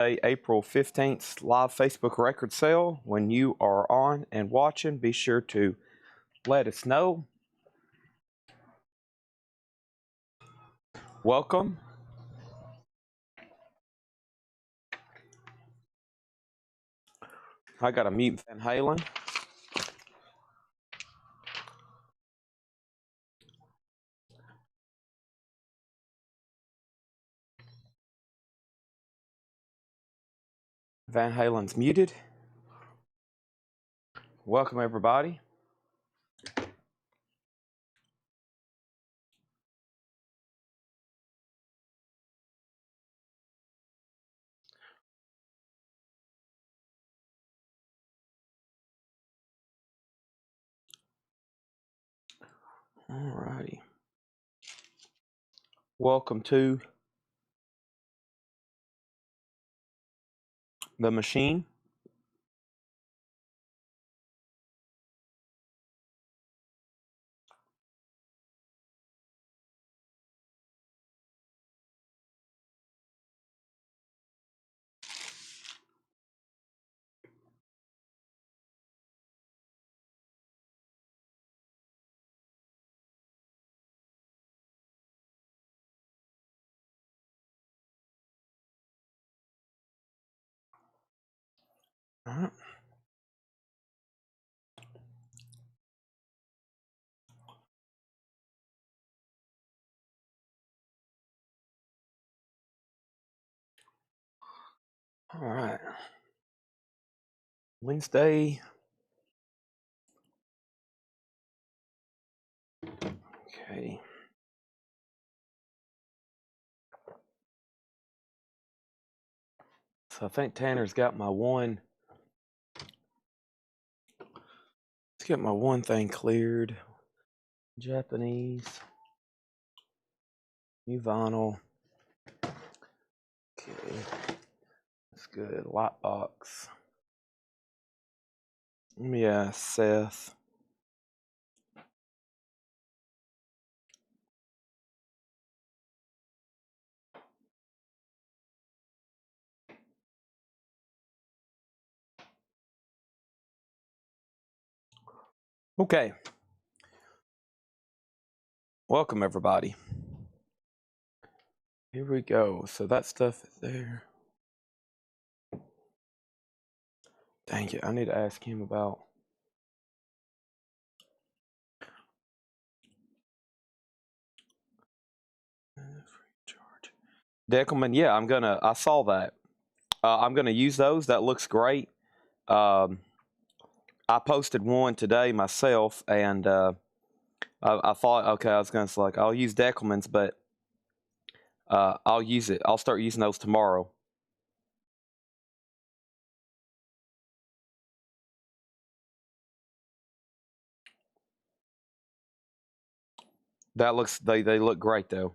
April 15th live Facebook record sale. When you are on and watching, be sure to let us know. Welcome. I got to mute Van Halen. Van Halen's muted. Welcome, everybody. All righty. Welcome to the machine. All right. All right. Wednesday. Okay. So I think Tanner's got my one. Let's get my one thing cleared. Japanese. New vinyl. Okay. That's good. Lightbox. Yeah, Seth. Okay. Welcome, everybody. Here we go. So that stuff is there. Dang it. I need to ask him about. Free charge. Deckelman, yeah, I saw that. I'm gonna use those. That looks great. I posted one today myself, and I thought, okay, I was gonna say, like, I'll use Deckelman's, but I'll use it. I'll start using those tomorrow. That looks they look great though.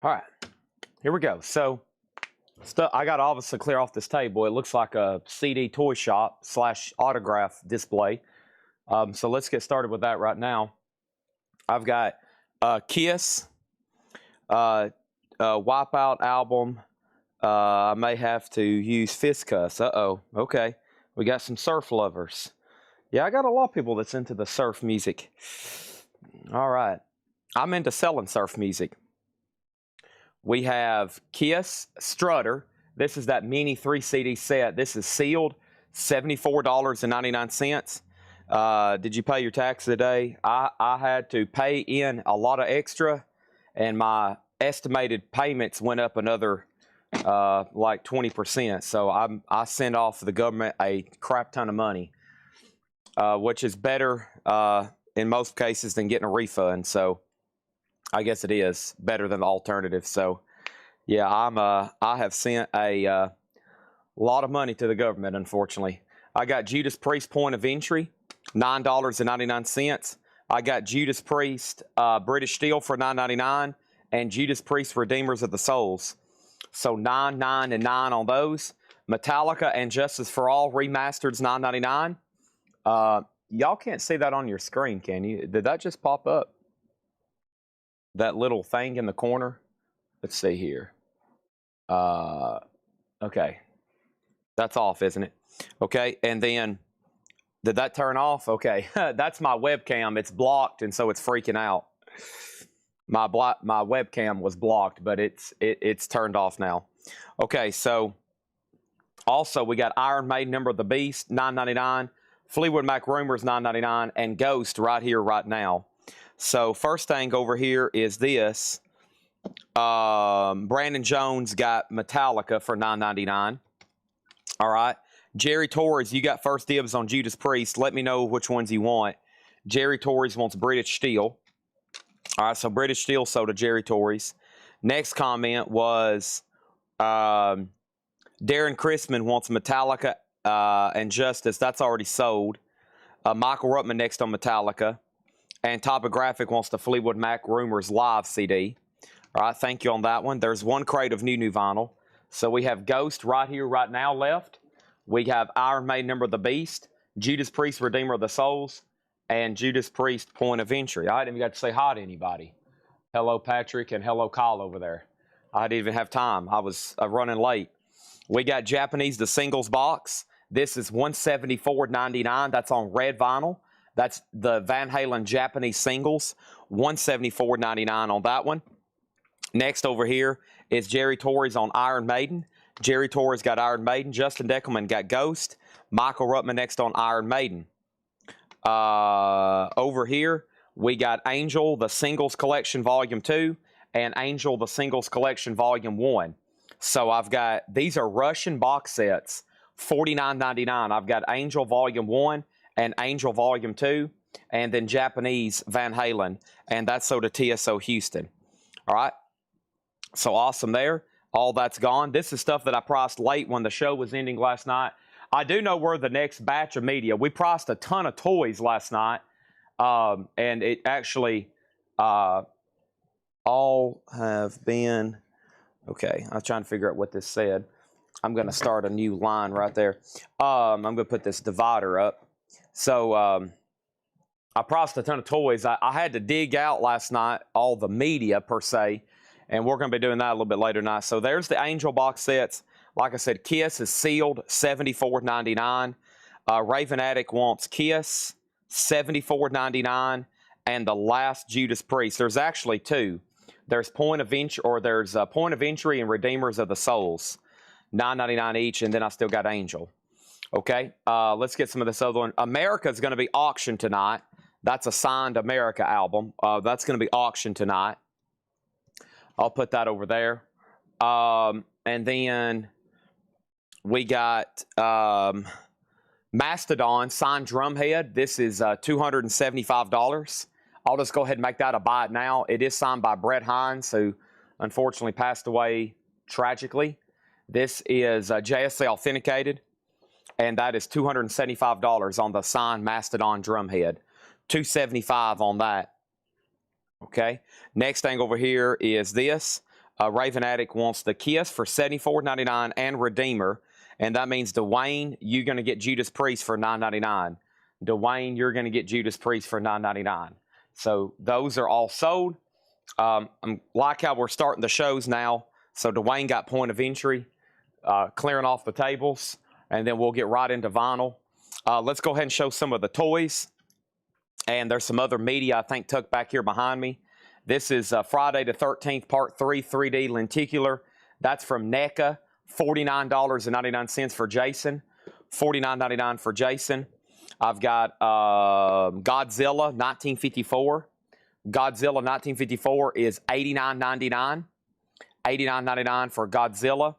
All right, here we go. So I got to obviously clear off this table. It looks like a CD toy shop / autograph display. So let's get started with that right now. I've got Kiss, Wipeout album. I may have to use Fist Cuss. Uh-oh. Okay. We got some surf lovers. Yeah, I got a lot of people that's into the surf music. All right. I'm into selling surf music. We have Kiss Strutter. This is that mini 3 CD set. This is sealed, $74.99. Did you pay your tax today? I had to pay in a lot of extra, and my estimated payments went up another like 20%. So I sent off the government a crap ton of money, which is better in most cases than getting a refund. So I guess it is better than the alternative. So yeah, I have sent a lot of money to the government, unfortunately. I got Judas Priest Point of Entry, $9.99. I got Judas Priest British Steel for $9.99, and Judas Priest Redeemers of the Souls. So 9, 9, and 9 on those. Metallica and Justice for All Remastered's $9.99. Y'all can't see that on your screen, can you? Did that just pop up? That little thing in the corner? Let's see here. Okay. That's off, isn't it? Okay, and then, did that turn off? Okay, that's my webcam. It's blocked, and so it's freaking out. My webcam was blocked, but it's turned off now. Okay, so also we got Iron Maiden Number of the Beast, $9.99. Fleetwood Mac Rumors, $9.99, and Ghost right here, right now. So first thing over here is this. Brandon Jones got Metallica for $9.99. All right. Jerry Torres, you got first dibs on Judas Priest. Let me know which ones you want. Jerry Torres wants British Steel. All right, so British Steel sold to Jerry Torres. Next comment was Darren Chrisman wants Metallica and Justice. That's already sold. Michael Ruttman next on Metallica. And Topographic wants the Fleetwood Mac Rumors live CD. All right, thank you on that one. There's one crate of new vinyl. So we have Ghost right here, right now left. We have Iron Maiden Number of the Beast, Judas Priest Redeemer of the Souls, and Judas Priest Point of Entry. I didn't even get to say hi to anybody. Hello, Patrick, and hello, Kyle over there. I didn't even have time. I was running late. We got Japanese, the singles box. This is $174.99. That's on red vinyl. That's the Van Halen Japanese singles, $174.99 on that one. Next over here is Jerry Torres on Iron Maiden. Jerry Torres got Iron Maiden. Justin Deckelman got Ghost. Michael Ruttman next on Iron Maiden. Over here, we got Angel, the Singles Collection Volume 2, and Angel, the Singles Collection Volume 1. So I've got, these are Russian box sets, $49.99. I've got Angel Volume 1 and Angel Volume 2, and then Japanese Van Halen, and that's sold to TSO Houston. All right. So awesome there. All that's gone. This is stuff that I priced late when the show was ending last night. I do know where the next batch of media. We priced a ton of toys last night, and it actually all have been, okay, I was trying to figure out what this said. I'm going to start a new line right there. I'm going to put this divider up. So I priced a ton of toys. I had to dig out last night all the media per se, and we're going to be doing that a little bit later tonight. So there's the Angel box sets. Like I said, Kiss is sealed, $74.99. Raven Attic wants Kiss, $74.99. And the last Judas Priest. There's actually two. There's Point of Entry, or there's Point of Entry and Redeemers of the Souls, $9.99 each. And then I still got Angel. Okay, let's get some of this other one. America's going to be auctioned tonight. That's a signed America album. That's going to be auctioned tonight. I'll put that over there. And then we got Mastodon signed drumhead. This is $275. I'll just go ahead and make that a buy it now. It is signed by Brett Hines, who unfortunately passed away tragically. This is JSA authenticated, and that is $275 on the signed Mastodon drumhead. $275 on that. Okay. Next thing over here is this. Raven Addict wants the Kiss for $74.99 and Redeemer. And that means Dwayne, you're going to get Judas Priest for $9.99. Dwayne, you're going to get Judas Priest for $9.99. So those are all sold. I like how we're starting the shows now. So Dwayne got point of entry, clearing off the tables, and then we'll get right into vinyl. Let's go ahead and show some of the toys. And there's some other media, I think, tucked back here behind me. This is Friday the 13th, Part 3, 3D Lenticular. That's from NECA, $49.99 for Jason, $49.99 for Jason. I've got Godzilla 1954. Godzilla 1954 is $89.99. $89.99 for Godzilla.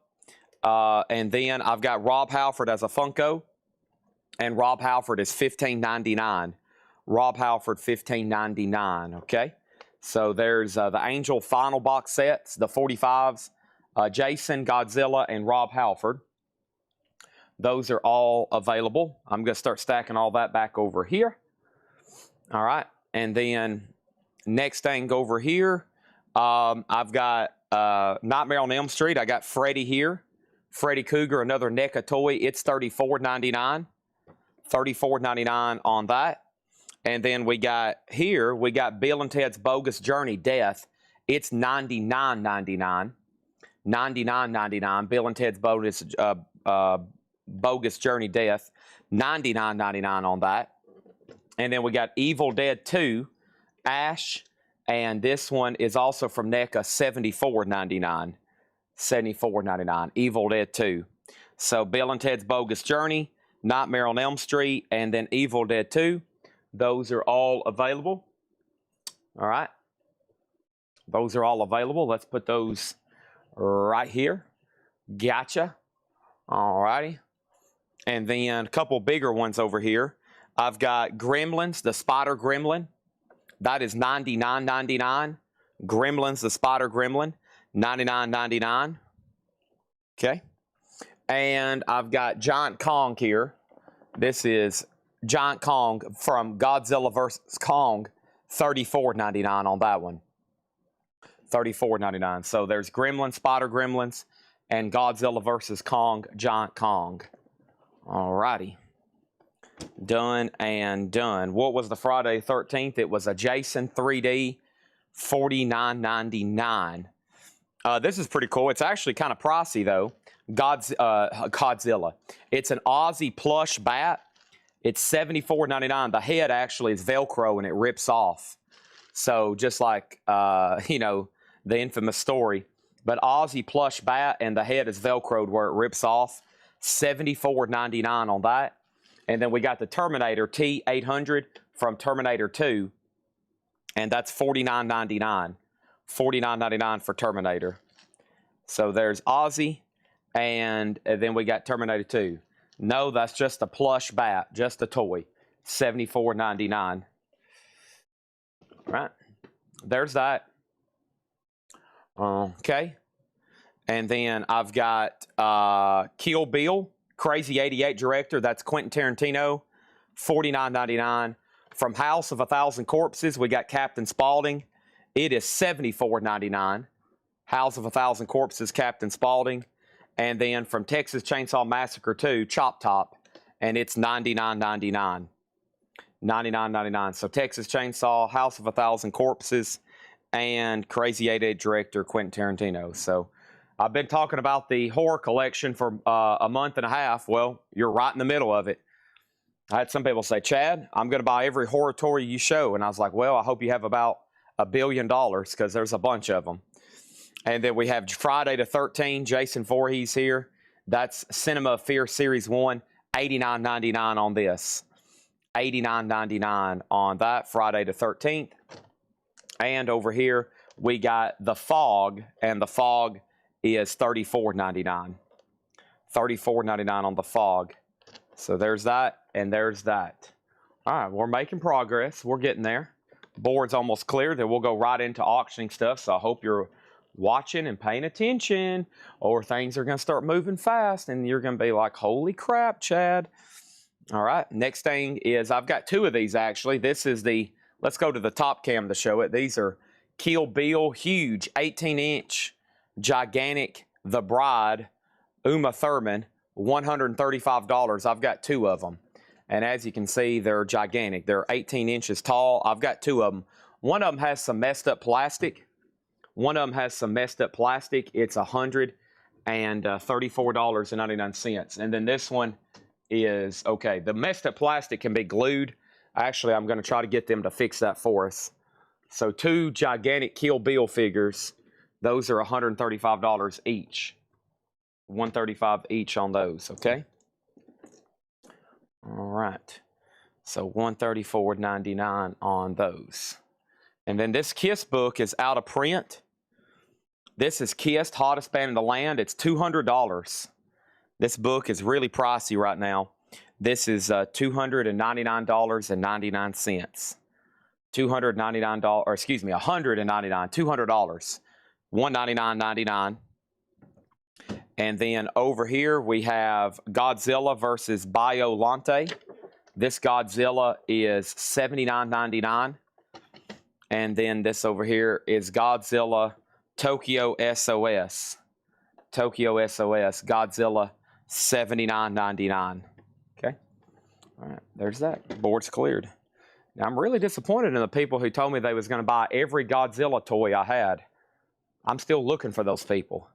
And then I've got Rob Halford as a Funko. And Rob Halford is $15.99. Rob Halford, $15.99, okay? So there's the Angel Final Box sets, the 45s, Jason, Godzilla, and Rob Halford. Those are all available. I'm going to start stacking all that back over here. All right, and then next thing over here, I've got Nightmare on Elm Street. I got Freddy here. Freddy Krueger, another NECA toy. It's $34.99. $34.99 on that. And then we got here, we got Bill and Ted's Bogus Journey Death. It's $99.99. $99.99. Bill and Ted's Bogus Journey Death. $99.99 on that. And then we got Evil Dead 2, Ash. And this one is also from NECA, $74.99. $74.99. Evil Dead 2. So Bill and Ted's Bogus Journey, Nightmare on Elm Street, and then Evil Dead 2. Those are all available. All right. Those are all available. Let's put those right here. Gotcha. All righty. And then a couple bigger ones over here. I've got Gremlins, the Spider Gremlin. That is $99.99. Gremlins, the Spider Gremlin, $99.99. Okay. And I've got Giant Kong here. This is Giant Kong from Godzilla vs. Kong, $34.99 on that one. $34.99. So there's Gremlins, Spider Gremlins, and Godzilla vs. Kong, Giant Kong. Alrighty. Done and done. What was the Friday 13th? It was a Jason 3D, $49.99. This is pretty cool. It's actually kind of pricey, though. Godzilla. It's an Aussie plush bat. It's $74.99. The head actually is Velcro and it rips off. So just like, you know, the infamous story. But Aussie plush bat and the head is Velcroed where it rips off. $74.99 on that. And then we got the Terminator T800 from Terminator 2. And that's $49.99. $49.99 for Terminator. So there's Aussie. And then we got Terminator 2. No, that's just a plush bat, just a toy. $74.99. Right. There's that. Okay. And then I've got Kill Bill, Crazy 88 director. That's Quentin Tarantino. $49.99. From House of a Thousand Corpses, we got Captain Spaulding. It is $74.99. House of a Thousand Corpses, Captain Spaulding. And then from Texas Chainsaw Massacre 2, Chop Top, and it's $99.99. $99.99. So Texas Chainsaw, House of a Thousand Corpses, and Crazy 88 director Quentin Tarantino. So I've been talking about the horror collection for a month and a half. Well, you're right in the middle of it. I had some people say, Chad, I'm going to buy every horror toy you show. And I was like, well, I hope you have about $1 billion because there's a bunch of them. And then we have Friday the 13th, Jason Voorhees here. That's Cinema of Fear Series 1, $89.99 on this. $89.99 on that, Friday the 13th. And over here, we got The Fog, and The Fog is $34.99. $34.99 on The Fog. So there's that, and there's that. All right, we're making progress. We're getting there. Board's almost clear. Then we'll go right into auctioning stuff, so I hope you're watching and paying attention, or things are going to start moving fast and you're going to be like, holy crap, Chad. All right, next thing is I've got two of these actually. This is the, let's go to the top cam to show it. These are Kill Bill, huge 18-inch gigantic The Bride Uma Thurman, $135. I've got 2 of them. And as you can see, they're gigantic. They're 18 inches tall. I've got 2 of them. One of them has some messed up plastic. It's $134.99. And then this one is, okay, the messed up plastic can be glued. Actually, I'm going to try to get them to fix that for us. So 2 gigantic Kill Bill figures. Those are $135 each. $135 each on those, okay? All right. So $134.99 on those. And then this Kiss book is out of print. This is Kiss, Hottest Band in the Land. It's $200. This book is really pricey right now. This is $299.99. $299, or excuse me, $199, $200. $199.99. And then over here we have Godzilla versus Biolante. This Godzilla is $79.99. And then this over here is Godzilla Tokyo SOS. Tokyo SOS, Godzilla, $79.99. Okay. All right, there's that. Board's cleared. Now, I'm really disappointed in the people who told me they was going to buy every Godzilla toy I had. I'm still looking for those people.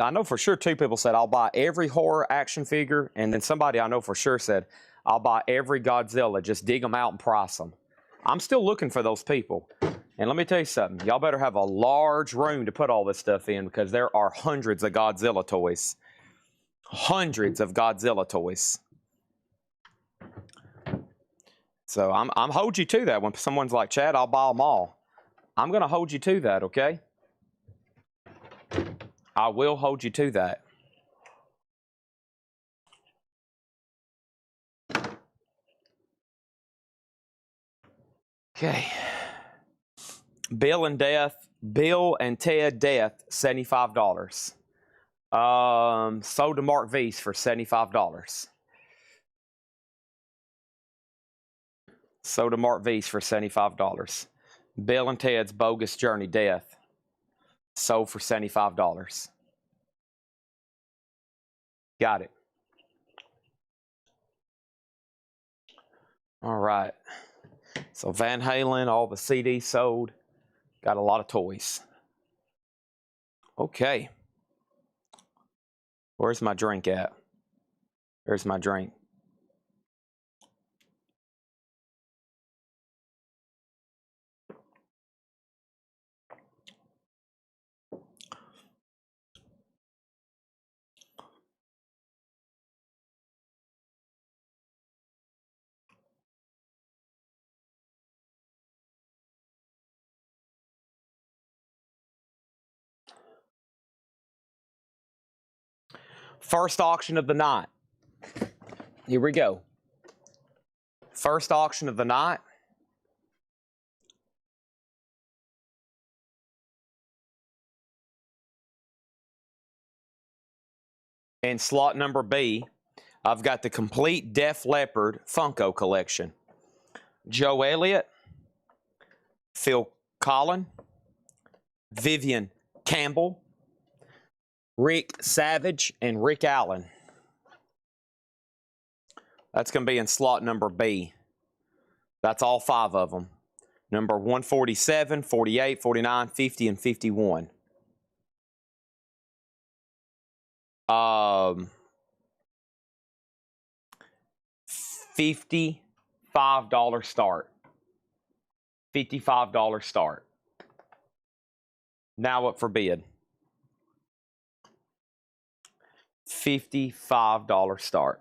I know for sure 2 people said, I'll buy every horror action figure. And then somebody I know for sure said, I'll buy every Godzilla. Just dig them out and price them. I'm still looking for those people. And let me tell you something. Y'all better have a large room to put all this stuff in because there are hundreds of Godzilla toys. Hundreds of Godzilla toys. So I'm hold you to that. When someone's like, Chad, I'll buy them all. I'm going to hold you to that, okay? I will hold you to that. Okay. Bill and Ted Death, $75. Sold to Mark V's for $75. Sold to Mark V's for $75. Bill and Ted's Bogus Journey Death. Sold for $75. Got it. All right. So Van Halen, all the CDs sold. Got a lot of toys. Okay. Where's my drink at? There's my drink. First auction of the night. Here we go. First auction of the night. And slot number B, I've got the complete Def Leppard Funko collection. Joe Elliott, Phil Collin, Vivian Campbell, Rick Savage, and Rick Allen. That's going to be in slot number B. That's all 5 of them. Number 147, 48, 49, 50, and 51. $55 start. $55 start. Now up for bid. $55 start.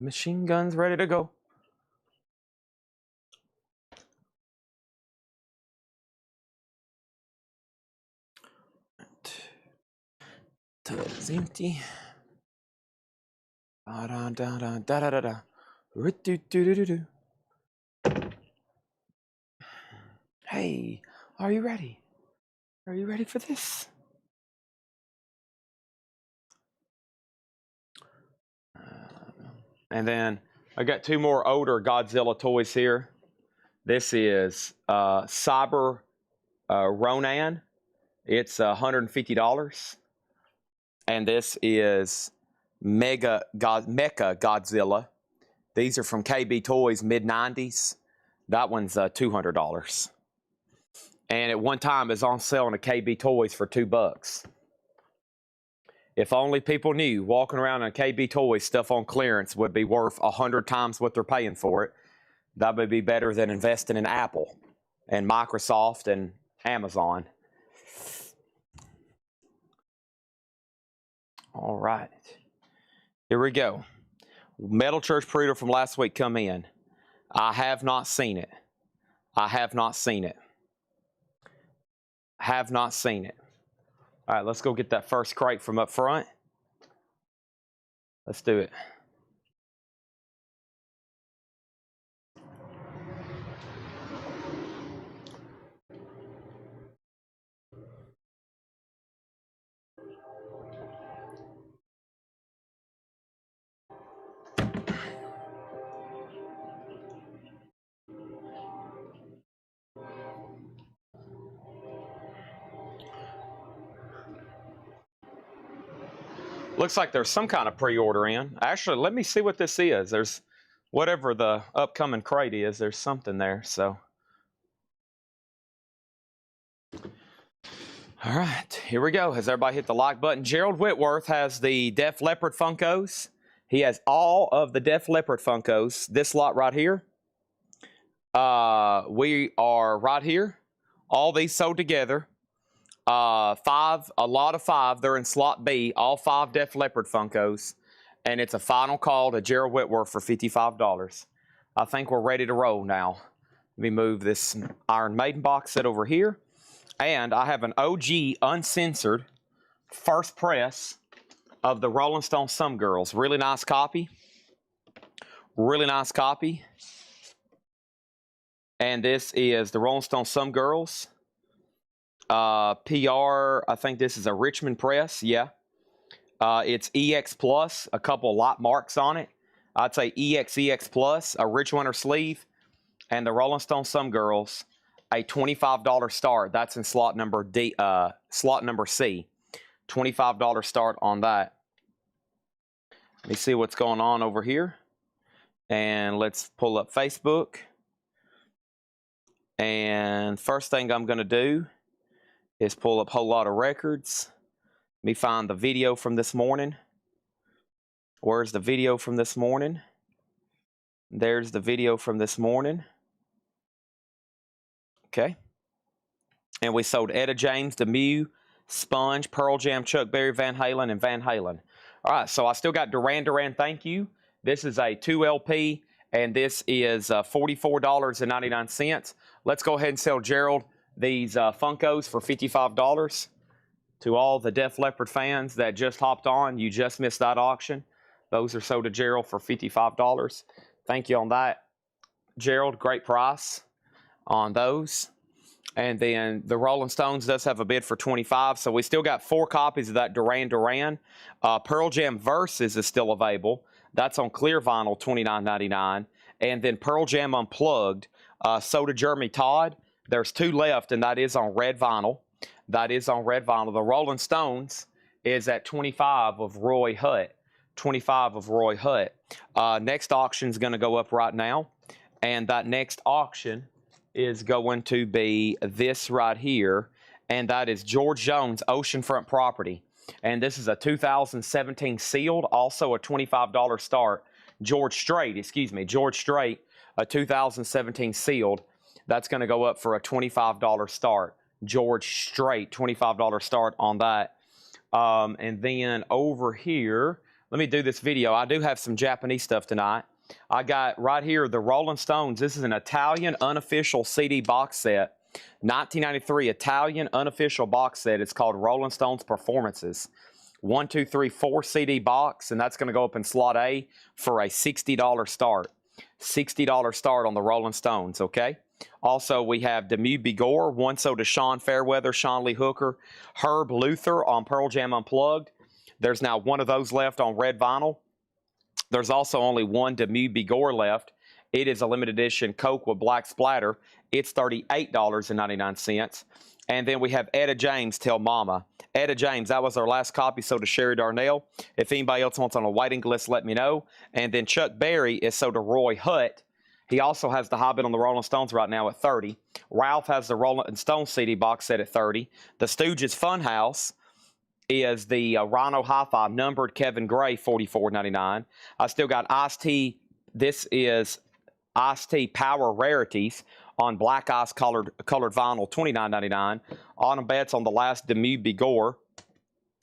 Machine guns ready to go. Tub is empty. Da da da da da da da. Hey, are you ready? Are you ready for this? And then I got two more older Godzilla toys here. This is Cyber Ronan. It's $150. And this is Mecha Godzilla. These are from KB Toys, mid-90s. That one's $200. And at one time, it was on sale in a KB Toys for $2. If only people knew walking around in KB Toys stuff on clearance would be worth 100 times what they're paying for it. That would be better than investing in Apple and Microsoft and Amazon. All right. Here we go. Metal Church Pruder from last week come in. I have not seen it. I have not seen it. Have not seen it. All right, let's go get that first crate from up front. Let's do it. Looks like there's some kind of pre-order in. Actually, let me see what this is. There's whatever the upcoming crate is, there's something there, so. All right, here we go. Has everybody hit the like button? Gerald Whitworth has the Def Leppard Funkos. He has all of the Def Leppard Funkos. This lot right here. We are right here. All these sold together. A lot of 5. They're in slot B. All 5 Def Leppard Funkos. And it's a final call to Gerald Whitworth for $55. I think we're ready to roll now. Let me move this Iron Maiden box set over here. And I have an OG uncensored first press of the Rolling Stone Some Girls. Really nice copy. Really nice copy. And this is the Rolling Stone Some Girls. PR, I think this is a Richmond press. Yeah. It's EX Plus, a couple lot marks on it. I'd say EX Plus, a rich winter sleeve, and the Rolling Stone Some Girls, a $25 start. That's in slot number D, slot number C. $25 start on that. Let me see what's going on over here. And let's pull up Facebook. And first thing I'm going to do is pull up a whole lot of records. Let me find the video from this morning. Where's the video from this morning? There's the video from this morning. Okay. And we sold Etta James, Demew, Sponge, Pearl Jam, Chuck Berry, Van Halen, and Van Halen. All right, so I still got Duran Duran, Thank You. This is a 2 LP, and this is $44.99. Let's go ahead and sell Gerald these Funkos for $55. To all the Def Leppard fans that just hopped on, you just missed that auction. Those are sold to Gerald for $55. Thank you on that, Gerald. Great price on those. And then the Rolling Stones does have a bid for $25. So we still got 4 copies of that Duran Duran. Pearl Jam Versus is still available. That's on clear vinyl, $29.99. And then Pearl Jam Unplugged, sold to Jeremy Todd. There's 2 left, and that is on red vinyl. That is on red vinyl. The Rolling Stones is at 25 of Roy Hutt. 25 of Roy Hutt. Next auction is going to go up right now. And that next auction is going to be this right here. And that is George Jones, Oceanfront Property. And this is a 2017 sealed, also a $25 start. George Strait, a 2017 sealed. That's going to go up for a $25 start. George Strait, $25 start on that. And then over here, let me do this video. I do have some Japanese stuff tonight. I got right here the Rolling Stones. This is an Italian unofficial CD box set. 1993 Italian unofficial box set. It's called Rolling Stones Performances. 1, 2, 3, 4 CD box, and that's going to go up in slot A for a $60 start. $60 start on the Rolling Stones, okay? Also, we have Demew Bigore, one sold to Sean Fairweather, Sean Lee Hooker, Herb Luther on Pearl Jam Unplugged. There's now one of those left on red vinyl. There's also only one Demu Bigor left. It is a limited edition Coke with black splatter. It's $38.99. And then we have Etta James, Tell Mama. Etta James, that was our last copy, sold to Sherry Darnell. If anybody else wants on a waiting list, let me know. And then Chuck Berry is sold to Roy Hutt. He also has the Hobbit on the Rolling Stones right now at $30. Ralph has the Rolling Stones CD box set at $30. The Stooges Funhouse is the Rhino Hi-Fi numbered Kevin Gray, $44.99. I still got Ice-T. This is Ice-T Power Rarities on black ice colored vinyl, $29.99. Autumn Bets on the last Demu Bigor.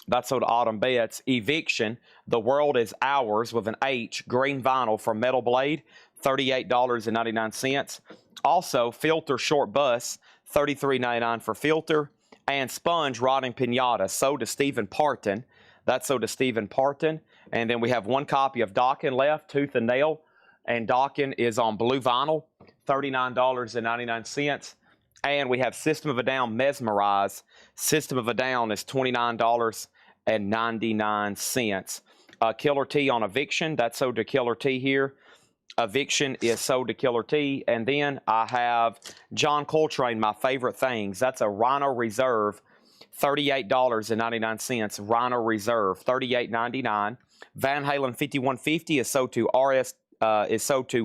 That's sold to Autumn Bets. Eviction, The World Is Ours with an H, green vinyl from Metal Blade, $38.99. Also, Filter Short Bus, $33.99 for Filter. And Sponge Rotting Pinata, sold to Stephen Parton. That's sold to Stephen Parton. And then we have one copy of Dawkin left, Tooth and Nail. And Dawkin is on blue vinyl, $39.99. And we have System of a Down Mesmerize. System of a Down is $29.99. Killer T on Eviction, that's sold to Killer T here. Eviction is sold to Killer T. And then I have John Coltrane, My Favorite Things. That's a Rhino Reserve, $38.99. Rhino Reserve, $38.99. Van Halen 5150 is sold to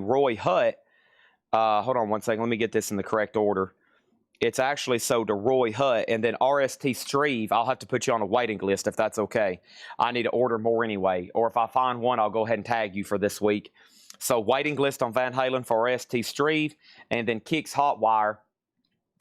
Roy Hutt. Hold on one second. Let me get this in the correct order. It's actually sold to Roy Hutt. And then RST Streve, I'll have to put you on a waiting list if that's okay. I need to order more anyway. Or if I find one, I'll go ahead and tag you for this week. So waiting list on Van Halen for RST Streve. And then Kicks Hot Wire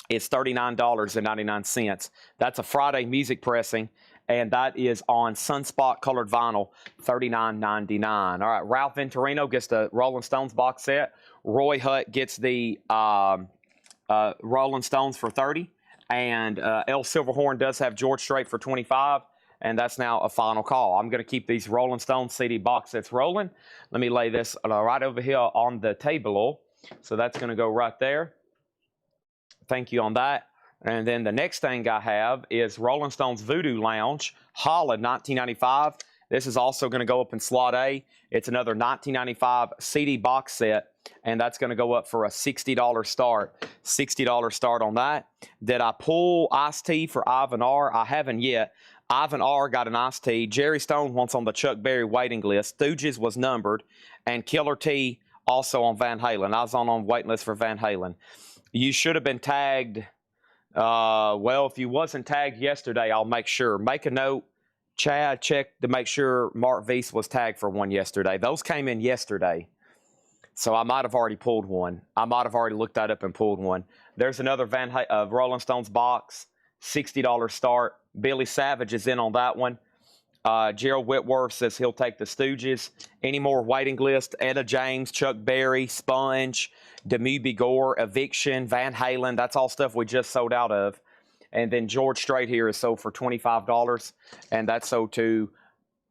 is $39.99. That's a Friday music pressing. And that is on Sunspot colored vinyl, $39.99. All right, Ralph Venturino gets the Rolling Stones box set. Roy Hutt gets the Rolling Stones for $30. And El Silverhorn does have George Strait for $25. And that's now a final call. I'm going to keep these Rolling Stones CD box sets rolling. Let me lay this right over here on the table. So that's going to go right there. Thank you on that. And then the next thing I have is Rolling Stones Voodoo Lounge, Holland, 1995. This is also going to go up in slot A. It's another 1995 CD box set, and that's going to go up for a $60 start. $60 start on that. Did I pull Ice-T for Ivan R? I haven't yet. Ivan R got an Ice-T. Jerry Stone wants on the Chuck Berry waiting list. Stooges was numbered, and Killer T also on Van Halen. I was on waiting list for Van Halen. You should have been tagged. Well, if you wasn't tagged yesterday, I'll make sure. Make a note. Chad, check to make sure Mark Weiss was tagged for one yesterday. Those came in yesterday. So I might have already pulled one. I might have already looked that up and pulled one. There's another Rolling Stones box. $60 start. Billy Savage is in on that one. Gerald Whitworth says he'll take the Stooges. Any more waiting list? Etta James, Chuck Berry, Sponge, Demu Bigor, Eviction, Van Halen. That's all stuff we just sold out of. And then George Strait here is sold for $25. And that's sold to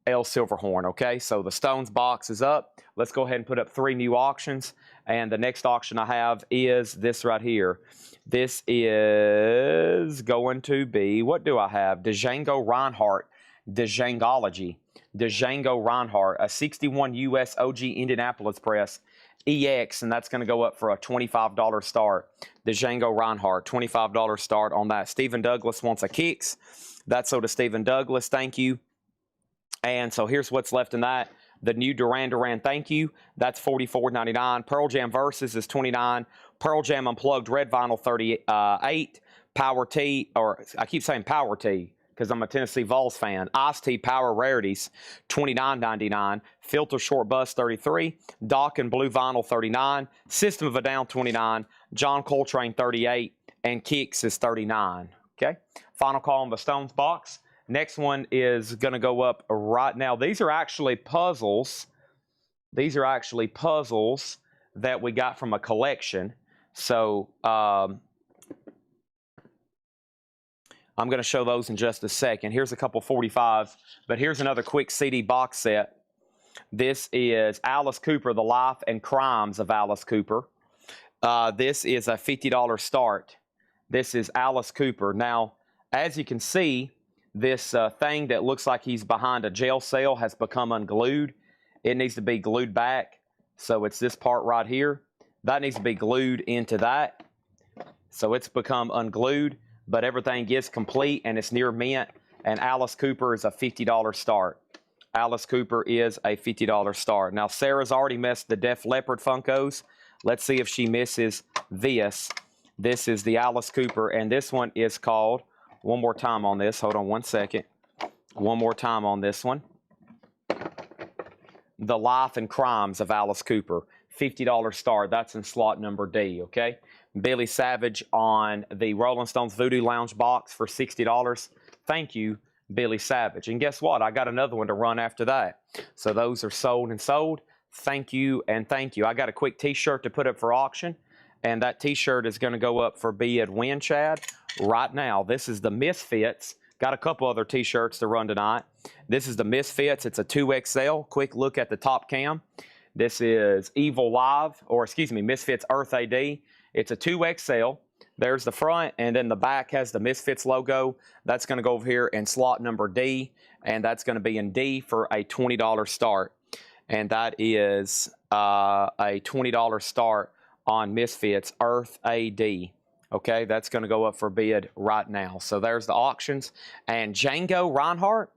El Silverhorn. Okay, so the Stones box is up. Let's go ahead and put up 3 new auctions. And the next auction I have is this right here. This is going to be, what do I have? Django Reinhardt, Djangology. Django Reinhardt, a 61 US OG Indianapolis press, EX, and that's going to go up for a $25 start. Django Reinhardt, $25 start on that. Stephen Douglas wants a Kicks. That's so to Stephen Douglas. Thank you. And so here's what's left in that. The new Duran Duran, thank you. That's $44.99. Pearl Jam Versus is $29. Pearl Jam Unplugged Red Vinyl, $38. Power T, or I keep saying Power T because I'm a Tennessee Vols fan. Ice-T Power Rarities, $29.99. Filter Short Bus, $33. Dawkin Blue Vinyl, $39. System of a Down, $29. John Coltrane, $38. And Kicks is $39. Okay. Final call on the Stones box. Next one is going to go up right now. These are actually puzzles. These are actually puzzles that we got from a collection. So I'm going to show those in just a second. Here's a couple 45s, but here's another quick CD box set. This is Alice Cooper, The Life and Crimes of Alice Cooper. This is a $50 start. This is Alice Cooper. Now, as you can see, this thing that looks like he's behind a jail cell has become unglued, it needs to be glued back. So it's this part right here. That needs to be glued into that. So it's become unglued, but everything is complete and it's near mint. And Alice Cooper is a $50 start. Alice Cooper is a $50 start. Now, Sarah's already missed the Def Leppard Funkos. Let's see if she misses this. This is the Alice Cooper, and this one is called, one more time on this. Hold on one second. One more time on this one. The Life and Crimes of Alice Cooper. $50 start. That's in slot number D, okay? Billy Savage on the Rolling Stones Voodoo Lounge box for $60. Thank you, Billy Savage. And guess what? I got another one to run after that. So those are sold and sold. Thank you and thank you. I got a quick t-shirt to put up for auction, and that t-shirt is going to go up for bid when, Chad? Right now. This is the Misfits. Got a couple other t-shirts to run tonight. This is the Misfits. It's a 2XL. Quick look at the top cam. This is Evil Live, or excuse me, Misfits Earth AD. It's a 2XL. There's the front, and then the back has the Misfits logo. That's going to go over here in slot number D, and that's going to be in D for a $20 start. And that is a $20 start on Misfits Earth AD. Okay, that's going to go up for bid right now. So there's the auctions. And Django Reinhardt,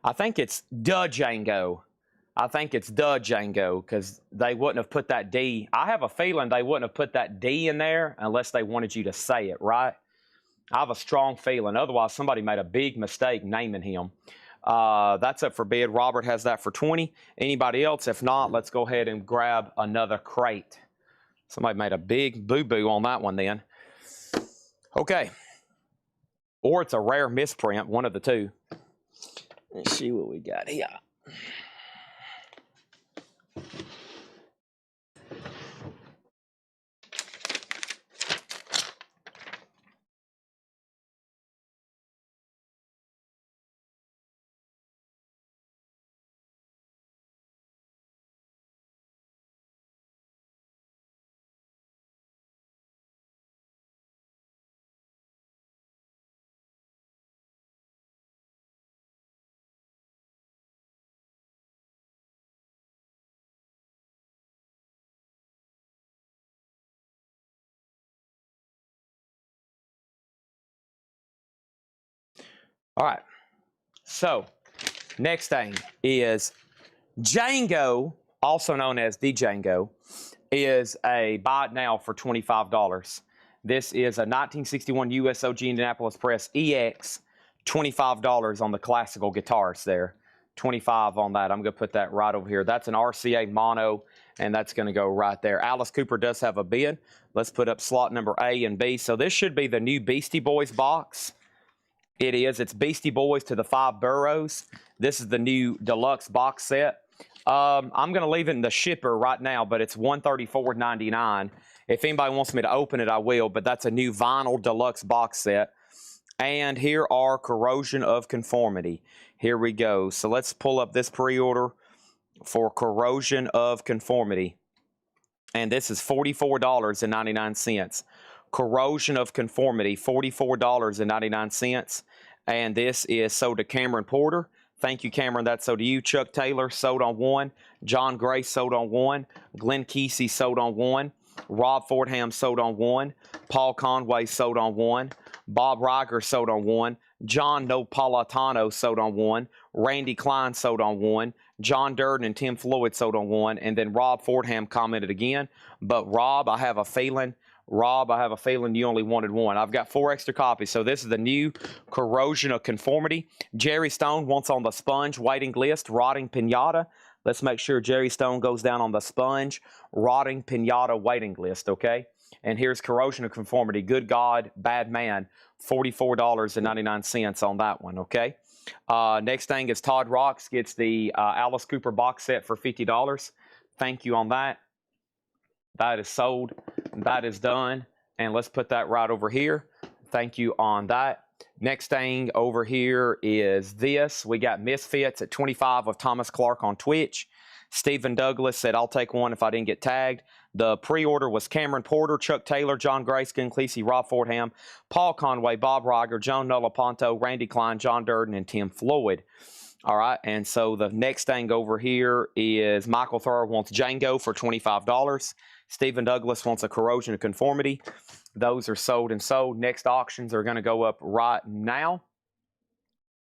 I think it's the Django. I think it's the Django because they wouldn't have put that D. I have a feeling they wouldn't have put that D in there unless they wanted you to say it, right? I have a strong feeling. Otherwise, somebody made a big mistake naming him. That's up for bid. Robert has that for 20. Anybody else? If not, let's go ahead and grab another crate. Somebody made a big boo-boo on that one then. Okay. Or it's a rare misprint, one of the two. Let's see what we got here. All right. So, next thing is Django, also known as the Django, is a buy it now for $25. This is a 1961 USOG Indianapolis Press EX, $25 on the classical guitars there. 25 on that. I'm going to put that right over here. That's an RCA mono, and that's going to go right there. Alice Cooper does have a bid. Let's put up slot number A and B. So this should be the new Beastie Boys box. It is. It's Beastie Boys to the 5 Boroughs. This is the new deluxe box set. I'm going to leave it in the shipper right now, but it's $134.99. If anybody wants me to open it, I will, but that's a new vinyl deluxe box set. And here are Corrosion of Conformity. Here we go. So let's pull up this pre-order for Corrosion of Conformity. And this is $44.99. Corrosion of Conformity, $44.99. And this is sold to Cameron Porter. Thank you, Cameron. That's sold to you. Chuck Taylor sold on 1. John Grace sold on 1. Glenn Kesey sold on 1. Rob Fordham sold on 1. Paul Conway sold on 1. Bob Riger sold on 1. John Napolitano sold on 1. Randy Klein sold on 1. John Durden and Tim Floyd sold on 1. And then Rob Fordham commented again. But Rob, I have a feeling you only wanted 1. I've got 4 extra copies. So this is the new Corrosion of Conformity. Jerry Stone wants on the sponge waiting list, Rotting Pinata. Let's make sure Jerry Stone goes down on the sponge, Rotting Pinata waiting list, okay? And here's Corrosion of Conformity. Good God, Bad Man, $44.99 on that one, okay? Next thing is Todd Rocks gets the Alice Cooper box set for $50. Thank you on that. That is sold. That is done. And let's put that right over here. Thank you on that. Next thing over here is this. We got Misfits at 25 of Thomas Clark on Twitch. Stephen Douglas said, I'll take one if I didn't get tagged. The pre-order was Cameron Porter, Chuck Taylor, John Grace, Glenn Cleese, Rob Fordham, Paul Conway, Bob Riger, Joan Nolaponto, Randy Klein, John Durden, and Tim Floyd. All right, and so the next thing over here is Michael Thrower wants Django for $25. Stephen Douglas wants a Corrosion of Conformity. Those are sold and sold. Next auctions are going to go up right now.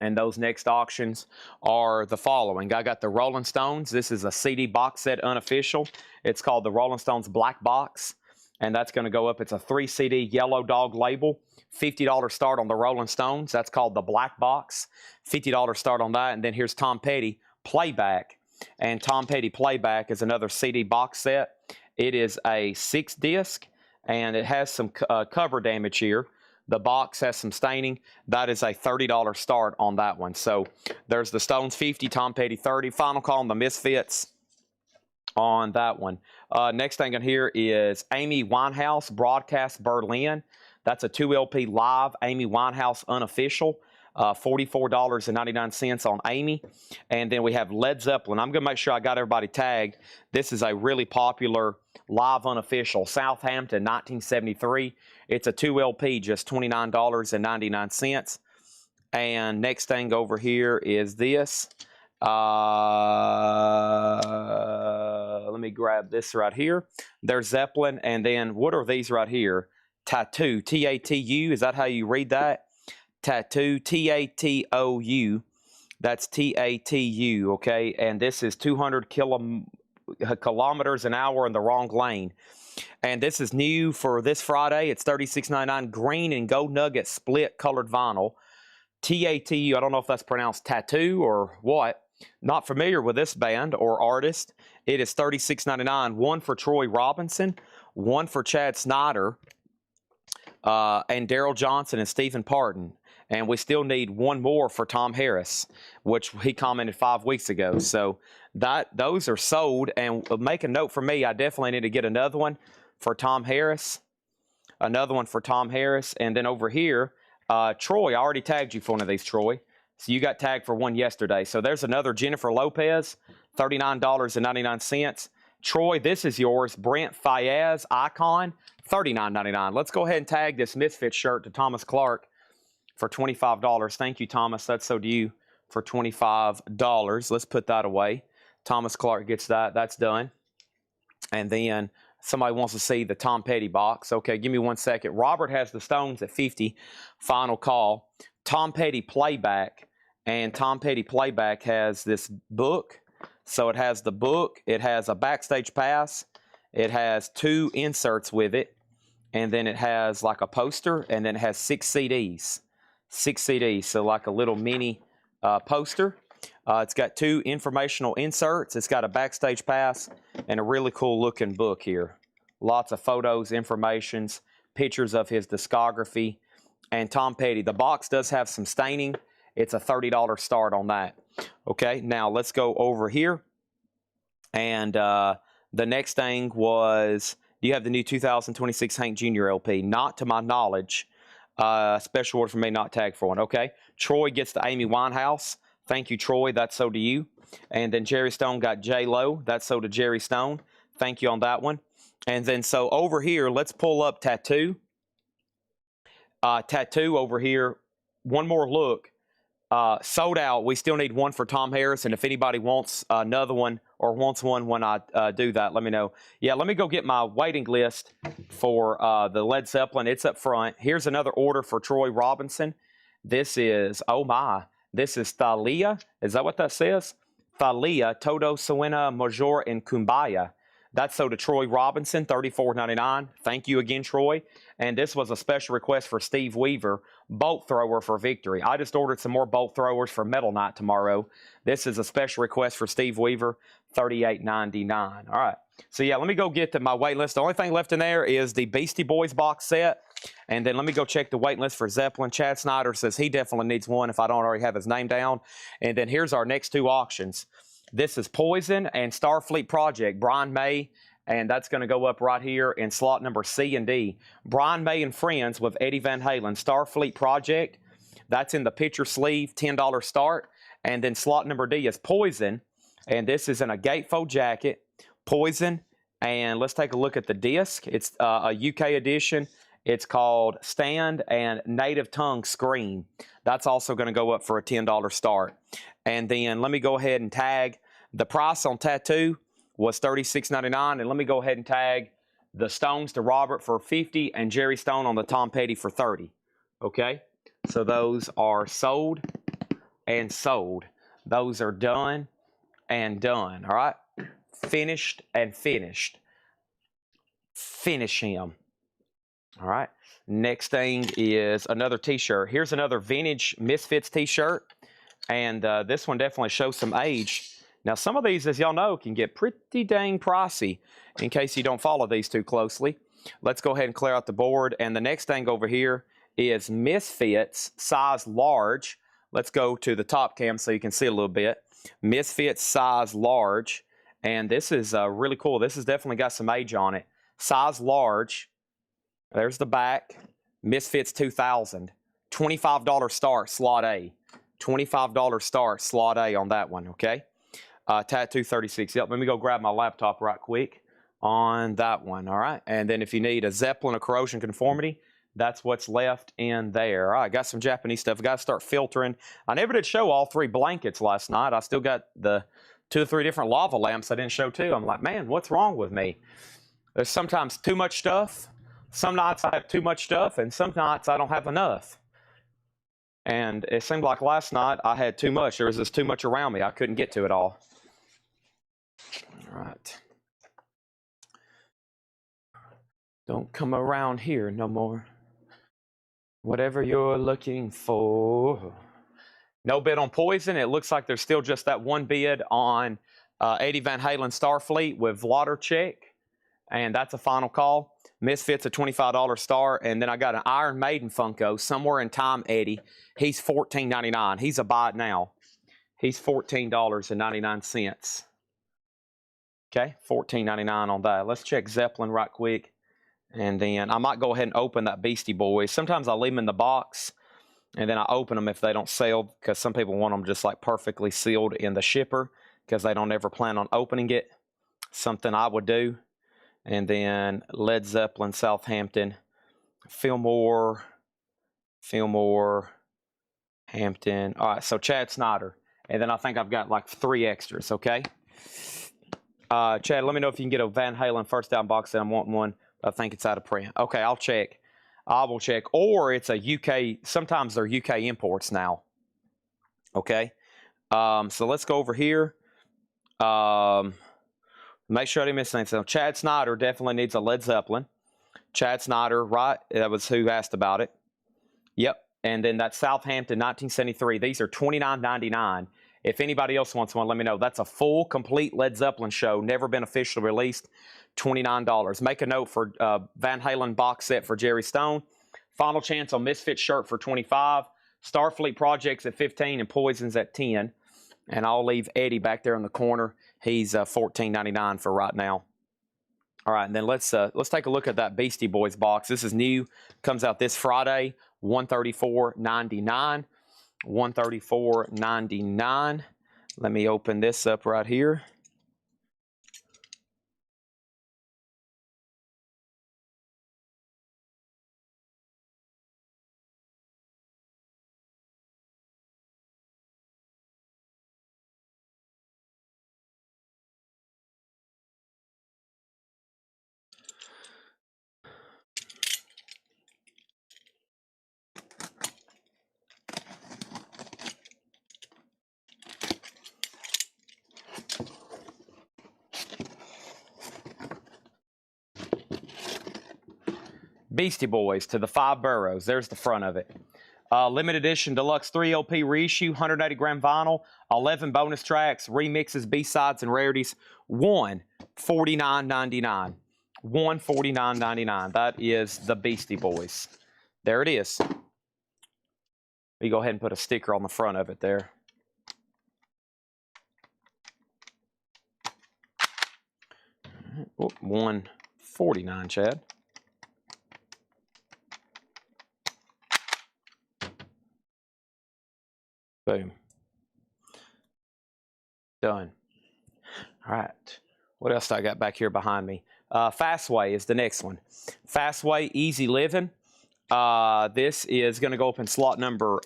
And those next auctions are the following. I got the Rolling Stones. This is a CD box set unofficial. It's called the Rolling Stones Black Box. And that's going to go up. It's a 3 CD yellow dog label. $50 start on the Rolling Stones. That's called the Black Box. $50 start on that. And then here's Tom Petty Playback. And Tom Petty Playback is another CD box set. It is a 6-disc. And it has some cover damage here. The box has some staining. That is a $30 start on that one. So there's the Stones 50, Tom Petty 30. Final call on the Misfits on that one. Next thing on here is Amy Winehouse Broadcast Berlin. That's a 2 LP live Amy Winehouse unofficial. $44.99 on Amy. And then we have Led Zeppelin. I'm going to make sure I got everybody tagged. This is a really popular live unofficial. Southampton, 1973. It's a 2 LP, just $29.99. And next thing over here is this. Let me grab this right here. There's Zeppelin. And then what are these right here? Tattoo, T-A-T-U. Is that how you read that? Tattoo, T-A-T-O-U. That's T-A-T-U, okay? And this is 200 kilometers an hour in the wrong lane. And this is new for this Friday. It's $36.99, green and gold nugget split colored vinyl. T-A-T-U, I don't know if that's pronounced tattoo or what. Not familiar with this band or artist. It is $36.99, one for Troy Robinson, one for Chad Snyder, and Daryl Johnson and Stephen Parton. And we still need one more for Tom Harris, which he commented 5 weeks ago. So those are sold. And make a note for me, I definitely need to get another one for Tom Harris. Another one for Tom Harris. And then over here, Troy, I already tagged you for one of these, Troy. So you got tagged for one yesterday. So there's another Jennifer Lopez, $39.99. Troy, this is yours. Brent Fayez Icon, $39.99. Let's go ahead and tag this Misfit shirt to Thomas Clark for $25. Thank you, Thomas. That's so to you for $25. Let's put that away. Thomas Clark gets that. That's done. And then somebody wants to see the Tom Petty box. Okay, give me 1 second. Robert has the Stones at 50. Final call. Tom Petty Playback. And Tom Petty Playback has this book. So it has the book. It has a backstage pass. It has 2 inserts with it. And then it has like a poster. And then it has 6 CDs. 6 CDs, so like a little mini poster. It's got 2 informational inserts. It's got a backstage pass and a really cool looking book here. Lots of photos, informations, pictures of his discography. And Tom Petty. The box does have some staining. It's a $30 start on that. Okay, now let's go over here. And the next thing was, do you have the new 2026 Hank Jr. LP? Not to my knowledge. Special order for me, not tagged for one. Okay. Troy gets the Amy Winehouse. Thank you, Troy. That's so to you. And then Jerry Stone got J-Lo. That's so to Jerry Stone. Thank you on that one. And then so over here, let's pull up Tattoo. Tattoo over here. One more look. Sold out. We still need one for Tom Harris. And if anybody wants another one or wants one when I do that, let me know. Yeah, let me go get my waiting list for the Led Zeppelin. It's up front. Here's another order for Troy Robinson. This is, oh my, this is Thalia. Is that what that says? Thalia, Todo Suena, Major, and Kumbaya. That's so to Troy Robinson, $34.99. Thank you again, Troy. And this was a special request for Steve Weaver, bolt thrower for Victory. I just ordered some more bolt throwers for Metal Night tomorrow. This is a special request for Steve Weaver, $38.99. All right. So, yeah, let me go get to my wait list. The only thing left in there is the Beastie Boys box set. And then let me go check the wait list for Zeppelin. Chad Snyder says he definitely needs one if I don't already have his name down. And then here's our next 2 auctions. This is Poison and Starfleet Project, Brian May, and that's going to go up right here in slot number C and D. Brian May and Friends with Eddie Van Halen, Starfleet Project. That's in the picture sleeve, $10 start. And then slot number D is Poison, and this is in a gatefold jacket, Poison. And let's take a look at the disc. It's a UK edition, It's called Stand and Native Tongue Scream. That's also going to go up for a $10 start. And then let me go ahead and tag the price on tattoo was $36.99. And let me go ahead and tag the Stones to Robert for $50 and Jerry Stone on the Tom Petty for $30. Okay, so those are sold and sold. Those are done and done. All right, finished and finished. Finish him. All right. Next thing is another t-shirt. Here's another vintage Misfits t-shirt. And this one definitely shows some age. Now, some of these, as y'all know, can get pretty dang pricey in case you don't follow these too closely. Let's go ahead and clear out the board. And the next thing over here is Misfits size large. Let's go to the top cam so you can see a little bit. Misfits size large. And this is really cool. This has definitely got some age on it. Size large. There's the back. Misfits 2000. $25 start, slot A. $25 start, slot A on that one, okay? Tattoo 36. Yep, let me go grab my laptop right quick on that one, all right? And then if you need a Zeppelin, a corrosion conformity, that's what's left in there. All right, got some Japanese stuff. Got to start filtering. I never did show all 3 blankets last night. I still got the 2 or 3 different lava lamps I didn't show too. I'm like, man, what's wrong with me? There's sometimes too much stuff. Some nights I have too much stuff, and some nights I don't have enough. And it seemed like last night I had too much. There was just too much around me. I couldn't get to it all. All right. Don't come around here no more. Whatever you're looking for. No bid on Poison. It looks like there's still just that one bid on Eddie Van Halen Starfleet with Lauder check. And that's a final call. Misfits a $25 star. And then I got an Iron Maiden Funko, Somewhere in Time Eddie. He's $14.99. He's a buy it now. He's $14.99. Okay, $14.99 on that. Let's check Zeppelin right quick. And then I might go ahead and open that Beastie Boys. Sometimes I leave them in the box. And then I open them if they don't sell. Because some people want them just like perfectly sealed in the shipper. Because they don't ever plan on opening it. Something I would do. And then Led Zeppelin, Southampton, Fillmore, Hampton. All right, so Chad Snyder. And then I think I've got like 3 extras, okay? Chad, let me know if you can get a Van Halen first down box set. I'm wanting one. I think it's out of print. Okay, I'll check. I will check. Or it's a UK. Sometimes they're UK imports now. Okay? So let's go over here. Make sure I didn't miss anything. So Chad Snyder definitely needs a Led Zeppelin. Chad Snyder, right? That was who asked about it. Yep. And then that Southampton 1973. These are $29.99. If anybody else wants one, let me know. That's a full, complete Led Zeppelin show. Never been officially released. $29. Make a note for Van Halen box set for Jerry Stone. Final chance on Misfit shirt for $25. Starfleet Projects at $15 and Poisons at $10. And I'll leave Eddie back there in the corner. He's $14.99 for right now. All right, and then let's take a look at that Beastie Boys box. This is new. Comes out this Friday. $134.99. $134.99. Let me open this up right here. Beastie Boys to the 5 boroughs. There's the front of it. Limited edition deluxe 3 LP reissue, 180 gram vinyl, 11 bonus tracks, remixes, B-sides, and rarities. $149.99. $149.99. That is the Beastie Boys. There it is. We go ahead and put a sticker on the front of it there. Oh, $149, Chad. Boom. Done. All right. What else do I got back here behind me? Fastway is the next one. Fastway Easy Living. This is going to go up in slot number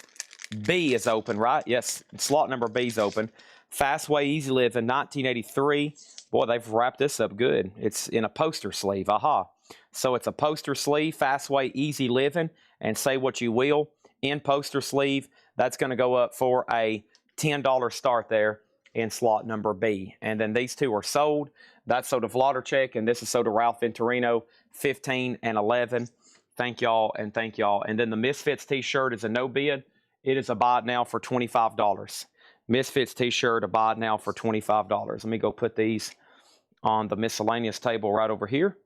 B is open, right? Yes, slot number B is open. Fastway Easy Living, 1983. Boy, they've wrapped this up good. It's in a poster sleeve. Aha. So it's a poster sleeve, Fastway Easy Living, and say what you will. In poster sleeve, that's going to go up for a $10 start there in slot number B. And then these two are sold. That's sold to Vladarchek, and this is sold to Ralph Venturino, 15 and 11. Thank y'all, and thank y'all. And then the Misfits t-shirt is a no bid. It is a buy it now for $25. Misfits t-shirt, a buy it now for $25. Let me go put these on the miscellaneous table right over here.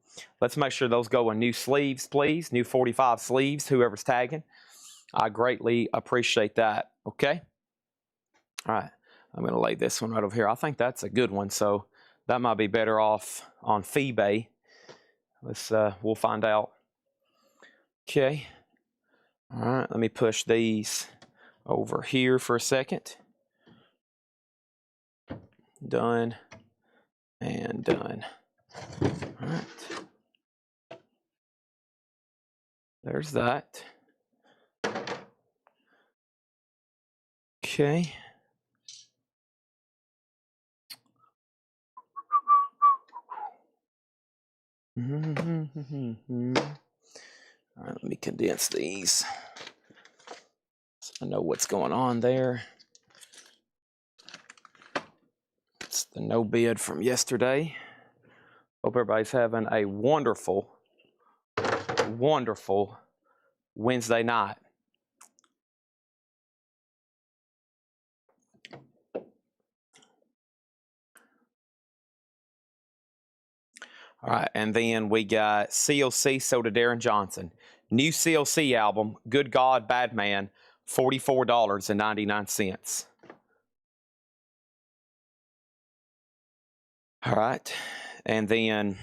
Let's make sure those go in new sleeves, please. New 45 sleeves, whoever's tagging. I greatly appreciate that, okay? All right, I'm going to lay this one right over here. I think that's a good one, so that might be better off on FeeBay. We'll find out. Okay. All right, let me push these over here for a second. Done and done. All right. There's that. Okay. All right, let me condense these so I know what's going on there. It's the no bid from yesterday. Hope everybody's having a wonderful, wonderful Wednesday night. All right, and then we got CLC Soda Darren Johnson. New CLC album, Good God, Bad Man, $44.99. All right, and then,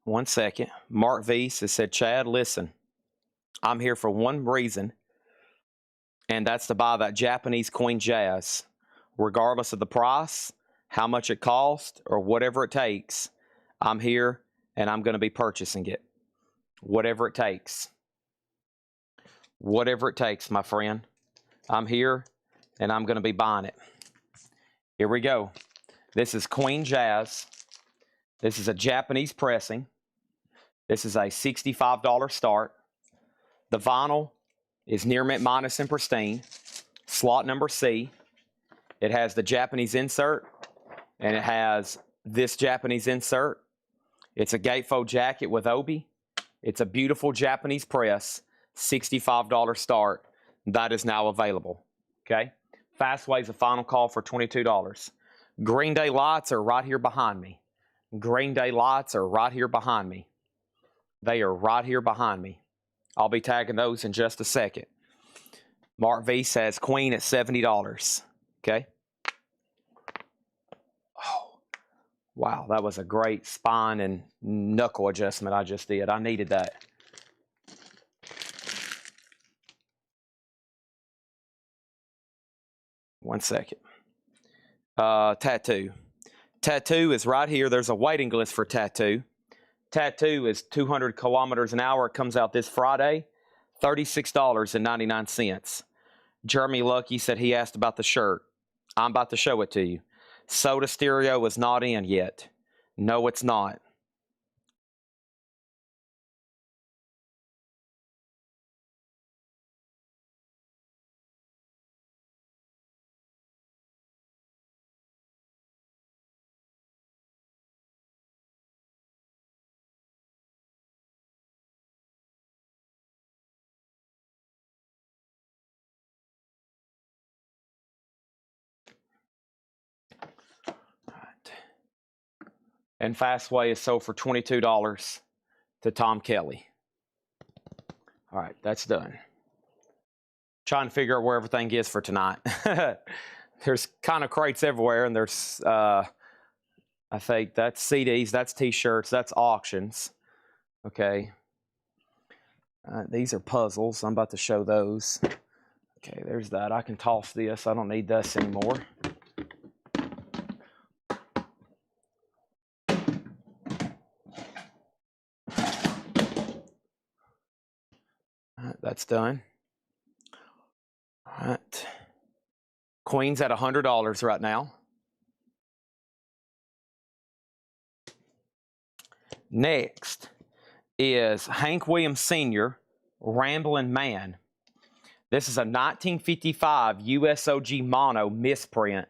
one second. Mark Weiss has said, Chad, listen, I'm here for one reason, and that's to buy that Japanese Queen Jazz. Regardless of the price, how much it costs, or whatever it takes, I'm here, and I'm going to be purchasing it. Whatever it takes. Whatever it takes, my friend. I'm here, and I'm going to be buying it. Here we go. This is Queen Jazz. This is a Japanese pressing. This is a $65 start. The vinyl is near mint minus and pristine. Slot number C. It has the Japanese insert, and it has this Japanese insert. It's a gatefold jacket with obi. It's a beautiful Japanese press. $65 start. That is now available. Okay? Fastway's a final call for $22. Green Day lights are right here behind me. Green Day lights are right here behind me. They are right here behind me. I'll be tagging those in just a second. Mark V says Queen at $70. Okay? Oh, wow, that was a great spine and knuckle adjustment I just did. I needed that. One second. Tattoo. Tattoo is right here. There's a waiting list for Tattoo. Tattoo is 200 kilometers an hour. It comes out this Friday. $36.99. Jeremy Lucky said he asked about the shirt. I'm about to show it to you. Soda Stereo is not in yet. No, it's not. And Fastway is sold for $22 to Tom Kelly. All right, that's done. Trying to figure out where everything is for tonight. There's kind of crates everywhere, and there's, I think that's CDs, that's T-shirts, that's auctions. Okay. These are puzzles. I'm about to show those. Okay, there's that. I can toss this. I don't need this anymore. that's done. All right. Queen's at $100 right now. Next is Hank Williams Sr., Ramblin' Man. This is a 1955 USOG mono misprint,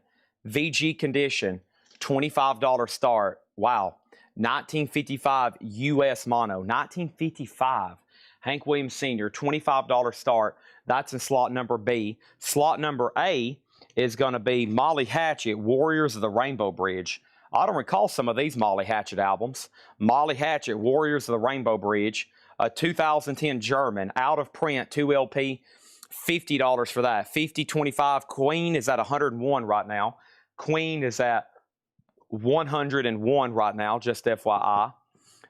VG condition, $25 start. Wow. 1955 US mono. 1955. Hank Williams Sr., $25 start. That's in slot number B. Slot number A is going to be Molly Hatchet, Warriors of the Rainbow Bridge. I don't recall some of these Molly Hatchet albums. Molly Hatchet, Warriors of the Rainbow Bridge, a 2010 German, out of print, 2 LP, $50 for that. 50, 25. Queen is at 101 right now. Queen is at 101 right now, just FYI.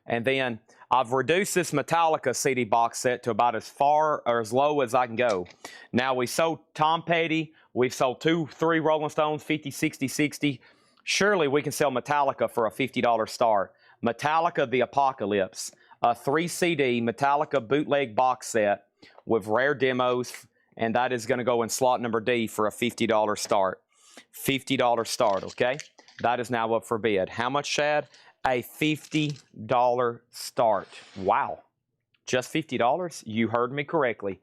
And then I've reduced this Metallica CD box set to about as far or as low as I can go. Now, we sold Tom Petty. We've sold 2, 3 Rolling Stones, 50, 60, 60. Surely we can sell Metallica for a $50 start. Metallica The Apocalypse, a 3 CD Metallica bootleg box set with rare demos, and that is going to go in slot number D for a $50 start. $50 start, okay? That is now up for bid. How much, Chad? A $50 start. Wow. Just $50? You heard me correctly.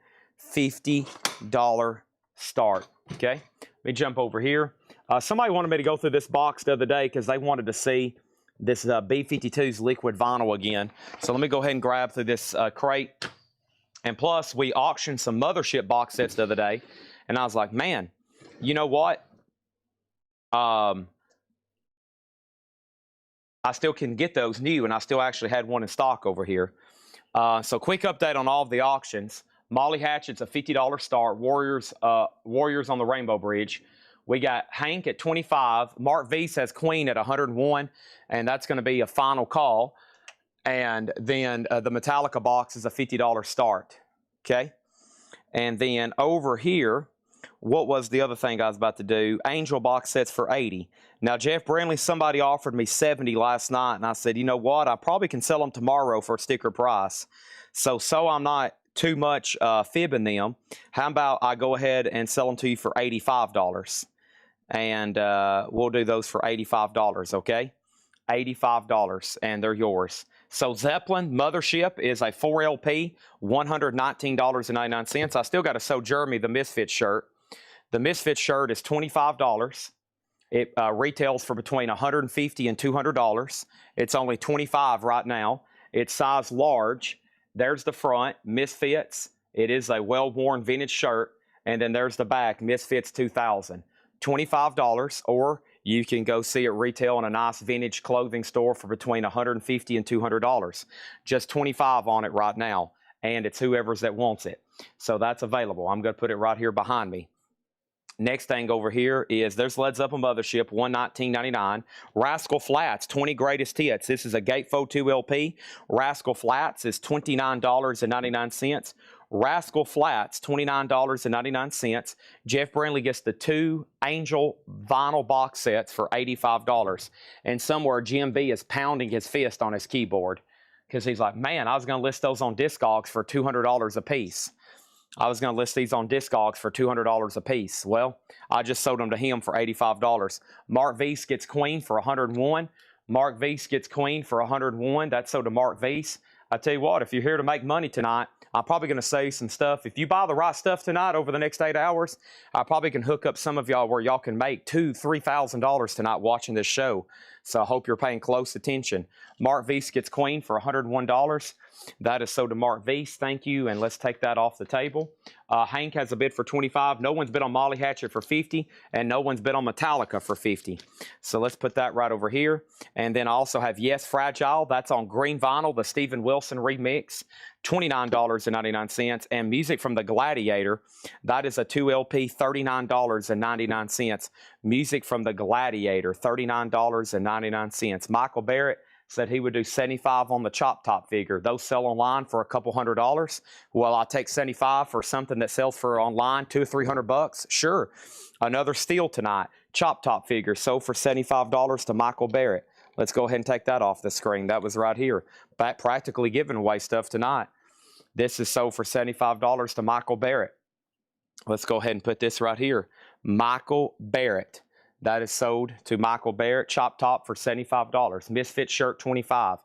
$50 start, okay? Let me jump over here. Somebody wanted me to go through this box the other day because they wanted to see this B-52's liquid vinyl again. So let me go ahead and grab through this crate. And plus, we auctioned some mothership box sets the other day. And I was like, man, you know what? I still can get those new, and I still actually had one in stock over here. So quick update on all of the auctions. Molly Hatchet's a $50 start. Warriors on the Rainbow Bridge. We got Hank at 25. Mark V says Queen at 101, and that's going to be a final call. And then the Metallica box is a $50 start, okay? And then over here, what was the other thing I was about to do? Angel box sets for 80. Now, Jeff Brandley, somebody offered me 70 last night, and I said, you know what? I probably can sell them tomorrow for a sticker price. So I'm not too much fibbing them. How about I go ahead and sell them to you for $85? And we'll do those for $85, okay? $85, and they're yours. So Zeppelin Mothership is a 4 LP, $119.99. I still got to show Jeremy the Misfits shirt. The Misfits shirt is $25. It retails for between $150 and $200. It's only $25 right now. It's size large. There's the front, Misfits. It is a well-worn vintage shirt. And then there's the back, Misfits 2000. $25, or you can go see it retail in a nice vintage clothing store for between $150 and $200. Just $25 on it right now, and it's whoever's that wants it. So that's available. I'm going to put it right here behind me. Next thing over here is there's Led Zeppelin Mothership, $119.99. Rascal Flatts, 20 Greatest Hits. This is a Gatefold 2 LP. Rascal Flatts is $29.99. Rascal Flatts, $29.99. Jeff Brandley gets the 2 Angel vinyl box sets for $85. And somewhere GMB is pounding his fist on his keyboard because he's like, man, I was going to list those on Discogs for $200 a piece. I was going to list these on Discogs for $200 a piece. Well, I just sold them to him for $85. Mark Weiss gets Queen for $101. Mark Weiss gets Queen for $101. That's sold to Mark Weiss. I tell you what, if you're here to make money tonight, I'm probably going to say some stuff. If you buy the right stuff tonight over the next 8 hours, I probably can hook up some of y'all where y'all can make $2,000, $3,000 tonight watching this show. So I hope you're paying close attention. Mark Weiss gets Queen for $101. That is sold to Mark Weiss. Thank you, and let's take that off the table. Hank has a bid for $25. No one's bid on Molly Hatchet for $50, and no one's bid on Metallica for $50. So let's put that right over here. And then I also have Yes Fragile. That's on green vinyl, the Steven Wilson remix, $29.99. And Music from the Gladiator, that is a 2 LP, $39.99. Music from the Gladiator, $39.99. Michael Barrett said he would do 75 on the Chop Top figure. Those sell online for a couple $100. Well, I'll take 75 for something that sells for online $200 or $300. Sure. Another steal tonight. Chop Top figure sold for $75 to Michael Barrett. Let's go ahead and take that off the screen. That was right here. Back practically giving away stuff tonight. This is sold for $75 to Michael Barrett. Let's go ahead and put this right here. Michael Barrett. That is sold to Michael Barrett. Chop top for $75. Misfit shirt, $25.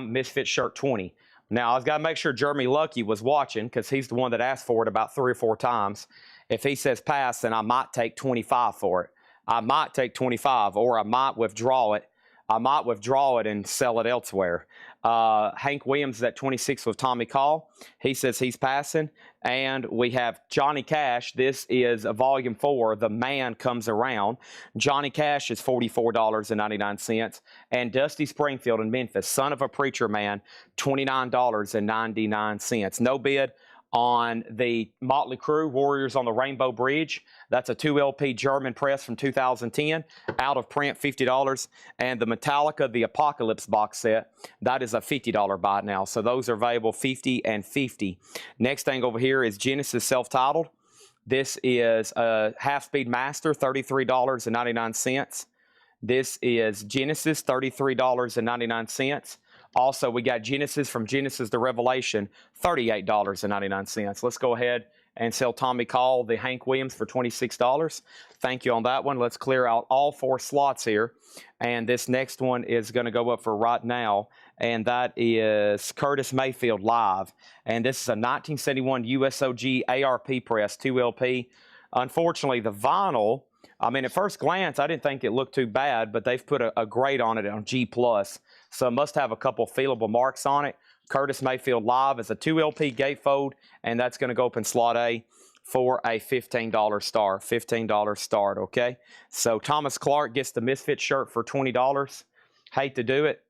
Misfit shirt, $20. Now, I've got to make sure Jeremy Lucky was watching because he's the one that asked for it about 3 or 4 times. If he says pass, then I might take $25 for it. I might take $25, or I might withdraw it. I might withdraw it and sell it elsewhere. Hank Williams is at 26 with Tommy Call. He says he's passing. And we have Johnny Cash. This is a volume 4. The Man Comes Around. Johnny Cash is $44.99. And Dusty Springfield in Memphis, Son of a Preacher Man, $29.99. No bid on the Motley Crue, Warriors on the Rainbow Bridge. That's a 2 LP German press from 2010, out of print, $50. And the Metallica, the Apocalypse box set, that is a $50 buy now. So those are available, $50 and $50. Next thing over here is Genesis self-titled. This is a half-speed master, $33.99. This is Genesis, $33.99. Also, we got Genesis from Genesis to Revelation, $38.99. Let's go ahead and sell Tommy Call the Hank Williams for $26. Thank you on that one. Let's clear out all 4 slots here. And this next one is going to go up for right now. And that is Curtis Mayfield Live. And this is a 1971 USOG ARP press, 2 LP. Unfortunately, the vinyl, I mean, at first glance, I didn't think it looked too bad, but they've put a grade on it on G+. So it must have a couple feelable marks on it. Curtis Mayfield Live is a 2 LP gatefold, and that's going to go up in slot A for a $15 start. $15 start, okay? So Thomas Clark gets the Misfit shirt for $20. Hate to do it,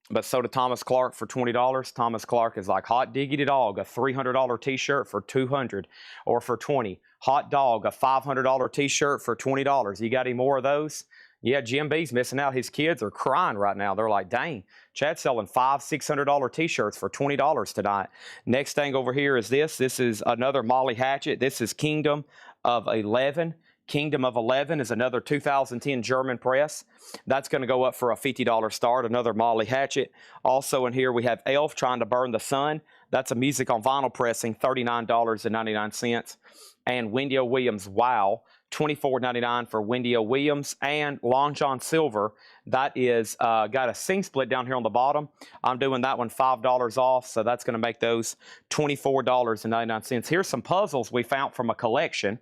but so did Thomas Clark for $20. Thomas Clark is like hot diggity dog, a $300 t-shirt for $200 or for $20. Hot dog, a $500 t-shirt for $20. You got any more of those? Yeah, Jim B's missing out. His kids are crying right now. They're like, dang, Chad's selling $500-$600 t-shirts for $20 tonight. Next thing over here is this. This is another Molly Hatchet. This is Kingdom of 11. Kingdom of 11 is another 2010 German press. That's going to go up for a $50 start, another Molly Hatchet. Also in here we have Elf Trying to Burn the Sun. That's a music on vinyl pressing, $39.99. And Wendy O. Williams, Wow, $24.99 for Wendy O. Williams. And Long John Silver, that is got a sing split down here on the bottom. I'm doing that one $5 off, so that's going to make those $24.99. Here's some puzzles we found from a collection.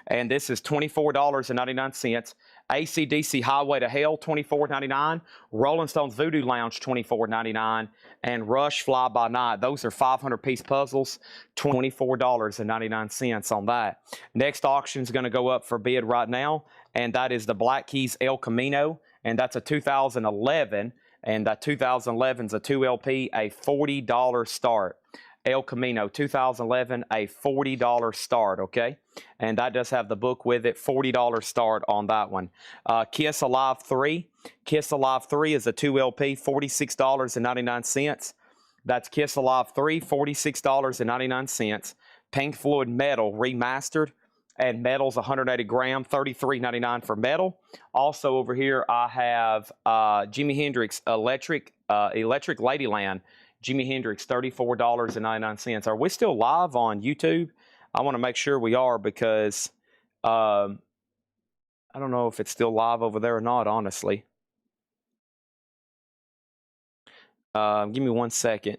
And this is $24.99. AC/DC Highway to Hell, $24.99. Rolling Stones Voodoo Lounge, $24.99. And Rush Fly By Night. Those are 500-piece puzzles, $24.99 on that. Next auction is going to go up for bid right now, and that is the Black Keys El Camino, and that's a 2011. And that 2011 is a 2 LP, a $40 start. El Camino 2011, a $40 start, okay? And that does have the book with it, $40 start on that one. Kiss Alive 3. Kiss Alive 3 is a 2 LP, $46.99. That's Kiss Alive 3, $46.99. Pink Floyd Metal Remastered. And metal's 180 gram, $33.99 for metal. Also over here, I have Jimi Hendrix Electric Ladyland. Jimi Hendrix, $34.99. Are we still live on YouTube? I want to make sure we are because I don't know if it's still live over there or not, honestly. Give me 1 second.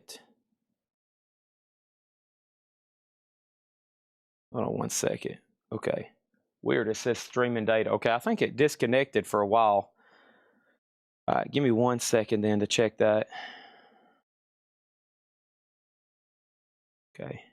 Hold on 1 second. Okay. Weird, it says streaming data. Okay, I think it disconnected for a while. All right, give me 1 second then to check that. Okay.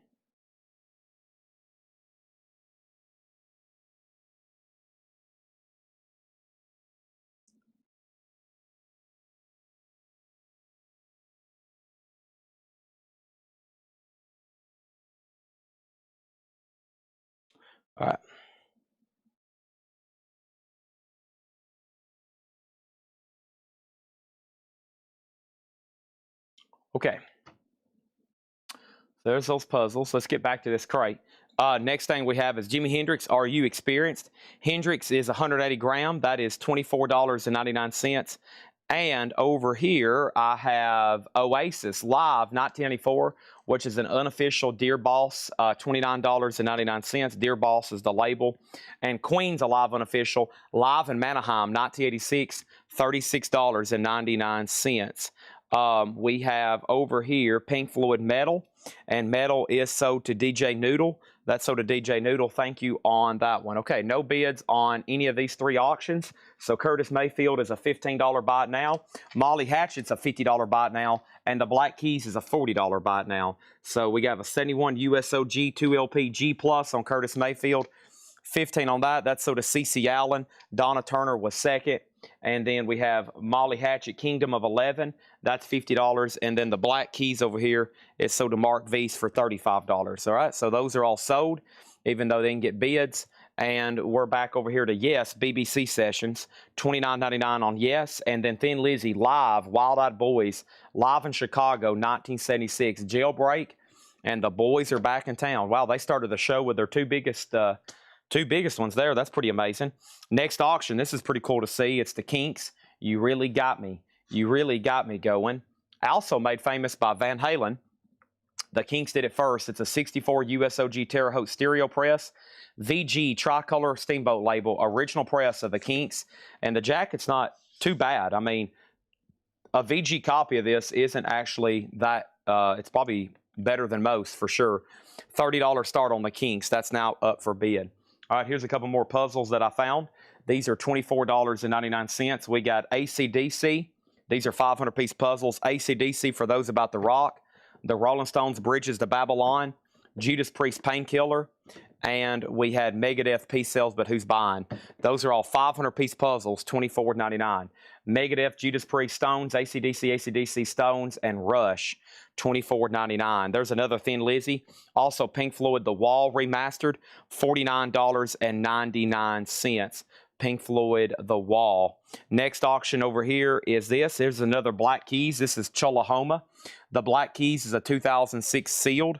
All right. Okay. There's those puzzles. Let's get back to this crate. Next thing we have is Jimi Hendrix. Are You Experienced? Hendrix is 180 gram. That is $24.99. And over here, I have Oasis Live 1994, which is an unofficial Deer Boss, $29.99. Deer Boss is the label. And Queen's a live unofficial, live in Manheim, 1986, $36.99. We have over here Pink Floyd Metal, and Metal is sold to DJ Noodle. That's sold to DJ Noodle. Thank you on that one. Okay, no bids on any of these three auctions. So Curtis Mayfield is a $15 buy it now. Molly Hatchet's a $50 buy it now. And the Black Keys is a $40 buy it now. So we got a 71 USOG 2LP G Plus on Curtis Mayfield. 15 on that. That's sold to CC Allen. Donna Turner was second. And then we have Molly Hatchet Kingdom of 11. That's $50. And then the Black Keys over here is sold to Mark V's for $35. All right, so those are all sold, even though they didn't get bids. And we're back over here to Yes, BBC Sessions, $29.99 on Yes. And then Thin Lizzy Live, Wild Eyed Boys, live in Chicago, 1976, Jailbreak. And the boys are back in town. Wow, they started the show with their two biggest ones there. That's pretty amazing. Next auction, this is pretty cool to see. It's the Kinks. You Really Got Me. You Really Got Me going. Also made famous by Van Halen. The Kinks did it first. It's a 64 USOG Terre Haute stereo press. VG tricolor steamboat label. Original press of the Kinks. And the jacket's not too bad. I mean, a VG copy of this isn't actually that, it's probably better than most for sure. $30 start on the Kinks. That's now up for bid. All right, here's a couple more puzzles that I found. These are $24.99. We got AC/DC. These are 500-piece puzzles. AC/DC for those about the rock. The Rolling Stones Bridges to Babylon. Judas Priest Painkiller. And we had Megadeth Peace Sells, But Who's Buying? Those are all 500-piece puzzles, $24.99. Megadeth, Judas Priest, Stones, AC/DC, Stones, and Rush, $24.99. There's another Thin Lizzy. Also, Pink Floyd, The Wall Remastered, $49.99. Pink Floyd, The Wall. Next auction over here is this. Here's another Black Keys. This is Chullahoma. The Black Keys is a 2006 sealed.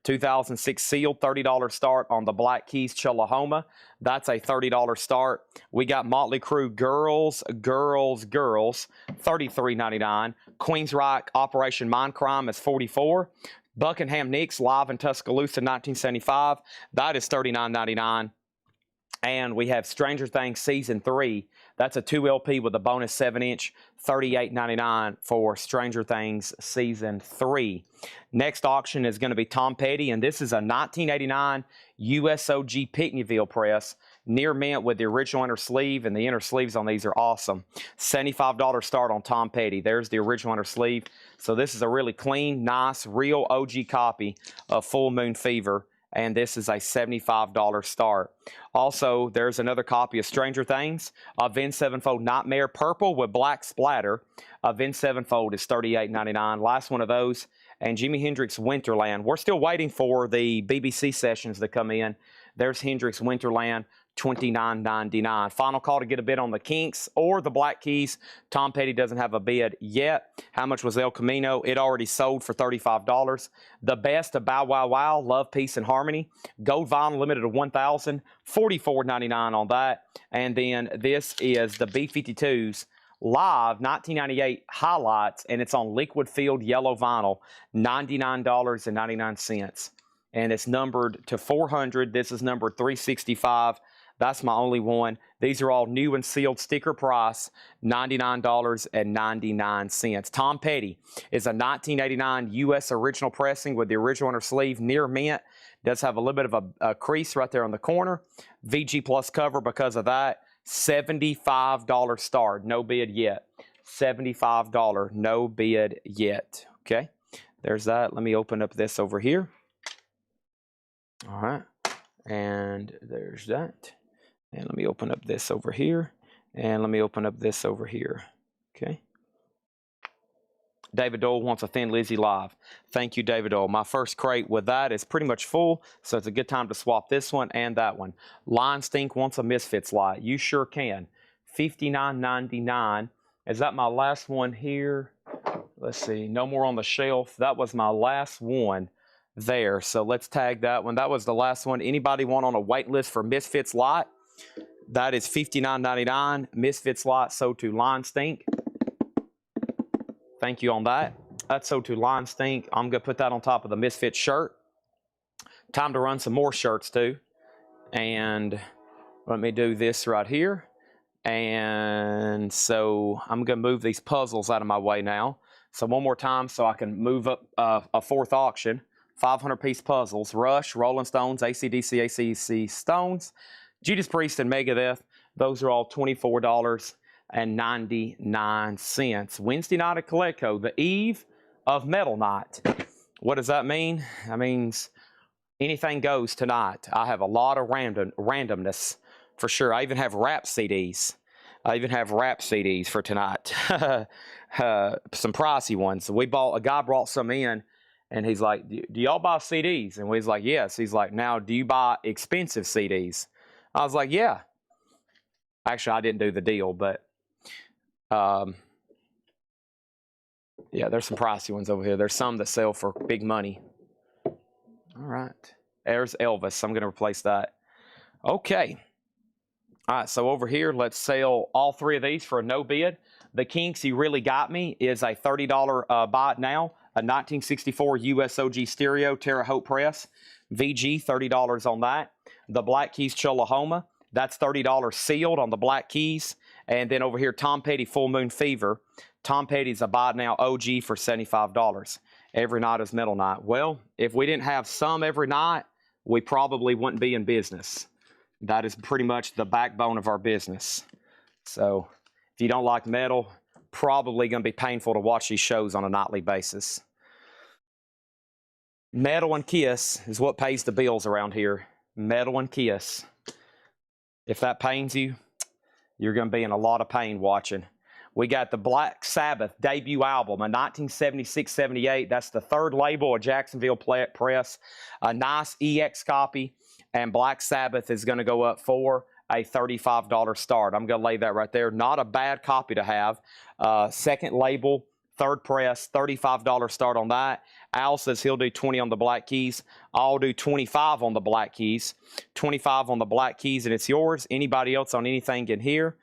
2006 sealed, $30 start on the Black Keys Chullahoma. That's a $30 start. We got Motley Crue Girls, $33.99. Queensryche Operation Mindcrime is $44. Buckingham Nicks live in Tuscaloosa, 1975. That is $39.99. And we have Stranger Things Season 3. That's a 2LP with a bonus 7-inch, $38.99 for Stranger Things Season 3. Next auction is going to be Tom Petty, and this is a 1989 USOG Picnieville press, near mint with the original inner sleeve, and the inner sleeves on these are awesome. $75 start on Tom Petty. There's the original inner sleeve. So this is a really clean, nice, real OG copy of Full Moon Fever. And this is a $75 start. Also, there's another copy of Stranger Things, Avenged Sevenfold Nightmare Purple with black splatter. Avenged Sevenfold is $38.99. Last one of those. And Jimi Hendrix Winterland. We're still waiting for the BBC sessions to come in. There's Hendrix Winterland, $29.99. Final call to get a bid on the Kinks or the Black Keys. Tom Petty doesn't have a bid yet. How much was El Camino? It already sold for $35. The Best of Bow Wow Wow, Love, Peace, and Harmony. Gold vinyl limited to 1,000, $44.99 on that. And then this is the B-52s. Live 1998 highlights, and it's on liquid filled yellow vinyl, $99.99. And it's numbered to 400. This is number 365. That's my only one. These are all new and sealed, sticker price, $99.99. Tom Petty is a 1989 U.S. original pressing with the original inner sleeve, near mint. Does have a little bit of a crease right there on the corner. VG Plus cover because of that. $75 start, no bid yet. $75, no bid yet. Okay, there's that. Let me open up this over here. All right, and there's that. And let me open up this over here. And let me open up this over here. Okay. David Dole wants a Thin Lizzy Live. Thank you, David Dole. My first crate with that is pretty much full, so it's a good time to swap this one and that one. Lion Stink wants a Misfits light. You sure can. $59.99. Is that my last one here? Let's see. No more on the shelf. That was my last one there. So let's tag that one. That was the last one. Anybody want on a wait list for Misfits light? That is $59.99. Misfits light sold to Lion Stink. Thank you on that. That's so to Line Stink. I'm going to put that on top of the Misfit shirt. Time to run some more shirts too. And let me do this right here. And so I'm going to move these puzzles out of my way now. So one more time so I can move up a fourth auction. 500-piece puzzles. Rush, Rolling Stones, AC/DC, AC/DC Stones, Judas Priest, and Megadeth. Those are all $24.99. Wednesday night at Collectible, the eve of Metal Night. What does that mean? That means anything goes tonight. I have a lot of randomness for sure. I even have rap CDs. For tonight. Some pricey ones. A guy brought some in, and he's like, do y'all buy CDs? And we was like, yes. He's like, now, do you buy expensive CDs? I was like, yeah. Actually, I didn't do the deal, but yeah, there's some pricey ones over here. There's some that sell for big money. All right. There's Elvis. I'm going to replace that. Okay. All right, so over here, let's sell all three of these for a no bid. The Kinks You Really Got Me is a $30 buy it now. A 1964 USOG stereo, Terre Haute press. VG, $30 on that. The Black Keys Cholahoma, that's $30 sealed on the Black Keys. And then over here, Tom Petty Full Moon Fever. Tom Petty's a buy it now OG for $75. Every night is Metal Night. Well, if we didn't have some every night, we probably wouldn't be in business. That is pretty much the backbone of our business. So if you don't like metal, probably going to be painful to watch these shows on a nightly basis. Metal and Kiss is what pays the bills around here. Metal and Kiss. If that pains you, you're going to be in a lot of pain watching. We got the Black Sabbath debut album, a 1976-78. That's the third label, a Jacksonville press. A nice EX copy. And Black Sabbath is going to go up for a $35 start. I'm going to lay that right there. Not a bad copy to have. Second label, third press, $35 start on that. Al says he'll do 20 on the Black Keys. I'll do 25 on the Black Keys. 25 on the Black Keys, and it's yours. Anybody else on anything in here?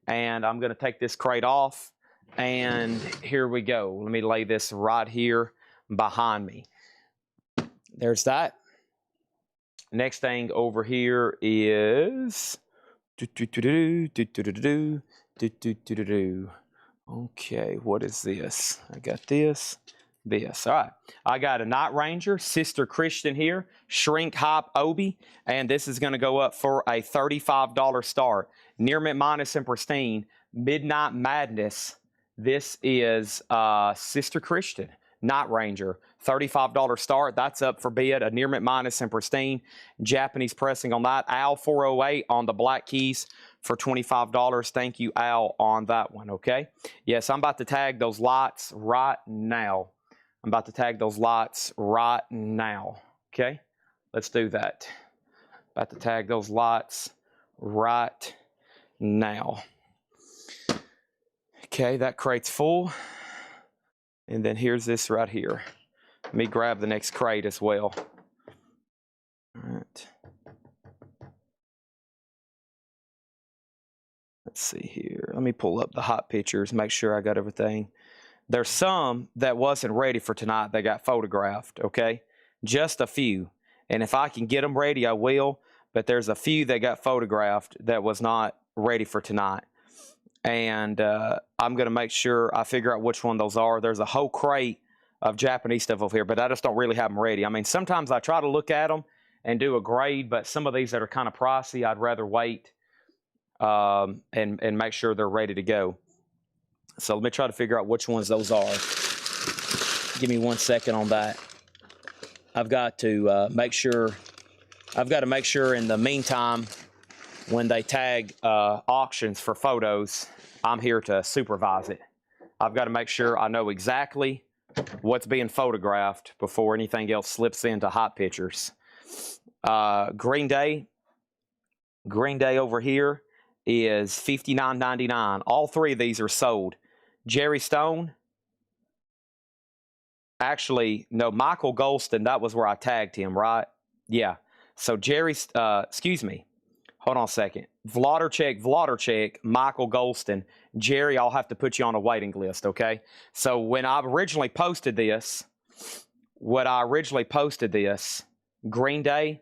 And I'm going to take this crate off. And here we go. Let me lay this right here behind me. There's that. Next thing over here is okay, what is this? I got this. All right. I got a Night Ranger, Sister Christian here, Shrink Hype Obi, and this is going to go up for a $35 start. Near Mint Minus and Pristine, Midnight Madness. This is Sister Christian. Night Ranger, $35 start. That's up for bid. A Near Mint Minus and Pristine. Japanese pressing on that. Al 408 on the Black Keys for $25. Thank you, Al, on that one, okay? Yes, I'm about to tag those lights right now. Okay? Let's do that. About to tag those lights right now. Okay, that crate's full. And then here's this right here. Let me grab the next crate as well. All right. Let's see here. Let me pull up the hot pictures, make sure I got everything. There's some that wasn't ready for tonight that got photographed, okay? Just a few. And if I can get them ready, I will. But there's a few that got photographed that was not ready for tonight. And I'm going to make sure I figure out which one those are. There's a whole crate of Japanese stuff over here, but I just don't really have them ready. I mean, sometimes I try to look at them and do a grade, but some of these that are kind of pricey, I'd rather wait and make sure they're ready to go. So let me try to figure out which ones those are. Give me 1 second on that. I've got to make sure in the meantime, when they tag auctions for photos, I'm here to supervise it. I've got to make sure I know exactly what's being photographed before anything else slips into hot pictures. Green Day over here is $59.99. All three of these are sold. Jerry Stone. Actually, no, Michael Golston, that was where I tagged him, right? Yeah. So Jerry, excuse me. hold on a second. Vladarchik, Michael Golston, Jerry, I'll have to put you on a waiting list, okay? So when I originally posted this, Green Day,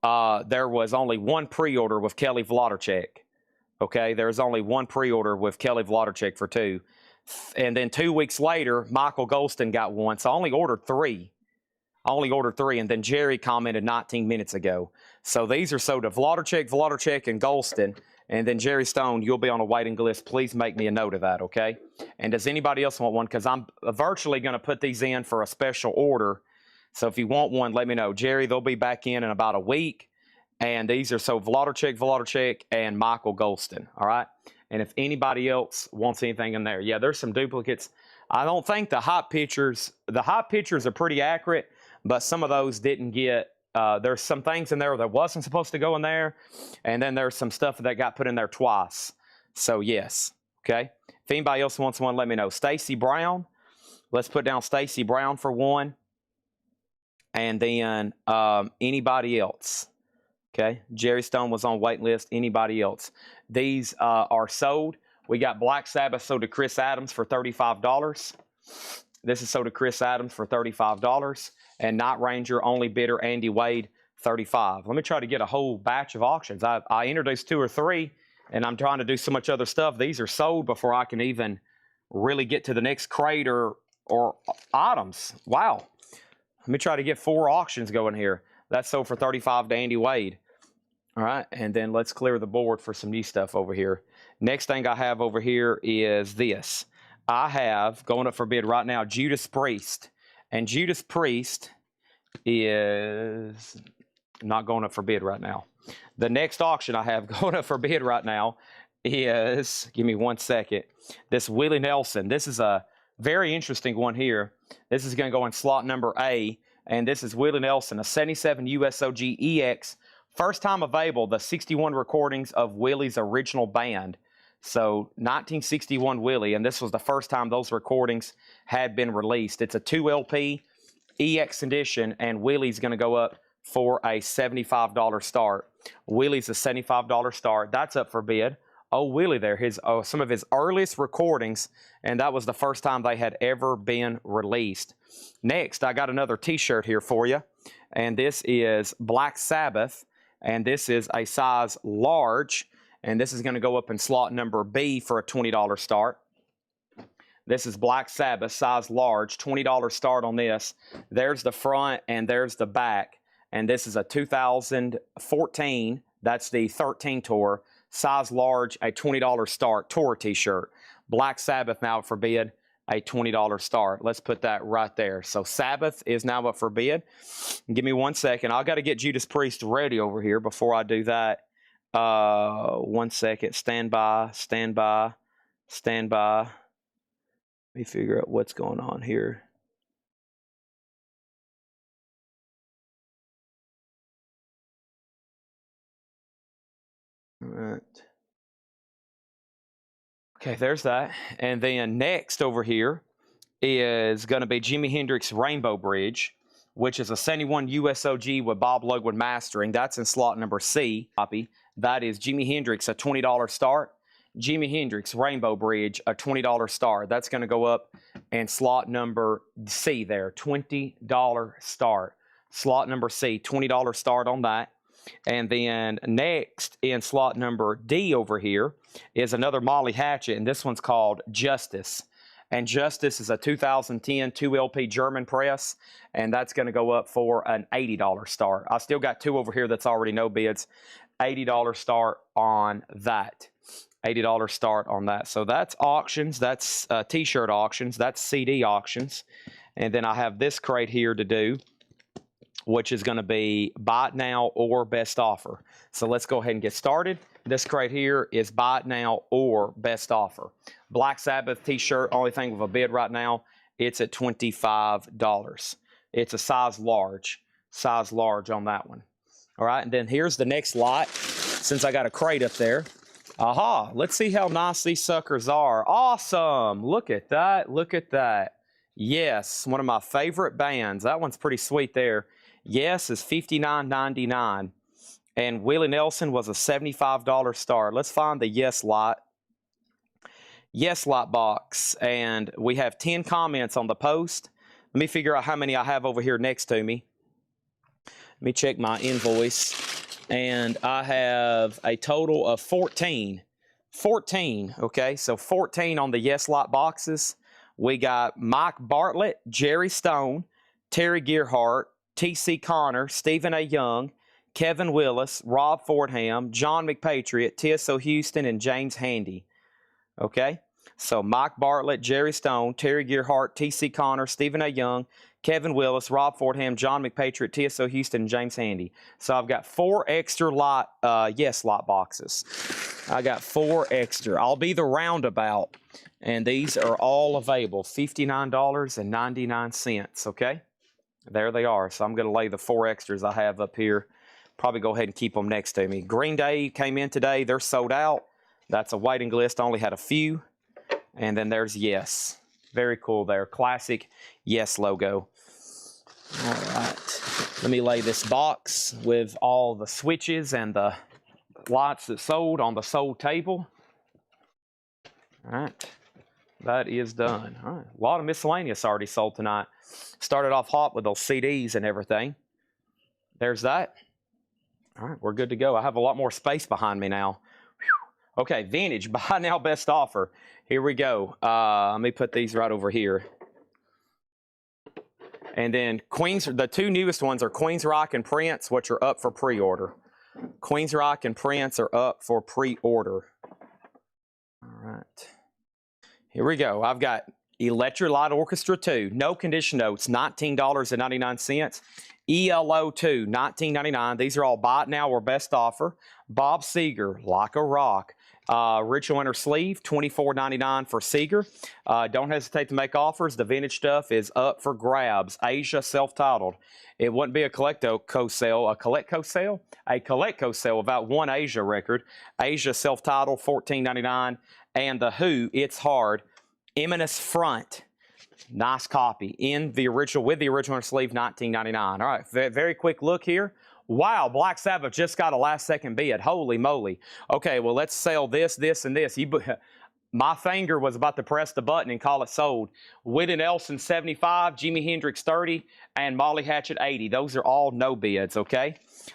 there was only one pre-order with Kelly Vladarchik, okay? There's only one pre-order with Kelly Vladarchik for 2. And then 2 weeks later, Michael Golston got 1, so I only ordered 3. And then Jerry commented 19 minutes ago. So these are sold to Vladarchik, and Golston. And then Jerry Stone, you'll be on a waiting list. Please make me a note of that, okay? And does anybody else want one? Because I'm virtually going to put these in for a special order. So if you want one, let me know. Jerry, they'll be back in about a week. And these are so Vladarchik, and Michael Golston, all right? And if anybody else wants anything in there, yeah, there's some duplicates. I don't think the hot pictures are pretty accurate, but some of those didn't get, there's some things in there that wasn't supposed to go in there, and then there's some stuff that got put in there twice. So yes, okay? If anybody else wants one, let me know. Stacy Brown, let's put down Stacy Brown for 1. And then anybody else, okay? Jerry Stone was on wait list. Anybody else? These are sold. We got Black Sabbath sold to Chris Adams for $35. This is sold to Chris Adams for $35. And Night Ranger, only bidder Andy Wade, $35. Let me try to get a whole batch of auctions. I introduced 2 or 3, and I'm trying to do so much other stuff. These are sold before I can even really get to the next crate or items. Wow. Let me try to get 4 auctions going here. That's sold for $35 to Andy Wade. All right, and then let's clear the board for some new stuff over here. Next thing I have over here is this. I have, going up for bid right now, Judas Priest. And Judas Priest is not going up for bid right now. The next auction I have going up for bid right now is, give me 1 second, this Willie Nelson. This is a very interesting one here. This is going to go in slot number A, and this is Willie Nelson, a 77 USOG EX. First time available, the 61 recordings of Willie's original band. So 1961 Willie, and this was the first time those recordings had been released. It's a 2 LP EX edition, and Willie's going to go up for a $75 start. Willie's a $75 start. That's up for bid. Oh, Willie there, some of his earliest recordings, and that was the first time they had ever been released. Next, I got another t-shirt here for you, and this is Black Sabbath, and this is a size large, and this is going to go up in slot number B for a $20 start. This is Black Sabbath, size large, $20 start on this. There's the front and there's the back. And this is a 2014, that's the 13 tour, size large, a $20 start tour t-shirt. Black Sabbath now up for bid, a $20 start. Let's put that right there. So Sabbath is now up for bid. Give me 1 second. I've got to get Judas Priest ready over here before I do that. 1 second. Stand by. Let me figure out what's going on here. All right. Okay, there's that. And then next over here is going to be Jimi Hendrix Rainbow Bridge, which is a 71 USOG with Bob Lugwood mastering. That's in slot number C. Copy. That is Jimi Hendrix, a $20 start. Jimi Hendrix Rainbow Bridge, a $20 start. That's going to go up in slot number C there, $20 start. Slot number C, $20 start on that. And then next in slot number D over here is another Molly Hatchet, and this one's called Justice. And Justice is a 2010 2LP German press, and that's going to go up for an $80 start. I still got 2 over here that's already no bids. $80 start on that. $80 start on that. So that's auctions. That's t-shirt auctions. That's CD auctions. And then I have this crate here to do, which is going to be buy it now or best offer. So let's go ahead and get started. This crate here is buy it now or best offer. Black Sabbath t-shirt, only thing with a bid right now, it's at $25. It's a size large on that one. All right, and then here's the next lot, since I got a crate up there. Aha, let's see how nice these suckers are. Awesome, look at that, look at that. Yes, one of my favorite bands. That one's pretty sweet there. Yes is $59.99. And Willie Nelson was a $75 start. Let's find the Yes Lot. Yes Lot box. And we have 10 comments on the post. Let me figure out how many I have over here next to me. Let me check my invoice. And I have a total of 14. 14, okay? So 14 on the Yes Lot boxes. We got Mike Bartlett, Jerry Stone, Terry Gearhart, T.C. Connor, Stephen A. Young, Kevin Willis, Rob Fordham, John McPatriot, TSO Houston, and James Handy. Okay? So Mike Bartlett, Jerry Stone, Terry Gearhart, T.C. Connor, Stephen A. Young, Kevin Willis, Rob Fordham, John McPatriot, TSO Houston, and James Handy. So I've got 4 extra lot, Yes Lot boxes. I got 4 extra. I'll be the roundabout. And these are all available, $59.99, okay? There they are. So I'm going to lay the 4 extras I have up here. Probably go ahead and keep them next to me. Green Day came in today. They're sold out. That's a waiting list. Only had a few. And then there's Yes. Very cool there. Classic Yes logo. All right. Let me lay this box with all the switches and the lights that sold on the sold table. All right. That is done. All right. A lot of miscellaneous already sold tonight. Started off hot with those CDs and everything. There's that. All right, we're good to go. I have a lot more space behind me now. Whew. Okay, vintage, buy now, best offer. Here we go. Let me put these right over here. And then the 2 newest ones are Queen's Rock and Prince, which are up for pre-order. Queen's Rock and Prince are up for pre-order. All right. Here we go. I've got Electric Light Orchestra 2, no condition notes, $19.99. ELO 2, $19.99. These are all buy it now or best offer. Bob Seger, Like a Rock. Ritual Winter Sleeve, $24.99 for Seger. Don't hesitate to make offers. The vintage stuff is up for grabs. Asia, self-titled. It wouldn't be a Collectico sale. A Collectico sale? A Collectico sale without one Asia record. Asia, self-titled, $14.99. And The Who, It's Hard. Eminence Front. Nice copy in the original, with the original sleeve, $19.99. All right, very quick look here. Wow, Black Sabbath just got a last-second bid. Holy moly. Okay, well, let's sell this, this, and this. My finger was about to press the button and call it sold. Willie Nelson, 75, Jimi Hendrix, 30, and Molly Hatchet, 80. Those are all no bids, okay?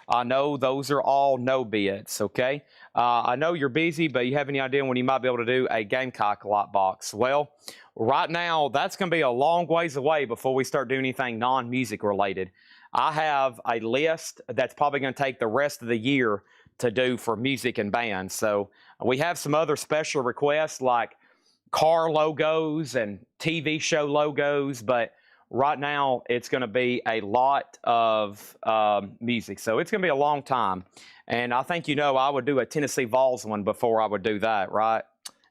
I know those are all no bids, okay? I know you're busy, but you have any idea when you might be able to do a Gamecock lot box? Well, right now, that's going to be a long ways away before we start doing anything non-music related. I have a list that's probably going to take the rest of the year to do for music and bands. So we have some other special requests like car logos and TV show logos, but right now it's going to be a lot of music. So it's going to be a long time. And I think, you know, I would do a Tennessee Vols one before I would do that, right?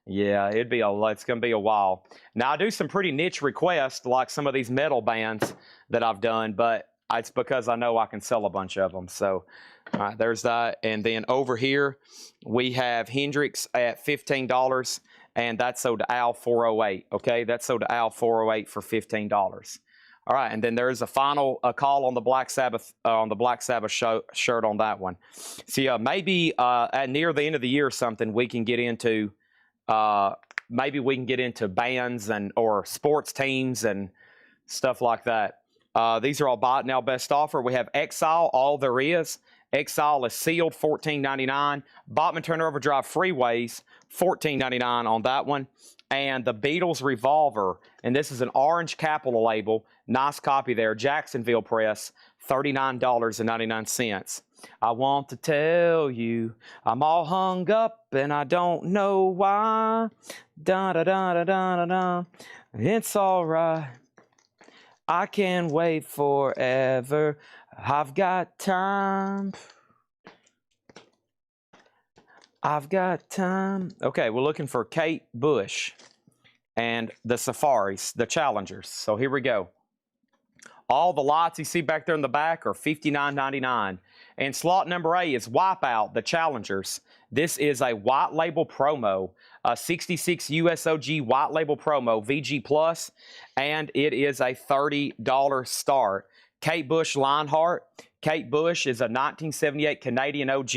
Yeah, it's going to be a while. Now, I do some pretty niche requests like some of these metal bands that I've done, but it's because I know I can sell a bunch of them. So, all right, there's that. And then over here, we have Hendrix at $15, and that's sold to Al 408. Okay, that's sold to Al 408 for $15. All right, and then there's a final call on the Black Sabbath shirt on that one. So yeah, maybe at near the end of the year or something, we can get into maybe we can get into bands and or sports teams and stuff like that. These are all buy it now best offer. We have Exile, all there is. Exile is sealed, $14.99. Bachman Turner Overdrive Freeways, $14.99 on that one. And the Beatles Revolver, and this is an orange capital label. Nice copy there. Jacksonville Press, $39.99. I want to tell you, I'm all hung up and I don't know why. Da da da da da da da. It's all right. I can wait forever. I've got time. I've got time. Okay, we're looking for Kate Bush and the Safaris, the Challengers. So here we go. All the lots you see back there in the back are $59.99. And slot number A is Wipeout, the Challengers. This is a white label promo, a 66 USOG white label promo, VG Plus, and it is a $30 start. Kate Bush Lionheart, Kate Bush is a 1978 Canadian OG,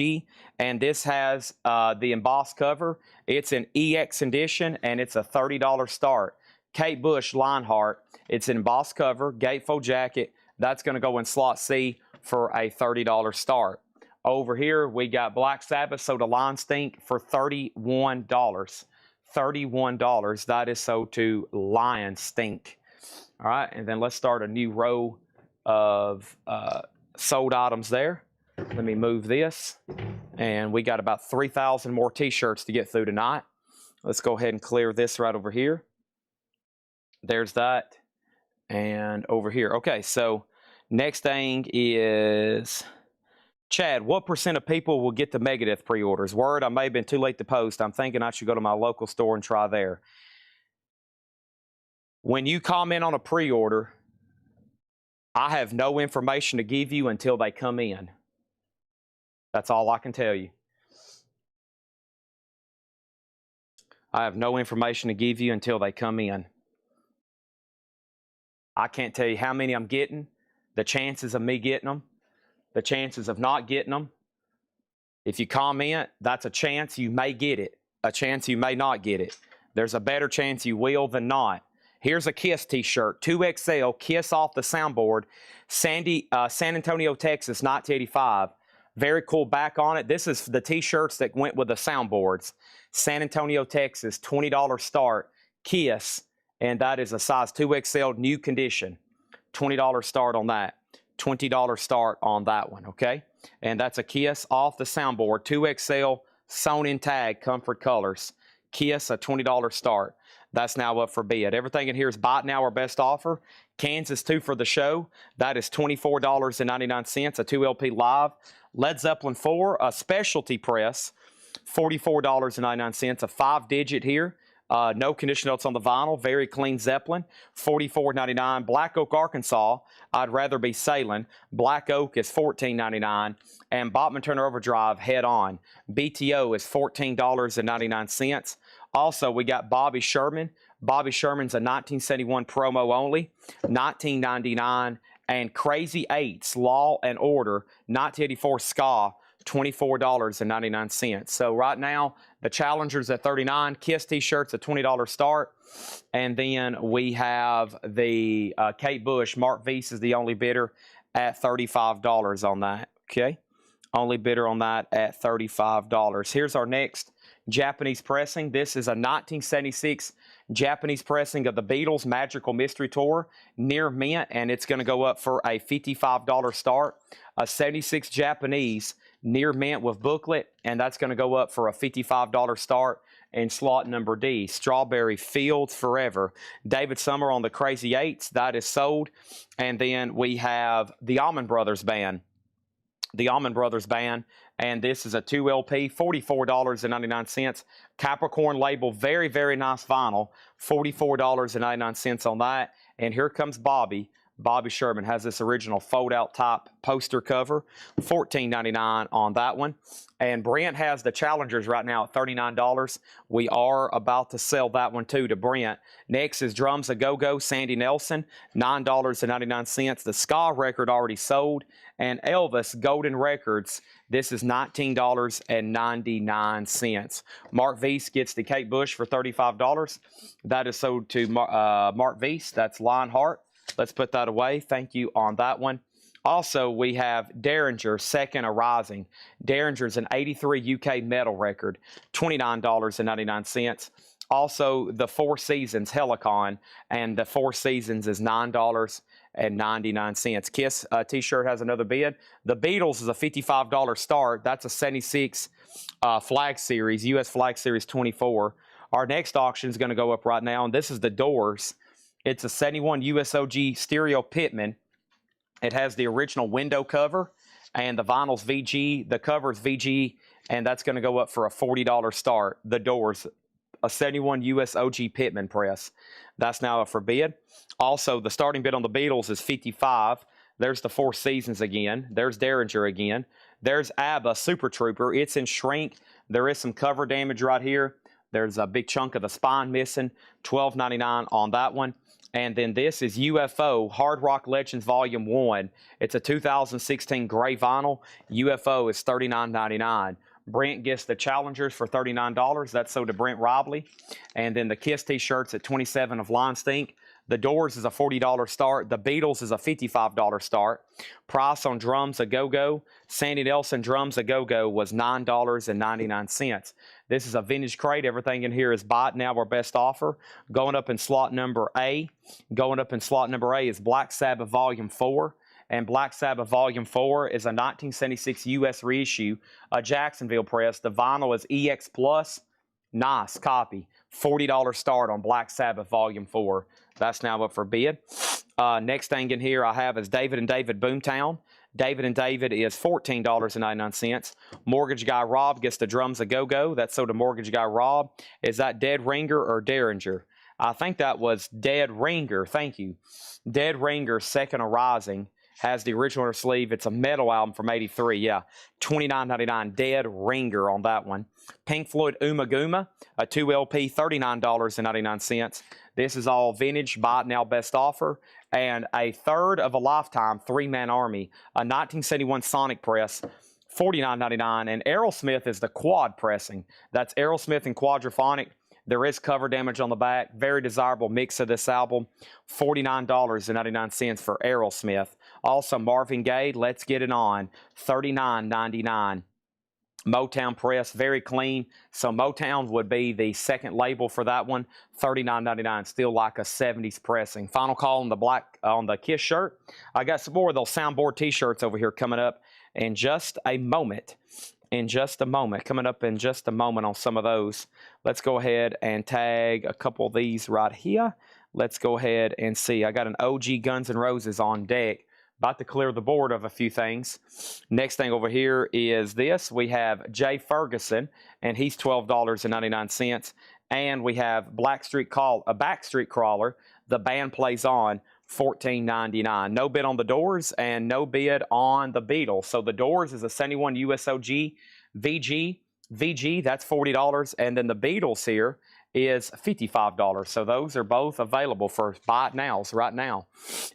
and this has the embossed cover. It's an EX edition, and it's a $30 start. Kate Bush Lionheart, it's an embossed cover, gatefold jacket. That's going to go in slot C for a $30 start. Over here, we got Black Sabbath Soda Lion Stink for $31. $31. That is sold to Lion Stink. All right, and then let's start a new row of sold items there. Let me move this. And we got about 3,000 more t-shirts to get through tonight. Let's go ahead and clear this right over here. There's that. And over here. Okay, so next thing is, Chad, what % of people will get the Megadeth pre-orders? Word, I may have been too late to post. I'm thinking I should go to my local store and try there. When you comment on a pre-order, I have no information to give you until they come in. That's all I can tell you. I have no information to give you until they come in. I can't tell you how many I'm getting, the chances of me getting them, the chances of not getting them. If you comment, that's a chance you may get it, a chance you may not get it. There's a better chance you will than not. Here's a Kiss t-shirt, 2XL, Kiss off the soundboard, San Antonio, Texas, 1985. Very cool back on it. This is the t-shirts that went with the soundboards. San Antonio, Texas, $20 start, Kiss, and that is a size 2XL, new condition. $20 start on that. $20 start on that one, okay? And that's a Kiss off the soundboard, 2XL, sewn in tag, comfort colors. Kiss, a $20 start. That's now up for bid. Everything in here is bought now or best offer. Kansas 2 for the show. That is $24.99, a 2LP live. Led Zeppelin 4, a specialty press, $44.99, a 5-digit here. No condition notes on the vinyl. Very clean Zeppelin, $44.99. Black Oak, Arkansas, I'd rather be sailing. Black Oak is $14.99. And Bachman Turner Overdrive Head On, BTO is $14.99. Also, we got Bobby Sherman. Bobby Sherman's a 1971 promo only, $19.99. And Crazy Eights, Law and Order, 1984 ska, $24.99. So right now, the Challenger's at $39, Kiss t-shirts at $20 start. And then we have the Kate Bush, Mark Weiss is the only bidder at $35 on that, okay? Only bidder on that at $35. Here's our next Japanese pressing. This is a 1976 Japanese pressing of the Beatles Magical Mystery Tour, near mint, and it's going to go up for a $55 start. A 76 Japanese near mint with booklet, and that's going to go up for a $55 start. And slot number D, Strawberry Fields Forever. David Summer on the Crazy Eights, that is sold. And then we have the Allman Brothers Band. The Allman Brothers Band, and this is a 2LP, $44.99. Capricorn label, very, very nice vinyl, $44.99 on that. And here comes Bobby. Bobby Sherman has this original fold-out type poster cover, $14.99 on that one. And Brent has the Challengers right now at $39. We are about to sell that one too to Brent. Next is Drums A Go-Go, Sandy Nelson, $9.99. The ska record already sold. And Elvis Golden Records, this is $19.99. Mark Weiss gets the Kate Bush for $35. That is sold to Mark Weiss. That's Lionheart. Let's put that away. Thank you on that one. Also, we have Derringer, Second Arising. Derringer's an 83 UK metal record, $29.99. Also, the Four Seasons Helicon, and the Four Seasons is $9.99. Kiss t-shirt has another bid. The Beatles is a $55 start. That's a 76 Flag Series, US Flag Series 24. Our next auction is going to go up right now, and this is the Doors. It's a 71 USOG stereo Pitman. It has the original window cover, and the vinyl's VG. The cover's VG, and that's going to go up for a $40 start. The Doors, a 71 USOG Pitman press. That's now up for bid. Also, the starting bid on the Beatles is $55. There's the Four Seasons again. There's Derringer again. There's ABBA Super Trooper. It's in shrink. There is some cover damage right here. There's a big chunk of the spine missing. $12.99 on that one. And then this is UFO Hard Rock Legends Volume 1. It's a 2016 gray vinyl. UFO is $39.99. Brent gets the Challengers for $39. That's sold to Brent Robley. And then the Kiss t-shirts at $27 of Line Stink. The Doors is a $40 start. The Beatles is a $55 start. Price on drums a go-go. Sandy Nelson drums a go-go was $9.99. This is a vintage crate. Everything in here is bought now or best offer. Going up in slot number A. Going up in slot number A is Black Sabbath Volume 4. And Black Sabbath Volume 4 is a 1976 U.S. reissue, a Jacksonville press. The vinyl is EX Plus. Nice copy. $40 start on Black Sabbath Volume 4. That's now up for bid. Next thing in here I have is David and David Boomtown. David and David is $14.99. Mortgage Guy Rob gets the drums a go-go. That's sold to Mortgage Guy Rob. Is that Dead Ringer or Derringer? I think that was Dead Ringer. Thank you. Dead Ringer Second Arising has the original sleeve. It's a metal album from '83. Yeah, $29.99. Dead Ringer on that one. Pink Floyd Uma Guma, a 2 LP, $39.99. This is all vintage, buy it now best offer. And a third of a lifetime 3-man army, a 1971 Sonic press, $49.99. And Aerosmith is the quad pressing. That's Aerosmith and Quadraphonic. There is cover damage on the back. Very desirable mix of this album. $49.99 for Aerosmith. Also Marvin Gaye, Let's Get It On, $39.99. Motown press, very clean. So Motown would be the second label for that one. $39.99, still like a 70s pressing. Final call on the Kiss shirt. I got some more of those soundboard t-shirts over here coming up in just a moment. Coming up in just a moment on some of those. Let's go ahead and tag a couple of these right here. Let's go ahead and see. I got an OG Guns N' Roses on deck. About to clear the board of a few things. Next thing over here is this. We have Jay Ferguson, and he's $12.99. And we have a Backstreet Crawler. The band plays on, $14.99. No bid on the Doors and no bid on the Beatles. So the Doors is a 71 USOG VG. That's $40. And then the Beatles here is $55. So those are both available for buy it nows right now.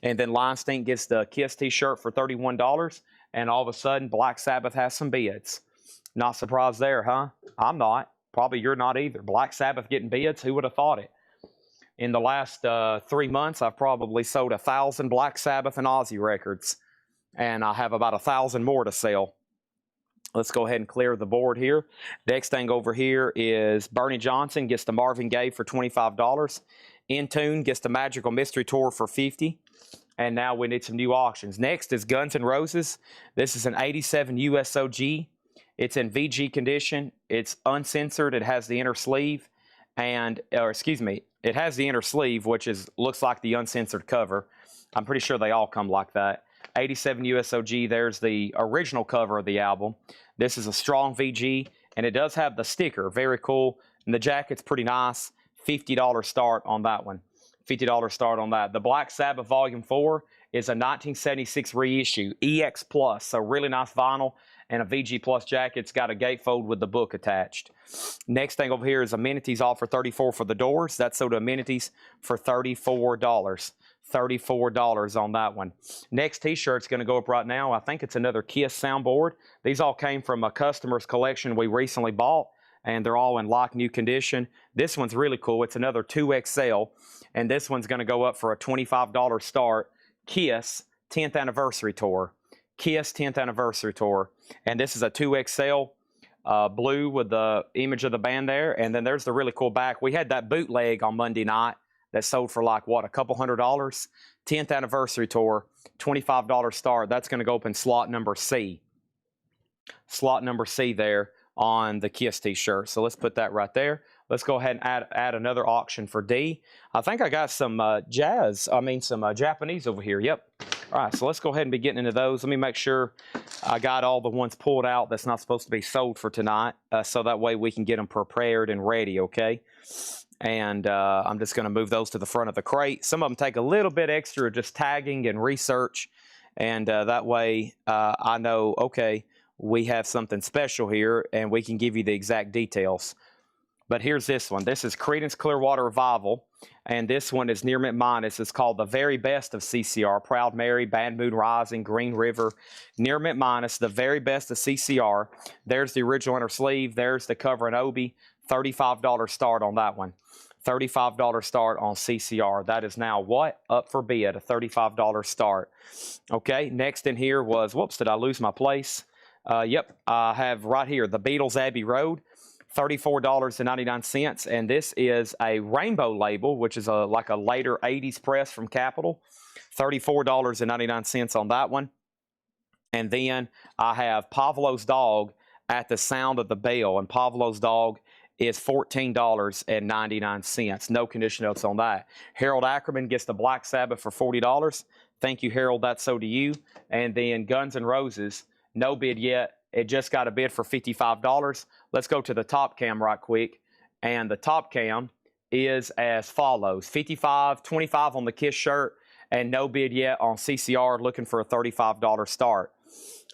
And then Line Stink gets the Kiss t-shirt for $31. And all of a sudden, Black Sabbath has some bids. Not surprised there, huh? I'm not. Probably you're not either. Black Sabbath getting bids? Who would have thought it? In the last 3 months, I've probably sold 1,000 Black Sabbath and Ozzy records. And I have about 1,000 more to sell. Let's go ahead and clear the board here. Next thing over here is Bernie Johnson gets the Marvin Gaye for $25. Intune gets the Magical Mystery Tour for $50. And now we need some new auctions. Next is Guns N' Roses. This is an 87 USOG. It's in VG condition. It's uncensored. It has the inner sleeve. It has the inner sleeve, which looks like the uncensored cover. I'm pretty sure they all come like that. 87 USOG, there's the original cover of the album. This is a strong VG, and it does have the sticker. Very cool. And the jacket's pretty nice. $50 start on that one. $50 start on that. The Black Sabbath Volume 4 is a 1976 reissue. EX Plus, so really nice vinyl. And a VG Plus jacket. It's got a gatefold with the book attached. Next thing over here is amenities all for $34 for the Doors. That's sold to amenities for $34. $34 on that one. Next t-shirt's going to go up right now. I think it's another Kiss soundboard. These all came from a customer's collection we recently bought, and they're all in like new condition. This one's really cool. It's another 2XL, and this one's going to go up for a $25 start. Kiss 10th Anniversary Tour. Kiss 10th Anniversary Tour. And this is a 2XL blue with the image of the band there. And then there's the really cool back. We had that bootleg on Monday night that sold for like, what, a couple $100? 10th Anniversary Tour, $25 start. That's going to go up in slot number C. Slot number C there on the Kiss t-shirt. So let's put that right there. Let's go ahead and add another auction for D. I think I got some some Japanese over here. Yep. All right, so let's go ahead and be getting into those. Let me make sure I got all the ones pulled out that's not supposed to be sold for tonight, so that way we can get them prepared and ready, okay? And I'm just going to move those to the front of the crate. Some of them take a little bit extra just tagging and research, and that way I know, okay, we have something special here, and we can give you the exact details. But here's this one. This is Creedence Clearwater Revival, and this one is Near Mint Minus. It's called The Very Best of CCR. Proud Mary, Bad Moon Rising, Green River, Near Mint Minus, The Very Best of CCR. There's the original inner sleeve. There's the cover and Obi. $35 start on that one. $35 start on CCR. That is now what? Up for bid, a $35 start. Okay, next in here was, whoops, did I lose my place? Yep, I have right here, the Beatles Abbey Road. $34.99, and this is a rainbow label, which is like a later 80s press from Capitol. $34.99 on that one. And then I have Pavlo's Dog at the Sound of the Bell, and Pavlo's Dog is $14.99. No condition notes on that. Harold Ackerman gets the Black Sabbath for $40. Thank you, Harold. That's so to you. And then Guns N' Roses, no bid yet. It just got a bid for $55. Let's go to the top cam right quick. And the top cam is as follows. $55.25 on the Kiss shirt, and no bid yet on CCR, looking for a $35 start.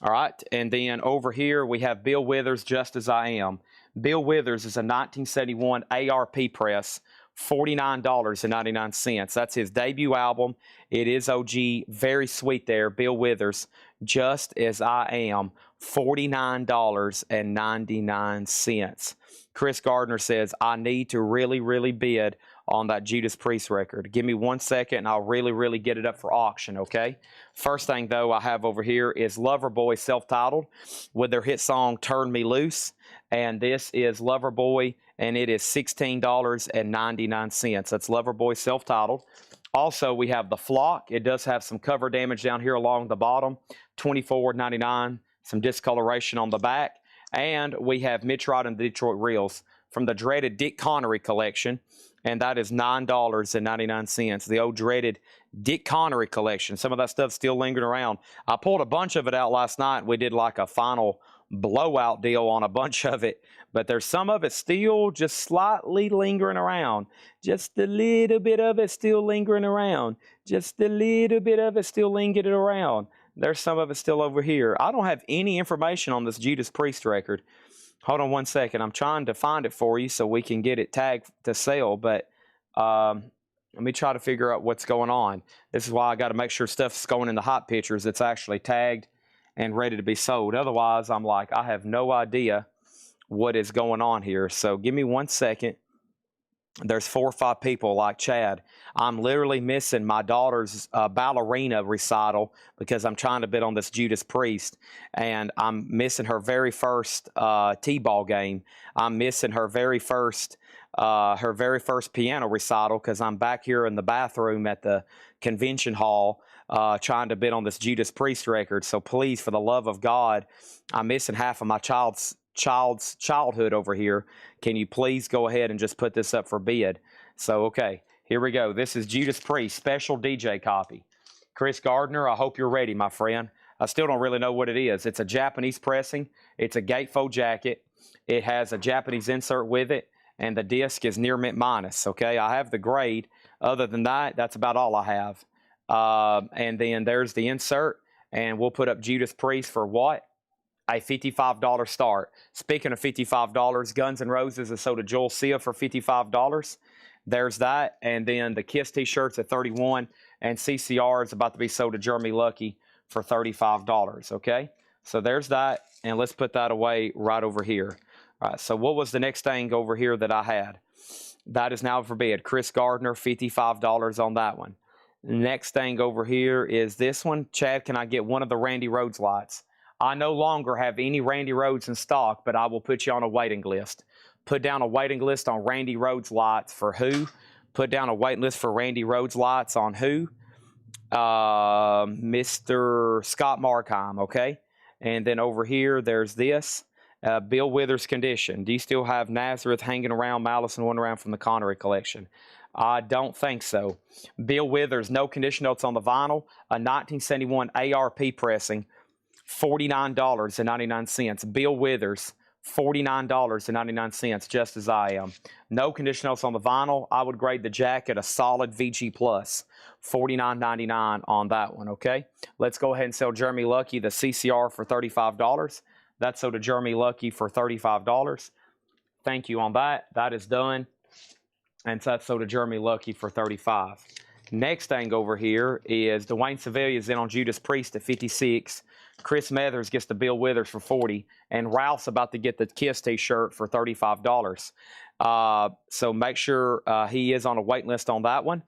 All right, and then over here we have Bill Withers, Just As I Am. Bill Withers is a 1971 ARP press, $49.99. That's his debut album. It is OG, very sweet there. Bill Withers, Just As I Am, $49.99. Chris Gardner says, I need to really bid on that Judas Priest record. Give me 1 second and I'll really get it up for auction, okay? First thing, though, I have over here is Loverboy self-titled with their hit song Turn Me Loose. And this is Loverboy, and it is $16.99. That's Loverboy self-titled. Also, we have the Flock. It does have some cover damage down here along the bottom, $24.99. Some discoloration on the back. And we have Mitch Rod and the Detroit Reels from the dreaded Dick Connery collection, and that is $9.99. The old dreaded Dick Connery collection. Some of that stuff's still lingering around. I pulled a bunch of it out last night. We did like a final blowout deal on a bunch of it, but there's some of it still just slightly lingering around. Just a little bit of it still lingering around. Just a little bit of it still lingering around. There's some of it still over here. I don't have any information on this Judas Priest record. Hold on 1 second. I'm trying to find it for you so we can get it tagged to sale, but let me try to figure out what's going on. This is why I got to make sure stuff's going in the hot pictures. It's actually tagged and ready to be sold. Otherwise, I'm like, I have no idea what is going on here. So give me 1 second. There's 4 or 5 people like Chad. I'm literally missing my daughter's ballerina recital because I'm trying to bid on this Judas Priest, and I'm missing her very first T-ball game. I'm missing her very first piano recital because I'm back here in the bathroom at the convention hall trying to bid on this Judas Priest record. So please, for the love of God, I'm missing half of my child's childhood over here. Can you please go ahead and just put this up for bid? So, okay, here we go. This is Judas Priest, special DJ copy. Chris Gardner, I hope you're ready, my friend. I still don't really know what it is. It's a Japanese pressing. It's a gatefold jacket. It has a Japanese insert with it, and the disc is Near Mint Minus, okay? I have the grade. Other than that, that's about all I have. And then there's the insert, and we'll put up Judas Priest for what? A $55 start. Speaking of $55, Guns N' Roses is sold to Joel Sia for $55. There's that. And then the Kiss t-shirts at $31, and CCR is about to be sold to Jeremy Lucky for $35. Okay, so there's that, and let's put that away right over here. All right, so what was the next thing over here that I had? That is now for bid. Chris Gardner, $55 on that one. Next thing over here is this one. Chad, can I get one of the Randy Rhoads lights? I no longer have any Randy Rhoads in stock, but I will put you on a waiting list. Put down a waiting list on Randy Rhoads lights for who? Put down a waiting list for Randy Rhoads lights on who? Mr. Scott Markheim, okay? And then over here, there's this. Bill Withers condition. Do you still have Nazareth hanging around, Malice in Wonderland from the Connery collection? I don't think so. Bill Withers, no condition notes on the vinyl. A 1971 ARP pressing. $49.99. Bill Withers, $49.99, Just As I Am. No condition notes on the vinyl. I would grade the jacket a solid VG+. $49.99 on that one, okay? Let's go ahead and sell Jeremy Lucky the CCR for $35. That's sold to Jeremy Lucky for $35. Thank you on that. That is done. And so that's sold to Jeremy Lucky for 35. Next thing over here is Dwayne Sevilla's in on Judas Priest at 56. Chris Mathers gets the Bill Withers for 40. And Ralph's about to get the Kiss t-shirt for $35. So make sure he is on a wait list on that one.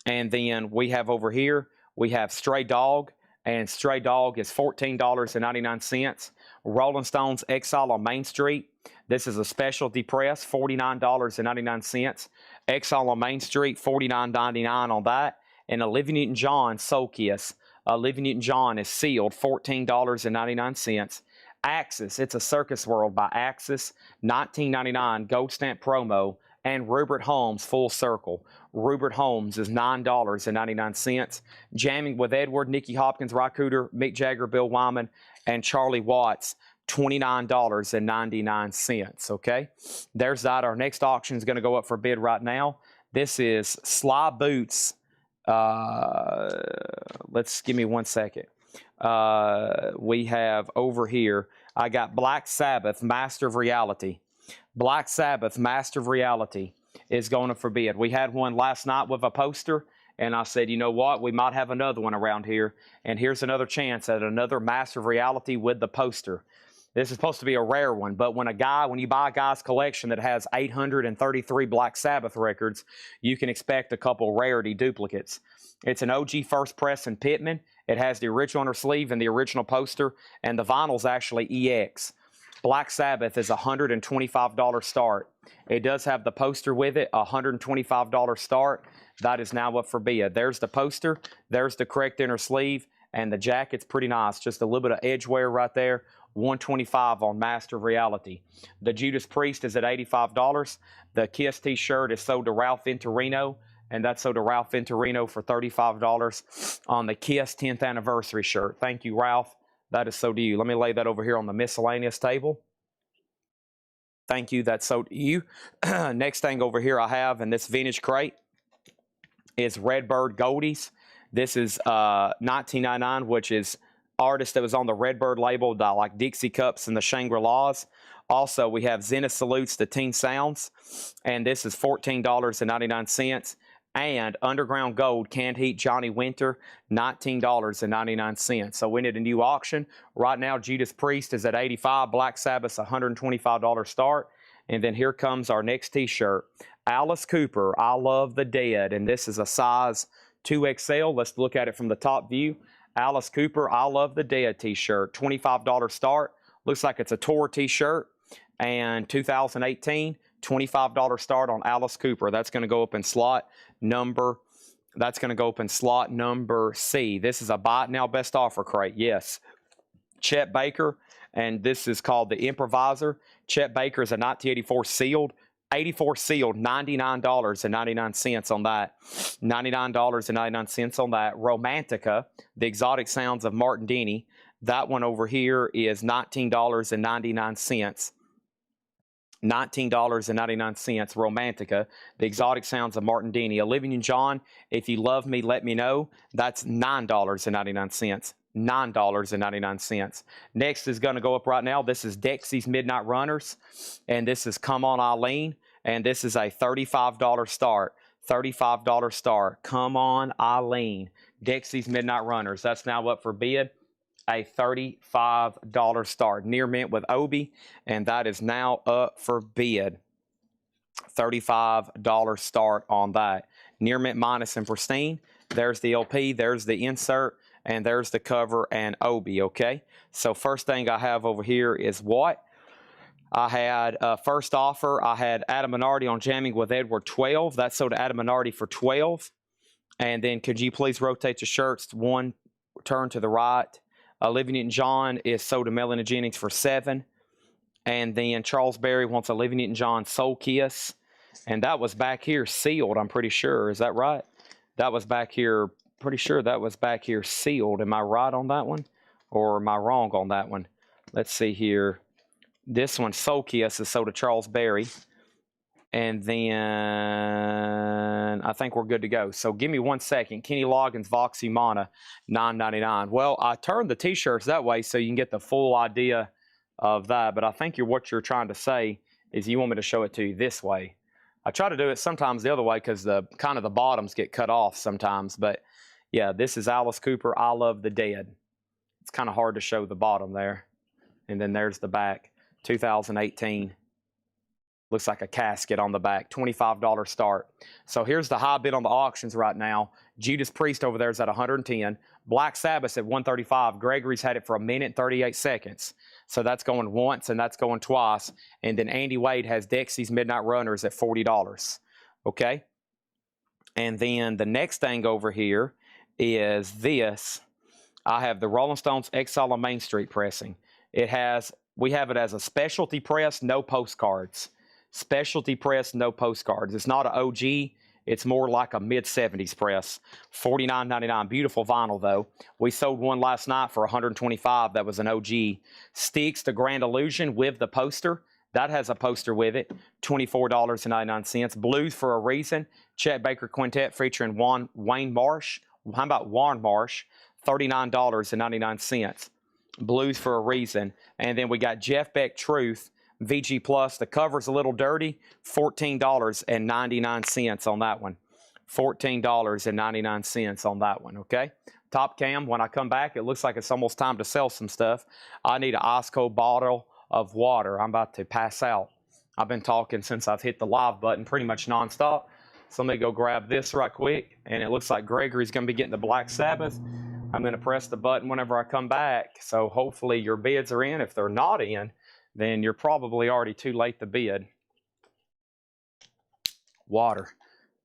And then we have over here, we have Stray Dog. And Stray Dog is $14.99. Rolling Stones Exile on Main Street. This is a specialty press, $49.99. Exile on Main Street, $49.99 on that. And Olivia Newton-John Soul Kiss. Olivia Newton-John is sealed, $14.99. Axis, it's a Circus World by Axis, $19.99 gold stamp promo. And Rupert Holmes Full Circle. Rupert Holmes is $9.99. Jamming with Edward, Nicky Hopkins, Ry Cooder, Mick Jagger, Bill Wyman, and Charlie Watts, $29.99. Okay, there's that. Our next auction is going to go up for bid right now. This is Sly Boots. Let's give me 1 second. We have over here, I got Black Sabbath, Master of Reality. Black Sabbath, Master of Reality is going to forbid. We had one last night with a poster, and I said, you know what? We might have another one around here, and here's another chance at another Master of Reality with the poster. This is supposed to be a rare one, but when you buy a guy's collection that has 833 Black Sabbath records, you can expect a couple rarity duplicates. It's an OG first press in Pittman. It has the original on her sleeve and the original poster, and the vinyl's actually EX. Black Sabbath is $125 start. It does have the poster with it, $125 start. That is now up for bid. There's the poster. There's the correct inner sleeve, and the jacket's pretty nice. Just a little bit of edge wear right there. $125 on Master of Reality. The Judas Priest is at $85. The Kiss t-shirt is sold to Ralph Venturino, and that's sold to Ralph Venturino for $35 on the Kiss 10th anniversary shirt. Thank you, Ralph. That is sold to you. Let me lay that over here on the miscellaneous table. Thank you. That's sold to you. Next thing over here I have in this vintage crate is Redbird Goldies. This is $19.99, which is artist that was on the Redbird label, like Dixie Cups and the Shangri-Las. Also, we have Zenith Salutes to Teen Sounds, and this is $14.99. And Underground Gold Canned Heat Johnny Winter, $19.99. So we need a new auction. Right now, Judas Priest is at $85. Black Sabbath's $125 start. And then here comes our next t-shirt. Alice Cooper, I Love the Dead. And this is a size 2XL. Let's look at it from the top view. Alice Cooper, I Love the Dead t-shirt, $25 start. Looks like it's a tour t-shirt. And 2018, $25 start on Alice Cooper. That's going to go up in slot number C. This is a buy it now best offer crate. Yes. Chet Baker, and this is called the Improviser. Chet Baker is a 1984 sealed. 84 sealed, $99.99 on that. $99.99 on that. Romantica, The Exotic Sounds of Martin Denny. That one over here is $19.99. $19.99. Romantica, The Exotic Sounds of Martin Denny. Olivia Newton-John, If You Love Me, Let Me Know. That's $9.99. $9.99. Next is going to go up right now. This is Dexy's Midnight Runners, and this is Come On Eileen, and this is a $35 start. $35 start. Come On Eileen. Dexy's Midnight Runners. That's now up for bid. A $35 start. Near mint with Obi, and that is now up for bid. $35 start on that. Near mint minus and pristine. There's the LP. There's the insert. And there's the cover and Obi, okay? So first thing I have over here is what? I had first offer. I had Adam Minardi on Jamming with Edward 12. That sold to Adam Minardi for 12. And then could you please rotate your shirts one turn to the right? Olivia Newton-John is sold to Melanie Jennings for 7. And then Charles Berry wants Olivia Newton-John Soul Kiss. And that was back here sealed, I'm pretty sure. Is that right? That was back here. Pretty sure that was back here sealed. Am I right on that one? Or am I wrong on that one? Let's see here. This one, Soul Kiss, is sold to Charles Berry. And then I think we're good to go. So give me 1 second. Kenny Loggins, Voxy Mana, $9.99. Well, I turned the t-shirts that way so you can get the full idea of that. But I think what you're trying to say is you want me to show it to you this way. I try to do it sometimes the other way because the kind of the bottoms get cut off sometimes. But yeah, this is Alice Cooper, I Love the Dead. It's kind of hard to show the bottom there. And then there's the back, 2018. Looks like a casket on the back, $25 start. So here's the high bid on the auctions right now. Judas Priest over there is at 110. Black Sabbath at 135. Gregory's had it for 1 minute and 38 seconds. So that's going once and that's going twice. And then Andy Wade has Dexy's Midnight Runners at $40. Okay? And then the next thing over here is this. I have the Rolling Stones Exile on Main Street pressing. We have it as a specialty press, no postcards. Specialty press, no postcards. It's not an OG. It's more like a mid-70s press. $49.99. Beautiful vinyl, though. We sold one last night for $125. That was an OG. Styx, the Grand Illusion with the poster. That has a poster with it. $24.99. Blues for a Reason. Chet Baker Quintet featuring Wayne Marsh. How about Warren Marsh? $39.99. Blues for a Reason. And then we got Jeff Beck Truth. VG Plus, the cover's a little dirty, $14.99 on that one. $14.99 on that one, okay? Top cam, when I come back, it looks like it's almost time to sell some stuff. I need an ice cold bottle of water. I'm about to pass out. I've been talking since I've hit the live button pretty much nonstop. So let me go grab this right quick. And it looks like Gregory's going to be getting the Black Sabbath. I'm going to press the button whenever I come back. So hopefully your bids are in. If they're not in, then you're probably already too late to bid. Water.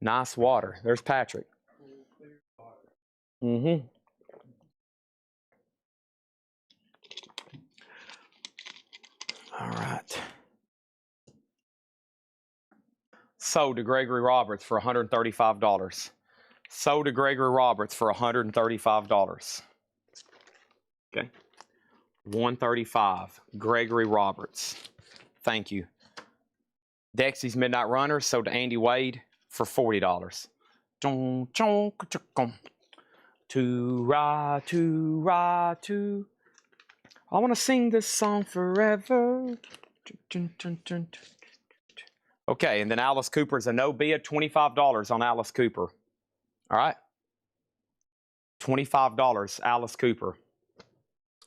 Nice water. There's Patrick. Mm-hmm. All right. Sold to Gregory Roberts for $135. Sold to Gregory Roberts for $135. Okay. 135. Gregory Roberts. Thank you. Dexy's Midnight Runners sold to Andy Wade for $40. To I want to sing this song forever. Okay, and then Alice Cooper's a no bid, $25 on Alice Cooper. All right. $25, Alice Cooper.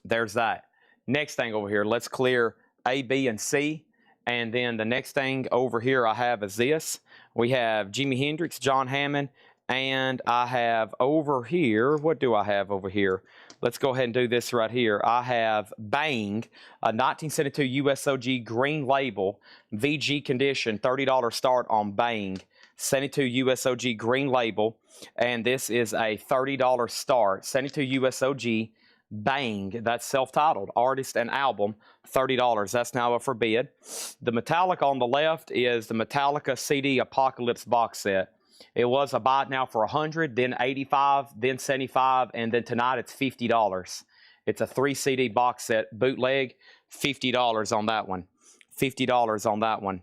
There's that. Next thing over here, let's clear A, B, and C. And then the next thing over here I have is this. We have Jimi Hendrix, John Hammond, and I have over here, what do I have over here? Let's go ahead and do this right here. I have Bang, a 1972 USOG green label, VG condition, $30 start on Bang. 72 USOG green label, and this is a $30 start. 72 USOG Bang, that's self-titled, artist and album, $30. That's now up for bid. The Metallica on the left is the Metallica CD Apocalypse box set. It was a buy it now for $100, then $85, then $75, and then tonight it's $50. It's a 3 CD box set, bootleg, $50 on that one. $50 on that one.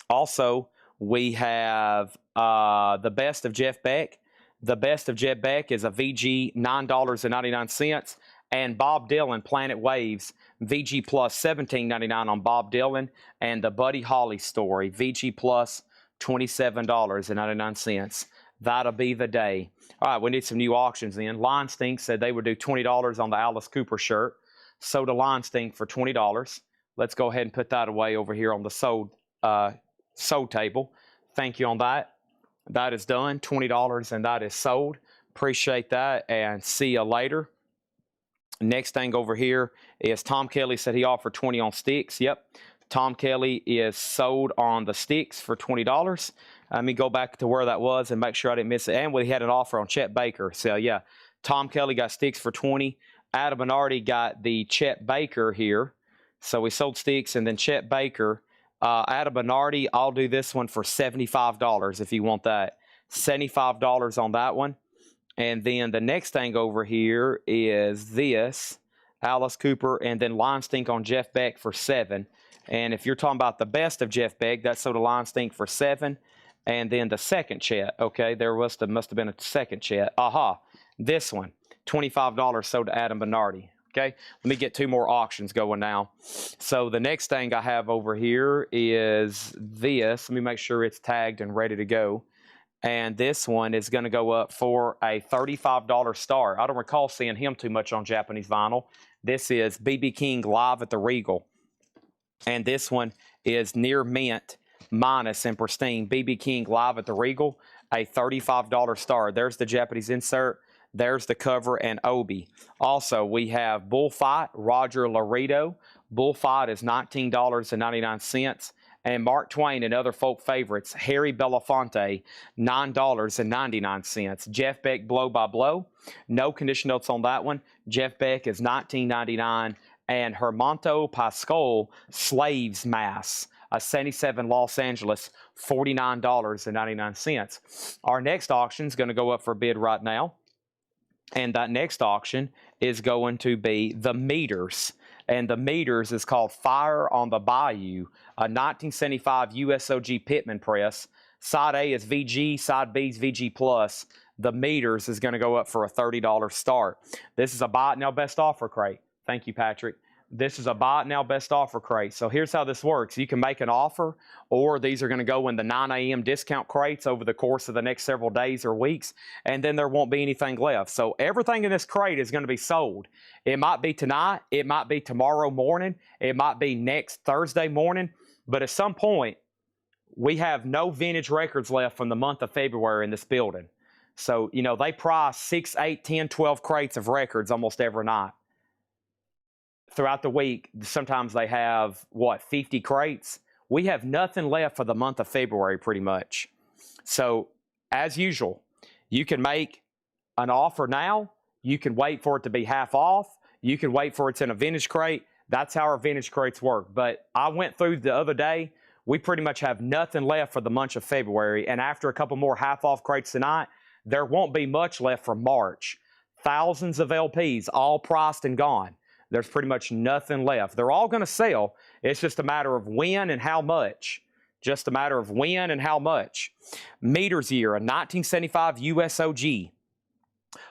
Also, we have the Best of Jeff Beck. The Best of Jeff Beck is a VG, $9.99. And Bob Dylan, Planet Waves, VG Plus, $17.99 on Bob Dylan. And the Buddy Holly Story, VG Plus, $27.99. That'll be the day. All right, we need some new auctions in. Line Stink said they would do $20 on the Alice Cooper shirt. Sold a Line Stink for $20. Let's go ahead and put that away over here on the sold table. Thank you on that. That is done, $20, and that is sold. Appreciate that, and see you later. Next thing over here is Tom Kelly said he offered 20 on sticks. Yep, Tom Kelly is sold on the sticks for $20. Let me go back to where that was and make sure I didn't miss it. And we had an offer on Chet Baker. So, yeah, Tom Kelly got sticks for 20. Adam Bernardi got the Chet Baker here. So we sold sticks, and then Chet Baker. Adam Bernardi, I'll do this one for $75 if you want that. $75 on that one. And then the next thing over here is this, Alice Cooper, and then Line Stink on Jeff Beck for $7. And if you're talking about the Best of Jeff Beck, that's sold a Line Stink for $7. And then the second Chet, okay, there must have been a second Chet. Aha, this one, $25 sold to Adam Bernardi. Okay, let me get 2 more auctions going now. So the next thing I have over here is this. Let me make sure it's tagged and ready to go. And this one is going to go up for a $35 star. I don't recall seeing him too much on Japanese vinyl. This is BB King live at the Regal. And this one is near mint, minus and pristine. BB King live at the Regal, a $35 star. There's the Japanese insert. There's the cover and Obi. Also, we have Bullfight, Roger Laredo. Bullfight is $19.99. And Mark Twain and other folk favorites, Harry Belafonte, $9.99. Jeff Beck, Blow by Blow. No condition notes on that one. Jeff Beck is $19.99. And Hermanto Pascal, Slaves Mass, a 77 Los Angeles, $49.99. Our next auction is going to go up for bid right now. And that next auction is going to be the meters. And the meters is called Fire on the Bayou, a 1975 USOG Pittman press. Side A is VG, side B is VG Plus. The meters is going to go up for a $30 start. This is a buy it now best offer crate. Thank you, Patrick. This is a buy it now best offer crate. So here's how this works. You can make an offer, or these are going to go in the 9 a.m. discount crates over the course of the next several days or weeks, and then there won't be anything left. So everything in this crate is going to be sold. It might be tonight, it might be tomorrow morning, it might be next Thursday morning, but at some point, we have no vintage records left from the month of February in this building. So, you know, they price 6, 8, 10, 12 crates of records almost every night. Throughout the week, sometimes they have, 50 crates? We have nothing left for the month of February, pretty much. So, as usual, you can make an offer now. You can wait for it to be half off. You can wait for it's in a vintage crate. That's how our vintage crates work. But I went through the other day. We pretty much have nothing left for the month of February. And after a couple more half-off crates tonight, there won't be much left for March. Thousands of LPs, all priced and gone. There's pretty much nothing left. They're all going to sell. It's just a matter of when and how much. Just a matter of when and how much. Meters year, a 1975 USOG.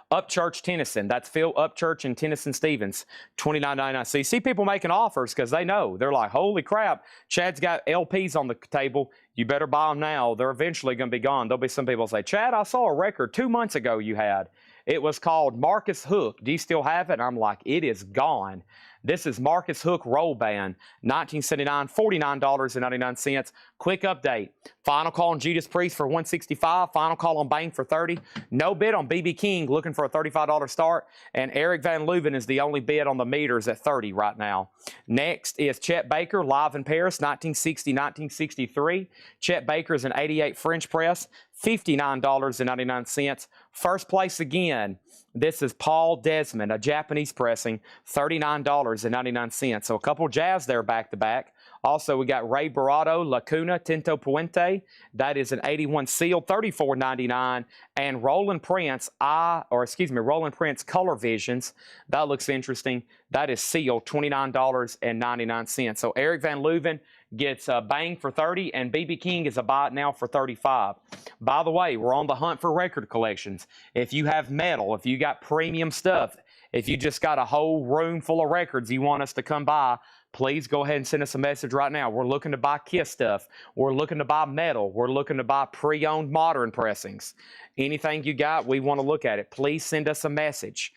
Upchurch Tennyson. That's Phil Upchurch and Tennyson Stevens, $29.99. So you see people making offers because they know. They're like, holy crap, Chad's got LPs on the table. You better buy them now. They're eventually going to be gone. There'll be some people say, Chad, I saw a record 2 months ago you had. It was called Marcus Hook. Do you still have it? And I'm like, it is gone. This is Marcus Hook Roll Band, 1979, $49.99. Quick update. Final call on Judas Priest for $165. Final call on Bang for $30. No bid on BB King, looking for a $35 start. And Eric Van Leuven is the only bid on the meters at $30 right now. Next is Chet Baker, live in Paris, 1960, 1963. Chet Baker is an 88 French press, $59.99. First place again. This is Paul Desmond, a Japanese pressing, $39.99. So a couple jazz there back to back. Also, we got Ray Barato, Lacuna, Tinto Puente. That is an 81 sealed, $34.99. And Roland Prince, Roland Prince Color Visions. That looks interesting. That is sealed, $29.99. So Eric Van Leuven gets a Bang for $30, and BB King is a buy it now for $35. By the way, we're on the hunt for record collections. If you have metal, if you got premium stuff, if you just got a whole room full of records you want us to come by, please go ahead and send us a message right now. We're looking to buy Kiss stuff. We're looking to buy metal. We're looking to buy pre-owned modern pressings. Anything you got, we want to look at it. Please send us a message.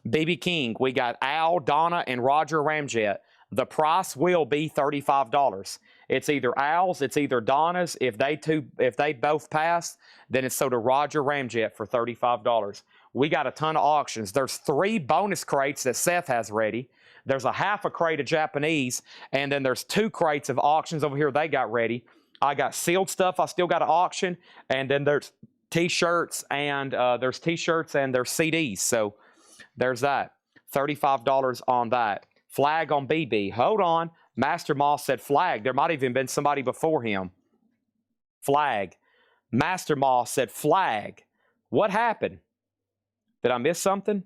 BB King, we got Al, Donna, and Roger Ramjet. The price will be $35. It's either Al's, it's either Donna's. If they both pass, then it's sold to Roger Ramjet for $35. We got a ton of auctions. There's 3 bonus crates that Seth has ready. There's a half a crate of Japanese, and then there's 2 crates of auctions over here they got ready. I got sealed stuff I still got to auction, and then there's T-shirts and there's CDs. So there's that. $35 on that. Flag on BB. Hold on. Master Moss said flag. There might have even been somebody before him. Flag. Master Moss said flag. What happened? Did I miss something?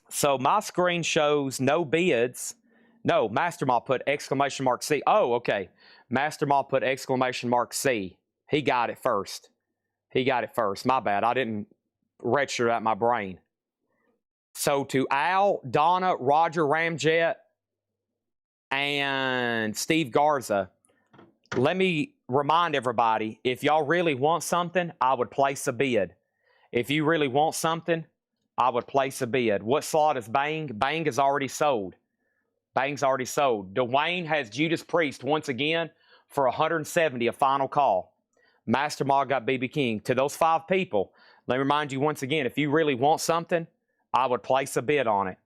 So my screen shows no bids. No, Master Moss put exclamation mark C. Oh, okay. Master Moss put exclamation mark C. He got it first. He got it first. My bad. I didn't register that in my brain. So to Al, Donna, Roger Ramjet, and Steve Garza, let me remind everybody, if y'all really want something, I would place a bid. If you really want something, I would place a bid. What slot is Bang? Bang is already sold. Bang's already sold. Dwayne has Judas Priest once again for 170, a final call. Master Mod got BB King. To those 5 people, let me remind you once again, if you really want something, I would place a bid on it.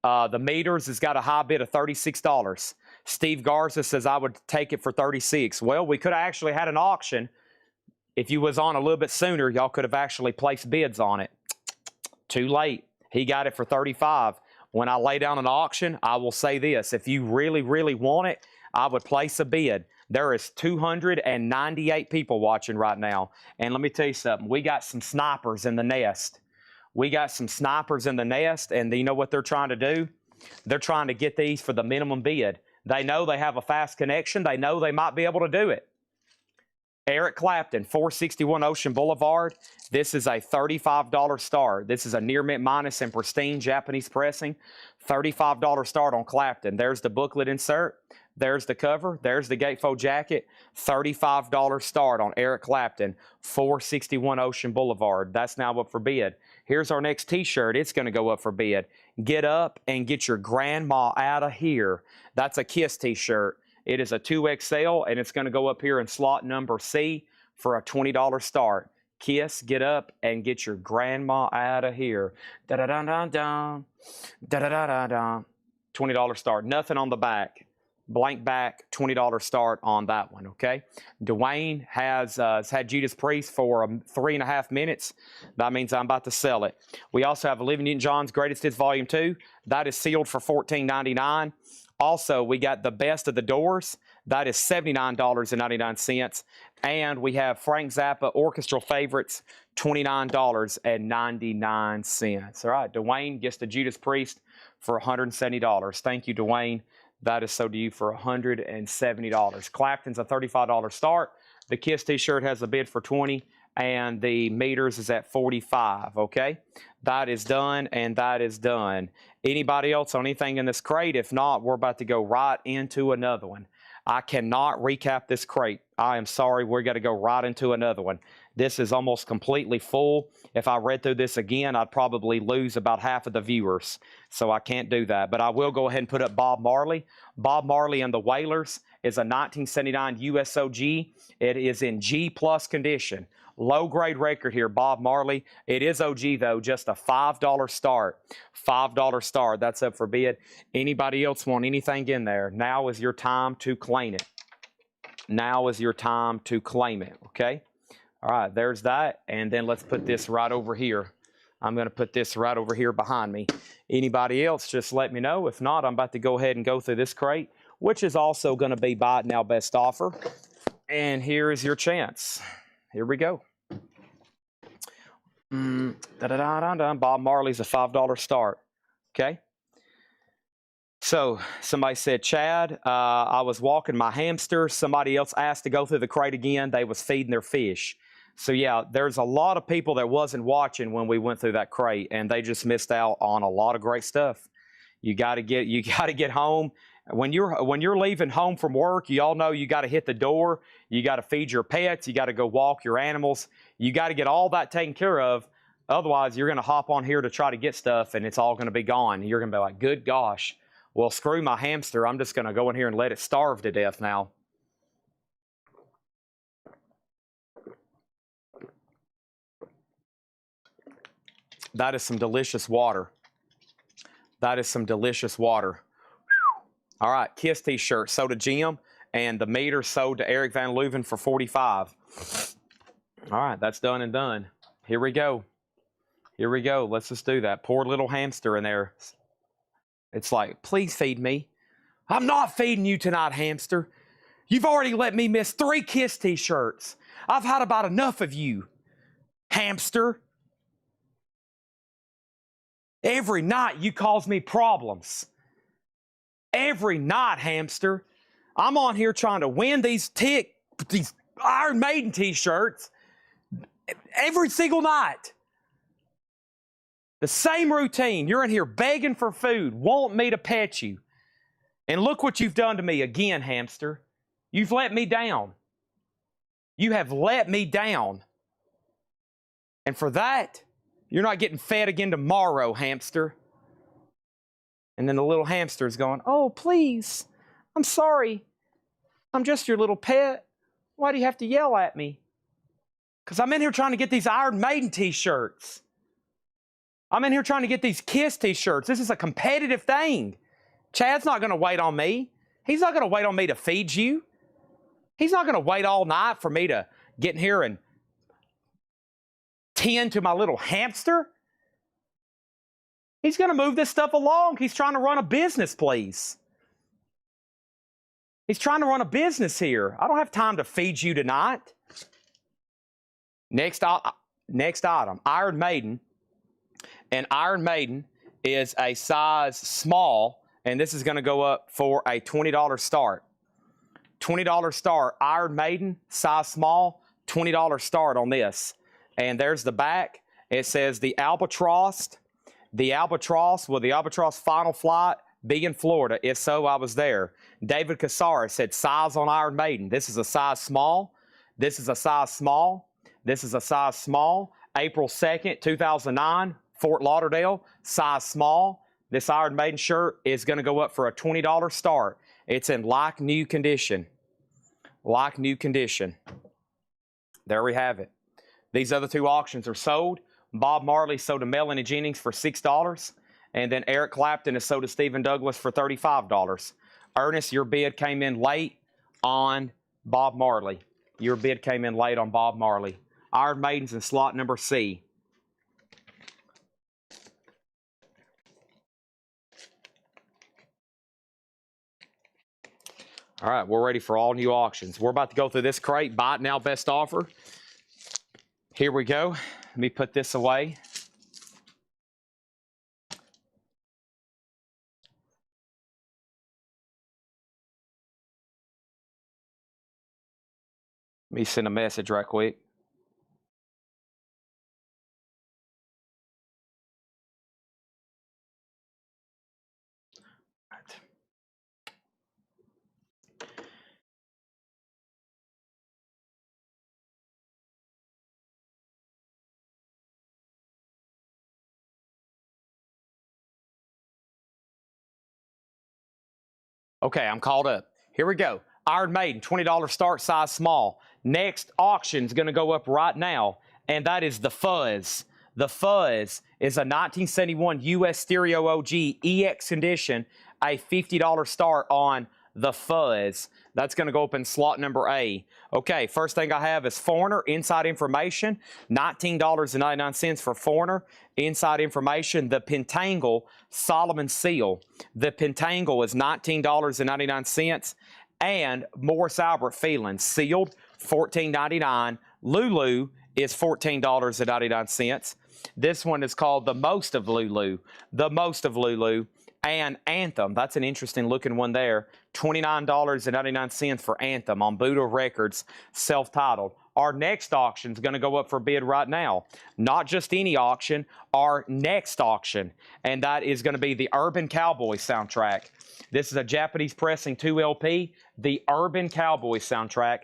The meters has got a high bid of $36. Steve Garza says I would take it for $36. Well, we could have actually had an auction. If you was on a little bit sooner, y'all could have actually placed bids on it. Too late. He got it for $35. When I lay down an auction, I will say this. If you really, really want it, I would place a bid. There is 298 people watching right now. And let me tell you something. We got some snipers in the nest. We got some snipers in the nest, and you know what they're trying to do? They're trying to get these for the minimum bid. They know they have a fast connection. They know they might be able to do it. Eric Clapton, 461 Ocean Boulevard. This is a $35 start. This is a near mint minus and pristine Japanese pressing. $35 start on Clapton. There's the booklet insert. There's the cover. There's the gatefold jacket. $35 start on Eric Clapton, 461 Ocean Boulevard. That's now up for bid. Here's our next t-shirt. It's going to go up for bid. Get up and get your grandma out of here. That's a Kiss t-shirt. It is a 2XL, and it's going to go up here in slot number C for a $20 start. Kiss, get up and get your grandma out of here. Da-da-da-da-da. Da-da-da-da-da. $20 start. Nothing on the back. Blank back, $20 start on that one, okay? Dwayne has had Judas Priest for 3.5 minutes. That means I'm about to sell it. We also have Olivia Newton-John's Greatest Hits Volume 2. That is sealed for $14.99. Also, we got the Best of the Doors. That is $79.99. And we have Frank Zappa Orchestral Favorites, $29.99. All right, Dwayne gets the Judas Priest for $170. Thank you, Dwayne. That is so to you for $170. Clapton's a $35 start. The Kiss t-shirt has a bid for $20, and the meters is at $45, okay? That is done, and that is done. Anybody else on anything in this crate? If not, we're about to go right into another one. I cannot recap this crate. I am sorry. We're going to go right into another one. This is almost completely full. If I read through this again, I'd probably lose about half of the viewers. So I can't do that. But I will go ahead and put up Bob Marley. Bob Marley and the Wailers is a 1979 USOG. It is in G+ condition. Low-grade record here, Bob Marley. It is OG, though, just a $5 start. $5 start. That's up for bid. Anybody else want anything in there? Now is your time to claim it. Now is your time to claim it, okay? All right, there's that. And then let's put this right over here. I'm going to put this right over here behind me. Anybody else, just let me know. If not, I'm about to go ahead and go through this crate, which is also going to be Buy It Now Best Offer. And here is your chance. Here we go. Bob Marley's a $5 start. Okay. So somebody said, Chad, I was walking my hamster. Somebody else asked to go through the crate again. They was feeding their fish. So yeah, there's a lot of people that wasn't watching when we went through that crate, and they just missed out on a lot of great stuff. You got to get home. When you're leaving home from work, you all know you got to hit the door. You got to feed your pets. You got to go walk your animals. You got to get all that taken care of. Otherwise, you're going to hop on here to try to get stuff, and it's all going to be gone. You're going to be like, good gosh. Well, screw my hamster. I'm just going to go in here and let it starve to death now. That is some delicious water. That is some delicious water. All right, Kiss t-shirt sold to Jim, and the meter sold to Eric Van Leuven for $45. All right, that's done and done. Here we go. Here we go. Let's just do that. Poor little hamster in there. It's like, please feed me. I'm not feeding you tonight, hamster. You've already let me miss 3 Kiss t-shirts. I've had about enough of you, hamster. Every night you cause me problems. Every night, hamster. I'm on here trying to win these Iron Maiden t-shirts every single night. The same routine. You're in here begging for food, want me to pet you. And look what you've done to me again, hamster. You've let me down. You have let me down. And for that, you're not getting fed again tomorrow, hamster. And then the little hamster is going, oh, please, I'm sorry. I'm just your little pet. Why do you have to yell at me? Because I'm in here trying to get these Iron Maiden t-shirts. I'm in here trying to get these Kiss t-shirts. This is a competitive thing. Chad's not going to wait on me. He's not going to wait on me to feed you. He's not going to wait all night for me to get in here and tend to my little hamster. He's going to move this stuff along. He's trying to run a business, please. He's trying to run a business here. I don't have time to feed you tonight. Next item, Iron Maiden. And Iron Maiden is a size small, and this is going to go up for a $20 start. $20 start, Iron Maiden, size small, $20 start on this. And there's the back. It says the Albatross will the Albatross final flight be in Florida? If so, I was there. David Casares said size on Iron Maiden. This is a size small. This is a size small. This is a size small. April 2nd, 2009, Fort Lauderdale, size small. This Iron Maiden shirt is going to go up for a $20 start. It's in like new condition. Like new condition. There we have it. These other two auctions are sold. Bob Marley sold to Melanie Jennings for $6. And then Eric Clapton is sold to Stephen Douglas for $35. Ernest, your bid came in late on Bob Marley. Your bid came in late on Bob Marley. Iron Maiden's in slot number C. All right, we're ready for all new auctions. We're about to go through this crate. Buy it now, best offer. Here we go. Let me put this away. Let me send a message right quick. Okay, I'm called up. Here we go. Iron Maiden, $20 start, size small. Next auction is going to go up right now, and that is the Fuzz. The Fuzz is a 1971 US Stereo OG EX condition, a $50 start on the Fuzz. That's going to go up in slot number A. Okay, first thing I have is Foreigner, inside information, $19.99 for Foreigner. Inside information, the Pentangle Solomon Seal. The Pentangle is $19.99. And Morris Albert Feelings, sealed, $14.99. Lulu is $14.99. This one is called The Most of Lulu. The Most of Lulu. And Anthem, that's an interesting looking one there. $29.99 for Anthem on Buddha Records, self-titled. Our next auction is going to go up for bid right now. Not just any auction, our next auction. And that is going to be the Urban Cowboy soundtrack. This is a Japanese pressing 2 LP, the Urban Cowboy soundtrack.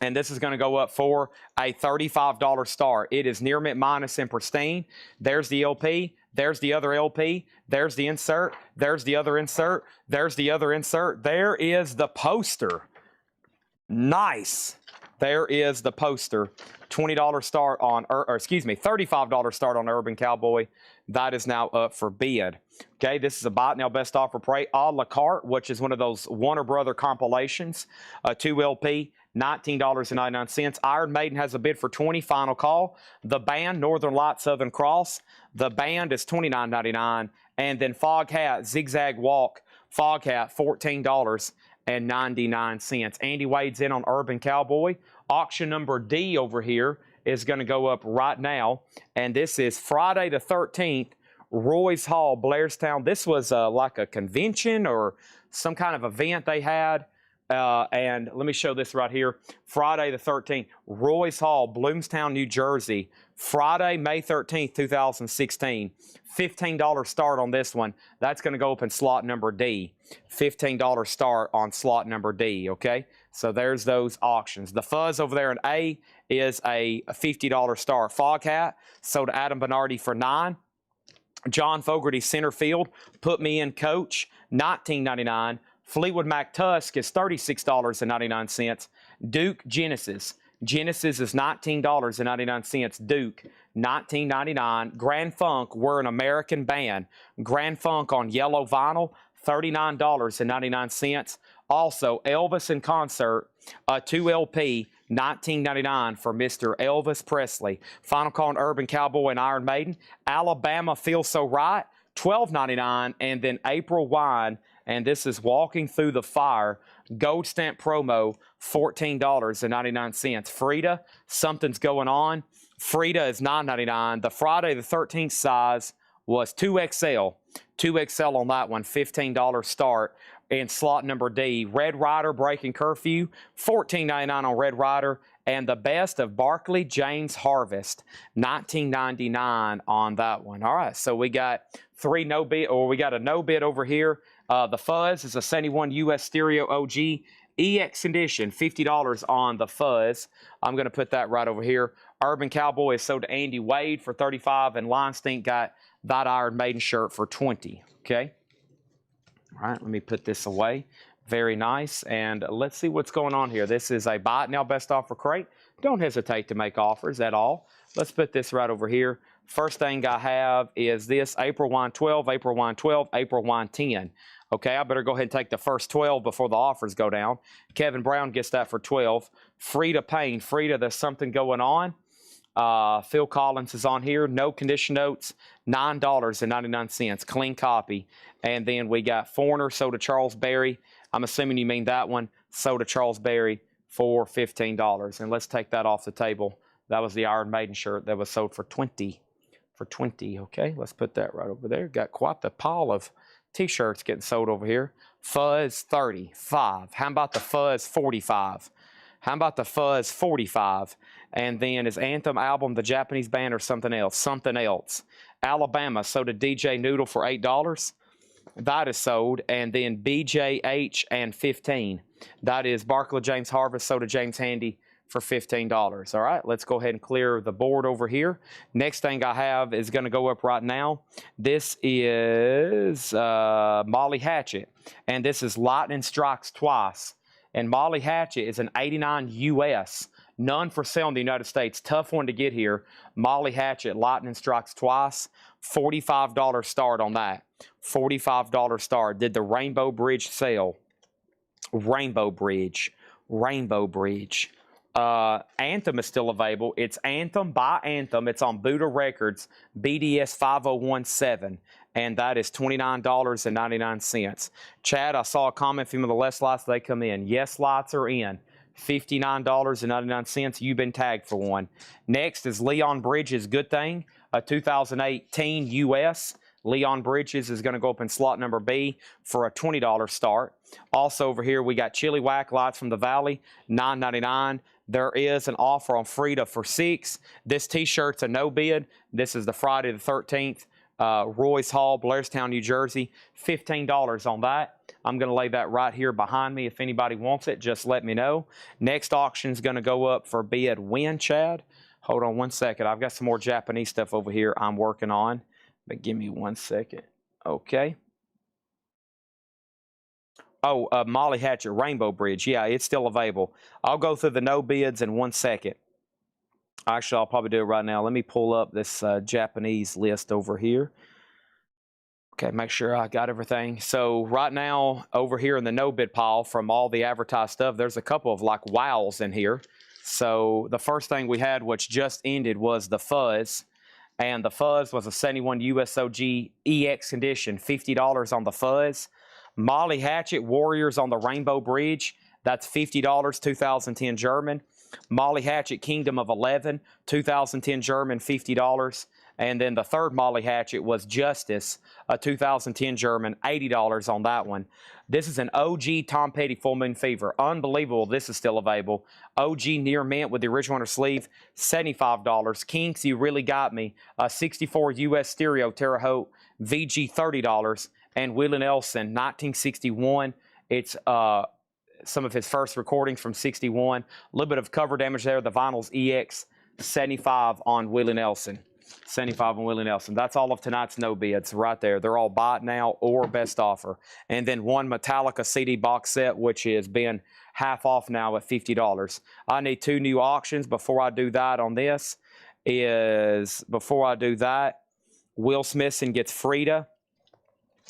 And this is going to go up for a $35 start. It is near mint minus and pristine. There's the LP. There's the other LP. There's the insert. There's the other insert. There's the other insert. There is the poster. Nice. There is the poster. $20 start on, $35 start on Urban Cowboy. That is now up for bid. Okay, this is a buy it now best offer pray a la carte, which is one of those Warner Brother compilations. 2 LP. $19.99. Iron Maiden has a bid for $20. Final call. The band, Northern Light Southern Cross. The band is $29.99. And then Fog Hat, Zigzag Walk. Fog Hat, $14.99. Andy Wade's in on Urban Cowboy. Auction number D over here is going to go up right now. And this is Friday the 13th, Roy's Hall, Blairstown. This was like a convention or some kind of event they had And let me show this right here. Friday the 13th, Royce Hall, Bloomstown, New Jersey. Friday, May 13th, 2016. $15 start on this one. That's going to go up in slot number D. $15 start on slot number D, okay? So there's those auctions. The fuzz over there in A is a $50 start. Fog hat, sold to Adam Bernardi for $9. John Fogerty, center field, put me in coach, $19.99. Fleetwood Mac Tusk is $36.99. Duke Genesis. Genesis is $19.99. Duke, $19.99. Grand Funk, we're an American band. Grand Funk on yellow vinyl, $39.99. Also, Elvis in concert, 2 LP, $19.99 for Mr. Elvis Presley. Final call on Urban Cowboy and Iron Maiden. Alabama Feels So Right, $12.99. And then April Wine, and this is Walking Through the Fire, gold stamp promo, $14.99. Frida, Something's Going On. Frida is $9.99. The Friday the 13th size was 2XL. 2XL on that one, $15 start. In slot number D, Red Rider Breaking Curfew, $14.99 on Red Rider. And the best of Barkley James Harvest, $19.99 on that one. All right, so we got we got a no bid over here. The Fuzz is a 71 US Stereo OG EX Edition, $50 on the Fuzz. I'm going to put that right over here. Urban Cowboy is sold to Andy Wade for $35, and Linestink got that Iron Maiden shirt for $20. Okay. All right, let me put this away. Very nice. And let's see what's going on here. This is a buy it now best offer crate. Don't hesitate to make offers at all. Let's put this right over here. First thing I have is this April Wine 12, April Wine 12, April Wine 10. Okay, I better go ahead and take the first 12 before the offers go down. Kevin Brown gets that for 12. Frida Payne. Frida, there's something going on. Phil Collins is on here. No condition notes, $9.99. Clean copy. And then we got Foreigner, sold to Charles Berry. I'm assuming you mean that one. Sold to Charles Berry for $15. And let's take that off the table. That was the Iron Maiden shirt that was sold for $20. For $20, okay? Let's put that right over there. Got quite the pile of T-shirts getting sold over here. Fuzz, $35. How about the Fuzz, $45? How about the Fuzz, $45? And then is Anthem album the Japanese band or something else? Something else. Alabama sold to DJ Noodle for $8. That is sold. And then BJH and 15. That is Barkley James Harvest sold to James Handy for $15. All right, let's go ahead and clear the board over here. Next thing I have is going to go up right now. This is Molly Hatchet. And this is Lightning Strikes Twice. And Molly Hatchet is an 89 US. None for sale in the United States. Tough one to get here. Molly Hatchet, Lightning Strikes Twice. $45 start on that. $45 start. Did the Rainbow Bridge sale. Rainbow Bridge. Rainbow Bridge. Anthem is still available. It's Anthem by Anthem. It's on Buddha Records, BDS 5017. And that is $29.99. Chad, I saw a comment from the less lights, they come in. Yes, lights are in. $59.99. You've been tagged for one. Next is Leon Bridges, Good Thing, a 2018 US. Leon Bridges is going to go up in slot number B for a $20 start. Also over here, we got Chili Whack Lights from the Valley, $9.99. There is an offer on Frida for $6. This T-shirt's a no bid. This is the Friday the 13th. Royce Hall, Blairstown, New Jersey, $15 on that. I'm going to lay that right here behind me. If anybody wants it, just let me know. Next auction is going to go up for bid when, Chad? Hold on one second. I've got some more Japanese stuff over here I'm working on, but give me 1 second. Okay. Oh, Molly Hatchet, Rainbow Bridge. Yeah, it's still available. I'll go through the no bids in 1 second. Actually, I'll probably do it right now. Let me pull up this Japanese list over here. Okay, make sure I got everything. So right now, over here in the no bid pile from all the advertised stuff, there's a couple of like wows in here. So the first thing we had, which just ended, was the Fuzz. And the Fuzz was a 71 USOG EX condition, $50 on the Fuzz. Molly Hatchet, Warriors on the Rainbow Bridge. That's $50, 2010 German. Molly Hatchet, Kingdom of 11, 2010 German, $50. And then the third Molly Hatchet was Justice, a 2010 German, $80 on that one. This is an OG Tom Petty Full Moon Fever. Unbelievable this is still available. OG Near Mint with the original inner sleeve, $75. Kinks, You Really Got Me, a 64 US Stereo Terre Haute VG, $30. And Willie Nelson, 1961. It's some of his first recordings from 61. A little bit of cover damage there. The vinyl's EX, 75 on Willie Nelson. 75 on Willie Nelson. That's all of tonight's no bids right there. They're all buy it now or best offer. And then one Metallica CD box set, which has been half off now at $50. I need 2 new auctions before I do that on this. Will Smithson gets Frida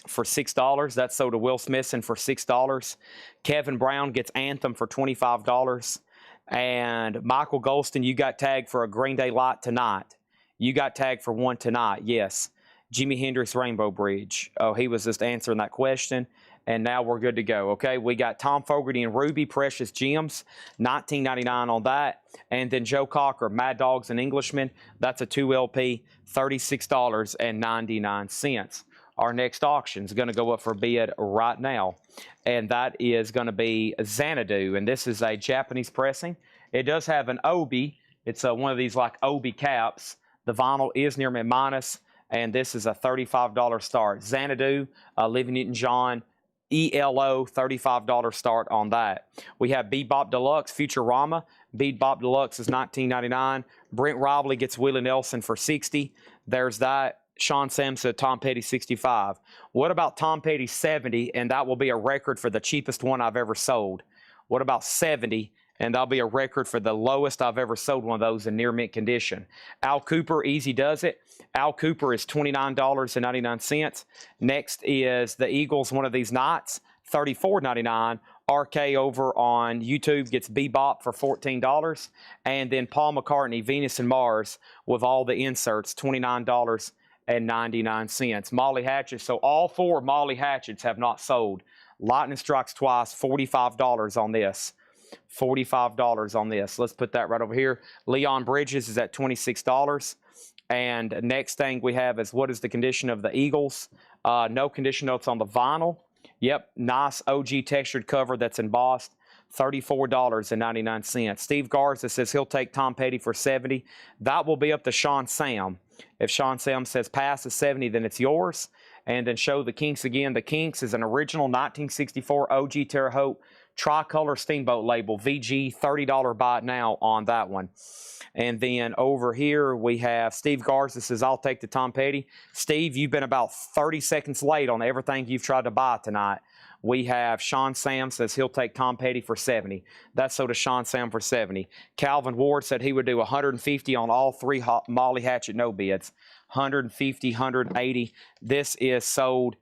for $6. That's sold to Will Smithson for $6. Kevin Brown gets Anthem for $25. And Michael Golston, you got tagged for a Green Day Light tonight. You got tagged for one tonight, yes. Jimi Hendrix Rainbow Bridge. Oh, he was just answering that question. And now we're good to go, okay? We got Tom Fogerty and Ruby Precious Gems, $19.99 on that. And then Joe Cocker, Mad Dogs and Englishmen. That's a 2 LP, $36.99. Our next auction is going to go up for bid right now. And that is going to be Xanadu. And this is a Japanese pressing. It does have an Obi. It's one of these like Obi caps. The vinyl is near mint minus. And this is a $35 start. Xanadu, Olivia Newton-John, ELO, $35 start on that. We have Bebop Deluxe, Futurama. Bebop Deluxe is $19.99. Brent Riveley gets Willie Nelson for $60. There's that. Sean Sampson, Tom Petty, $65. What about Tom Petty, $70? And that will be a record for the cheapest one I've ever sold. What about $70? And that'll be a record for the lowest I've ever sold one of those in near mint condition. Al Cooper, Easy Does It. Al Cooper is $29.99. Next is the Eagles, One of These Nights, $34.99. RK over on YouTube gets Bebop for $14. And then Paul McCartney, Venus and Mars, with all the inserts, $29.99. Molly Hatchets. So all 4 Molly Hatchets have not sold. Lightning Strikes Twice, $45 on this. $45 on this. Let's put that right over here. Leon Bridges is at $26. And next thing we have is what is the condition of the Eagles? No condition notes on the vinyl. Yep, nice OG textured cover that's embossed. $34.99. Steve Garza says he'll take Tom Petty for $70. That will be up to Sean Sam. If Sean Sam says pass is $70, then it's yours. And then show the Kinks again. The Kinks is an original 1964 OG Terre Haute tricolor steamboat label. VG, $30 buy it now on that one. And then over here we have Steve Garza says, I'll take the Tom Petty. Steve, you've been about 30 seconds late on everything you've tried to buy tonight. We have Sean Sam says he'll take Tom Petty for $70. That's so to Sean Sam for $70. Calvin Ward said he would do $150 on all 3 Molly Hatchet no bids. $150, $180. This is sold.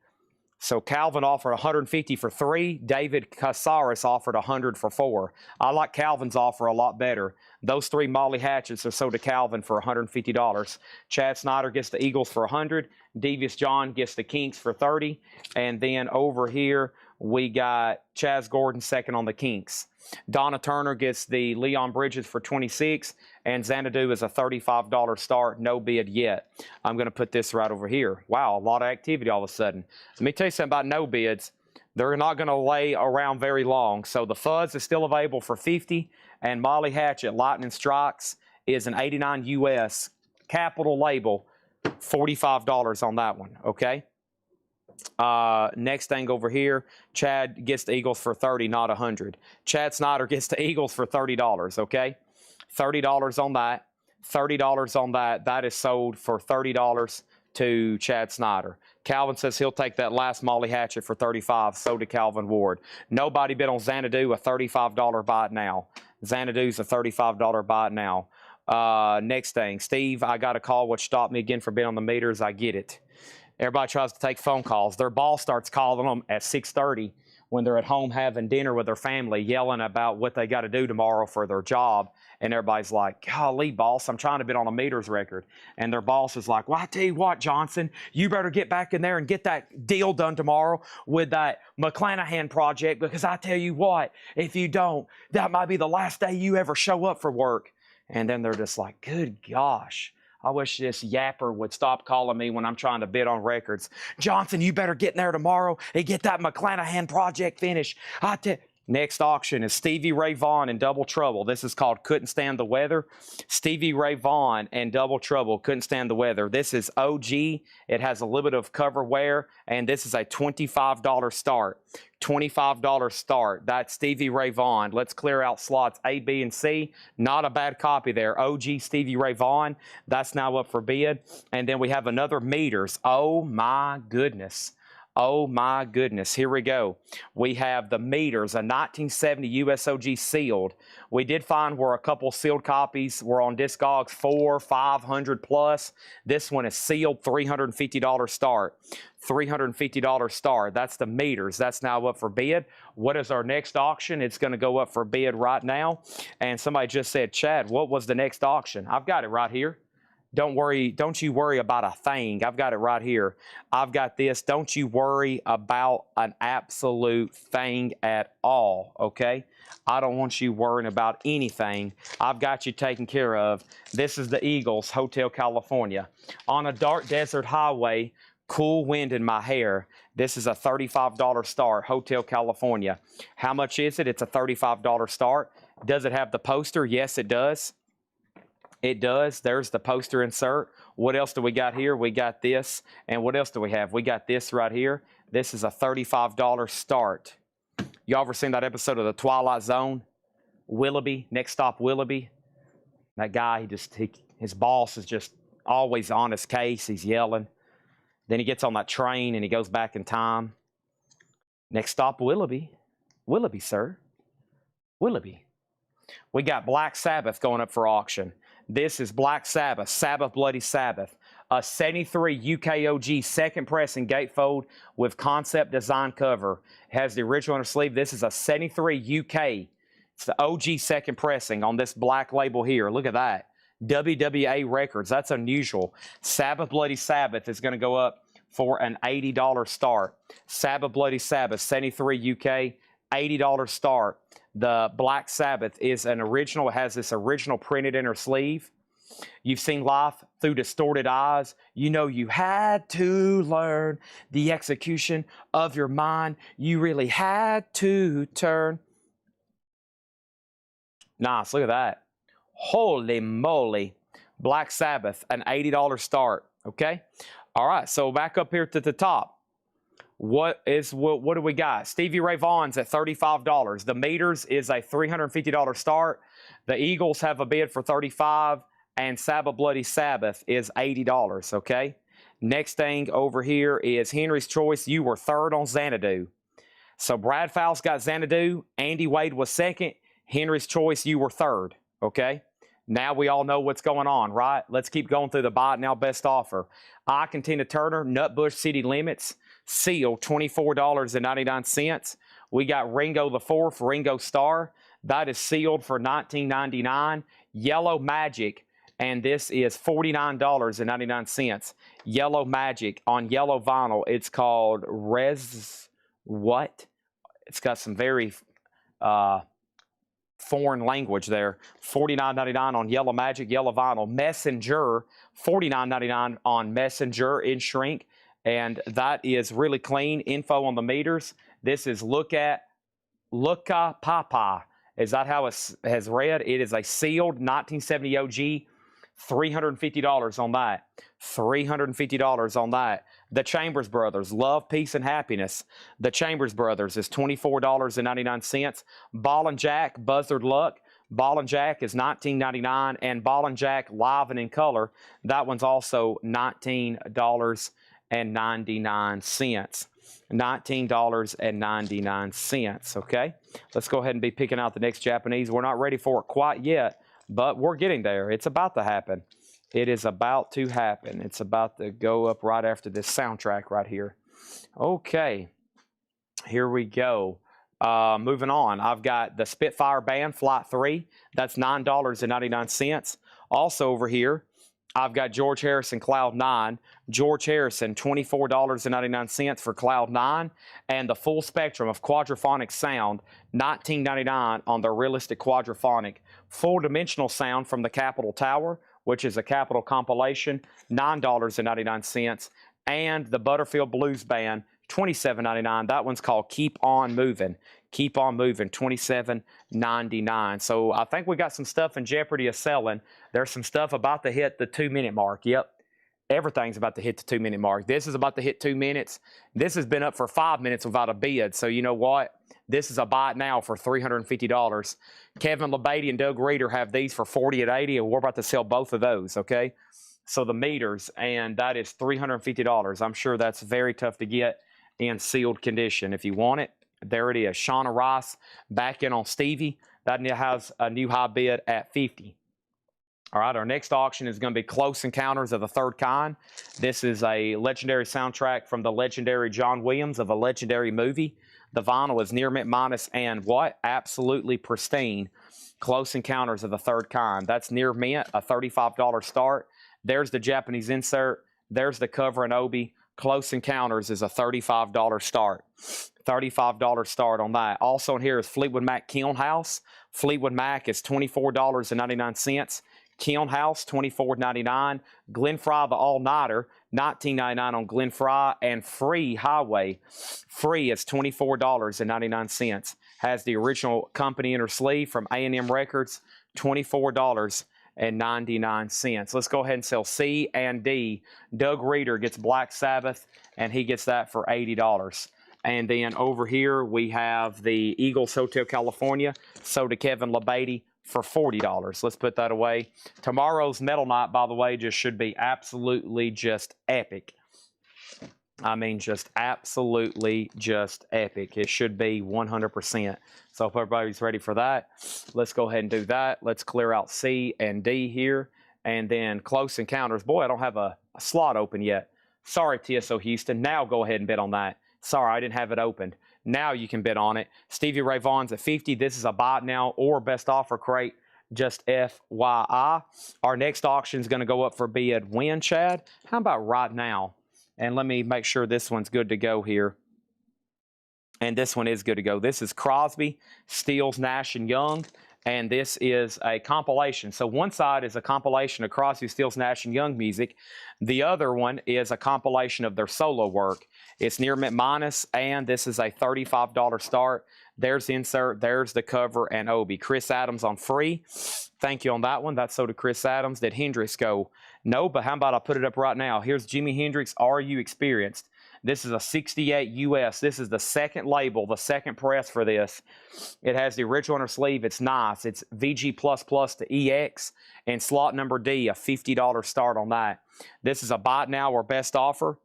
So Calvin offered $150 for 3. David Casares offered $100 for 4. I like Calvin's offer a lot better. Those 3 Molly Hatchets are sold to Calvin for $150. Chad Snyder gets the Eagles for $100. Devious John gets the Kinks for $30. And then over here we got Chaz Gordon second on the Kinks. Donna Turner gets the Leon Bridges for $26. And Xanadu is a $35 start, no bid yet. I'm going to put this right over here. Wow, a lot of activity all of a sudden. Let me tell you something about no bids. They're not going to lay around very long. So the Fuzz is still available for $50. And Molly Hatchet Lightning Strikes is an $89 US capital label, $45 on that one, okay? Next thing over here, Chad gets the Eagles for $30, not $100. Chad Snyder gets the Eagles for $30, okay? $30 on that. $30 on that. That is sold for $30 to Chad Snyder. Calvin says he'll take that last Molly Hatchet for $35. So to Calvin Ward. Nobody bid on Xanadu, a $35 buy it now. Xanadu's a $35 buy it now. Next thing, Steve, I got a call which stopped me again for being on the meters. I get it. Everybody tries to take phone calls. Their boss starts calling them at 6:30 when they're at home having dinner with their family, yelling about what they got to do tomorrow for their job. And everybody's like, golly, boss, I'm trying to bid on a meters record. And their boss is like, well, I tell you what, Johnson, you better get back in there and get that deal done tomorrow with that McClanahan project, because I tell you what, if you don't, that might be the last day you ever show up for work. And then they're just like, good gosh, I wish this yapper would stop calling me when I'm trying to bid on records. Johnson, you better get in there tomorrow and get that McClanahan project finished. Next auction is Stevie Ray Vaughan and Double Trouble. This is called Couldn't Stand the Weather. Stevie Ray Vaughan and Double Trouble, Couldn't Stand the Weather. This is OG. It has a little bit of cover wear, and this is a $25 start. $25 start. That's Stevie Ray Vaughan. Let's clear out slots A, B, and C. Not a bad copy there. OG Stevie Ray Vaughan. That's now up for bid. And then we have another meters. Oh, my goodness. Oh my goodness, here we go. We have the meters, a 1970 USOG sealed. We did find where a couple sealed copies were on Discogs, 400, 500 plus. This one is sealed, $350 start. $350 start. That's the meters. That's now up for bid. What is our next auction? It's going to go up for bid right now. And somebody just said, Chad, what was the next auction? I've got it right here. Don't worry, don't you worry about a thing. I've got it right here. I've got this. Don't you worry about an absolute thing at all, okay? I don't want you worrying about anything. I've got you taken care of. This is the Eagles, Hotel California. On a dark desert highway, cool wind in my hair. This is a $35 start, Hotel California. How much is it? It's a $35 start. Does it have the poster? Yes, it does. It does. There's the poster insert. What else do we got here? We got this. And what else do we have? We got this right here. This is a $35 start. Y'all ever seen that episode of The Twilight Zone? Willoughby, Next Stop Willoughby. That guy, his boss is just always on his case. He's yelling. Then he gets on that train and he goes back in time. Next stop Willoughby. Willoughby, sir. Willoughby. We got Black Sabbath going up for auction. This is Black Sabbath, Sabbath Bloody Sabbath, a 73 UKOG second press and gatefold with concept design cover. It has the original inner sleeve. This is a 73 UK. It's the OG second pressing on this black label here. Look at that. WWA Records. That's unusual. Sabbath Bloody Sabbath is going to go up for an $80 start. Sabbath Bloody Sabbath, 73 UK, $80 start. The Black Sabbath is an original. It has this original printed inner sleeve. You've seen Life Through Distorted Eyes. You know you had to learn the execution of your mind. You really had to turn. Nice, look at that. Holy moly. Black Sabbath, an $80 start, okay? All right, so back up here to the top. What do we got? Stevie Ray Vaughan's at $35. The meters is a $350 start. The Eagles have a bid for $35, and Sabbath Bloody Sabbath is $80, okay? Next thing over here is Henry's Choice. You were third on Xanadu. So Brad Fowles got Xanadu. Andy Wade was second. Henry's Choice, you were third, okay? Now we all know what's going on, right? Let's keep going through the buy it now best offer. Ike and Tina Turner, Nutbush City Limits. Seal, $24.99. We got Ringo the Fourth, Ringo Starr. That is sealed for $19.99. Yellow Magic, and this is $49.99. Yellow Magic on yellow vinyl. It's called what? It's got some very foreign language there. $49.99 on Yellow Magic, yellow vinyl. Messenger, $49.99 on Messenger in shrink. And that is really clean. Info on the meters. This is Luca Papa. Is that how it has read? It is a sealed 1970 OG. $350 on that. $350 on that. The Chambers Brothers, Love, Peace, and Happiness. The Chambers Brothers is $24.99. Ball and Jack, Buzzard Luck. Ball and Jack is $19.99. And Ball and Jack, Live and in Color. That one's also $19.99. $19.99, okay? Let's go ahead and be picking out the next Japanese. We're not ready for it quite yet, but we're getting there. It's about to happen. It is about to happen. It's about to go up right after this soundtrack right here. Okay, here we go. Moving on, I've got the Spitfire Band Flight 3. That's $9.99. Also over here, I've got George Harrison Cloud 9. George Harrison, $24.99 for Cloud 9. And the full spectrum of quadraphonic sound, $19.99 on the Realistic Quadraphonic. Full dimensional sound from the Capitol Tower. which is a Capitol compilation, $9.99. And the Butterfield Blues Band, $27.99. That one's called Keep On Moving. Keep On Moving, $27.99. So I think we got some stuff in jeopardy of selling. There's some stuff about to hit the 2-minute mark. Yep. Everything's about to hit the 2-minute mark. This is about to hit 2 minutes. This has been up for 5 minutes without a bid. So you know what? This is a buy it now for $350. Kevin LeBady and Doug Reeder have these for $40 and $80, and we're about to sell both of those, okay? So the meters, and that is $350. I'm sure that's very tough to get in sealed condition. If you want it, there it is. Shauna Rice back in on Stevie. That has a new high bid at $50. All right, our next auction is going to be Close Encounters of the Third Kind. This is a legendary soundtrack from the legendary John Williams of a legendary movie. The vinyl is near mint minus and what? Absolutely pristine. Close Encounters of the Third Kind. That's near mint, a $35 start. There's the Japanese insert. There's the cover and obi. Close Encounters is a $35 start. $35 start on that. Also in here is Fleetwood Mac Kiln House. Fleetwood Mac is $24.99. Kiln House, $24.99. Glen Fry the All Nighter, $19.99 on Glen Fry. And Free Highway, Free is $24.99. Has the original company inner sleeve from A&M Records, $24.99. Let's go ahead and sell C and D. Doug Reeder gets Black Sabbath, and he gets that for $80. And then over here we have the Eagles Hotel California, sold to Kevin LeBady for $40. Let's put that away. Tomorrow's Metal Night, by the way, just should be absolutely just epic. I mean, just absolutely just epic. It should be 100%. So if everybody's ready for that, let's go ahead and do that. Let's clear out C and D here. And then Close Encounters. Boy, I don't have a slot open yet. Sorry, TSO Houston. Now go ahead and bid on that. Sorry, I didn't have it opened. Now you can bid on it. Stevie Ray Vaughan's at $50. This is a buy it now or best offer crate. Just FYI. Our next auction is going to go up for bid when, Chad? How about right now? And let me make sure this one's good to go here. And this one is good to go. This is Crosby, Stills, Nash & Young. And this is a compilation. So one side is a compilation of Crosby, Stills, Nash & Young music. The other one is a compilation of their solo work. It's near mint minus, and this is a $35 start. There's the insert, there's the cover and obi. Chris Adams on Free. Thank you on that one. That's so to Chris Adams. Did Hendrix go? No, but how about I put it up right now? Here's Jimi Hendrix, Are You Experienced? This is a 68 US. This is the second label, the second press for this. It has the original inner sleeve. It's nice. It's VG++ to EX, and slot number D, a $50 start on that. This is a buy it now or best offer.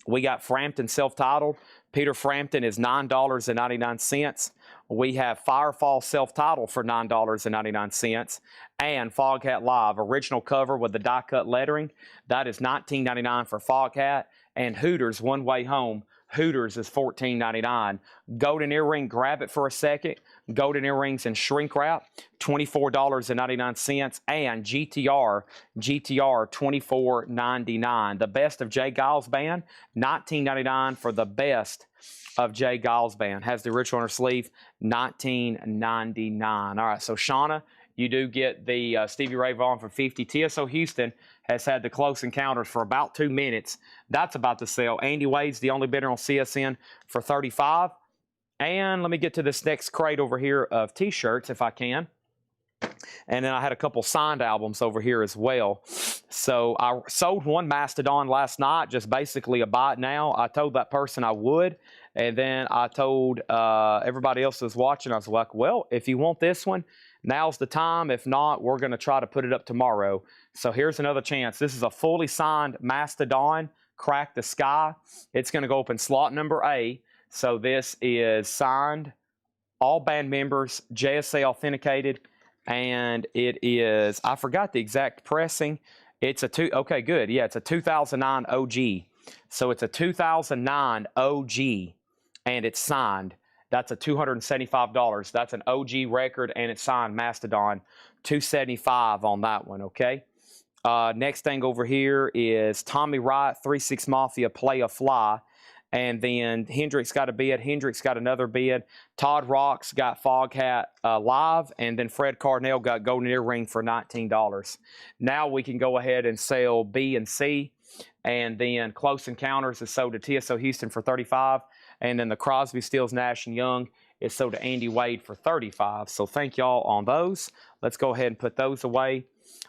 We got Frampton self-titled. Peter Frampton is $9.99. We have Firefall self-titled for $9.99. And Foghat Live, original cover with the die-cut lettering. That is $19.99 for Foghat. And Hooters, One Way Home. Hooters is $14.99. Golden earring, grab it for a second. Golden earrings and shrink wrap, $24.99. And GTR, $24.99. The best of Jay Giles Band, $19.99 for the best of Jay Giles Band. Has the original on her sleeve, $19.99. All right, so Shauna, you do get the Stevie Ray Vaughan for $50. TSO Houston has had the Close Encounters for about 2 minutes. That's about to sell. Andy Wade's the only bidder on CSN for $35. And let me get to this next crate over here of T-shirts, if I can. And then I had a couple signed albums over here as well. So I sold one Mastodon last night, just basically a buy it now. I told that person I would. And then I told everybody else who was watching, I was like, well, if you want this one, now's the time. If not, we're going to try to put it up tomorrow. So here's another chance. This is a fully signed Mastodon, Crack the Sky. It's going to go up in slot number A. So this is signed, all band members, JSA authenticated, and it is, I forgot the exact pressing. It's a okay, good. Yeah, it's a 2009 OG. So it's a 2009 OG, and it's signed. That's a $275. That's an OG record, and it's signed Mastodon. $275 on that one, okay? Next thing over here is Tommy Wright, 3-6 Mafia, Play a Fly. And then Hendrix got a bid. Hendrix got another bid. Todd Rocks got Fog Hat live. And then Fred Carnell got Golden Earring for $19. Now we can go ahead and sell B and C. And then Close Encounters is sold to TSO Houston for $35. And then the Crosby, Stills, Nash & Young is sold to Andy Wade for $35. So thank y'all on those. Let's go ahead and put those away.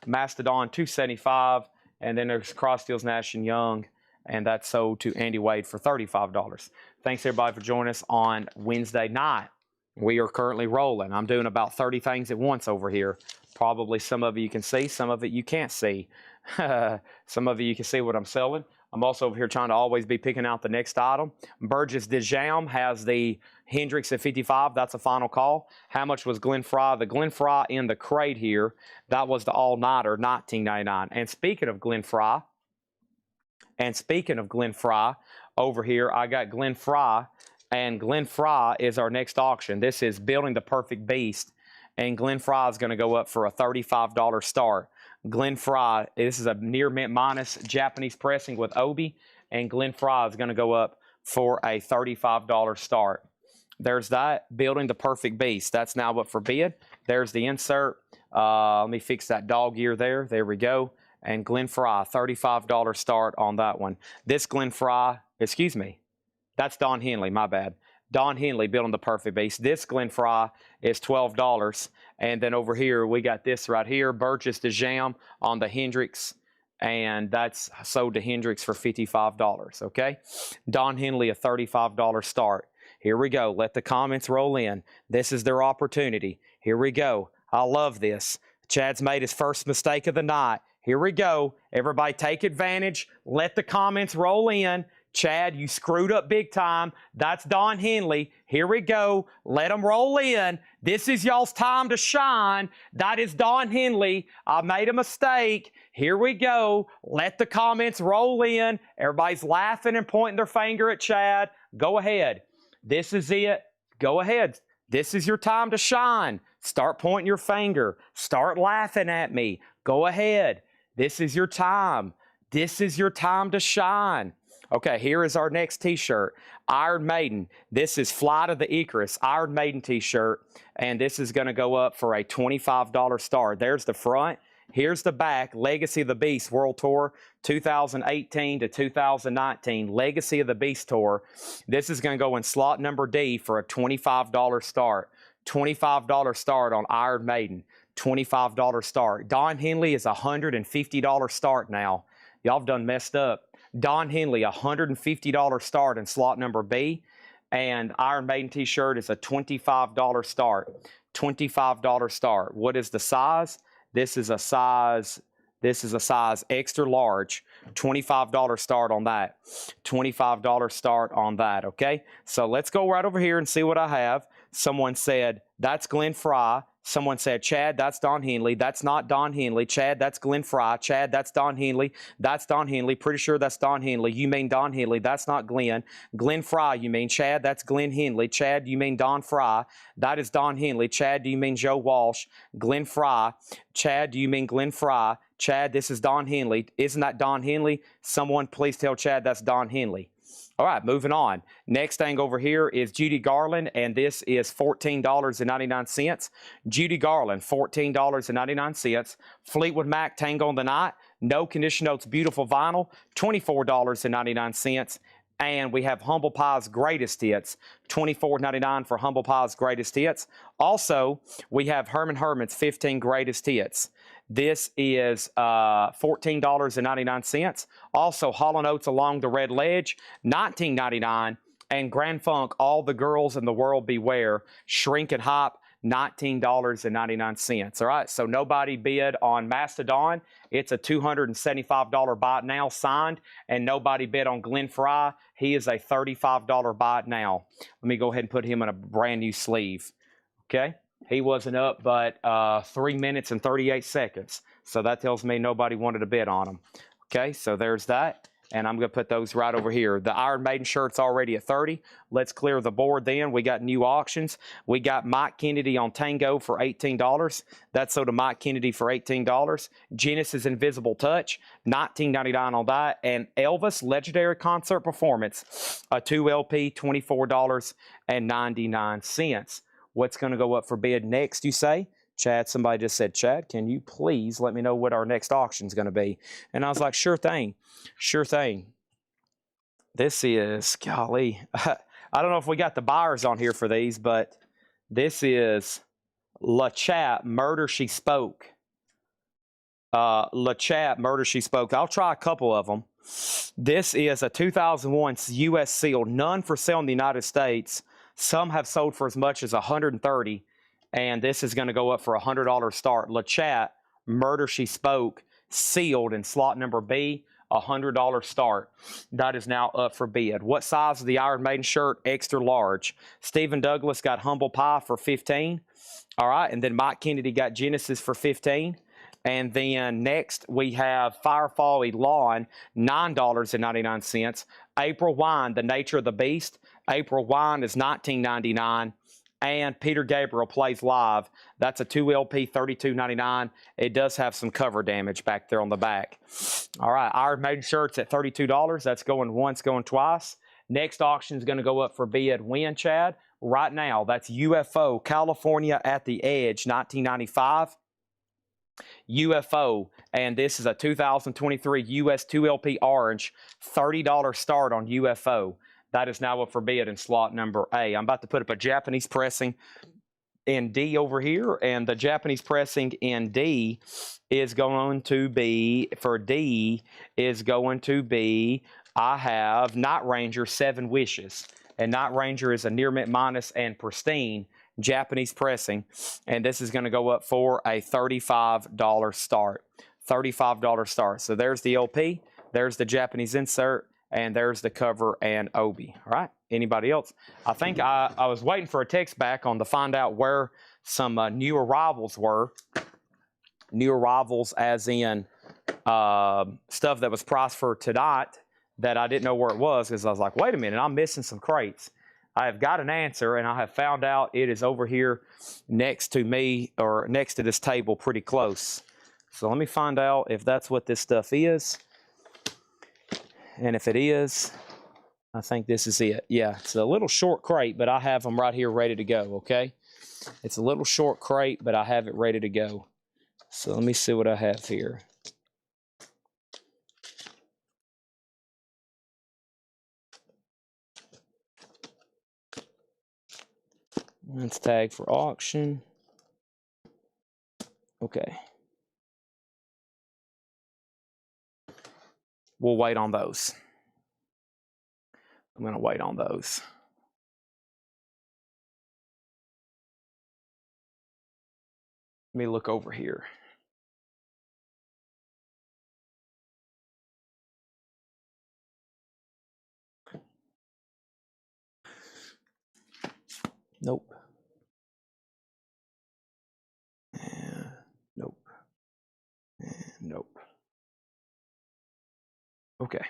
Mastodon $275. And then there's Cross Stills, Nash & Young. And that's sold to Andy Wade for $35. Thanks, everybody, for joining us on Wednesday night. We are currently rolling. I'm doing about 30 things at once over here. Probably some of it you can see, some of it you can't see. Some of you can see what I'm selling. I'm also over here trying to always be picking out the next item. Burgess DeJam has the Hendrix at 55. That's a final call. How much was Glenn Fry? The Glenn Fry in the crate here, that was the all-nighter, $19.99. And speaking of Glenn Fry, over here, I got Glenn Fry, and Glenn Fry is our next auction. This is Building the Perfect Beast, and Glenn Fry is going to go up for a $35 start. Glenn Fry, this is a near mint minus Japanese pressing with Obi, and Glenn Fry is going to go up for a $35 start. There's that, Building the Perfect Beast. That's now up for bid. There's the insert. Let me fix that dog ear there. There we go. And Glenn Fry, $35 start on that one. This Glenn Fry, excuse me, that's Don Henley, my bad. Don Henley, Building the Perfect Beast. This Glenn Fry is $12. And then over here, we got this right here, Burgess DeJam on the Hendrix. And that's sold to Hendrix for $55, okay? Don Henley, a $35 start. Here we go. Let the comments roll in. This is their opportunity. Here we go. I love this. Chad's made his first mistake of the night. Here we go. Everybody take advantage. Let the comments roll in. Chad, you screwed up big time. That's Don Henley. Here we go. Let them roll in. This is y'all's time to shine. That is Don Henley. I made a mistake. Here we go. Let the comments roll in. Everybody's laughing and pointing their finger at Chad. Go ahead. This is it. Go ahead. This is your time to shine. Start pointing your finger. Start laughing at me. Go ahead. This is your time. This is your time to shine. Okay, here is our next t-shirt. Iron Maiden. This is Flight of the Icarus, Iron Maiden t-shirt. And this is going to go up for a $25 start. There's the front. Here's the back. Legacy of the Beast World Tour 2018 to 2019. Legacy of the Beast Tour. This is going to go in slot number D for a $25 start. $25 start on Iron Maiden. $25 start. Don Henley is a $150 start now. Y'all have done messed up. Don Henley, a $150 start in slot number B. And Iron Maiden t-shirt is a $25 start. $25 start. What is the size? This is a size extra large. $25 start on that. $25 start on that, okay? So let's go right over here and see what I have. Someone said, that's Glenn Fry. Someone said, Chad, that's Don Henley. That's not Don Henley. Chad, that's Glenn Fry. Chad, that's Don Henley. That's Don Henley. Pretty sure that's Don Henley. You mean Don Henley. That's not Glenn. Glenn Fry, you mean. Chad, that's Glenn Henley. Chad, you mean Don Fry. That is Don Henley. Chad, do you mean Joe Walsh? Glenn Fry. Chad, do you mean Glenn Fry? Chad, this is Don Henley. Isn't that Don Henley? Someone please tell Chad that's Don Henley. All right, moving on. Next thing over here is Judy Garland, and this is $14.99. Judy Garland, $14.99. Fleetwood Mac, Tango on the Night. No Condition Notes, Beautiful Vinyl, $24.99. And we have Humble Pie's Greatest Hits, $24.99 for Humble Pie's Greatest Hits. Also, we have Herman Herman's 15 Greatest Hits. This is $14.99. Also, Hall & Oates Along the Red Ledge, $19.99. And Grand Funk, All the Girls in the World Beware, Shrink and Hop, $19.99. All right, so nobody bid on Mastodon. It's a $275 buy it now signed, and nobody bid on Glenn Fry. He is a $35 buy it now. Let me go ahead and put him in a brand new sleeve. Okay, he wasn't up but 3 minutes and 38 seconds. So that tells me nobody wanted to bid on him. Okay, so there's that. and I'm going to put those right over here. The Iron Maiden shirt's already at 30. Let's clear the board then. We got new auctions. We got Mike Kennedy on Tango for $18. That's sold to Mike Kennedy for $18. Genesis Invisible Touch, $19.99 on that. And Elvis Legendary Concert Performance, a 2LP, $24.99. What's going to go up for bid next, you say? Chad, somebody just said, Chad, can you please let me know what our next auction is going to be? And I was like, sure thing. Sure thing. This is, golly, I don't know if we got the buyers on here for these, but this is La Chat, Murder She Spoke. La Chat, Murder She Spoke. I'll try a couple of them. This is a 2001 U.S. sealed, none for sale in the United States. Some have sold for as much as $130, and this is going to go up for $100 start. La Chat, Murder She Spoke, sealed in slot number B, $100 start. That is now up for bid. What size is the Iron Maiden shirt? Extra large. Stephen Douglas got Humble Pie for $15. All right, and then Mike Kennedy got Genesis for $15. And then next we have Firefall Elon, $9.99. April Wine, The Nature of the Beast. April Wine is $19.99. And Peter Gabriel Plays Live. That's a 2LP, $32.99. It does have some cover damage back there on the back. All right, Iron Maiden shirts at $32. That's going once, going twice. Next auction is going to go up for bid. When, Chad? Right now. That's UFO, California at the Edge, $19.95. UFO, and this is a 2023 US 2LP Orange, $30 start on UFO. That is now up for bid in slot number A. I'm about to put up a Japanese pressing in D over here, and the Japanese pressing in D is going to be, for D, is going to be, I have Night Ranger 7 Wishes. And Night Ranger is a near mint minus and pristine Japanese pressing, and this is going to go up for a $35 start. $35 start. So there's the LP, there's the Japanese insert, and there's the cover and Obi. All right. Anybody else? I think I was waiting for a text back on to find out where some new arrivals were. New arrivals as in stuff that was priced for tonight that I didn't know where it was, because I was like, wait a minute, I'm missing some crates. I have got an answer, and I have found out it is over here next to me, or next to this table pretty close. So let me find out if that's what this stuff is. And if it is, I think this is it. Yeah, it's a little short crate, but I have them right here ready to go, okay? It's a little short crate, but I have it ready to go. So let me see what I have here. Let's tag for auction. Okay. We'll wait on those. I'm going to wait on those. Let me look over here. Nope. Nope. Nope. Okay.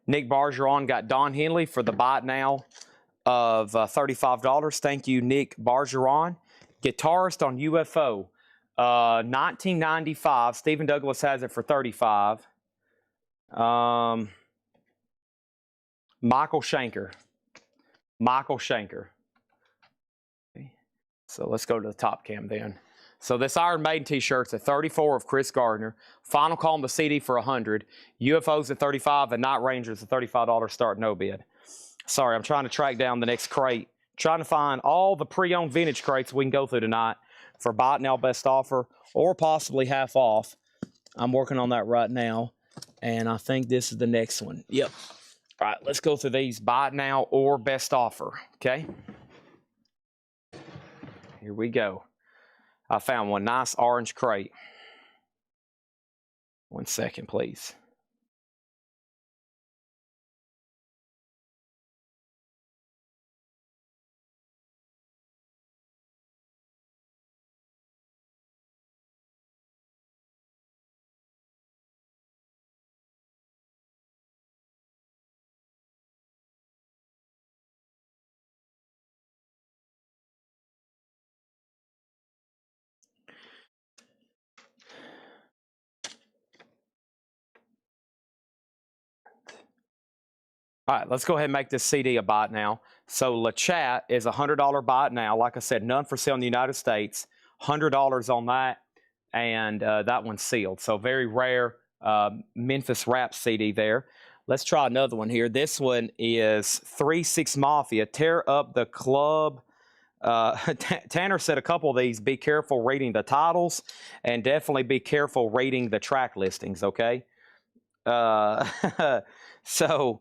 Nick Bargeron got Don Henley for the buy it now of $35. Thank you, Nick Bargeron. Guitarist on UFO, 1995. Stephen Douglas has it for $35. Michael Schenker. Michael Schenker. Okay. So let's go to the top cam then. So this Iron Maiden t-shirt's at $34 of Chris Gardner. Final Call on the CD for $100. UFO's at $35, and Night Ranger's at $35 start, no bid. Sorry, I'm trying to track down the next crate. Trying to find all the pre-owned vintage crates we can go through tonight for buy it now best offer, or possibly half off. I'm working on that right now, and I think this is the next one. Yep. All right, let's go through these buy it now or best offer, okay? Here we go. I found one nice orange crate. 1 second, please. All right, let's go ahead and make this CD a bot now. So LeChat is a $100 bot now. Like I said, none for sale in the United States. $100 on that, and that one's sealed. So very rare Memphis Rap CD there. Let's try another one here. This one is 3-6 Mafia. Tear Up the Club. Tanner said a couple of these, be careful reading the titles, and definitely be careful reading the track listings, okay? So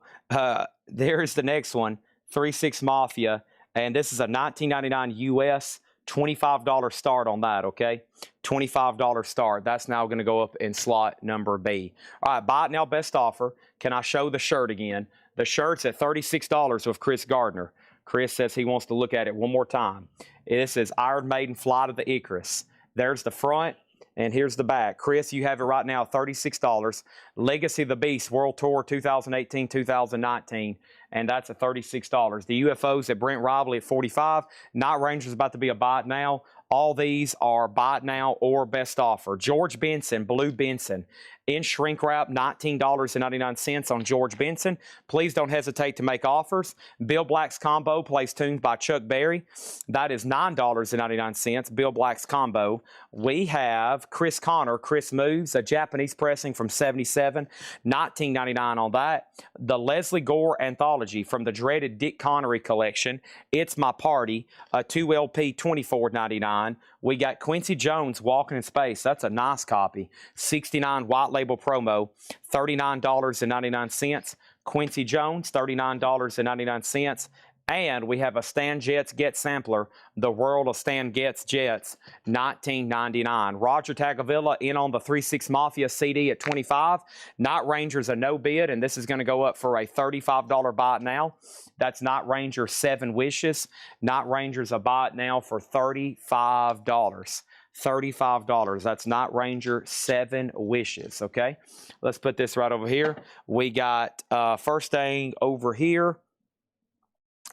there's the next one, 3-6 Mafia, and this is a 1999 US, $25 start on that, okay? $25 start. That's now going to go up in slot number B. All right, buy it now, best offer. Can I show the shirt again? The shirt's at $36 with Chris Gardner. Chris says he wants to look at it one more time. This is Iron Maiden Flight of the Icarus. There's the front. And here's the back. Chris, you have it right now, $36. Legacy of the Beast World Tour 2018-2019, and that's at $36. The UFOs at Brent Rivalry at $45. Night Ranger's about to be a bot now. All these are bot now or best offer. George Benson, Blue Benson, in shrink wrap, $19.99 on George Benson. Please don't hesitate to make offers. Bill Black's Combo plays tunes by Chuck Berry. That is $9.99. Bill Black's Combo. We have Chris Connor, Chris Moves, a Japanese pressing from '77, $19.99 on that. The Leslie Gore Anthology from the dreaded Dick Connery collection. It's My Party, a 2LP, $24.99. We got Quincy Jones, Walking in Space. That's a nice copy. 69 white label promo, $39.99. Quincy Jones, $39.99. And we have a Stan Getz Get Sampler, The World of Stan Getz Jets, $19.99. Roger Tagavilla in on the 3-6 Mafia CD at $25. Night Ranger's a no bid, and this is going to go up for a $35 bot now. That's Night Ranger 7 Wishes. Night Ranger's a bot now for $35. $35. That's Night Ranger 7 Wishes, okay? Let's put this right over here. We got first thing over here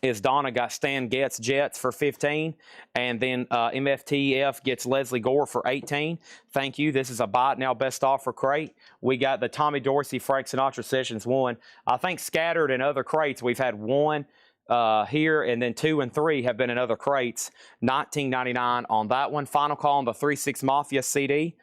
is Donna got Stan Getz Jets for $15, and then MFTF gets Leslie Gore for $18. Thank you. This is a bot now best offer crate. We got the Tommy Dorsey Frank Sinatra Sessions 1. I think scattered in other crates we've had 1 here, and then 2 and 3 have been in other crates. $19.99 on that one. Final call on the 3-6 Mafia CD.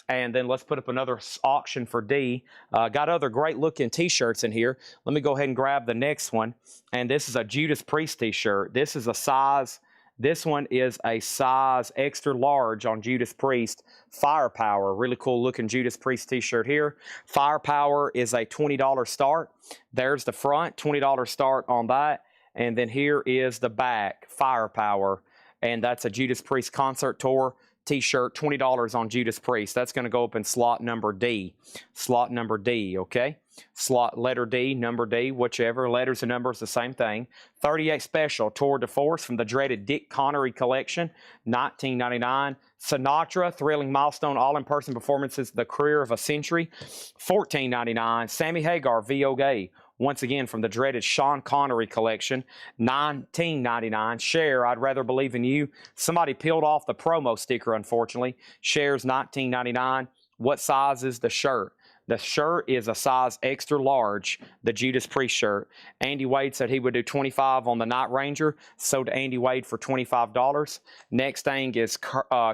And then let's put up another auction for D. Got other great looking t-shirts in here. Let me go ahead and grab the next one. And this is a Judas Priest t-shirt. This is a size, this one is a size extra large on Judas Priest. Firepower, really cool looking Judas Priest t-shirt here. Firepower is a $20 start. There's the front, $20 start on that. And then here is the back, Firepower. And that's a Judas Priest concert tour t-shirt, $20 on Judas Priest. That's going to go up in slot number D. Slot number D, okay? Slot letter D, number D, whichever. Letters and numbers, the same thing. 38 special, Tour de Force from the dreaded Dick Connery collection, $19.99. Sinatra, thrilling milestone, all-in-person performances, the career of a century, $14.99. Sammy Hagar, VOG, once again from the dreaded Sean Connery collection, $19.99. Cher, I'd Rather Believe in You. Somebody peeled off the promo sticker, unfortunately. Cher's $19.99. What size is the shirt? The shirt is a size extra large, the Judas Priest shirt. Andy Wade said he would do $25 on the Night Ranger. Sold to Andy Wade for $25. Next thing is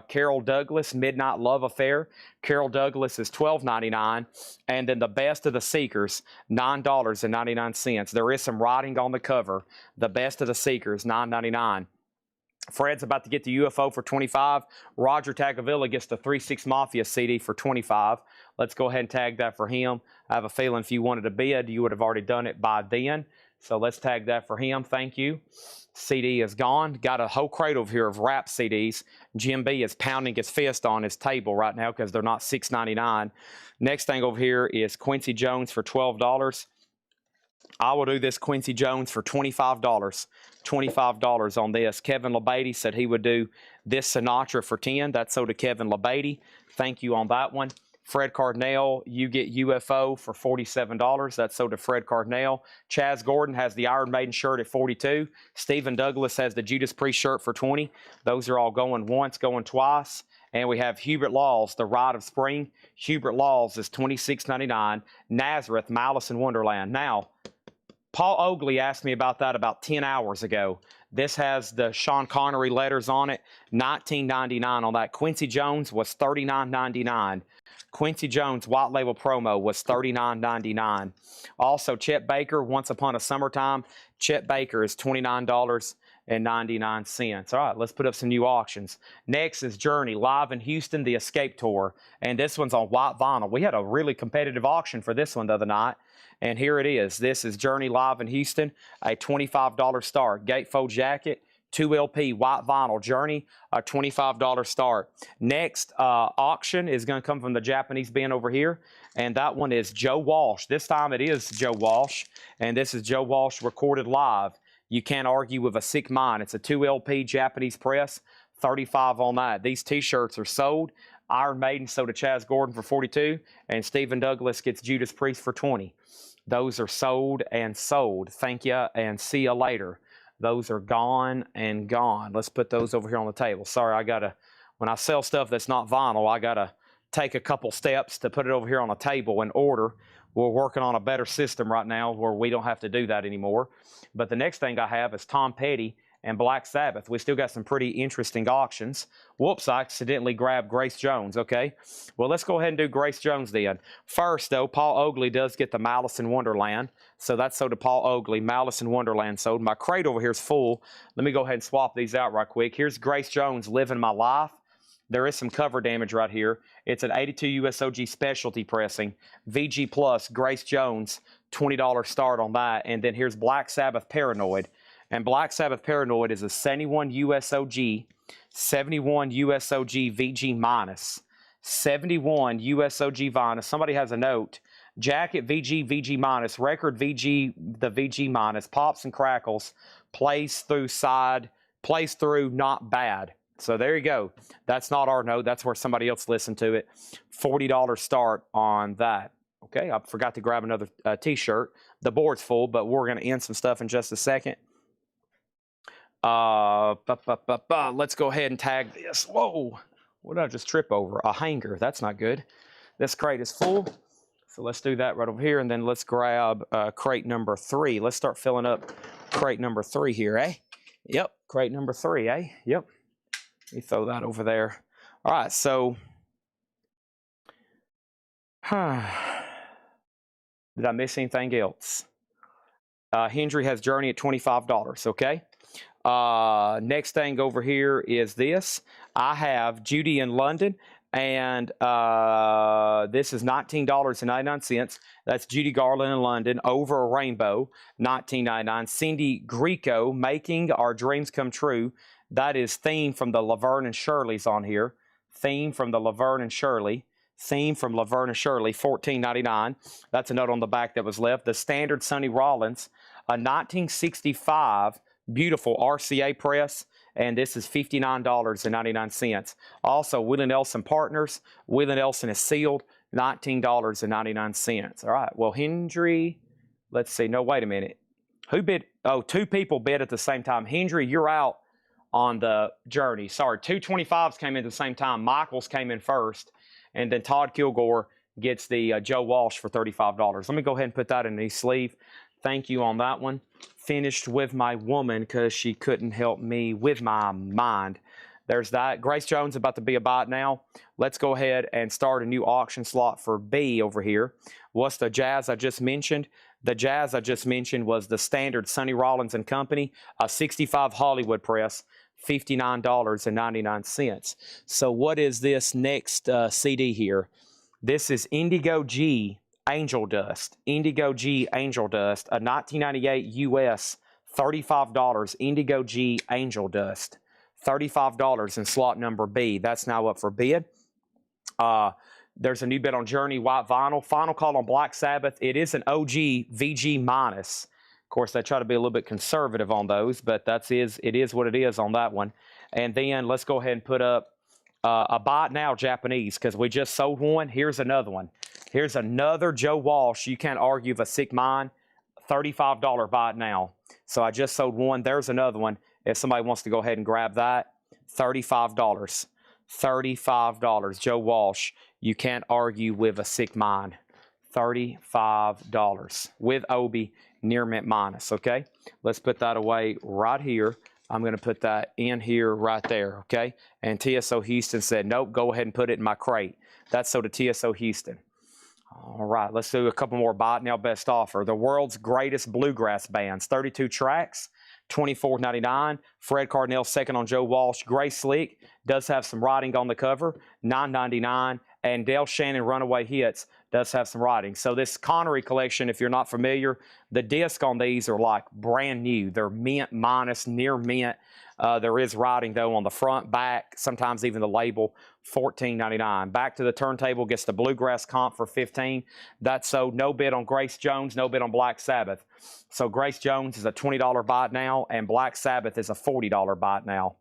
Carol Douglas, Midnight Love Affair. Carol Douglas is $12.99. And then the Best of the Seekers, $9.99. There is some writing on the cover. The Best of the Seekers, $9.99. Fred's about to get the UFO for $25. Roger Tagavilla gets the 3-6 Mafia CD for $25. Let's go ahead and tag that for him. I have a feeling if you wanted to bid, you would have already done it by then. So let's tag that for him. Thank you. CD is gone. Got a whole crate over here of rap CDs. Jim B is pounding his fist on his table right now because they're not $6.99. Next thing over here is Quincy Jones for $12. I will do this Quincy Jones for $25. $25 on this. Kevin LeBeatty said he would do this Sinatra for $10. That's so to Kevin LeBeatty. Thank you on that one. Fred Cardinale, you get UFO for $47. That's so to Fred Cardinale. Chaz Gordon has the Iron Maiden shirt at $42. Stephen Douglas has the Judas Priest shirt for $20. Those are all going once, going twice. And we have Hubert Laws, The Ride of Spring. Hubert Laws is $26.99. Nazareth, Malice in Wonderland. Now, Paul Oakley asked me about that about 10 hours ago. This has the Sean Connery letters on it. $19.99 on that. Quincy Jones was $39.99. Quincy Jones white label promo was $39.99. Also, Chet Baker, Once Upon a Summertime. Chet Baker is $29.99. All right, let's put up some new auctions. Next is Journey, live in Houston, the Escape Tour. And this one's on white vinyl. We had a really competitive auction for this one the other night. And here it is. This is Journey live in Houston, a $25 start. Gatefold jacket, 2 LP, white vinyl. Journey, a $25 start. Next auction is going to come from the Japanese bin over here. And that one is Joe Walsh. This time it is Joe Walsh. And this is Joe Walsh recorded live. You can't argue with a sick mind. It's a 2 LP Japanese press, 35 on that. These t-shirts are sold. Iron Maiden sold to Chaz Gordon for 42, and Stephen Douglas gets Judas Priest for 20. Those are sold and sold. Thank you, and see you later. Those are gone and gone. Let's put those over here on the table. Sorry, when I sell stuff that's not vinyl, I gotta take a couple steps to put it over here on a table in order. We're working on a better system right now where we don't have to do that anymore. But the next thing I have is Tom Petty and Black Sabbath. We still got some pretty interesting auctions. Whoops, I accidentally grabbed Grace Jones, okay? Well, let's go ahead and do Grace Jones then. First, though, Paul Oakley does get the Malice in Wonderland. So that's sold to Paul Oakley. Malice in Wonderland sold. My crate over here is full. Let me go ahead and swap these out right quick. Here's Grace Jones, Living My Life. There is some cover damage right here. It's an 82 USOG specialty pressing. VG Plus, Grace Jones, $20 start on that. And then here's Black Sabbath Paranoid. And Black Sabbath Paranoid is a 71 USOG, 71 USOG VG minus, 71 USOG minus. Somebody has a note. Jacket VG, VG minus, record VG, the VG minus, pops and crackles, plays through side, plays through not bad. So there you go. That's not our note. That's where somebody else listened to it. $40 start on that. Okay, I forgot to grab another t-shirt. The board's full, but we're going to end some stuff in just a second. Let's go ahead and tag this. Whoa, what did I just trip over? A hanger. That's not good. This crate is full, so let's do that right over here, and then let's grab crate number 3. Let's start filling up crate number 3 here, eh? Yep, crate number 3, eh? Yep. Let me throw that over there. All right, so did I miss anything else? Hendry has Journey at $25, okay? Next thing over here is this. I have Judy in London, and this is $19.99. That's Judy Garland in London, Over a Rainbow, $19.99. Cindy Greco, Making Our Dreams Come True. That is Theme from the Laverne and Shirley's on here. Theme from the Laverne and Shirley. Theme from Laverne and Shirley, $14.99. That's a note on the back that was left. The Standard Sonny Rollins, a 1965 beautiful RCA press, and this is $59.99. Also, Willie Nelson Partners. Willie Nelson is sealed, $19.99. All right, well, Hendry, let's see. No, wait a minute. Who bid? Oh, 2 people bid at the same time. Hendry, you're out on the Journey. Sorry, 2 25s came in at the same time. Michaels came in first, and then Todd Kilgore gets the Joe Walsh for $35. Let me go ahead and put that in the sleeve. Thank you on that one. Finished with my woman because she couldn't help me with my mind. There's that. Grace Jones about to be a bot now. Let's go ahead and start a new auction slot for B over here. What's the jazz I just mentioned? The jazz I just mentioned was the Standard Sonny Rollins and Company, a 65 Hollywood press, $59.99. So what is this next CD here? This is Indigo G Angel Dust. Indigo G Angel Dust, a 1998 US, $35. Indigo G Angel Dust, $35 in slot number B. That's now up for bid. There's a new bid on Journey white vinyl. Final call on Black Sabbath. It is an OG VG minus. Of course, they try to be a little bit conservative on those, but it is what it is on that one. And then let's go ahead and put up a buy it now Japanese, because we just sold one. Here's another one. Here's another Joe Walsh. You can't argue with a sick mind. $35 buy it now. So I just sold one. There's another one. If somebody wants to go ahead and grab that, $35. $35. Joe Walsh. You can't argue with a sick mind. $35 with Obi near mint minus, okay? Let's put that away right here. I'm going to put that in here right there, okay? And TSO Houston said, nope, go ahead and put it in my crate. That's so to TSO Houston. All right, let's do a couple more buy it now best offer. The world's greatest bluegrass bands, 32 tracks, $24.99. Fred Cardinal second on Joe Walsh. Gray Slick does have some writing on the cover, $9.99. And Dale Shannon Runaway Hits does have some writing. So this Connery collection, if you're not familiar, the disc on these are like brand new. They're mint minus, near mint. There is writing, though, on the front, back, sometimes even the label, $14.99. Back to the turntable gets the Bluegrass comp for $15. That's so no bid on Grace Jones, no bid on Black Sabbath. So Grace Jones is a $20 buy it now, and Black Sabbath is a $40 buy it now.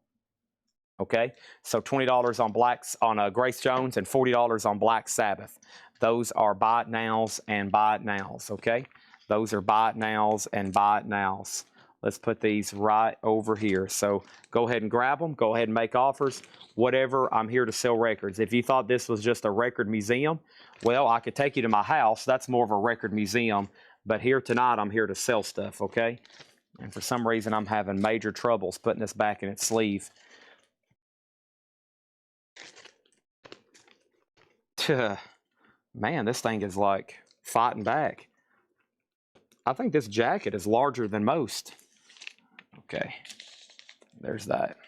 Okay, so $20 on Grace Jones and $40 on Black Sabbath. Those are buy it nows and buy it nows, okay? Those are buy it nows and buy it nows. Let's put these right over here. So go ahead and grab them. Go ahead and make offers. Whatever, I'm here to sell records. If you thought this was just a record museum, well, I could take you to my house. That's more of a record museum. But here tonight, I'm here to sell stuff, okay? And for some reason, I'm having major troubles putting this back in its sleeve. Man, this thing is like fighting back. I think this jacket is larger than most. Okay, there's that.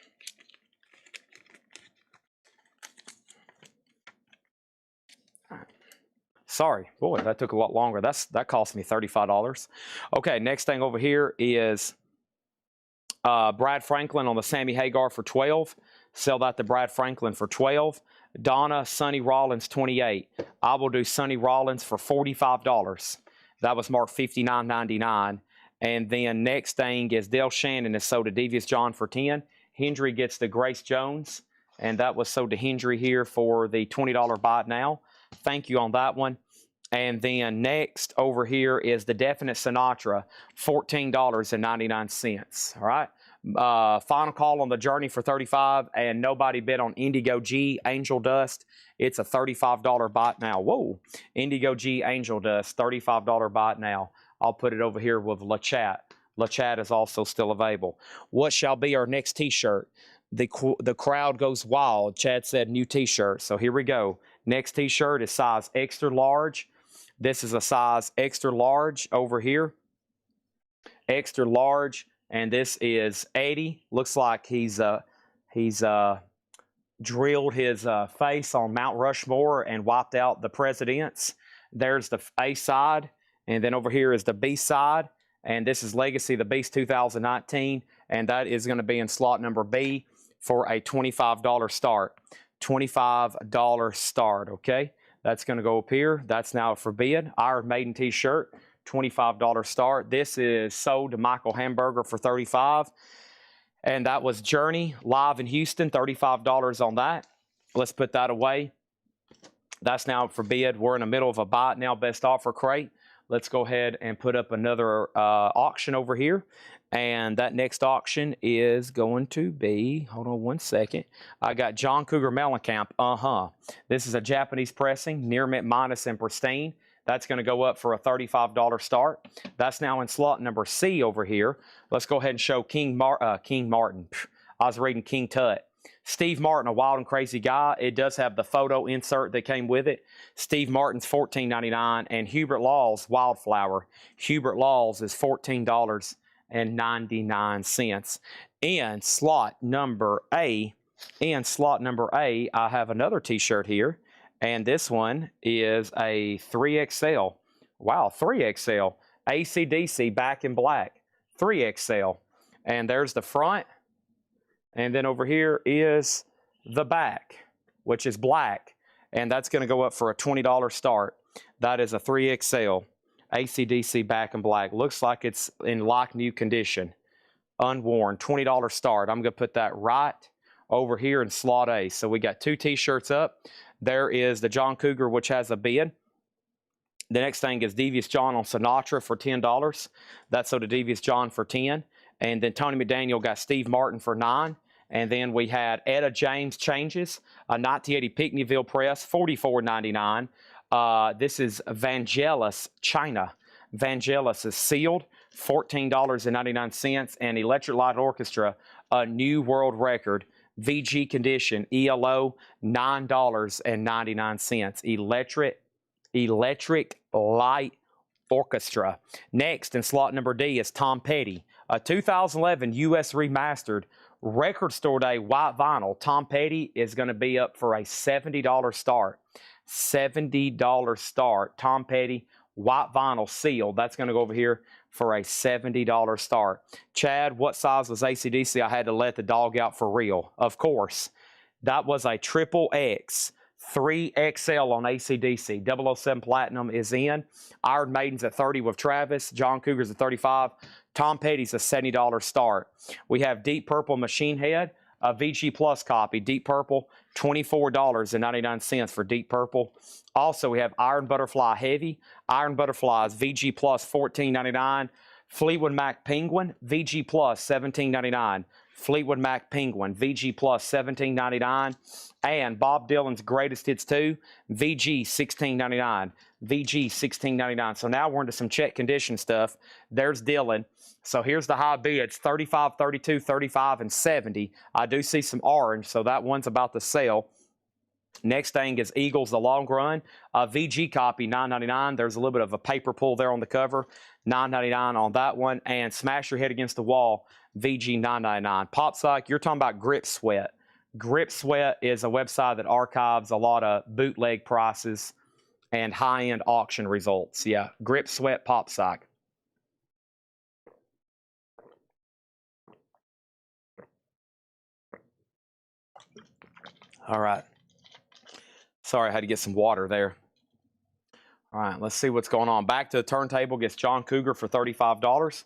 Sorry, boy, that took a lot longer. That cost me $35. Okay, next thing over here is Brad Franklin on the Sammy Hagar for $12. Sell that to Brad Franklin for $12. Donna Sonny Rollins 28. I will do Sonny Rollins for $45. That was marked $59.99. And then next thing is Dale Shannon is sold to Devious John for $10. Hendry gets the Grace Jones, and that was sold to Hendry here for the $20 buy it now. Thank you on that one. And then next over here is the Definite Sinatra, $14.99. All right. Final call on the Journey for $35, and nobody bid on Indigo G Angel Dust. It's a $35 buy it now. Whoa, Indigo G Angel Dust, $35 buy it now. I'll put it over here with La Chat. La Chat is also still available. What shall be our next T-shirt? The crowd goes wild. Chad said new T-shirt. So here we go. Next T-shirt is size extra large. This is a size extra large over here. Extra large. And this is 80. Looks like he's drilled his face on Mount Rushmore and wiped out the presidents. There's the A side. And then over here is the B side. And this is Legacy the Beast 2019. And that is going to be in slot number B for a $25 start. $25 start, okay? That's going to go up here. That's now for bid. Iron Maiden T-shirt, $25 start. This is sold to Michael Hamburger for $35. And that was Journey live in Houston, $35 on that. Let's put that away. That's now for bid. We're in the middle of a buy it now best offer crate. Let's go ahead and put up another auction over here. And that next auction is going to be, hold on one second. I got John Cougar Mellencamp. This is a Japanese pressing, near mint minus and pristine. That's going to go up for a $35 start. That's now in slot number C over here. Let's go ahead and show King Martin. I was reading King Tut. Steve Martin, a wild and crazy guy. It does have the photo insert that came with it. Steve Martin's $14.99, and Hubert Laws Wildflower. Hubert Laws is $14.99. In slot number A, I have another T-shirt here, and this one is a 3XL. Wow, 3XL. AC/DC back in black. 3XL. And there's the front. And then over here is the back, which is black. And that's going to go up for a $20 start. That is a 3XL. AC/DC back in black. Looks like it's in like new condition. Unworn. $20 start. I'm going to put that right over here in slot A. So we got two T-shirts up. There is the John Cougar, which has a bid. The next thing is Devious John on Sinatra for $10. That's so the Devious John for $10. And then Tony McDaniel got Steve Martin for $9. And then we had Etta James Changes, a 1980 Pinckneyville Press, $44.99. This is Vangelis China. Vangelis is sealed $14.99. And Electric Light Orchestra, a new world record, VG condition, ELO, $9.99. Electric Light Orchestra. Next, in slot number D, is Tom Petty, a 2011 US Remastered Record Store Day white vinyl. Tom Petty is going to be up for a $70 start. $70 start. Tom Petty white vinyl sealed. That's going to go over here for a $70 start. Chad, what size was AC/DC? I had to let the dog out for real. Of course. That was a triple X. 3XL on AC/DC. 007 Platinum is in. Iron Maiden's at 30 with Travis. John Cougar's at 35. Tom Petty's a $70 start. We have Deep Purple Machine Head, a VG Plus copy. Deep Purple, $24.99 for Deep Purple. Also, we have Iron Butterfly Heavy. Iron Butterflies, VG Plus, $14.99. Fleetwood Mac Penguin, VG Plus, $17.99. Fleetwood Mac Penguin, VG Plus, $17.99. And Bob Dylan's Greatest Hits 2, VG, $16.99. VG, $16.99. So now we're into some check condition stuff. There's Dylan. So here's the high bids, 35, 32, 35, and 70. I do see some orange, so that one's about to sell. Next thing is Eagles, the long run. VG copy, $9.99. There's a little bit of a paper pull there on the cover. $9.99 on that one. And Smash Your Head Against the Wall, VG, $9.99. Pop Psych, you're talking about Grip Sweat. Grip Sweat is a website that archives a lot of bootleg prices and high-end auction results. Yeah, Grip Sweat, Pop Psych. All right. Sorry, I had to get some water there. All right, let's see what's going on. Back to the turntable, gets John Cougar for $35.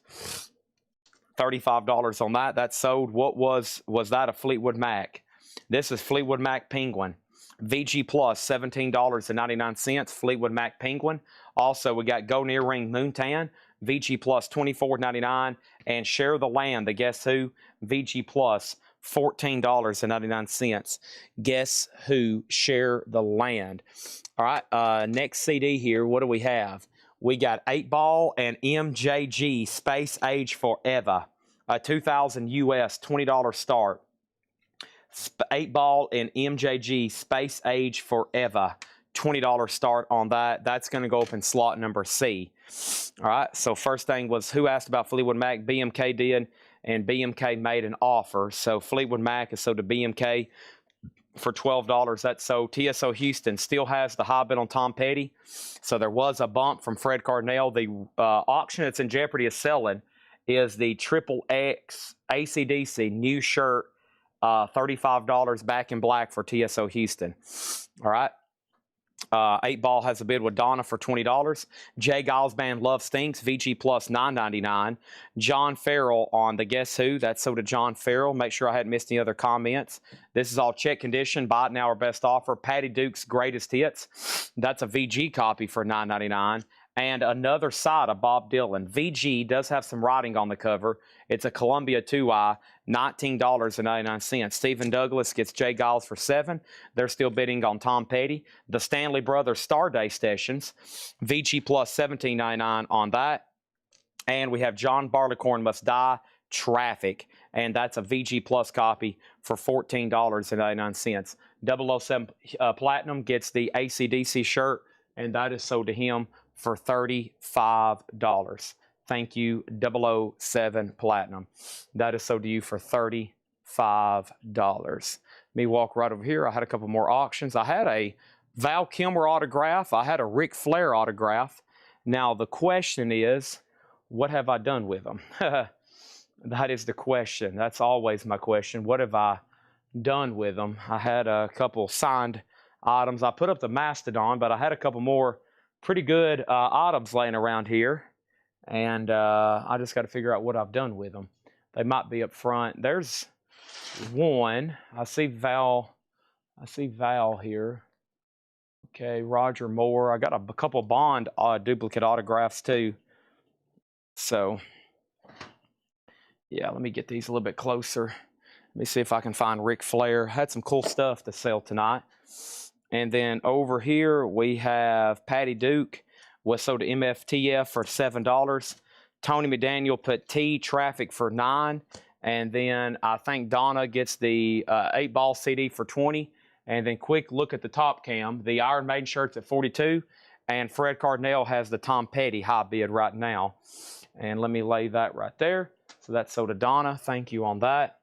$35 on that. That sold. What was that? A Fleetwood Mac. This is Fleetwood Mac Penguin. VG Plus, $17.99. Fleetwood Mac Penguin. Also, we got Go Near Ring Moontan. VG Plus, $24.99. And Share the Land, the Guess Who. VG Plus, $14.99. Guess Who, Share the Land. All right, next CD here, what do we have? We got 8 Ball and MJG Space Age Forever. 2000 US, $20 start. 8 Ball and MJG Space Age Forever. $20 start on that. That's going to go up in slot number C. All right, so first thing was who asked about Fleetwood Mac? BMK did, and BMK made an offer. So Fleetwood Mac is sold to BMK for $12. That's so TSO Houston still has the high bid on Tom Petty. So there was a bump from Fred Cardinale. The auction that's in jeopardy of selling is the Triple X AC/DC new shirt, $35 back in black for TSO Houston. All right. 8 Ball has a bid with Donna for $20. Jay Giles Band Love Stinks, VG Plus, $9.99. John Farrell on the Guess Who. That's sold to John Farrell. Make sure I hadn't missed any other comments. This is all check condition. Buy it now or best offer. Patty Duke's Greatest Hits. That's a VG copy for $9.99. And another side of Bob Dylan. VG does have some writing on the cover. It's a Columbia 2i, $19.99. Stephen Douglas gets Jay Giles for $7. They're still bidding on Tom Petty. The Stanley Brothers Star Day Sessions, VG Plus, $17.99 on that. And we have John Barleycorn Must Die, Traffic. And that's a VG Plus copy for $14.99. 007 Platinum gets the AC/DC shirt, and that is sold to him for $35. Thank you, 007 Platinum. That is sold to you for $35. Let me walk right over here. I had a couple more auctions. I had a Val Kilmer autograph. I had a Ric Flair autograph. Now, the question is, what have I done with them? That is the question. That's always my question. What have I done with them? I had a couple signed items. I put up the Mastodon, but I had a couple more pretty good items laying around here, and I just got to figure out what I've done with them. They might be up front. There's one. I see Val here. Okay, Roger Moore. I got a couple Bond duplicate autographs too. So yeah, let me get these a little bit closer. Let me see if I can find Ric Flair. Had some cool stuff to sell tonight. And then over here, we have Patty Duke was sold to MFTF for $7. Tony McDaniel put T Traffic for 9. And then I think Donna gets the 8-ball CD for 20. And then quick look at the top cam. The Iron Maiden shirt's at 42. And Fred Cardinale has the Tom Petty high bid right now. And let me lay that right there. So that's so to Donna. Thank you on that.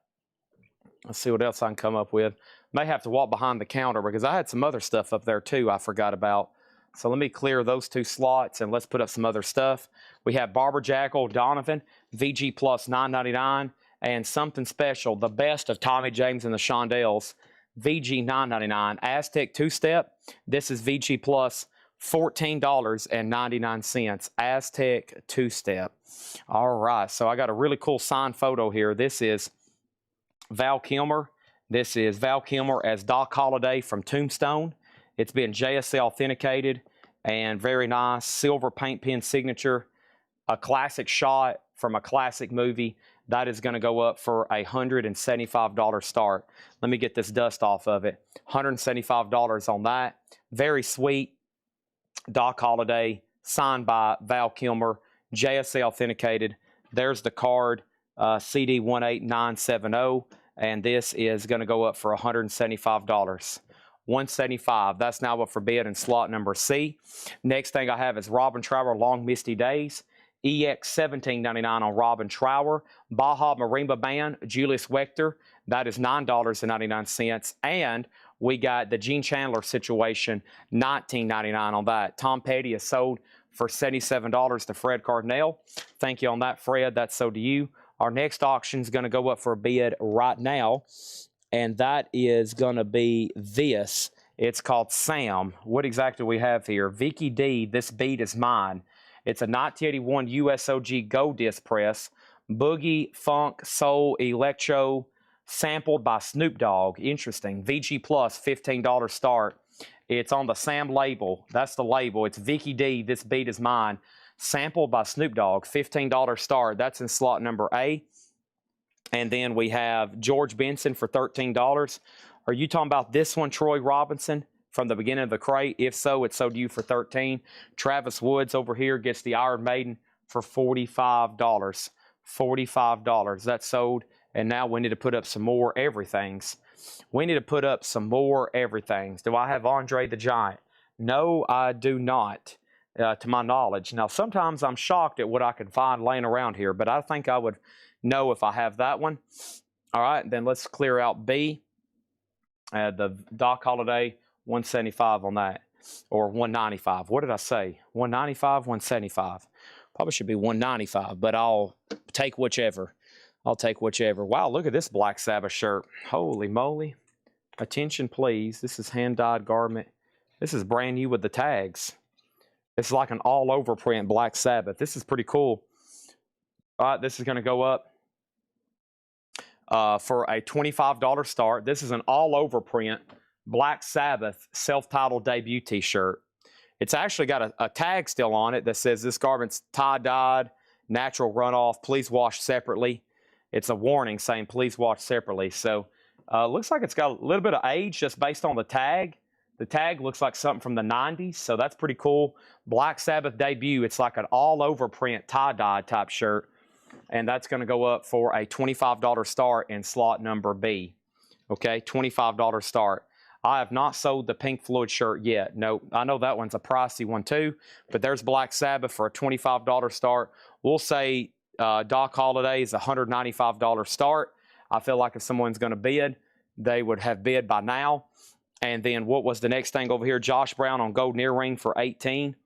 Let's see what else I can come up with. May have to walk behind the counter because I had some other stuff up there too I forgot about. So let me clear those 2 slots and let's put up some other stuff. We have Barber Jackal, Donovan, VG Plus $9.99, and something special, the best of Tommy James and the Shondells, VG $9.99. Aztec 2-step, this is VG Plus $14.99. Aztec 2-step. All right, so I got a really cool signed photo here. This is Val Kilmer. This is Val Kilmer as Doc Holliday from Tombstone. It's been JSA authenticated and very nice. Silver paint pen signature. A classic shot from a classic movie. That is going to go up for a $175 start. Let me get this dust off of it. $175 on that. Very sweet. Doc Holliday, signed by Val Kilmer, JSA authenticated. There's the card, CD 18970. And this is going to go up for $175. $175. That's now up for bid in slot number C. Next thing I have is Robin Trower Long Misty Days. EX $17.99 on Robin Trower. Baja Marimba Band, Julius Wechter. That is $9.99. And we got the Gene Chandler situation, $19.99 on that. Tom Petty is sold for $77 to Fred Cardinale. Thank you on that, Fred. That's so to you. Our next auction is going to go up for a bid right now, and that is going to be this. It's called Sam. What exactly do we have here? Vicky D, This Beat Is Mine. It's a 1981 USOG Gold Disc Press. Boogie, Funk, Soul, Electro, sampled by Snoop Dogg. Interesting. VG Plus, $15 start. It's on the Sam label. That's the label. It's Vicky D, This Beat Is Mine. Sampled by Snoop Dogg, $15 start. That's in slot number A. And then we have George Benson for $13. Are you talking about this one, Troy Robinson, from the beginning of the crate? If so, it's sold to you for $13. Travis Woods over here gets the Iron Maiden for $45. $45. That's sold. And now we need to put up some more everythings. We need to put up some more everythings. Do I have Andre the Giant? No, I do not. To my knowledge. Now, sometimes I'm shocked at what I can find laying around here, but I think I would know if I have that one. All right, then let's clear out B. The Doc Holliday, $175 on that, or $195. What did I say? $195, $175. Probably should be $195, but I'll take whichever. I'll take whichever. Wow, look at this Black Sabbath shirt. Holy moly. Attention, please. This is hand-dyed garment. This is brand new with the tags. It's like an all-over print Black Sabbath. This is pretty cool. All right, this is going to go up for a $25 start. This is an all-over print Black Sabbath self-titled debut t-shirt. It's actually got a tag still on it that says this garment's tie-dyed, natural runoff, please wash separately. It's a warning saying please wash separately. So looks like it's got a little bit of age just based on the tag. The tag looks like something from the 90s, so that's pretty cool. Black Sabbath debut. It's like an all-over print tie-dye type shirt, and that's going to go up for a $25 start in slot number B. Okay, $25 start. I have not sold the Pink Floyd shirt yet. No, I know that one's a pricey one too, but there's Black Sabbath for a $25 start. We'll say Doc Holliday is a $195 start. I feel like if someone's going to bid, they would have bid by now. And then what was the next thing over here? Josh Brown on Golden Earring for $18.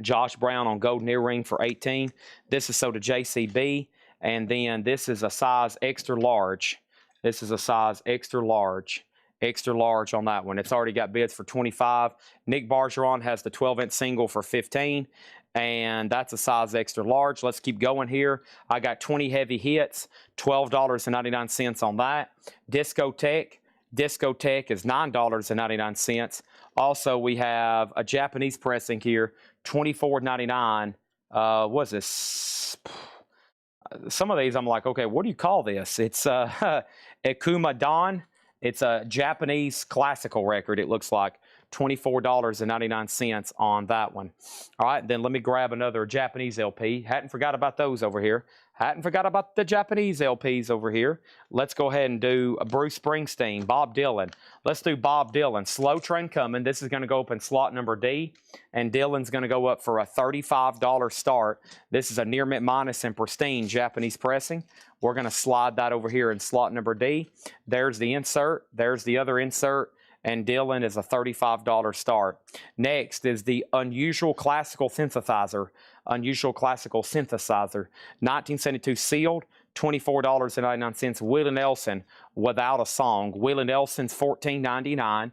Josh Brown on Golden Earring for $18. This is sold to JCB. And then this is a size extra large. This is a size extra large. Extra large on that one. It's already got bids for $25. Nick Bargeron has the 12-inch single for $15. And that's a size extra large. Let's keep going here. I got 20 heavy hits, $12.99 on that. Discotheque. Discotheque is $9.99. Also, we have a Japanese pressing here, $24.99. What's this? Some of these I'm like, okay, what do you call this? It's Ekuma Don. It's a Japanese classical record, it looks like. $24.99 on that one. All right, then let me grab another Japanese LP. Hadn't forgot about those over here. Hadn't forgot about the Japanese LPs over here. Let's go ahead and do Bruce Springsteen, Bob Dylan. Let's do Bob Dylan. Slow Train Coming. This is going to go up in slot number D, and Dylan's going to go up for a $35 start. This is a near mint minus and pristine Japanese pressing. We're going to slide that over here in slot number D. There's the insert. There's the other insert. And Dylan is a $35 start. Next is the Unusual Classical Synthesizer. Unusual Classical Synthesizer. 1972 sealed, $24.99. Willie Nelson, Without a Song. Willie Nelson's $14.99.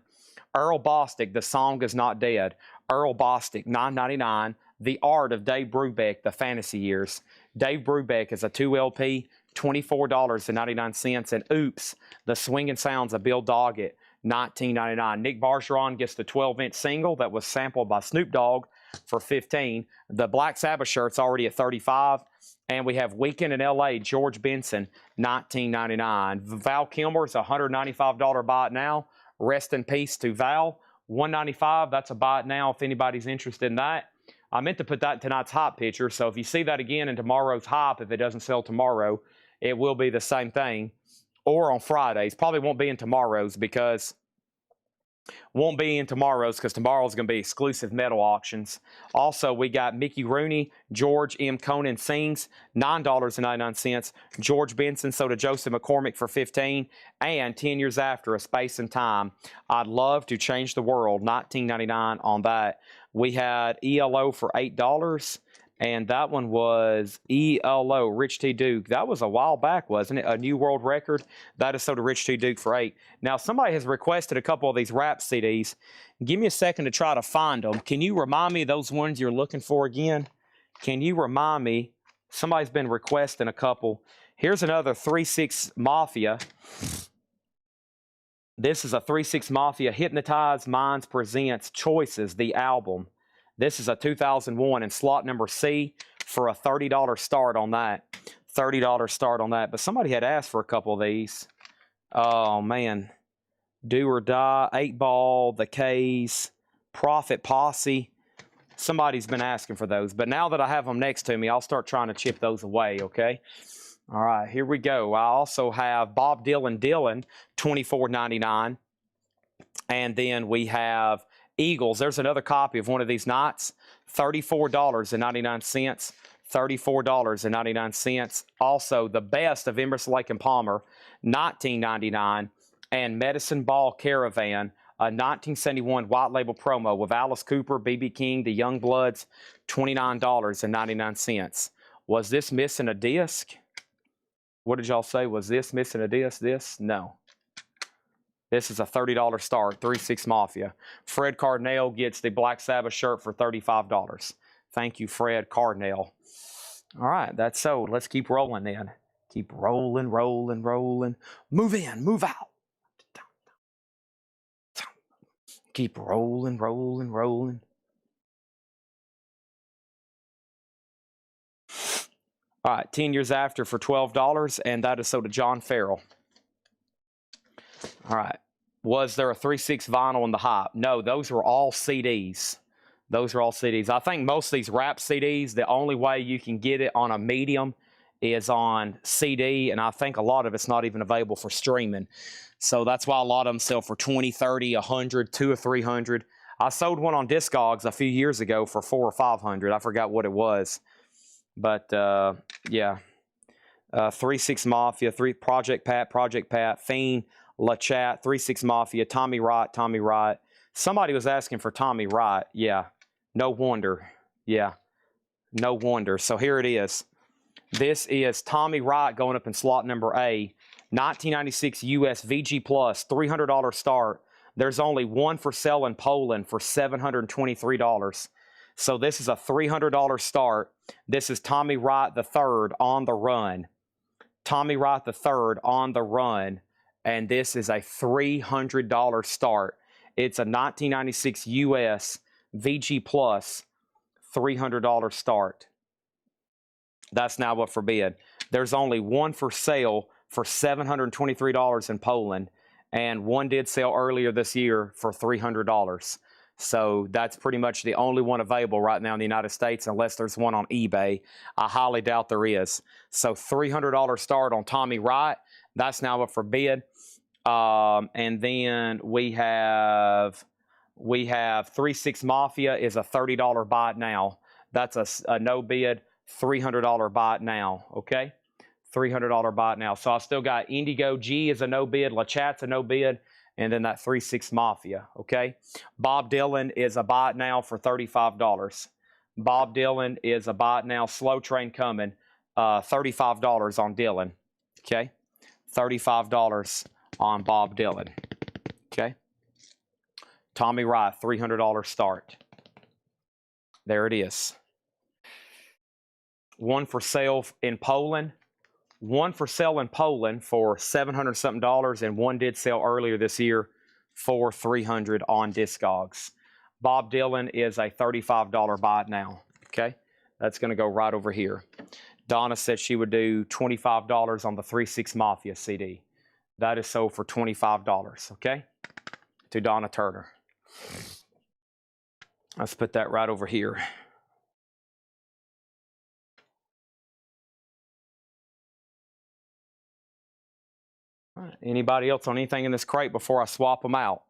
Earl Bostic, The Song Is Not Dead. Earl Bostic, $9.99. The Art of Dave Brubeck, The Fantasy Years. Dave Brubeck is a 2 LP, $24.99. And Oops, The Swinging Sounds of Bill Doggett, $19.99. Nick Bergeron gets the 12-inch single that was sampled by Snoop Dogg for $15. The Black Sabbath shirt's already at $35. And we have Weekend in L.A., George Benson, $19.99. Val Kilmer's a $195 buy it now. Rest in peace to Val. $195, that's a buy it now if anybody's interested in that. I meant to put that in tonight's hype picture, so if you see that again in tomorrow's hype, if it doesn't sell tomorrow, it will be the same thing. Or on Fridays. Probably won't be in tomorrow's because tomorrow's going to be exclusive metal auctions. Also, we got Mickey Rooney, George M. Conan Sings, $9.99. George Benson sold to Joseph McCormick for $15. And 10 Years After, A Space and Time, I'd Love to Change the World, $19.99 on that. We had ELO for $8. And that one was ELO, Rich T. Duke. That was a while back, wasn't it? A new world record. That is sold to Rich T. Duke for $8. Now, somebody has requested a couple of these rap CDs. Give me a second to try to find them. Can you remind me of those ones you're looking for again? Can you remind me? Somebody's been requesting a couple. Here's another 3-6 Mafia. This is a 3-6 Mafia. Hypnotized Minds presents Choices, the album. This is a 2001 in slot number C for a $30 start on that. $30 start on that. But somebody had asked for a couple of these. Oh, man. Do or Die, 8 Ball, The K's, Profit Posse. Somebody's been asking for those. But now that I have them next to me, I'll start trying to chip those away, okay? All right, here we go. I also have Bob Dylan, $24.99. And then we have Eagles. There's another copy of one of these nights. $34.99. $34.99. Also, The Best of Emerson, Lake and Palmer, $19.99. And Medicine Ball Caravan, a 1971 white label promo with Alice Cooper, B.B. King, the Youngbloods, $29.99. Was this missing a disc? What did y'all say? Was this missing a disc? This? No. This is a $30 start, 3-6 Mafia. Fred Cardinale gets the Black Sabbath shirt for $35. Thank you, Fred Cardinale. All right, that's sold. Let's keep rolling then. Keep rolling, rolling, rolling. Move in, move out. Keep rolling, rolling, rolling. All right, 10 Years After for $12, and that is sold to John Farrell. All right. Was there a 3-6 vinyl in the hype? No, those were all CDs. Those are all CDs. I think most of these rap CDs, the only way you can get it on a medium is on CD, and I think a lot of it's not even available for streaming. So that's why a lot of them sell for $20, $30, $100, $200 or $300. I sold one on Discogs a few years ago for $400 or $500. I forgot what it was. But, yeah. 3-6 Mafia, Project Pat, Fiend, La Chat, 3-6 Mafia, Tommy Wright. Somebody was asking for Tommy Wright. Yeah, no wonder. Yeah, no wonder. So here it is. This is Tommy Wright going up in slot number A. 1996 US VG Plus, $300 start. There's only one for sale in Poland for $723. So this is a $300 start. This is Tommy Wright III on the run. Tommy Wright III on the run. And this is a $300 start. It's a 1996 US VG Plus $300 start. That's now up for bid. There's only one for sale for $723 in Poland, and one did sell earlier this year for $300. So that's pretty much the only one available right now in the United States, unless there's one on eBay. I highly doubt there is. So $300 start on Tommy Wright. That's now up for bid. And then we have 3-6 Mafia is a $30 buy it now. That's a no bid, $300 buy it now. Okay, $300 buy it now. So I still got Indigo G is a no bid, LaChat's a no bid, and then that 3-6 Mafia. Okay, Bob Dylan is a buy it now for $35. Bob Dylan is a buy it now. Slow Train Coming, $35 on Dylan. Okay, $35 on Bob Dylan. Okay. Tommy Wright, $300 start. There it is. One for sale in Poland. One for sale in Poland for $700 something, and one did sell earlier this year for $300 on Discogs. Bob Dylan is a $35 buy it now. Okay, that's going to go right over here. Donna said she would do $25 on the 3-6 Mafia CD. That is sold for $25. Okay, to Donna Turner. Let's put that right over here. All right. Anybody else on anything in this crate before I swap them out?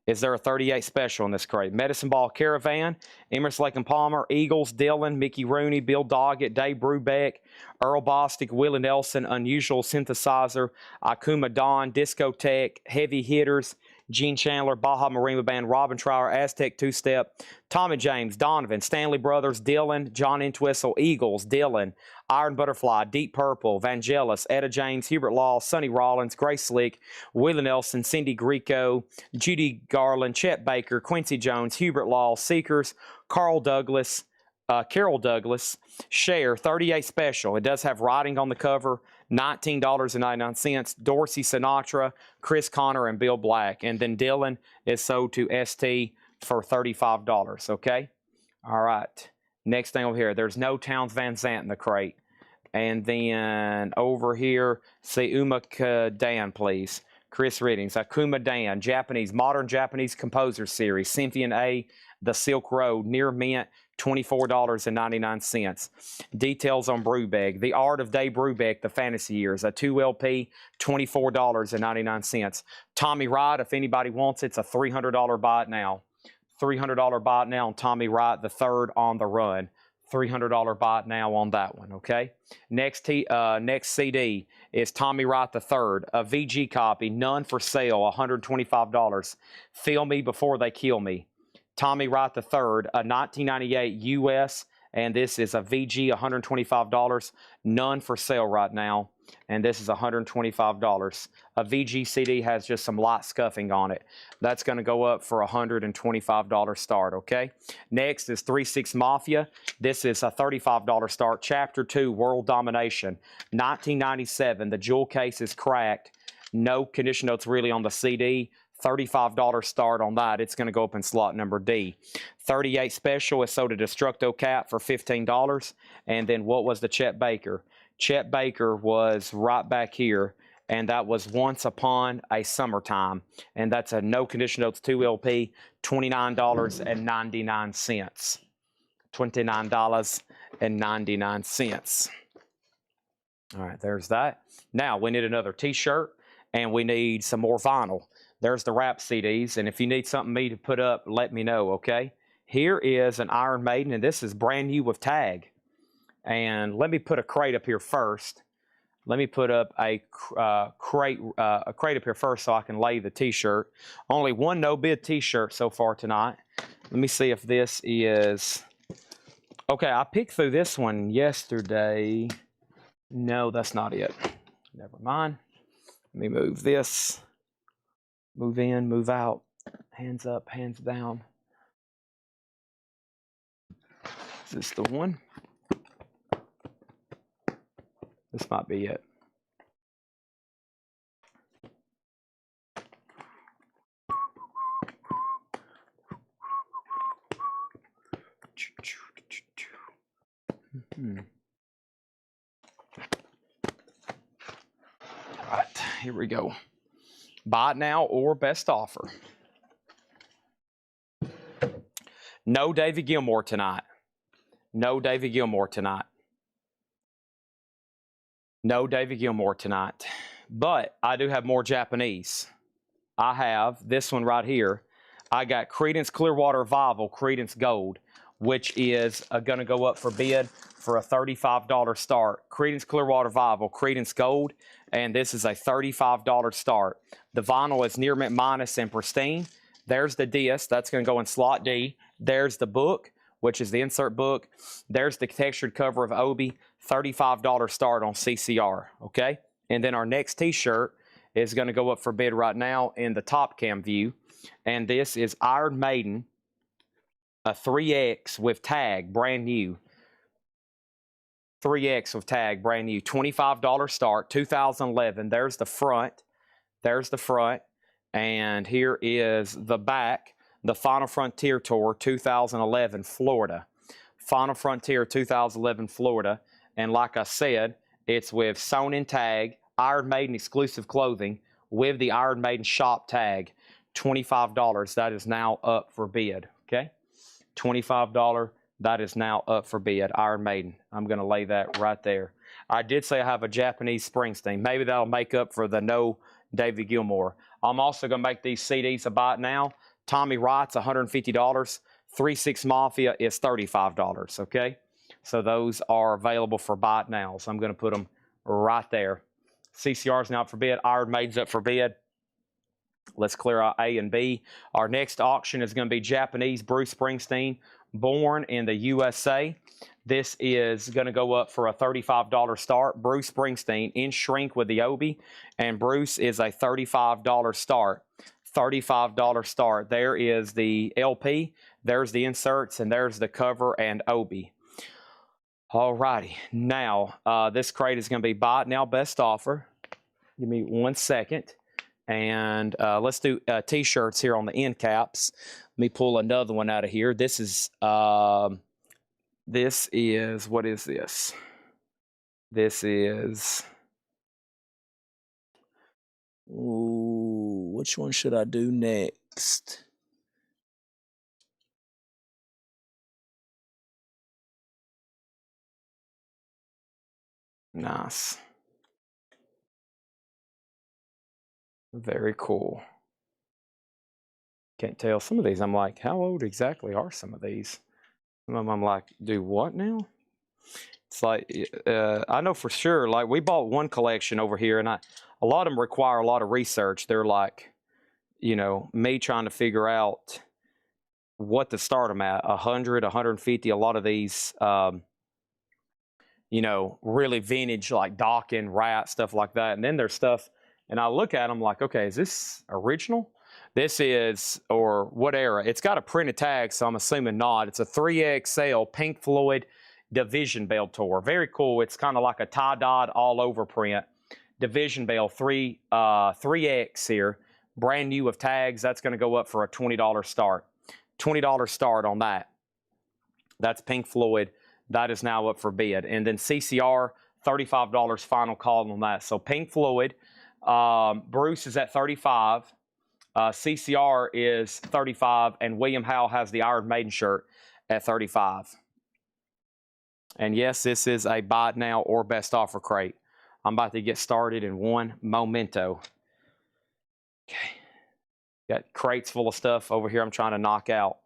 Is there a 38 special in this crate? Medicine Ball Caravan, Emerson Lake and Palmer, Eagles, Dylan, Mickey Rooney, Bill Doggett, Dave Brubeck, Earl Bostic, Willie Nelson, Unusual Synthesizer, Akuma Dawn, Discotheque, Heavy Hitters, Gene Chandler, Baja Marimba Band, Robin Trower, Aztec Two-Step, Tommy James, Donovan, Stanley Brothers, Dylan, John Entwistle, Eagles, Dylan, Iron Butterfly, Deep Purple, Vangelis, Etta James, Hubert Law, Sonny Rollins, Grace Slick, Willie Nelson, Cindy Greco, Judy Garland, Chet Baker, Quincy Jones, Hubert Law, Seekers, Carol Douglas, Carol Douglas, Cher, 38 special. It does have writing on the cover, $19.99. Dorsey Sinatra, Chris Connor, and Bill Black. And then Dylan is sold to ST for $35. Okay? All right. Next thing over here, there's no Towns Van Zandt in the crate. And then over here, see Uma Dan, please. Chris Riddings, Akuma Dan, Japanese, Modern Japanese Composer Series, Symphony A, The Silk Road, Near Mint, $24.99. Details on Brubeck. The Art of Dave Brubeck, The Fantasy Years, a 2LP, $24.99. Tommy Wright, if anybody wants it, it's a $300 buy it now. $300 buy it now on Tommy Wright, the third on the run. $300 buy it now on that one, okay? Next CD is Tommy Wright the Third, a VG copy, none for sale, $125. Feel Me Before They Kill Me. Tommy Wright the Third, a 1998 US, and this is a VG, $125, none for sale right now, and this is $125. A VG CD has just some light scuffing on it. That's going to go up for $125 start, okay? Next is 3-6 Mafia. This is a $35 start. Chapter 2, World Domination, 1997. The jewel case is cracked. No condition notes really on the CD. $35 start on that. It's going to go up in slot number D. 38 special is sold to Destructo Cat for $15. And then what was the Chet Baker? Chet Baker was right back here, and that was Once Upon a Summertime. And that's a no condition notes 2LP, $29.99. $29.99. All right, there's that. Now we need another t-shirt, and we need some more vinyl. There's the rap CDs, and if you need something me to put up, let me know, okay? Here is an Iron Maiden, and this is brand new with tag. And let me put a crate up here first. Let me put up a crate up here first so I can lay the t-shirt. Only one no-bid t-shirt so far tonight. Let me see if this is... Okay, I picked through this one yesterday. No, that's not it. Never mind. Let me move this. Move in, move out. Hands up, hands down. Is this the one? This might be it. All right, here we go. Buy it now or best offer. No David Gilmour tonight. No David Gilmour tonight. No David Gilmour tonight. But I do have more Japanese. I have this one right here. I got Creedence Clearwater Revival, Creedence Gold, which is going to go up for bid for a $35 start. Creedence Clearwater Revival, Creedence Gold, and this is a $35 start. The vinyl is near mint minus and pristine. There's the disc. That's going to go in slot D. There's the book, which is the insert book. There's the textured cover of Obi. $35 start on CCR, okay? And then our next T-shirt is going to go up for bid right now in the top cam view. And this is Iron Maiden, a 3X with tag, brand new. 3X with tag, brand new. $25 start, 2011. There's the front. There's the front. And here is the back. The Final Frontier Tour 2011, Florida. Final Frontier 2011, Florida. And like I said, it's with sewn in tag, Iron Maiden exclusive clothing with the Iron Maiden shop tag. $25. That is now up for bid. Okay? $25. That is now up for bid. Iron Maiden. I'm going to lay that right there. I did say I have a Japanese Springsteen. Maybe that'll make up for the no David Gilmour. I'm also going to make these CDs a buy it now. Tommy Wright's $150. 3-6 Mafia is $35. Okay? So those are available for buy it now. So I'm going to put them right there. CCR's now up for bid. Iron Maiden's up for bid. Let's clear out A and B. Our next auction is going to be Japanese Bruce Springsteen, born in the USA. This is going to go up for a $35 start. Bruce Springsteen in shrink with the Obi, and Bruce is a $35 start. $35 start. There is the LP, there's the inserts, and there's the cover and Obi. All righty. Now, this crate is going to be buy it now, best offer. Give me 1 second. And let's do T-shirts here on the end caps. Let me pull another one out of here. This is, what is this? This is, ooh, which one should I do next? Nice. Very cool. Can't tell. Some of these, I'm like, how old exactly are some of these? Some of them, I'm like, do what now? It's like, I know for sure, like, we bought one collection over here, and a lot of them require a lot of research. They're like, you know, me trying to figure out what to start them at, 100, 150. A lot of these, you know, really vintage, like Dawkins, Rat, stuff like that. And then there's stuff, and I look at them like, okay, is this original? This is, or what era? It's got a printed tag, so I'm assuming not. It's a 3XL Pink Floyd Division Bell Tour. Very cool. It's kind of like a tie-dyed all-over print. Division Bell 3X here. Brand new with tags. That's going to go up for a $20 start. $20 start on that. That's Pink Floyd. That is now up for bid. And then CCR, $35 final call on that. So Pink Floyd, Bruce is at $35. CCR is $35, and William Howell has the Iron Maiden shirt at $35. And yes, this is a buy it now or best offer crate. I'm about to get started in one momento. Okay. Got crates full of stuff over here I'm trying to knock out.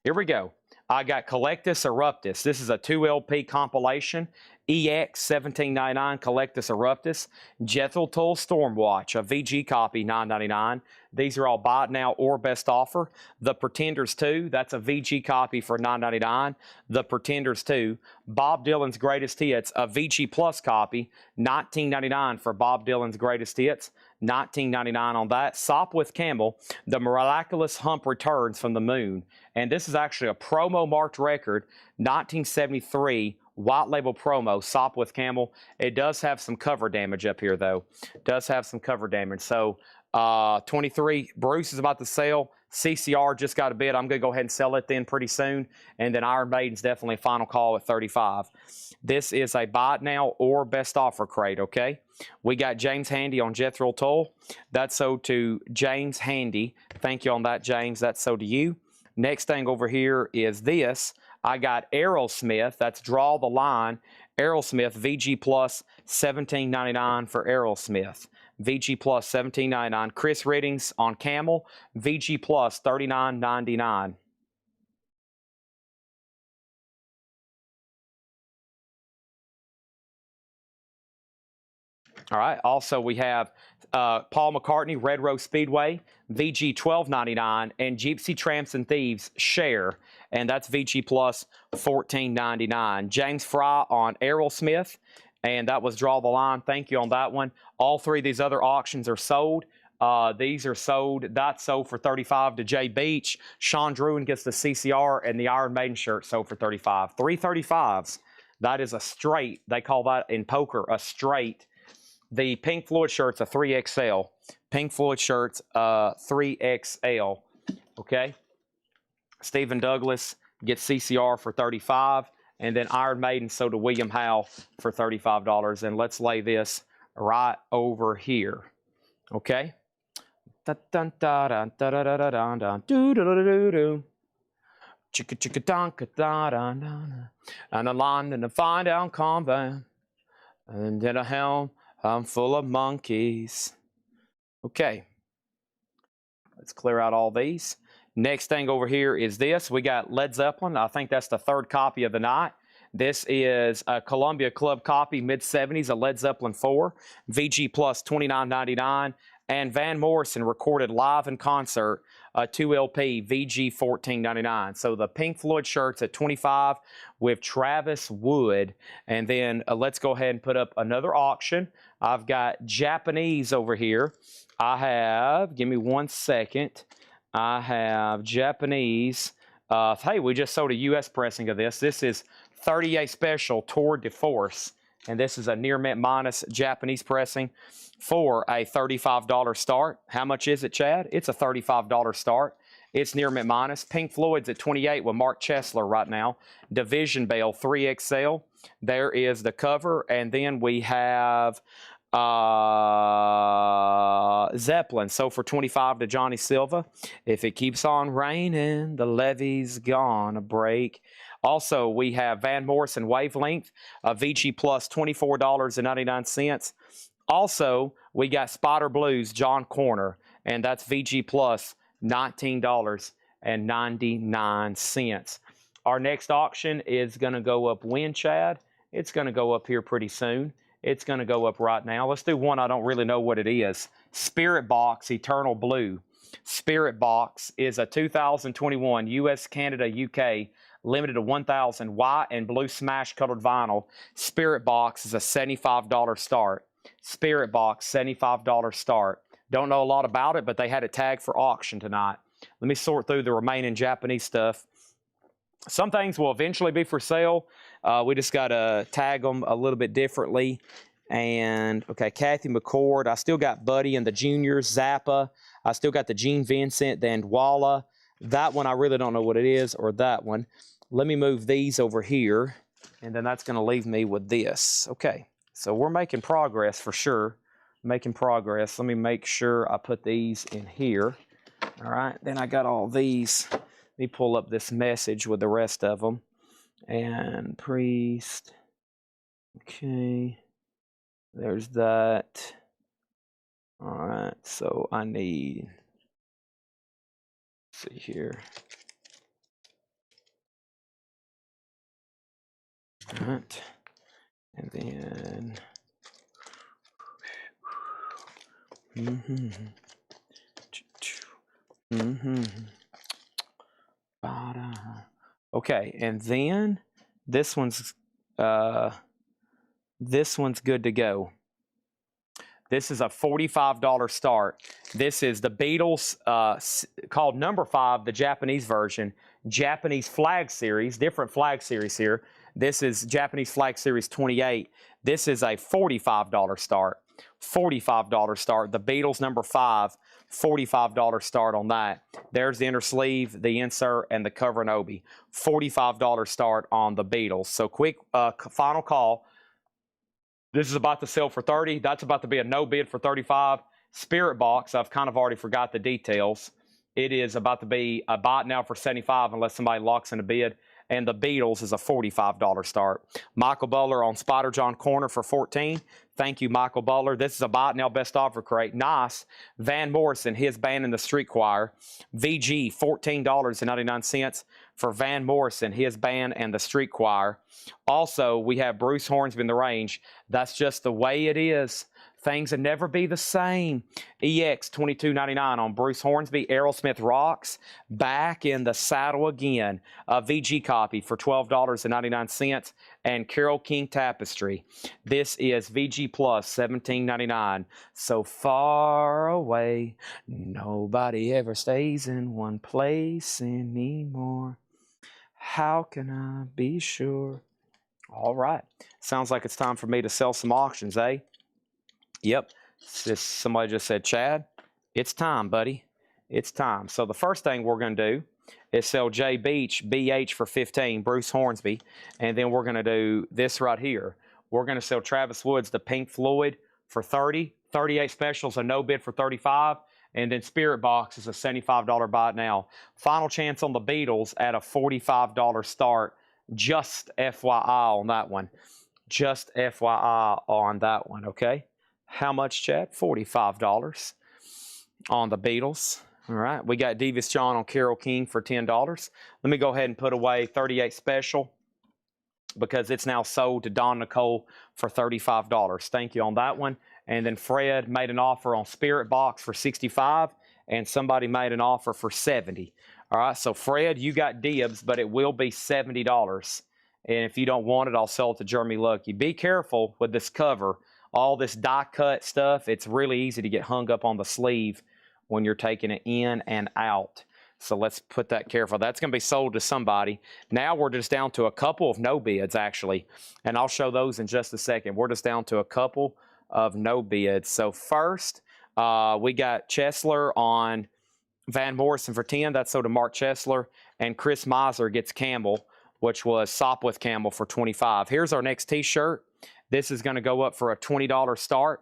Here we go. I got Collectus Eruptus. This is a 2LP compilation. EX 1799 Collectus Eruptus. Jethro Tull Stormwatch, a VG copy, $9.99. These are all buy it now or best offer. The Pretenders 2, that's a VG copy for $9.99. The Pretenders 2. Bob Dylan's Greatest Hits, a VG Plus copy, $19.99 for Bob Dylan's Greatest Hits. $19.99 on that. Sopwith Campbell, The Miraculous Hump Returns from the Moon. And this is actually a promo marked record, 1973 white label promo, Sopwith Campbell. It does have some cover damage up here, though. It does have some cover damage. So 23, Bruce is about to sell. CCR just got a bid. I'm going to go ahead and sell it then pretty soon. And then Iron Maiden's definitely a final call at 35. This is a buy it now or best offer crate, okay? We got James Handy on Jethro Tull. That's sold to James Handy. Thank you on that, James. That's sold to you. Next thing over here is this. I got Aerosmith. That's Draw the Line. Aerosmith VG Plus $17.99 for Aerosmith. VG Plus $17.99. Chris Riddings on Camel. VG Plus $39.99. All right. Also, we have Paul McCartney, Red Rose Speedway, VG $12.99, and Gypsy Tramps and Thieves Share, and that's VG Plus $14.99. James Fry on Aerosmith, and that was Draw the Line. Thank you on that one. All three of these other auctions are sold. These are sold. That's sold for $35 to Jay Beach. Sean Druin gets the CCR, and the Iron Maiden shirt sold for $35. 335s. That is a straight. They call that in poker a straight. The Pink Floyd shirt's a 3XL. Pink Floyd shirt's 3XL. Okay. Stephen Douglas gets CCR for $35. And then Iron Maiden sold to William Howe for $35. And let's lay this right over here. Okay. Dun dun dun dun dun dun dun dun do do do do do. Chicka chicka donka da da da. And a London to find out convent. And then a helm. I'm full of monkeys. Okay. Let's clear out all these. Next thing over here is this. We got Led Zeppelin. I think that's the third copy of the night. This is a Columbia Club copy, mid-70s, a Led Zeppelin 4. VG Plus $29.99. And Van Morrison recorded live in concert, 2LP, VG $14.99. So the Pink Floyd shirts at $25 with Travis Wood. And then let's go ahead and put up another auction. I've got Japanese over here. I have, give me 1 second. I have Japanese. Hey, we just sold a U.S. pressing of this. This is 38 Special Tour de Force. And this is a near mint minus Japanese pressing for a $35 start. How much is it, Chad? It's a $35 start. It's near mint minus. Pink Floyd's at $28 with Mark Chesler right now. Division Bell 3XL. There is the cover. And then we have Zeppelin. So for $25 to Johnny Silva. If it keeps on raining, the levee's gonna break. Also, we have Van Morrison Wavelength, VG Plus $24.99. Also, we got Spider Blues John Corner, and that's VG Plus $19.99. Our next auction is going to go up when, Chad? It's going to go up here pretty soon. It's going to go up right now. Let's do one I don't really know what it is. Spirit Box Eternal Blue. Spirit Box is a 2021 US, Canada, UK limited to 1,000 white and blue smash colored vinyl. Spirit Box is a $75 start. Spirit Box, $75 start. Don't know a lot about it, but they had it tagged for auction tonight. Let me sort through the remaining Japanese stuff. Some things will eventually be for sale. We just got to tag them a little bit differently. And, okay, Kathy McCord. I still got Buddy and the Juniors, Zappa. I still got the Gene Vincent, the Andwala. That one I really don't know what it is, or that one. Let me move these over here, and then that's going to leave me with this. Okay, so we're making progress for sure. Making progress. Let me make sure I put these in here. All right, then I got all these. Let me pull up this message with the rest of them. And Priest. Okay, there's that. All right, so I need, let's see here. All right, and then okay, and then this one's good to go. This is a $45 start. This is the Beatles, called number 5, the Japanese version. Japanese Flag Series, different Flag Series here. This is Japanese Flag Series 28. This is a $45 start. $45 start. The Beatles number 5, $45 start on that. There's the inner sleeve, the insert, and the cover and obi. $45 start on the Beatles. So quick final call. This is about to sell for $30. That's about to be a no bid for $35. Spirit Box, I've kind of already forgot the details. It is about to be a bot now for 75 unless somebody locks in a bid. And the Beatles is a $45 start. Michael Butler on Spider John Corner for 14. Thank you, Michael Butler. This is a bot now best offer crate. Nice. Van Morrison, his band in the street choir. VG, $14.99 for Van Morrison, his band and the street choir. Also, we have Bruce Hornsby in the range. That's just the way it is. Things will never be the same. EX $22.99 on Bruce Hornsby. Aerosmith Rocks back in the saddle again. A VG copy for $12.99. And Carole King Tapestry. This is VG Plus $17.99. So far away, nobody ever stays in one place anymore. How can I be sure? All right. Sounds like it's time for me to sell some auctions, eh? Yep. Somebody just said, Chad, it's time, buddy. It's time. So the first thing we're going to do is sell Jay Beach, BH for 15, Bruce Hornsby. And then we're going to do this right here. We're going to sell Travis Woods, the Pink Floyd for 30, 38 specials, a no bid for 35. And then Spirit Box is a $75 buy now. Final chance on the Beatles at a $45 start. Just FYI on that one. Just FYI on that one, okay? How much, Chad? $45 on the Beatles. All right. We got Davis John on Carole King for $10. Let me go ahead and put away 38 special because it's now sold to Don Nicole for $35. Thank you on that one. And then Fred made an offer on Spirit Box for $65, and somebody made an offer for $70. All right. So, Fred, you got dibs, but it will be $70. And if you don't want it, I'll sell it to Jeremy Lucky. Be careful with this cover. All this die cut stuff, it's really easy to get hung up on the sleeve when you're taking it in and out. So let's put that careful. That's going to be sold to somebody. Now we're just down to a couple of no bids, actually. And I'll show those in just a second. We're just down to a couple of no bids. So first, we got Chesler on Van Morrison for 10. That's sold to Mark Chesler. And Chris Miser gets Campbell, which was Sopwith Campbell for 25. Here's our next t-shirt. This is going to go up for a $20 start.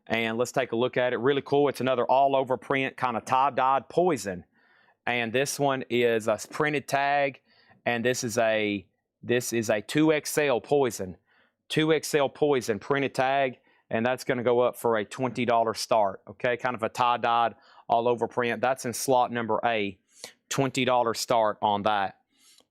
And let's take a look at it. Really cool. It's another all-over print, kind of tie-dyed Poison. And this one is a printed tag. And this is a 2XL Poison. 2XL Poison printed tag. And that's going to go up for a $20 start. Okay, kind of a tie-dyed all-over print. That's in slot number A. $20 start on that.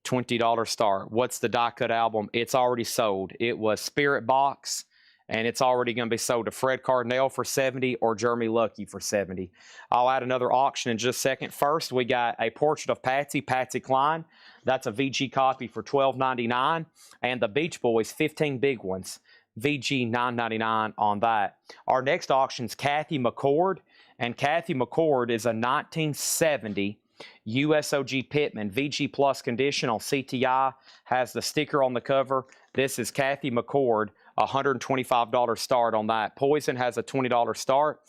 $20 start. What's the die cut album? It's already sold. It was Spirit Box, and it's already going to be sold to Fred Cardinale for $70 or Jeremy Lucky for $70. I'll add another auction in just a second. First, we got a portrait of Patsy Cline. That's a VG copy for $12.99, and the Beach Boys 15 big ones. VG $9.99 on that. Our next auction is Kathy McCord, and Kathy McCord is a 1970 USOG Pittman VG Plus condition on CTI, has the sticker on the cover. This is Kathy McCord, $125 start on that. Poison has a $20 start.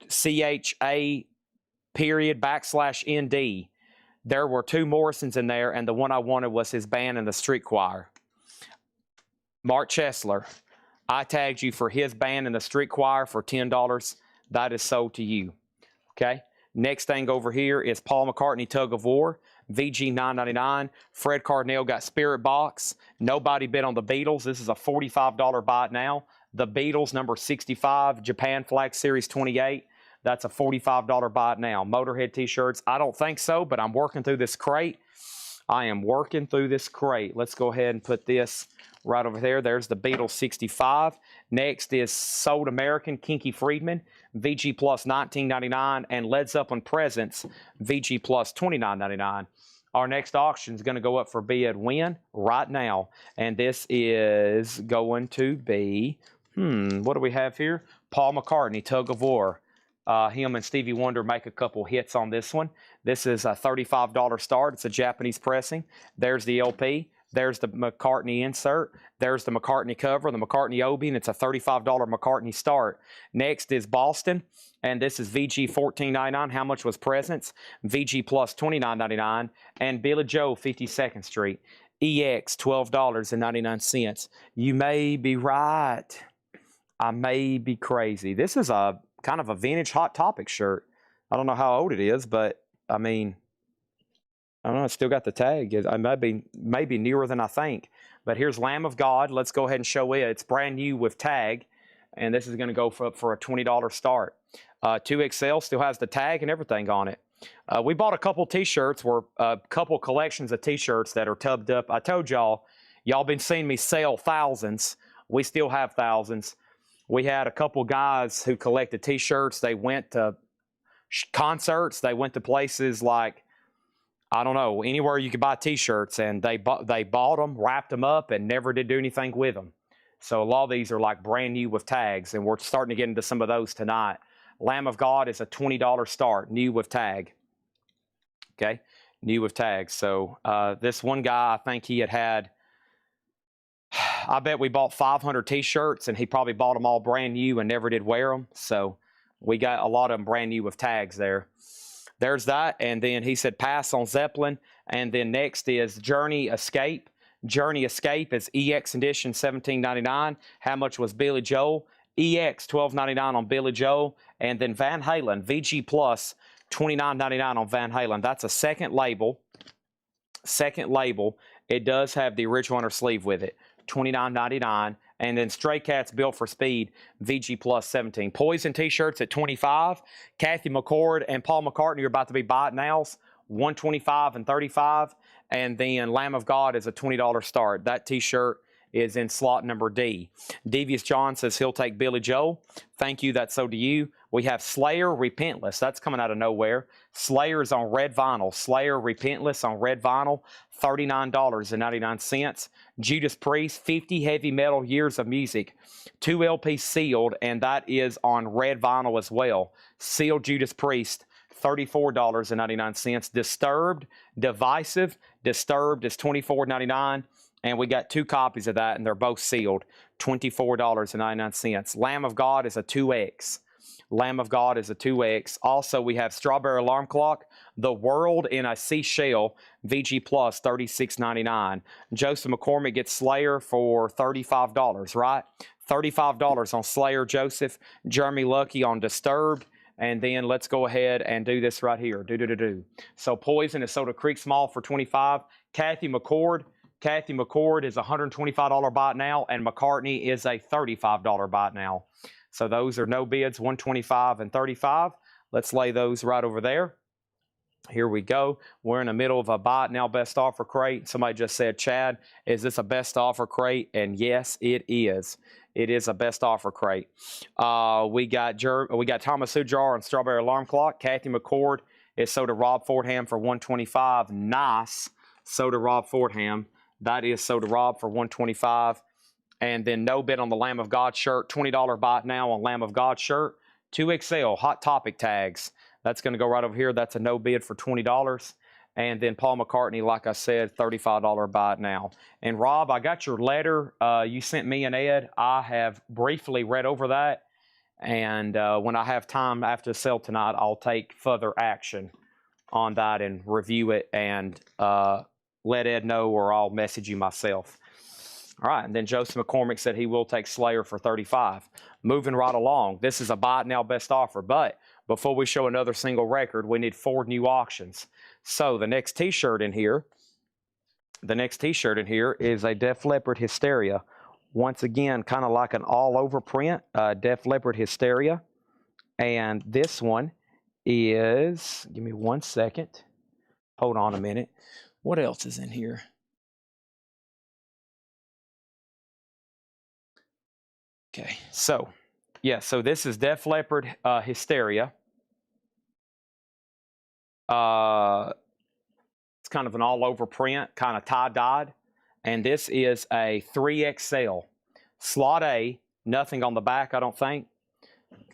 CHA period /ND. There were two Morrisons in there, and the one I wanted was his band in the street choir. Mark Chesler, I tagged you for his band in the street choir for $10. That is sold to you. Okay. Next thing over here is Paul McCartney Tug of War, VG $9.99. Fred Cardinale got Spirit Box. Nobody bid on the Beatles. This is a $45 buy now. The Beatles number 65, Japan Flag Series 28. That's a $45 buy now. Motorhead t-shirts, I don't think so, but I'm working through this crate. I am working through this crate. Let's go ahead and put this right over there. There's the Beatles 65. Next is Sold American, Kinky Friedman, VG Plus $19.99, and Led Zeppelin Presents, VG Plus $29.99. Our next auction is going to go up for bid when? Right now. And this is going to be, what do we have here? Paul McCartney, Tug of War. Him and Stevie Wonder make a couple hits on this one. This is a $35 start. It's a Japanese pressing. There's the LP. There's the McCartney insert. There's the McCartney cover, the McCartney Obi, and it's a $35 McCartney start. Next is Boston, and this is VG $14.99. How much was Presents? VG Plus $29.99. And Billy Joe, 52nd Street. EX $12.99. You may be right. I may be crazy. This is a kind of a vintage Hot Topic shirt. I don't know how old it is, but I mean, I don't know. It's still got the tag. It may be newer than I think. But here's Lamb of God. Let's go ahead and show it. It's brand new with tag, and this is going to go for a $20 start. 2XL still has the tag and everything on it. We bought a couple T-shirts, or a couple collections of T-shirts that are tubbed up. I told y'all been seeing me sell thousands. We still have thousands. We had a couple guys who collected T-shirts. They went to concerts. They went to places like, I don't know, anywhere you could buy T-shirts, and they bought them, wrapped them up, and never did do anything with them. So a lot of these are like brand new with tags, and we're starting to get into some of those tonight. Lamb of God is a $20 start, new with tag. Okay, new with tag. So this one guy, I think he had, I bet we bought 500 T-shirts, and he probably bought them all brand new and never did wear them. So we got a lot of them brand new with tags there. There's that, and then he said pass on Zeppelin, and then next is Journey Escape. Journey Escape is EX edition, $17.99. How much was Billy Joel? EX, $12.99 on Billy Joel, and then Van Halen, VG Plus, $29.99 on Van Halen. That's a second label. Second label. It does have the original inner sleeve with it, $29.99. And then Stray Cats Built for Speed, VG Plus 17. Poison T-shirts at $25. Kathy McCord and Paul McCartney are about to be buy it nows, $125 and $35. And then Lamb of God is a $20 start. That T-shirt is in slot number D. Devious John says he'll take Billy Joel. Thank you, that's so do you. We have Slayer Repentless. That's coming out of nowhere. Slayer is on red vinyl. Slayer Repentless on red vinyl, $39.99. Judas Priest, 50 heavy metal years of music. 2 LP sealed, and that is on red vinyl as well. Sealed Judas Priest, $34.99. Disturbed, Divisive. Disturbed is $24.99. And we got 2 copies of that, and they're both sealed, $24.99. Lamb of God is a 2X. Lamb of God is a 2X. Also, we have Strawberry Alarm Clock, The World in a Seashell, VG Plus, $36.99. Joseph McCormick gets Slayer for $35, right? $35 on Slayer, Joseph. Jeremy Lucky on Disturbed. And then let's go ahead and do this right here. So Poison is sold at Creek Small for $25. Kathy McCord is a $125 buy it now, and McCartney is a $35 buy it now. So those are no bids, $125 and $35. Let's lay those right over there. Here we go. We're in the middle of a buy it now best offer crate. Somebody just said, Chad, is this a best offer crate? And yes, it is. It is a best offer crate. We got Thomas Sujar and Strawberry Alarm Clock. Kathy McCord is sold to Rob Fordham for $125. Nice. Sold to Rob Fordham. That is sold to Rob for $125. And then no bid on the Lamb of God shirt. $20 buy it now on Lamb of God shirt. 2XL Hot Topic tags. That's going to go right over here. That's a no bid for $20. And then Paul McCartney, like I said, $35 buy it now. And Rob, I got your letter you sent me and Ed. I have briefly read over that. And when I have time after the sale tonight, I'll take further action on that and review it and let Ed know, or I'll message you myself. All right, and then Joseph McCormick said he will take Slayer for $35. Moving right along, this is a buy it now best offer, but before we show another single record, we need 4 new auctions. So the next T-shirt in here, is a Def Leppard Hysteria. Once again, kind of like an all-over print, Def Leppard Hysteria. And this one is, give me 1 second. Hold on a minute. What else is in here? Okay, so, yeah, so this is Def Leppard Hysteria. It's kind of an all-over print, kind of tie-dyed. And this is a 3XL. Slot A, nothing on the back, I don't think.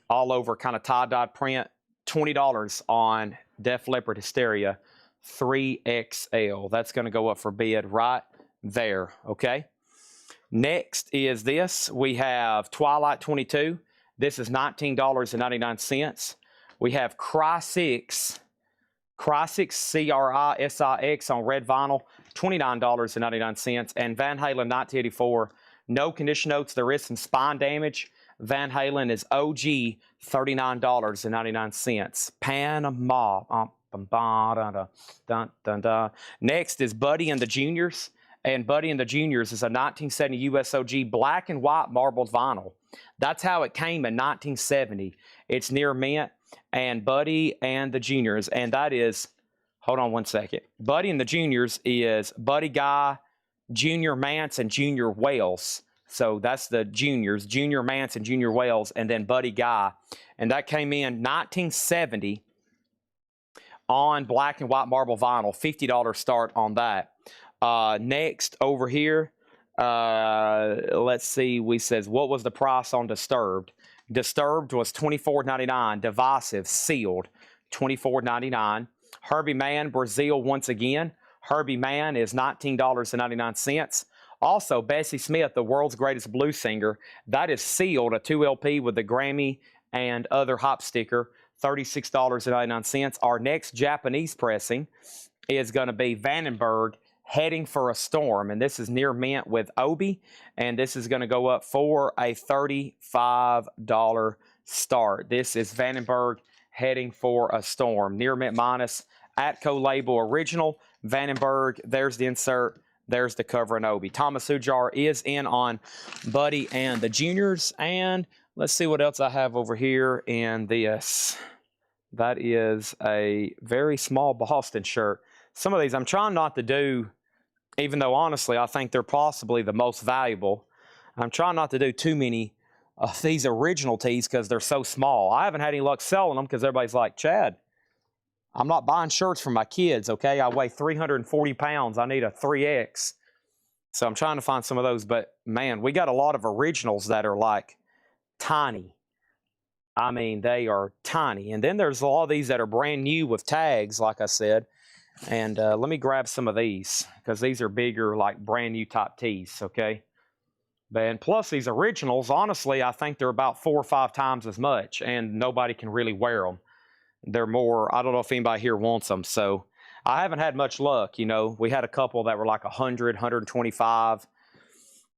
All over kind of tie-dyed print. $20 on Def Leppard Hysteria. 3XL. That's going to go up for bid right there, okay? Next is this. We have Twilight 22. This is $19.99. We have Crysix, CRISIX on red vinyl, $29.99. And Van Halen 1984, no condition notes. There is some spine damage. Van Halen is OG, $39.99. Panama. Next is Buddy and the Juniors. And Buddy and the Juniors is a 1970 USOG black and white marbled vinyl. That's how it came in 1970. It's near mint. And Buddy and the Juniors. And that is, hold on one second. Buddy and the Juniors is Buddy Guy, Junior Mance, and Junior Wales. So that's the Juniors, Junior Mance and Junior Wales, and then Buddy Guy. And that came in 1970 on black and white marble vinyl, $50 start on that. Next over here, let's see, we says, what was the price on Disturbed? Disturbed was $24.99, Divisive, sealed, $24.99. Herbie Mann, Brazil once again. Herbie Mann is $19.99. Also, Bessie Smith, the world's greatest blues singer, that is sealed, a 2 LP with the Grammy and other hop sticker, $36.99. Our next Japanese pressing is going to be Vandenberg, Heading for a Storm, and this is near mint with Obi, and this is going to go up for a $35 start. This is Vandenberg, Heading for a Storm, near mint minus, Atco label original, Vandenberg, there's the insert. There's the cover and Obi. Thomas Hujar is in on Buddy and the Juniors. And let's see what else I have over here in this. That is a very small Boston shirt. Some of these I'm trying not to do, even though honestly I think they're possibly the most valuable. I'm trying not to do too many of these original tees because they're so small. I haven't had any luck selling them because everybody's like, Chad, I'm not buying shirts for my kids, okay? I weigh 340 pounds. I need a 3X. So I'm trying to find some of those. But, man, we got a lot of originals that are, like, tiny. I mean, they are tiny. And then there's a lot of these that are brand new with tags, like I said. And let me grab some of these because these are bigger, like, brand new type tees, okay? And plus, these originals, honestly, I think they're about 4 or 5 times as much. And nobody can really wear them. They're more, I don't know if anybody here wants them. So I haven't had much luck. You know, we had a couple that were like 100, 125,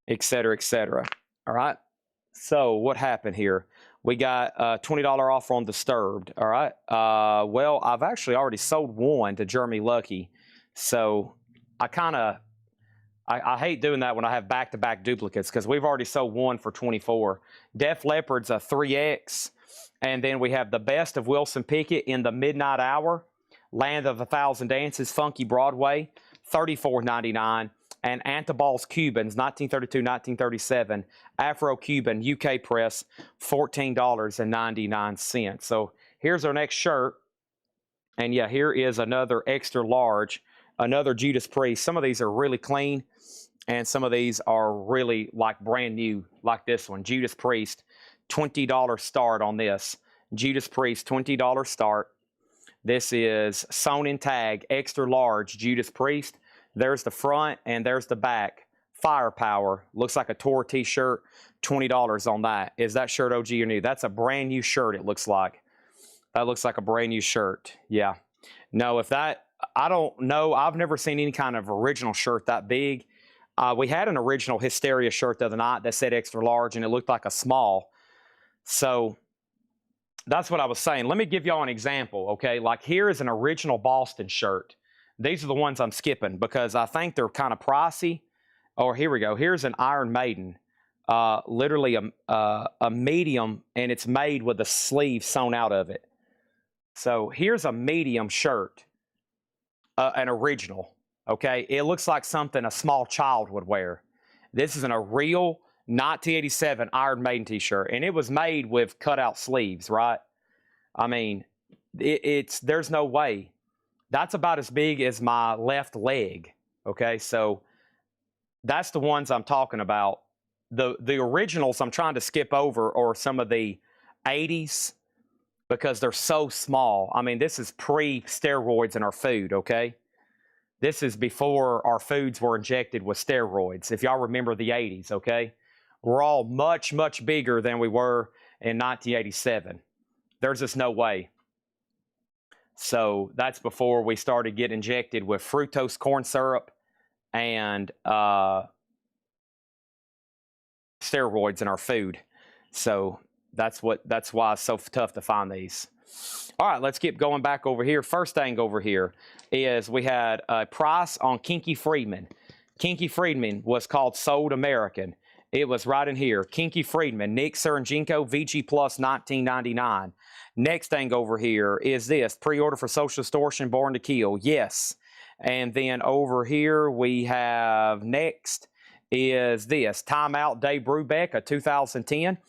et cetera, et cetera. All right. So what happened here? We got $20 off on Disturbed. All right. Well, I've actually already sold one to Jeremy Lucky. So I kind of, I hate doing that when I have back-to-back duplicates because we've already sold one for 24. Def Leppard's a 3X. And then we have the best of Wilson Pickett in the Midnight Hour, Land of a Thousand Dances, Funky Broadway, $34.99. And Antibal's Cubans, 1932-1937, Afro-Cuban, UK press, $14.99. So here's our next shirt. And yeah, here is another extra large, another Judas Priest. Some of these are really clean, and some of these are really like brand new, like this one, Judas Priest. $20 start on this. Judas Priest, $20 start. This is sewn in tag, extra large Judas Priest. There's the front and there's the back. Firepower. Looks like a tour t-shirt. $20 on that. Is that shirt OG or new? That's a brand new shirt, it looks like. That looks like a brand new shirt. Yeah. No, if that, I don't know. I've never seen any kind of original shirt that big. We had an original Hysteria shirt the other night that said extra large and it looked like a small. So that's what I was saying. Let me give y'all an example, okay? Like here is an original Boston shirt. These are the ones I'm skipping because I think they're kind of pricey. Or here we go. Here's an Iron Maiden, literally a medium, and it's made with the sleeve sewn out of it. So here's a medium shirt, an original, okay? It looks like something a small child would wear. This is a real 1987 Iron Maiden t-shirt, and it was made with cutout sleeves, right? I mean, there's no way. That's about as big as my left leg, okay? So that's the ones I'm talking about. The originals I'm trying to skip over are some of the 80s because they're so small. I mean, this is pre-steroids in our food, okay? This is before our foods were injected with steroids, if y'all remember the 80s, okay? We're all much, much bigger than we were in 1987. There's just no way. So that's before we started getting injected with fructose corn syrup and steroids in our food. So that's why it's so tough to find these. All right, let's keep going back over here. First thing over here is we had a price on Kinky Friedman. Kinky Friedman was called Sold American. It was right in here. Kinky Friedman, Nick Serenjenko, VG Plus, $19.99. Next thing over here is this. Pre-order for Social Distortion, Born to Kill. Yes. And then over here we have next is this. Timeout Dave Brubeck, a 2010.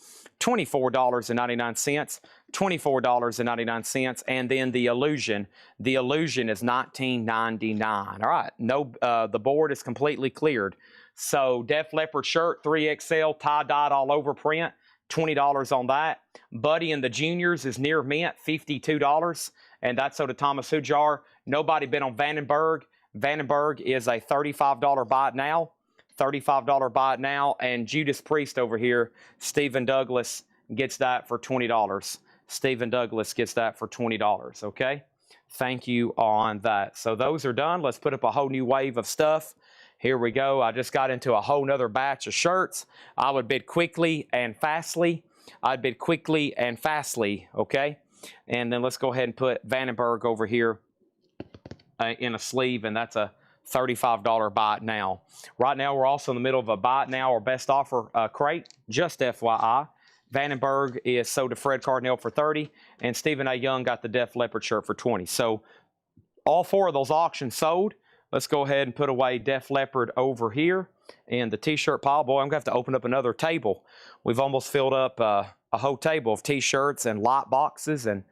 $24.99. $24.99. And then the Illusion. The Illusion is $19.99. All right. No, the board is completely cleared. So Def Leppard shirt, 3XL, tie-dyed all over print, $20 on that. Buddy and the Juniors is near mint, $52. And that's so to Thomas Hujar. Nobody been on Vandenberg. Vandenberg is a $35 buy it now. $35 buy it now. And Judas Priest over here, Stephen Douglas gets that for $20. Stephen Douglas gets that for $20. Okay. Thank you on that. So those are done. Let's put up a whole new wave of stuff. Here we go. I just got into a whole nother batch of shirts. I would bid quickly and fastly. I'd bid quickly and fastly. Okay. And then let's go ahead and put Vandenberg over here in a sleeve. And that's a $35 buy it now. Right now, we're also in the middle of a buy it now or best offer crate. Just FYI. Vandenberg is sold to Fred Cardinal for $30, and Stephen A. Young got the Def Leppard shirt for $20. So all four of those auctions sold. Let's go ahead and put away Def Leppard over here in the T-shirt pile. Boy, I'm going to have to open up another table. We've almost filled up a whole table of T-shirts and lot boxes and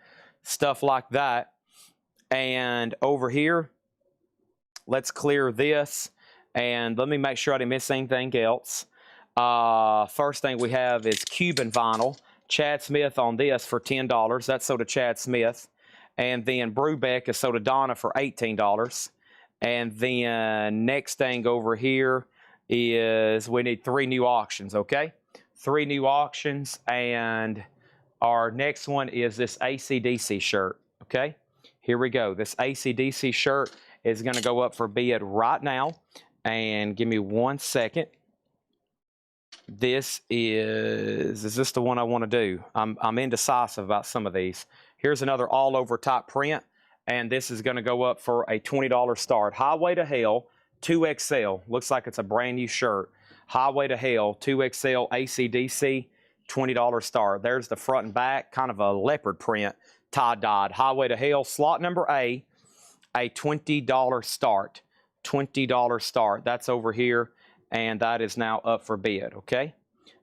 stuff like that. And over here, let's clear this. And let me make sure I didn't miss anything else. First thing we have is Cuban vinyl. Chad Smith on this for $10. That's sold to Chad Smith. And then Brubeck is sold to Donna for $18. And then next thing over here is we need 3 new auctions, okay? 3 new auctions. And our next one is this AC/DC shirt, okay? Here we go. This AC/DC shirt is going to go up for bid right now. And give me 1 second. This is this the one I want to do? I'm indecisive about some of these. Here's another all over top print, and this is going to go up for a $20 start. Highway to Hell 2XL. Looks like it's a brand new shirt. Highway to Hell 2XL AC/DC, $20 start. There's the front and back, kind of a leopard print, tie-dyed. Highway to Hell, slot number A $20 start. $20 start. That's over here. And that is now up for bid, okay?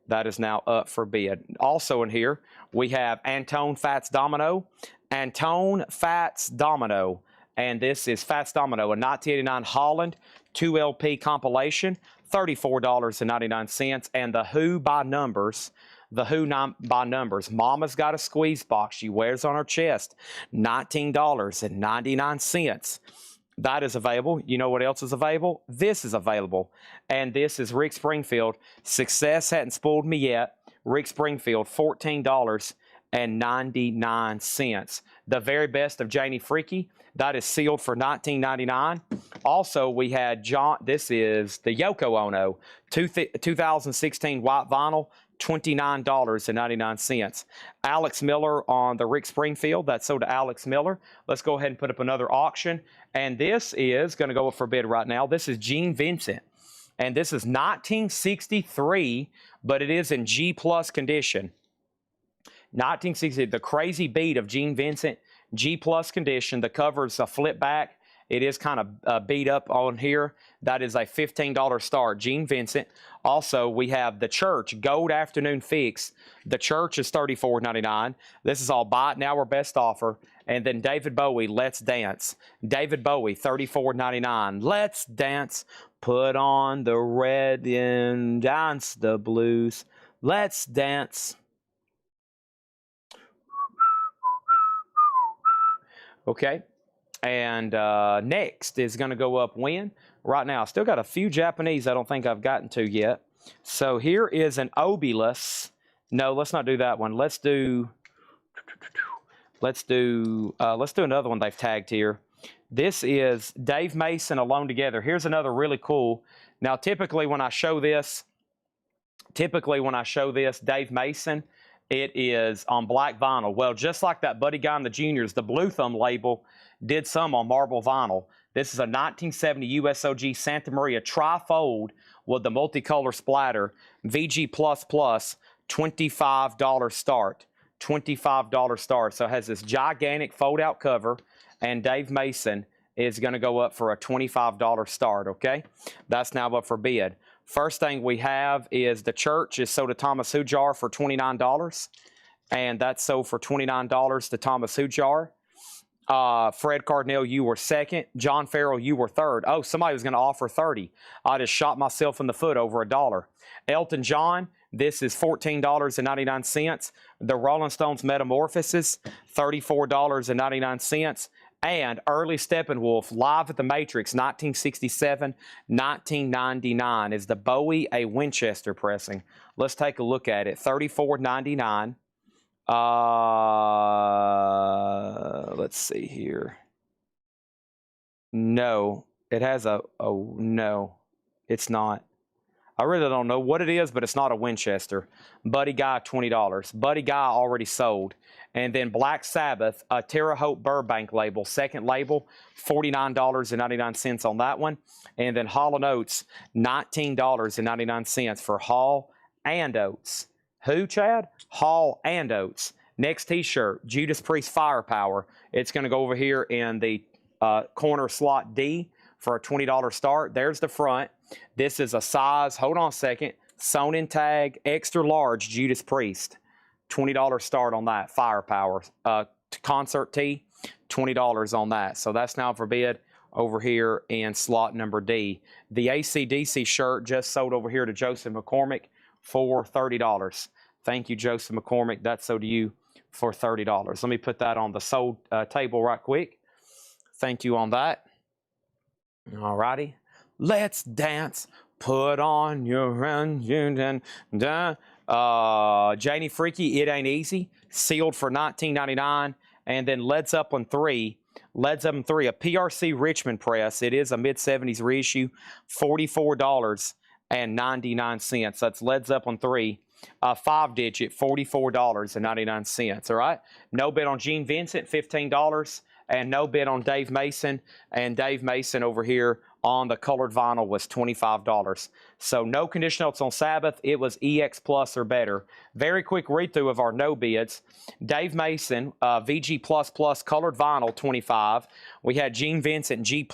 That is now up for bid. Also in here, we have Antone Fats Domino. Antone Fats Domino. And this is Fats Domino, a 1989 Holland 2LP compilation, $34.99. And the Who by Numbers, the Who by Numbers. Mama's got a squeeze box she wears on her chest, $19.99. That is available. You know what else is available? This is available. And this is Rick Springfield. Success hadn't spoiled me yet. Rick Springfield, $14.99. The very best of Janie Freaky. That is sealed for $19.99. Also, we had John. This is the Yoko Ono 2016 white vinyl. $29.99. Alex Miller on the Rick Springfield. That's sold to Alex Miller. Let's go ahead and put up another auction. And this is going to go up for bid right now. This is Gene Vincent. And this is 1963, but it is in G plus condition. 1960, the crazy beat of Gene Vincent, G plus condition. The cover is a flip back. It is kind of beat up on here. That is a $15 start. Gene Vincent. Also, we have The Church, Gold Afternoon Fix. The Church is $34.99. This is all buy it now or best offer. And then David Bowie, Let's Dance. David Bowie, $34.99. Let's dance. Put on the red and dance the blues. Let's dance. Okay. And next is going to go up when? Right now. I still got a few Japanese I don't think I've gotten to yet. So here is an Obolus. No, let's not do that one. Let's do another one they've tagged here. This is Dave Mason, Alone Together. Here's another really cool. Now, typically when I show this, Dave Mason, It is on black vinyl. Well, just like that Buddy Guy and the Juniors, the Blue Thumb label did some on marble vinyl. This is a 1970 USOG Santa Maria trifold with the multicolor splatter. VG++, $25 start. $25 start. So it has this gigantic fold-out cover, and Dave Mason is going to go up for a $25 start, okay? That's now up for bid. First thing we have is the church is sold to Thomas Hujar for $29, and that's sold for $29 to Thomas Hujar. Fred Cardinal, you were second. John Farrell, you were third. Oh, somebody was going to offer 30. I just shot myself in the foot over $1. Elton John, this is $14.99. The Rolling Stones Metamorphosis, $34.99. And Early Steppenwolf, Live at the Matrix, 1967, 1999 is the Bowie A Winchester pressing. Let's take a look at it. $34.99. Let's see here. No, it has no, it's not. I really don't know what it is, but it's not a Winchester. Buddy Guy, $20. Buddy Guy already sold. And then Black Sabbath, a Terre Haute Burbank label, second label, $49.99 on that one. And then Hall & Oates, $19.99 for Hall and Oates. Who, Chad? Hall and Oates. Next t-shirt, Judas Priest Firepower. It's going to go over here in the corner slot D for a $20 start. There's the front. This is a size, hold on a second, sewn in tag, extra large Judas Priest. $20 start on that, Firepower. Concert tee, $20 on that. So that's now for bid over here in slot number D. The AC/DC shirt just sold over here to Joseph McCormick for $30. Thank you, Joseph McCormick. That's sold to you for $30. Let me put that on the sold table right quick. Thank you on that. All righty. Let's dance. Put on your run. Janie Freaky, It Ain't Easy. Sealed for $19.99. And then Led Zeppelin 3. Led Zeppelin 3, a PRC Richmond press. It is a mid-70s reissue. $44.99. That's Led Zeppelin 3. 5-digit, $44.99. All right. No bid on Gene Vincent, $15. And no bid on Dave Mason. And Dave Mason over here on the colored vinyl was $25. So no condition notes on Sabbath. It was EX Plus or better. Very quick read through of our no bids. Dave Mason, VG++ colored vinyl, $25. We had Gene Vincent G+.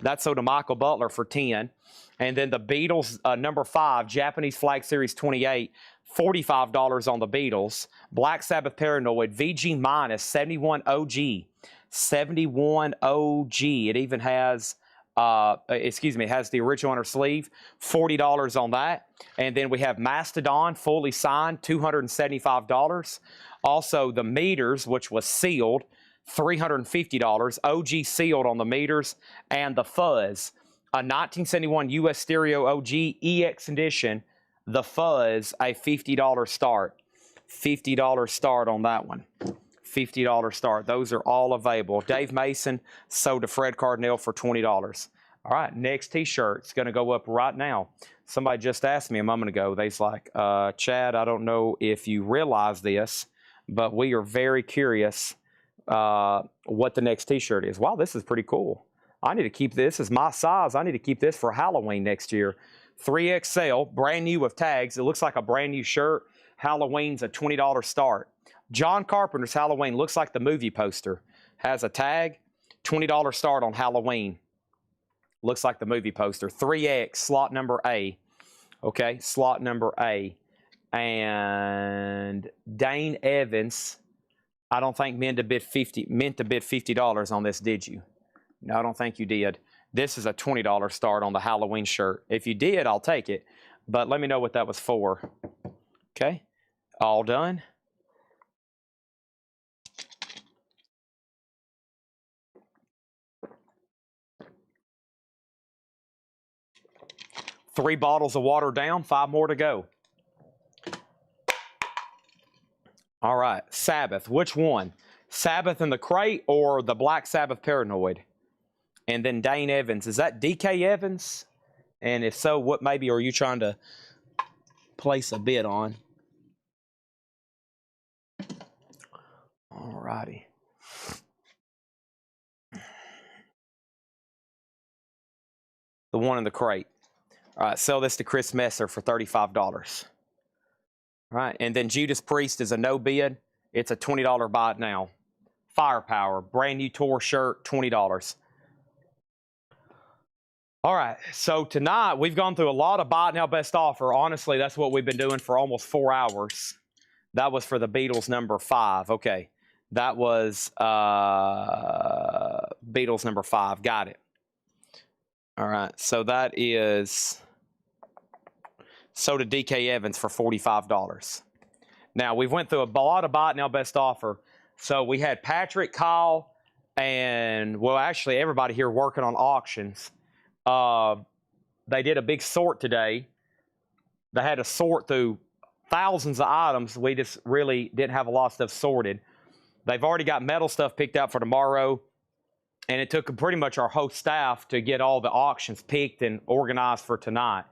That's sold to Michael Butler for $10. And then the Beatles, number 5, Japanese Flag Series 28, $45 on the Beatles. Black Sabbath Paranoid, VG minus, 71 OG. 71 OG. It even has, it has the original on her sleeve, $40 on that. And then we have Mastodon, fully signed, $275. Also, the Meters, which was sealed, $350. OG sealed on the Meters. And the Fuzz, a 1971 US Stereo OG EX edition, the Fuzz, a $50 start. $50 start on that one. $50 start. Those are all available. Dave Mason sold to Fred Cardinal for $20. All right, next t-shirt's going to go up right now. Somebody just asked me a moment ago. They's like, Chad, I don't know if you realize this, but we are very curious what the next t-shirt is. Wow, this is pretty cool. I need to keep this as my size. I need to keep this for Halloween next year. 3XL, brand new with tags. It looks like a brand new shirt. Halloween's a $20 start. John Carpenter's Halloween looks like the movie poster. Has a tag, $20 start on Halloween. Looks like the movie poster. 3X, slot number A. Okay, slot number A. And Dane Evans, I don't think meant to bid $50 on this, did you? No, I don't think you did. This is a $20 start on the Halloween shirt. If you did, I'll take it. But let me know what that was for. Okay, all done. Three bottles of water down, 5 more to go. All right, Sabbath, which one? Sabbath in the crate or the Black Sabbath Paranoid? And then Dane Evans, is that DK Evans? And if so, what maybe are you trying to place a bid on? righty. The one in the crate. All right, sell this to Chris Messer for $35. All right, and then Judas Priest is a no bid. It's a $20 buy it now. Firepower, brand new tour shirt, $20. All right, so tonight we've gone through a lot of buy it now best offer. Honestly, that's what we've been doing for almost 4 hours. That was for the Beatles number 5. Okay, that was Beatles number 5. Got it. All right, so that is sold to DK Evans for $45. Now, we've went through a lot of buy it now best offer. So we had Patrick, Kyle, and, well, actually everybody here working on auctions. They did a big sort today. They had to sort through thousands of items. We just really didn't have a lot of stuff sorted. They've already got metal stuff picked out for tomorrow. And it took pretty much our whole staff to get all the auctions picked and organized for tonight.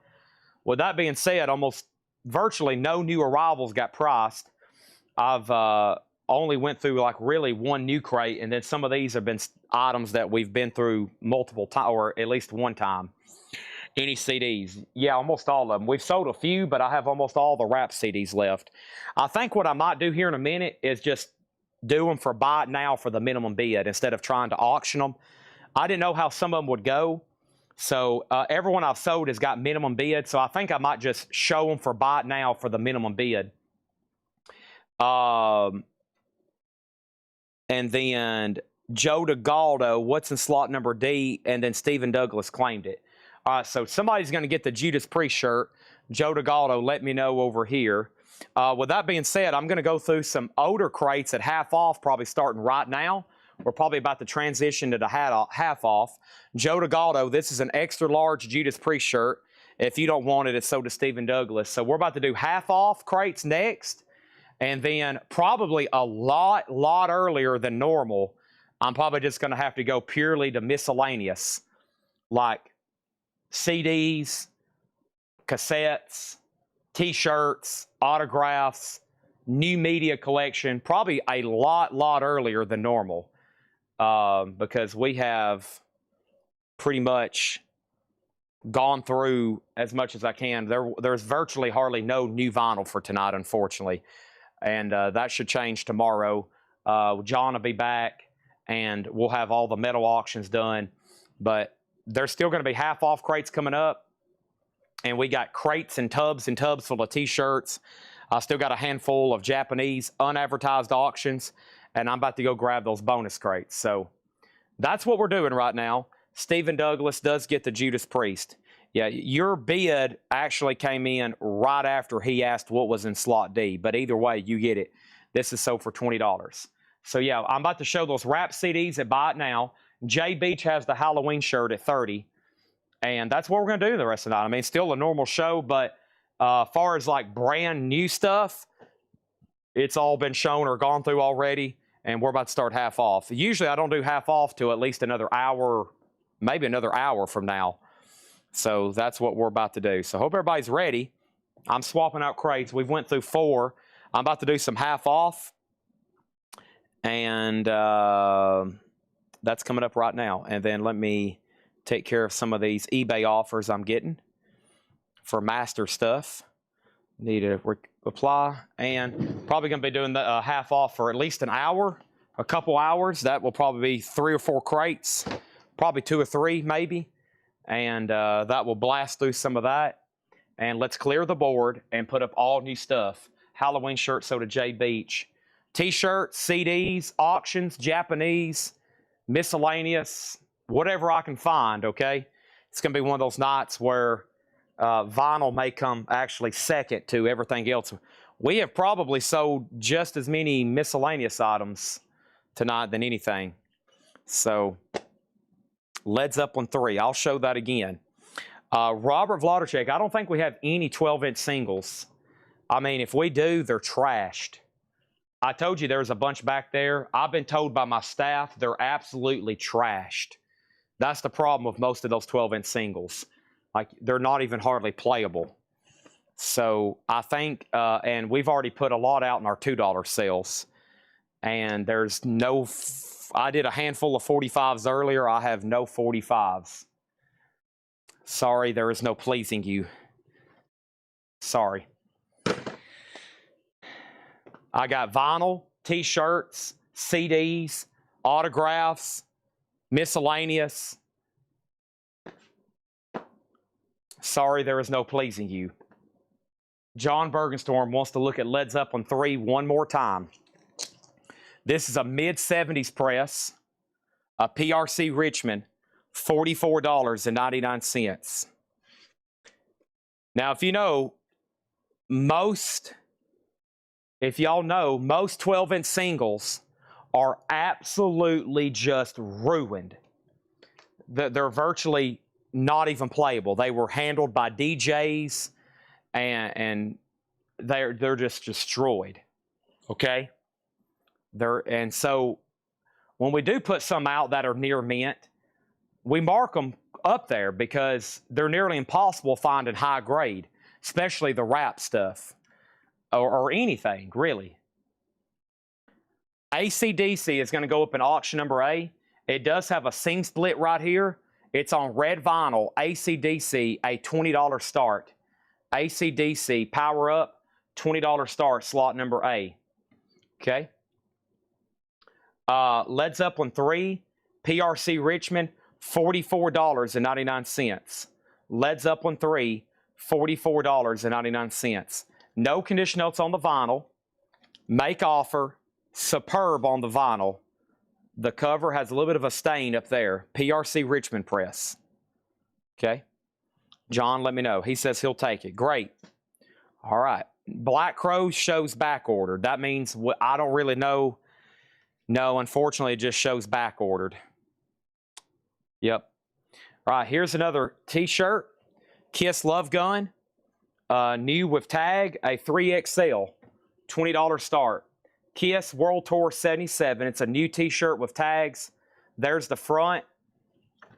With that being said, almost virtually no new arrivals got priced. I've only went through like really one new crate, and then some of these have been items that we've been through multiple times, or at least one time. Any CDs? Yeah, almost all of them. We've sold a few, but I have almost all the rap CDs left. I think what I might do here in a minute is just do them for buy it now for the minimum bid instead of trying to auction them. I didn't know how some of them would go. So everyone I've sold has got minimum bid. So I think I might just show them for buy it now for the minimum bid. And then Joe DeGaldo, what's in slot number D? And then Stephen Douglas claimed it. All right, so somebody's going to get the Judas Priest shirt. Joe DeGaldo, let me know over here. With that being said, I'm going to go through some older crates at half off, probably starting right now. We're probably about to transition to the half off. Joe DeGaldo, this is an extra large Judas Priest shirt. If you don't want it, it's sold to Stephen Douglas. So we're about to do half off crates next. And then probably a lot earlier than normal, I'm probably just going to have to go purely to miscellaneous, like CDs, cassettes, T-shirts, autographs, new media collection, probably a lot earlier than normal, because we have pretty much gone through as much as I can. There's virtually hardly no new vinyl for tonight, unfortunately, and that should change tomorrow. John will be back, and we'll have all the metal auctions done, but there's still going to be half off crates coming up. And we got crates and tubs full of T-shirts. I still got a handful of Japanese unadvertised auctions, and I'm about to go grab those bonus crates. So that's what we're doing right now. Stephen Douglas does get the Judas Priest. Yeah, your bid actually came in right after he asked what was in slot D, but either way, you get it. This is sold for $20. So yeah, I'm about to show those rap CDs at Buy It Now. Jay Beach has the Halloween shirt at $30. And that's what we're going to do the rest of the night. I mean, still a normal show, but far as like brand new stuff, it's all been shown or gone through already, and we're about to start half off. Usually I don't do half off till at least another hour, maybe another hour from now. So that's what we're about to do. So hope everybody's ready. I'm swapping out crates. We've went through 4. I'm about to do some half off, and that's coming up right now. And then let me take care of some of these eBay offers I'm getting for master stuff. Need to reply, and probably going to be doing the half off for at least an hour, a couple hours. That will probably be 3 or 4 crates, probably 2 or 3 maybe, and that will blast through some of that. And let's clear the board and put up all new stuff. Halloween shirt sold to Jay Beach. T-shirts, CDs, auctions, Japanese, miscellaneous, whatever I can find, okay? It's going to be one of those nights where vinyl may come actually second to everything else. We have probably sold just as many miscellaneous items tonight than anything. So, Led Zeppelin 3, I'll show that again. Robert Vladicek, I don't think we have any 12-inch singles. I mean, if we do, they're trashed. I told you there's a bunch back there. I've been told by my staff they're absolutely trashed. That's the problem with most of those 12-inch singles. Like, they're not even hardly playable. So I think, and we've already put a lot out in our $2 sales. And there's no, I did a handful of 45s earlier. I have no 45s. Sorry, there is no pleasing you. Sorry. I got vinyl, t-shirts, CDs, autographs, miscellaneous. Sorry, there is no pleasing you. John Bergenstorm wants to look at Led Zeppelin 3 one more time. This is a mid-70s press, a PRC Richmond, $44.99. Now, if you know, if y'all know, most 12-inch singles are absolutely just ruined. They're virtually not even playable. They were handled by DJs, and they're just destroyed. Okay? And so when we do put some out that are near mint, we mark them up there because they're nearly impossible finding high grade, especially the rap stuff or anything, really. AC/DC is going to go up in auction number A. It does have a sing split right here. It's on red vinyl. AC/DC, a $20 start. AC/DC, power up, $20 start, slot number A. Okay. Led Zeppelin 3, PRC Richmond, $44.99. Led Zeppelin 3, $44.99. No condition notes on the vinyl. Make offer. Superb on the vinyl. The cover has a little bit of a stain up there. PRC Richmond press. Okay. John, let me know. He says he'll take it. Great. All right. Black Crow shows back ordered. That means I don't really know. No, unfortunately, it just shows back ordered. Yep. All right. Here's another t-shirt. Kiss Love Gun. New with tag. A 3XL. $20 start. Kiss World Tour 77. It's a new t-shirt with tags. There's the front.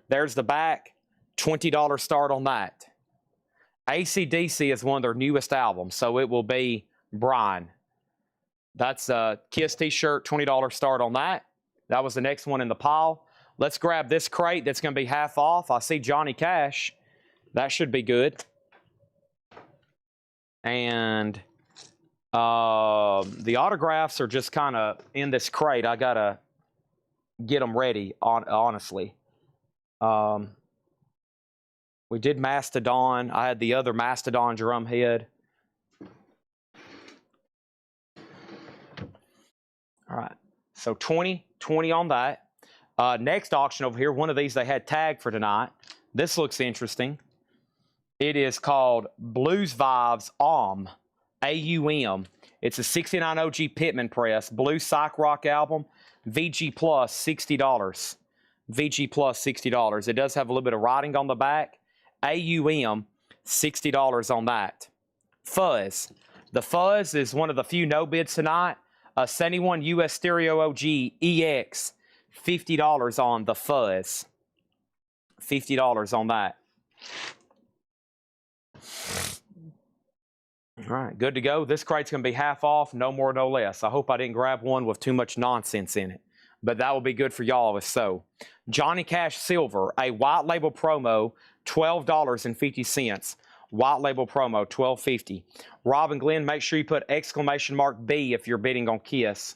There's the back. $20 start on that. AC/DC is one of their newest albums, so it will be Brian. That's a Kiss t-shirt, $20 start on that. That was the next one in the pile. Let's grab this crate that's going to be half off. I see Johnny Cash. That should be good. And the autographs are just kind of in this crate. I got to get them ready, honestly. We did Mastodon. I had the other Mastodon drum head. All right. So 20 on that. Next auction over here, one of these they had tagged for tonight. This looks interesting. It is called Blues Vibes AUM. AUM. It's a 69 OG Pittman press. Blues Psych Rock album. VG Plus, $60. VG Plus, $60. It does have a little bit of writing on the back. AUM, $60 on that. Fuzz. The Fuzz is one of the few no bids tonight. A 71 US Stereo OG EX, $50 on the Fuzz. $50 on that. All right, good to go. This crate's going to be half off, no more, no less. I hope I didn't grab one with too much nonsense in it, but that will be good for y'all if so. Johnny Cash Silver, a white label promo, $12.50. White label promo, $12.50. Robin Glenn, make sure you put exclamation mark B if you're bidding on Kiss.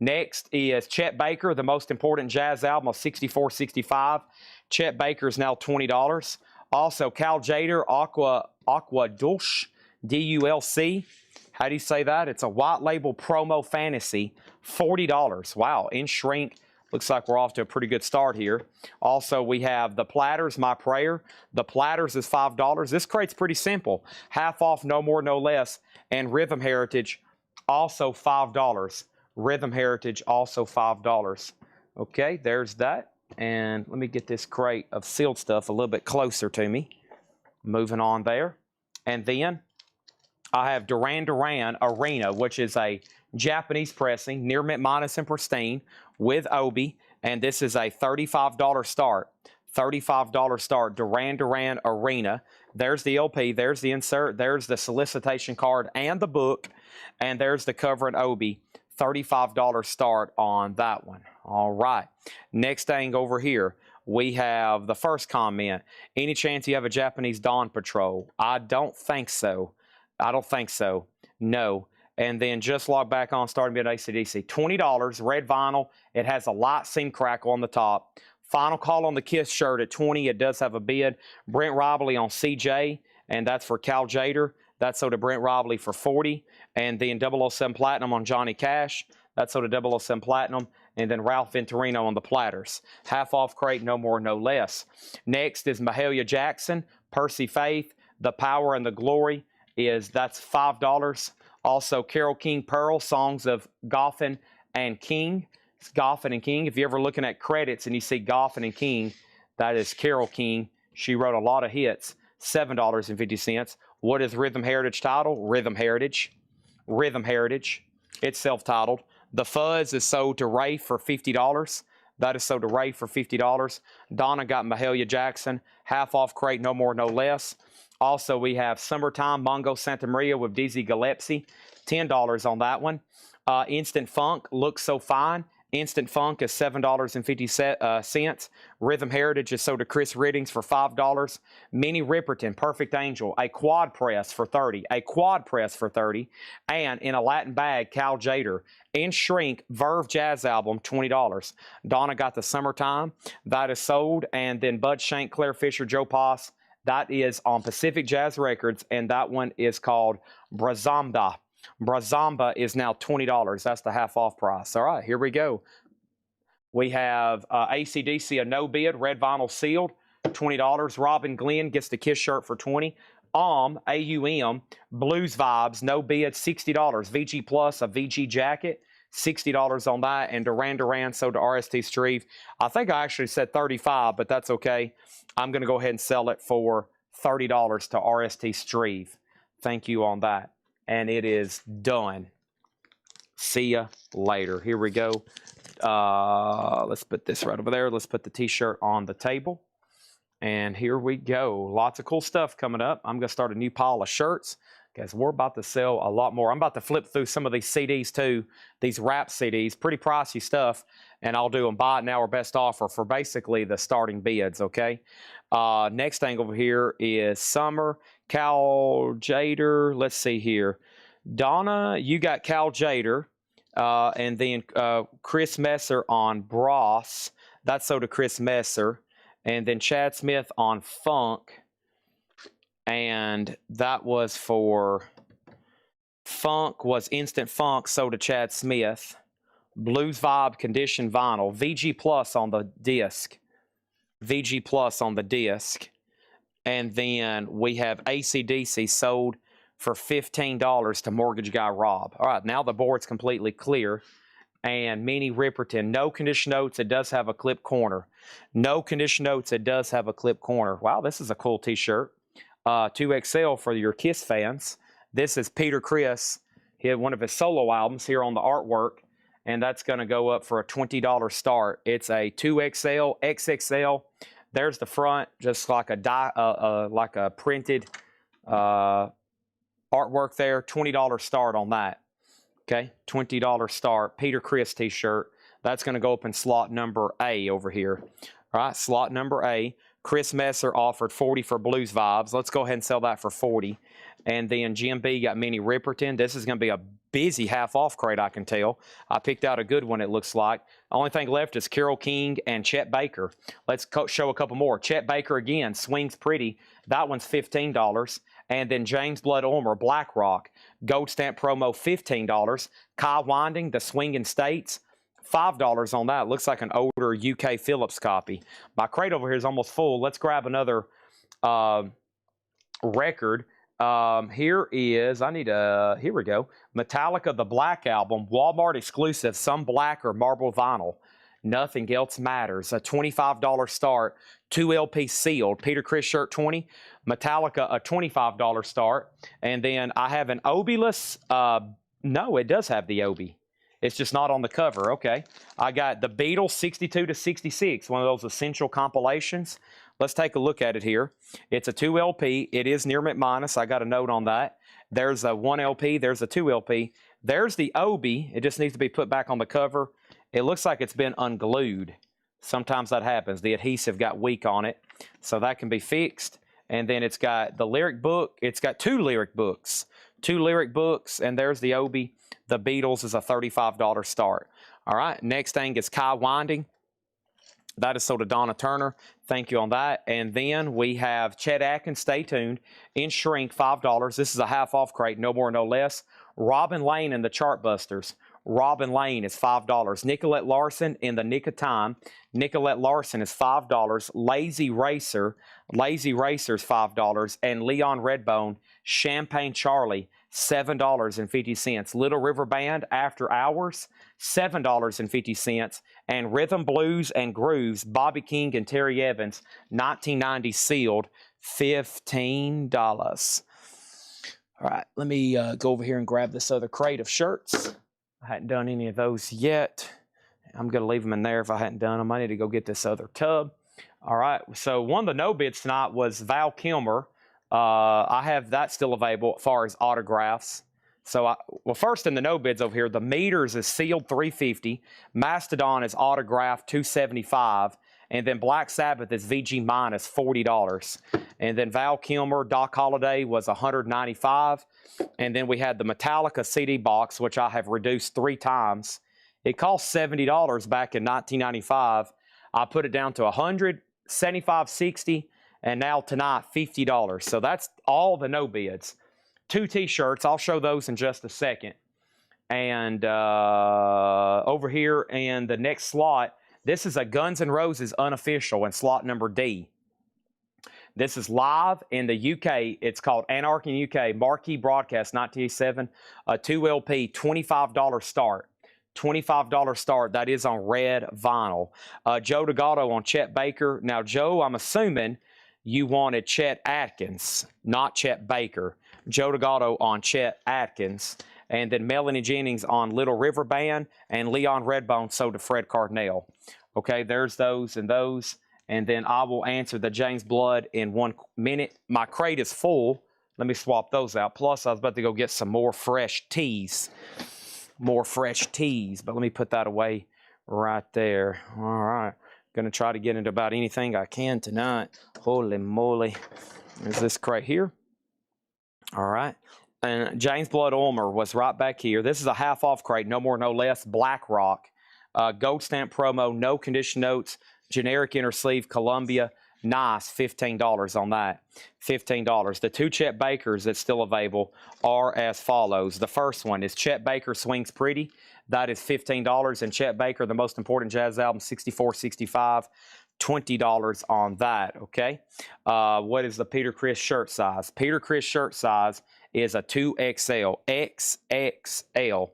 Next is Chet Baker, the most important jazz album of 64-65. Chet Baker is now $20. Also, Cal Jader, Aqua Dulce, D-U-L-C. How do you say that? It's a white label promo fantasy, $40. Wow, in shrink. Looks like we're off to a pretty good start here. Also, we have the Platters, My Prayer. The Platters is $5. This crate's pretty simple. Half off, no more, no less. And Rhythm Heritage, also $5. Rhythm Heritage, also $5. Okay, there's that. And let me get this crate of sealed stuff a little bit closer to me. Moving on there. And then I have Duran Duran Arena, which is a Japanese pressing, near mint minus and pristine, with Obi, and this is a $35 start. $35 start, Duran Duran Arena. There's the LP, there's the insert, there's the solicitation card and the book, and there's the cover and Obi. $35 start on that one. All right. Next thing over here, we have the first comment. Any chance you have a Japanese Dawn Patrol? I don't think so. I don't think so. No. And then just log back on starting bid AC/DC. $20, red vinyl. It has a light seam crackle on the top. Final call on the Kiss shirt at $20. It does have a bid. Brent Robley on CJ, and that's for Cal Jader. That's sold to Brent Robley for $40. And then 007 Platinum on Johnny Cash. That's sold to 007 Platinum. And then Ralph Venturino on the platters. Half off crate, no more, no less. Next is Mahalia Jackson, Percy Faith, The Power and the Glory that's $5. Also, Carole King Pearl, Songs of Goffin and King. It's Goffin and King. If you're ever looking at credits and you see Goffin and King, that is Carole King. She wrote a lot of hits. $7.50. What is Rhythm Heritage title? Rhythm Heritage. Rhythm Heritage. It's self-titled. The Fuzz is sold to Ray for $50. That is sold to Ray for $50. Donna got Mahalia Jackson. Half off crate, no more, no less. Also, we have Summertime Mongo Santa Maria with Dizzy Gillespie. $10 on that one. Instant Funk, Looks So Fine. Instant Funk is $7.50. Rhythm Heritage is sold to Chris Riddings for $5. Minnie Riperton, Perfect Angel, a quad press for $30. A quad press for $30. And in a Latin bag, Cal Jader. In Shrink, Verve Jazz Album, $20. Donna got the Summertime. That is sold. And then Bud Shank, Claire Fisher, Joe Poss. That is on Pacific Jazz Records, and that one is called Brazamba. Brazamba is now $20. That's the half off price. All right, here we go. We have AC/DC, a no bid, red vinyl sealed, $20. Robin Glenn gets the Kiss shirt for $20. AUM, Blues Vibes, no bid, $60. VG Plus, a VG jacket, $60 on that. And Duran sold to RST Streve. I think I actually said $35, but that's okay. I'm going to go ahead and sell it for $30 to RST Streve. Thank you on that. And it is done. See ya later. Here we go. Let's put this right over there. Let's put the t-shirt on the table. And here we go. Lots of cool stuff coming up. I'm going to start a new pile of shirts because we're about to sell a lot more. I'm about to flip through some of these CDs too, these rap CDs, pretty pricey stuff. And I'll do them buy it now or best offer for basically the starting bids, okay? Next thing over here is Summer, Cal Jader. Let's see here. Donna, you got Cal Jader. And then Chris Messer on Bros. That's so to Chris Messer. And then Chad Smith on Funk. And that was for Funk was Instant Funk, so to Chad Smith. Blues Vibe Condition Vinyl. VG Plus on the disc. VG Plus on the disc. And then we have AC/DC sold for $15 to Mortgage Guy Rob. All right, now the board's completely clear. And Minnie Riperton, no condition notes. It does have a clip corner. No condition notes. It does have a clip corner. Wow, this is a cool t-shirt. 2XL for your Kiss fans. This is Peter Criss. He had one of his solo albums here on the artwork. And that's going to go up for a $20 start. It's a 2XL, XXL. There's the front, just like a printed artwork there. $20 start on that. Okay, $20 start. Peter Criss t-shirt. That's going to go up in slot number A over here. All right, slot number A. Chris Messer offered $40 for Blues Vibes. Let's go ahead and sell that for $40. And then Jim B got Minnie Riperton. This is going to be a busy half-off crate, I can tell. I picked out a good one, it looks like. The only thing left is Carole King and Chet Baker. Let's show a couple more. Chet Baker again, Swings Pretty. That one's $15. And then James Blood Ulmer, Black Rock. Gold Stamp Promo, $15. Kai Winding, The Swinging States. $5 on that. Looks like an older UK Phillips copy. My crate over here is almost full. Let's grab another record. Here we go. Metallica, The Black Album, Walmart exclusive, some black or marble vinyl. Nothing else matters. A $25 start, 2 LP sealed. Peter Criss shirt, $20. Metallica, a $25 start. And then I have an Obi-less. No, it does have the Obi. It's just not on the cover. Okay. I got the Beatles 62 to 66, one of those essential compilations. Let's take a look at it here. It's a 2 LP. It is near mint minus. I got a note on that. There's a 1 LP. There's a 2 LP. There's the Obi. It just needs to be put back on the cover. It looks like it's been unglued. Sometimes that happens. The adhesive got weak on it, so that can be fixed. And then it's got the lyric book. It's got two lyric books. And there's the Obi. The Beatles is a $35 start. All right, next thing is Kai Winding. That is sold to Donna Turner. Thank you on that. And then we have Chet Atkins, stay tuned, in shrink, $5. This is a half off crate, no more, no less. Robin Lane and the Chartbusters. Robin Lane is $5. Nicolette Larson in the Nick of Time. Nicolette Larson is $5. Lazy Racer is $5. And Leon Redbone, Champagne Charlie, $7.50. Little River Band, After Hours, $7.50. And Rhythm Blues and Grooves, Bobby King and Terry Evans, 1990 sealed, $15. All right, let me go over here and grab this other crate of shirts. I hadn't done any of those yet. I'm going to leave them in there if I hadn't done them. I need to go get this other tub. All right, so one of the no bids tonight was Val Kilmer. I have that still available as far as autographs. So, well, first in the no bids over here, the Meters is sealed $350. Mastodon is autographed $275. And then Black Sabbath is VG minus $40. And then Val Kilmer, Doc Holliday was $195. And then we had the Metallica CD box, which I have reduced 3 times. It cost $70 back in 1995. I put it down to $100, $75, $60, and now tonight $50. So that's all the no bids. 2 T-shirts. I'll show those in just a second. And over here in the next slot, this is a Guns N' Roses unofficial in slot number D. This is live in the UK. It's called Anarchy in UK. Marquee Broadcast, 1987. A 2 LP, $25 start. $25 start. That is on red vinyl. Joe Delgado on Chet Baker. Now, Joe, I'm assuming you wanted Chet Atkins, not Chet Baker. Joe Delgado on Chet Atkins. And then Melanie Jennings on Little River Band, and Leon Redbone sold to Fred Cardinale. Okay, there's those and those. And then I will answer the James Blood in 1 minute. My crate is full. Let me swap those out. Plus, I was about to go get some more fresh teas. But let me put that away right there. All right. Going to try to get into about anything I can tonight. Holy moly. There's this crate here. All right. And James Blood Ulmer was right back here. This is a half off crate, no more, no less. Black Rock. Gold stamp promo, no condition notes, generic inner sleeve, Columbia. Nice, $15 on that. $15. The 2 Chet Bakers that's still available are as follows. The first one is Chet Baker Swings Pretty. That is $15. And Chet Baker, the most important jazz album, 64, 65. $20 on that, okay? What is the Peter Criss shirt size? Peter Criss shirt size is a 2XL. XXL.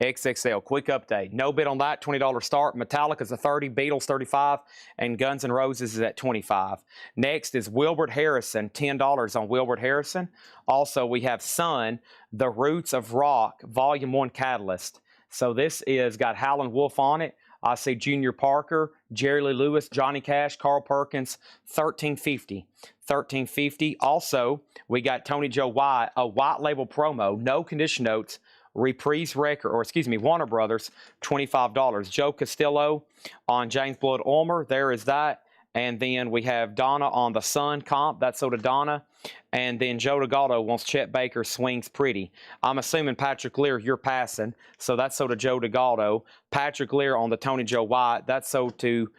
XXL. Quick update. No bid on that. $20 start. Metallica's a 30. Beatles 35. And Guns N' Roses is at 25. Next is Wilbert Harrison. $10 on Wilbert Harrison. Also, we have Sun, The Roots of Rock, Volume 1 Catalyst. So this is got Howlin' Wolf on it. I see Junior Parker, Jerry Lee Lewis, Johnny Cash, Carl Perkins, $13.50. $13.50. Also, we got Tony Joe White, a white label promo, no condition notes, Reprise Record, or excuse me, Warner Brothers, $25. Joe Castillo on James Blood Ulmer, there is that. And then we have Donna on the Sun comp, that's sold to Donna. And then Joe Delgado wants Chet Baker Swings Pretty. I'm assuming Patrick Lear, you're passing, so that's sold to Joe Delgado. Patrick Lear on the Tony Joe White, that's sold to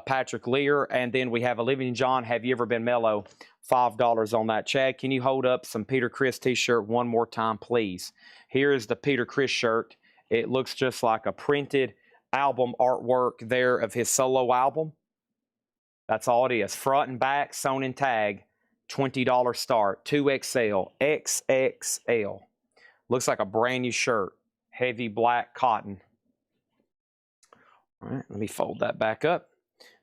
Patrick Lear. And then we have Olivia John, Have You Ever Been Mellow? $5 on that. Chad, can you hold up some Peter Criss t-shirt one more time, please? Here is the Peter Criss shirt. It looks just like a printed album artwork there of his solo album. That's all it is. Front and back, sewn in tag, $20 start, 2XL, XXL. Looks like a brand new shirt, heavy black cotton. All right, let me fold that back up.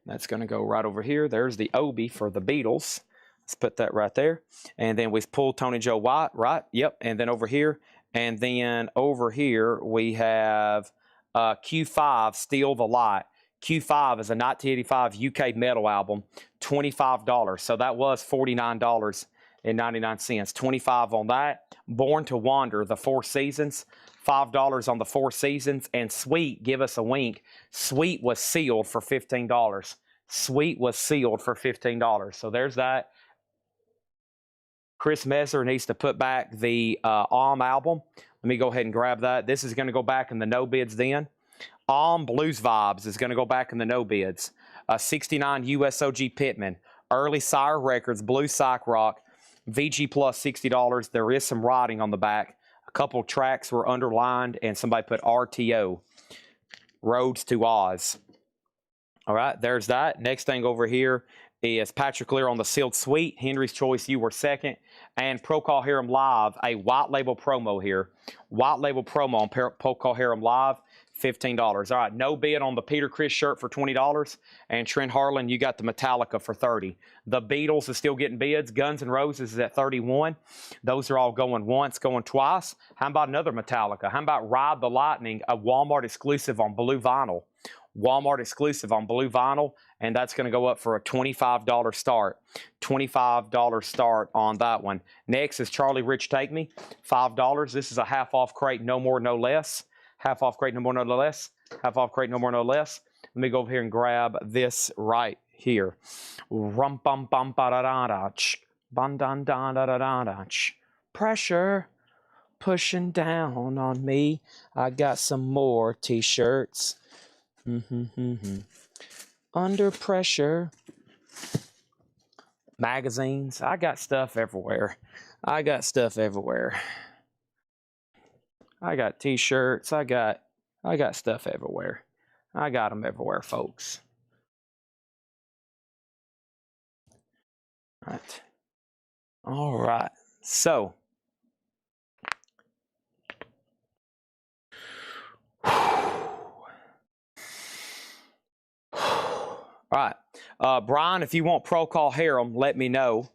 That's going to go right over here. There's the Obi for the Beatles. Let's put that right there. And then we pull Tony Joe White, right? Yep. And then over here. And then over here we have Q5, Steal the Light. Q5 is a 1985 UK metal album, $25. So that was $49.99. $25 on that. Born to Wander, The Four Seasons, $5 on the Four Seasons. And Sweet, give us a wink. Sweet was sealed for $15. Sweet was sealed for $15. So there's that. Chris Messer needs to put back the album. Let me go ahead and grab that. This is going to go back in the no bids then. Blues Vibes is going to go back in the no bids. 69 USOG Pittman. Early Sire Records, Blue Psych Rock. VG Plus $60. There is some writing on the back. A couple tracks were underlined, and somebody put RTO. Roads to Oz. All right, there's that. Next thing over here is Patrick Lear on the Sealed Suite. Henry's Choice, you were second. And Procol Harum Live, a white label promo here. White label promo on Procol Harum Live, $15. All right, no bid on the Peter Criss shirt for $20. And Trent Harlan, you got the Metallica for $30. The Beatles is still getting bids. Guns N' Roses is at $31. Those are all going once, going twice. How about another Metallica? How about Ride the Lightning, a Walmart exclusive on blue vinyl? Walmart exclusive on blue vinyl, and that's going to go up for a $25 start. $25 start on that one. Next is Charlie Rich Take Me, $5. This is a half off crate, no more, no less. Half off crate, no more, no less. Half off crate, no more, no less. Let me go over here and grab this right here. Rum bum bum ba da da da ch. Bum dun da da da da da ch. Pressure pushing down on me. I got some more t-shirts. Under pressure. Magazines. I got stuff everywhere. I got stuff everywhere. I got t-shirts. I got stuff everywhere. I got them everywhere, folks. All right. So all right, Brian, if you want Procol Harum, let me know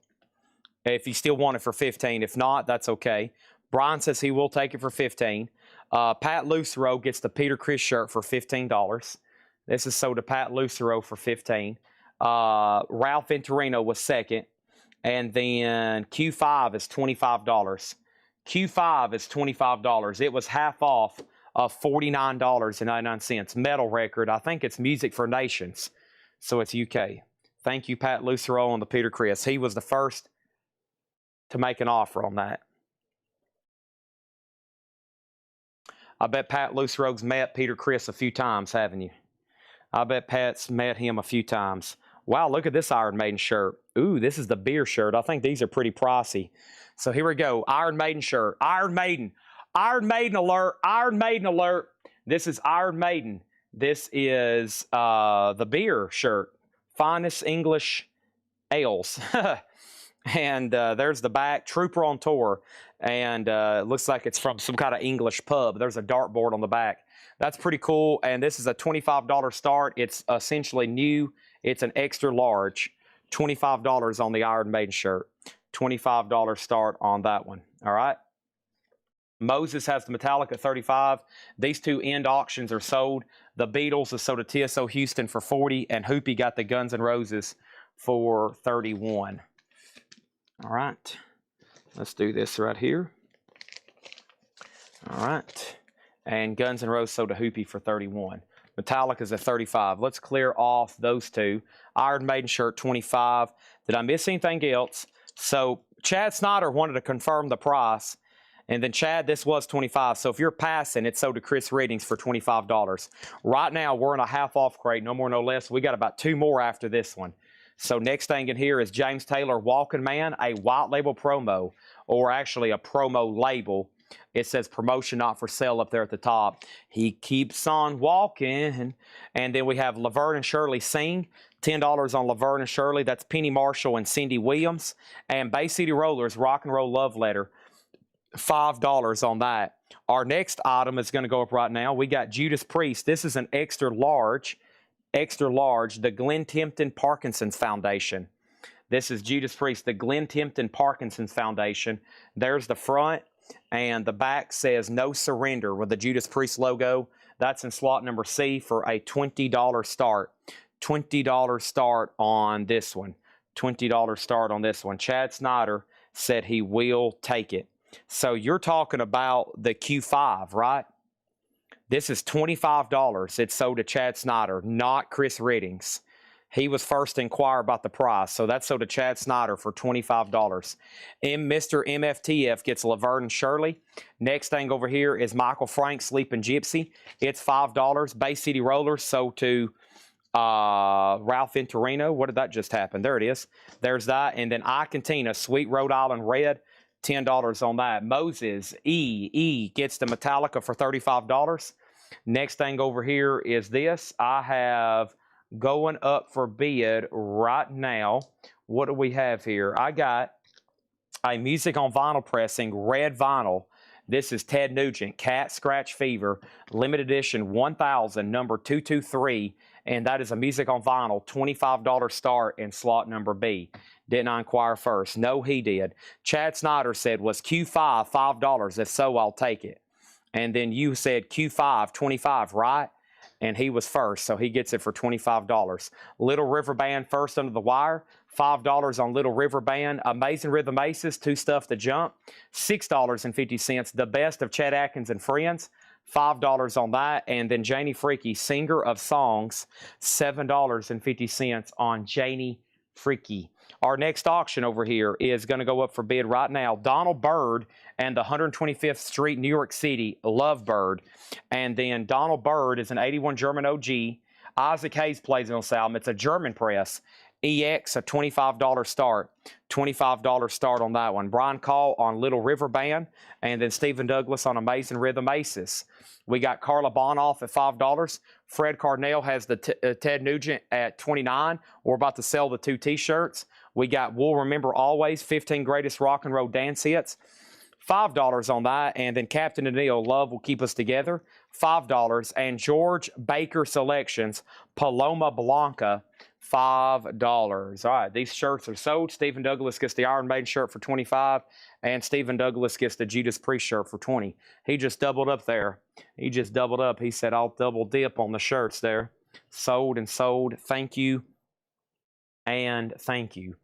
if you still want it for $15. If not, that's okay. Brian says he will take it for $15. Pat Lucero gets the Peter Criss shirt for $15. This is sold to Pat Lucero for $15. Ralph Venturino was second. And then Q5 is $25. Q5 is $25. It was half off of $49.99. Metal record. I think it's Music for Nations. So it's UK. Thank you, Pat Lucero, on the Peter Criss. He was the first to make an offer on that. I bet Pat Lucero's met Peter Criss a few times, haven't you? I bet Pat's met him a few times. Wow, look at this Iron Maiden shirt. Ooh, this is the beer shirt. I think these are pretty pricey. So here we go. Iron Maiden shirt. Iron Maiden. Iron Maiden alert. Iron Maiden alert. This is Iron Maiden. This is the beer shirt. Finest English ales. And there's the back. Trooper on tour. And it looks like it's from some kind of English pub. There's a dartboard on the back. That's pretty cool. And this is a $25 start. It's essentially new. It's an extra large. $25 on the Iron Maiden shirt. $25 start on that one. All right. Moses has the Metallica 35. These two end auctions are sold. The Beatles is sold to TSO Houston for $40, and Hoopy got the Guns N' Roses for $31. All right. Let's do this right here. All right. And Guns N' Roses sold to Hoopy for $31. Metallica's at $35. Let's clear off those two. Iron Maiden shirt, $25. Did I miss anything else? So Chad Snyder wanted to confirm the price. And then, Chad, this was $25. So if you're passing, it's sold to Chris Readings for $25. Right now, we're in a half-off crate. No more, no less. We got about two more after this one. So next thing in here is James Taylor, Walking Man, a white label promo, or actually a promo label. It says promotion not for sale up there at the top. He keeps on walking. And then we have Laverne and Shirley Sing. $10 on Laverne and Shirley. That's Penny Marshall and Cindy Williams. And Bay City Rollers, Rock and Roll Love Letter. $5 on that. Our next item is going to go up right now. We got Judas Priest. This is an extra large, the Glenn Tipton Parkinson's Foundation. This is Judas Priest, the Glenn Tipton Parkinson's Foundation. There's the front, and the back says No Surrender with the Judas Priest logo. That's in slot number C for a $20 start. $20 start on this one. $20 start on this one. Chad Snyder said he will take it. So you're talking about the Q5, right? This is $25. It's sold to Chad Snyder, not Chris Reddings. He was first to inquire about the price, so that's sold to Chad Snyder for $25. Mr. MFTF gets Laverne and Shirley. Next thing over here is Michael Frank, Sleeping Gypsy. It's $5. Bay City Rollers sold to Ralph Venturino. What did that just happen? There it is. There's that. And then I Cantina, Sweet Rhode Island Red, $10 on that. Moses E gets the Metallica for $35. Next thing over here is this. I have going up for bid right now. What do we have here? I got a Music on Vinyl pressing, red vinyl. This is Ted Nugent, Cat Scratch Fever, limited edition 1000, number 223. And that is a Music on Vinyl, $25 start in slot number B. Didn't I inquire first? No, he did. Chad Snyder said, was Q5 $5? If so, I'll take it. And then you said Q5 $25, right? And he was first, so he gets it for $25. Little River Band first under the wire, $5 on Little River Band. Amazing Rhythm Aces, two stuff to jump, $6.50. The Best of Chet Atkins and Friends, $5 on that. And then Janie Freaky, Singer of Songs, $7.50 on Janie Freaky. Our next auction over here is going to go up for bid right now. Donald Byrd and the 125th Street, New York City, Lovebird. And then Donald Byrd is an 81 German OG. Isaac Hayes plays on this album. It's a German press. EX, a $25 start. $25 start on that one. Brian Call on Little River Band. And then Stephen Douglas on Amazing Rhythm Aces. We got Carla Bonoff at $5. Fred Cardinale has the Ted Nugent at $29. We're about to sell the two T-shirts. We got We'll Remember Always, 15 Greatest Rock and Roll Dance Hits. $5 on that. And then Captain Neil, Love Will Keep Us Together, $5. And George Baker Selections, Paloma Blanca, $5. All right, these shirts are sold. Stephen Douglas gets the Iron Maiden shirt for $25, and Stephen Douglas gets the Judas Priest shirt for $20. He just doubled up there. He just doubled up. He said, I'll double dip on the shirts there. Sold and sold. Thank you. And thank you.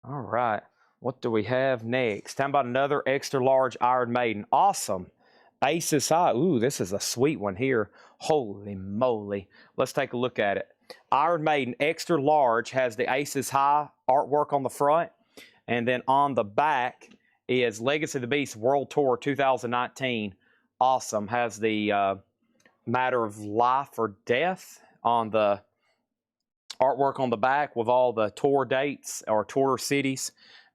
All right. What do we have next? How about another extra large Iron Maiden? Awesome. Aces High. Ooh, this is a sweet one here. Holy moly. Let's take a look at it. Iron Maiden extra large has the Aces High artwork on the front. And then on the back is Legacy of the Beast World Tour 2019. Awesome. Has the Matter of Life or Death on the artwork on the back with all the tour dates or tour cities.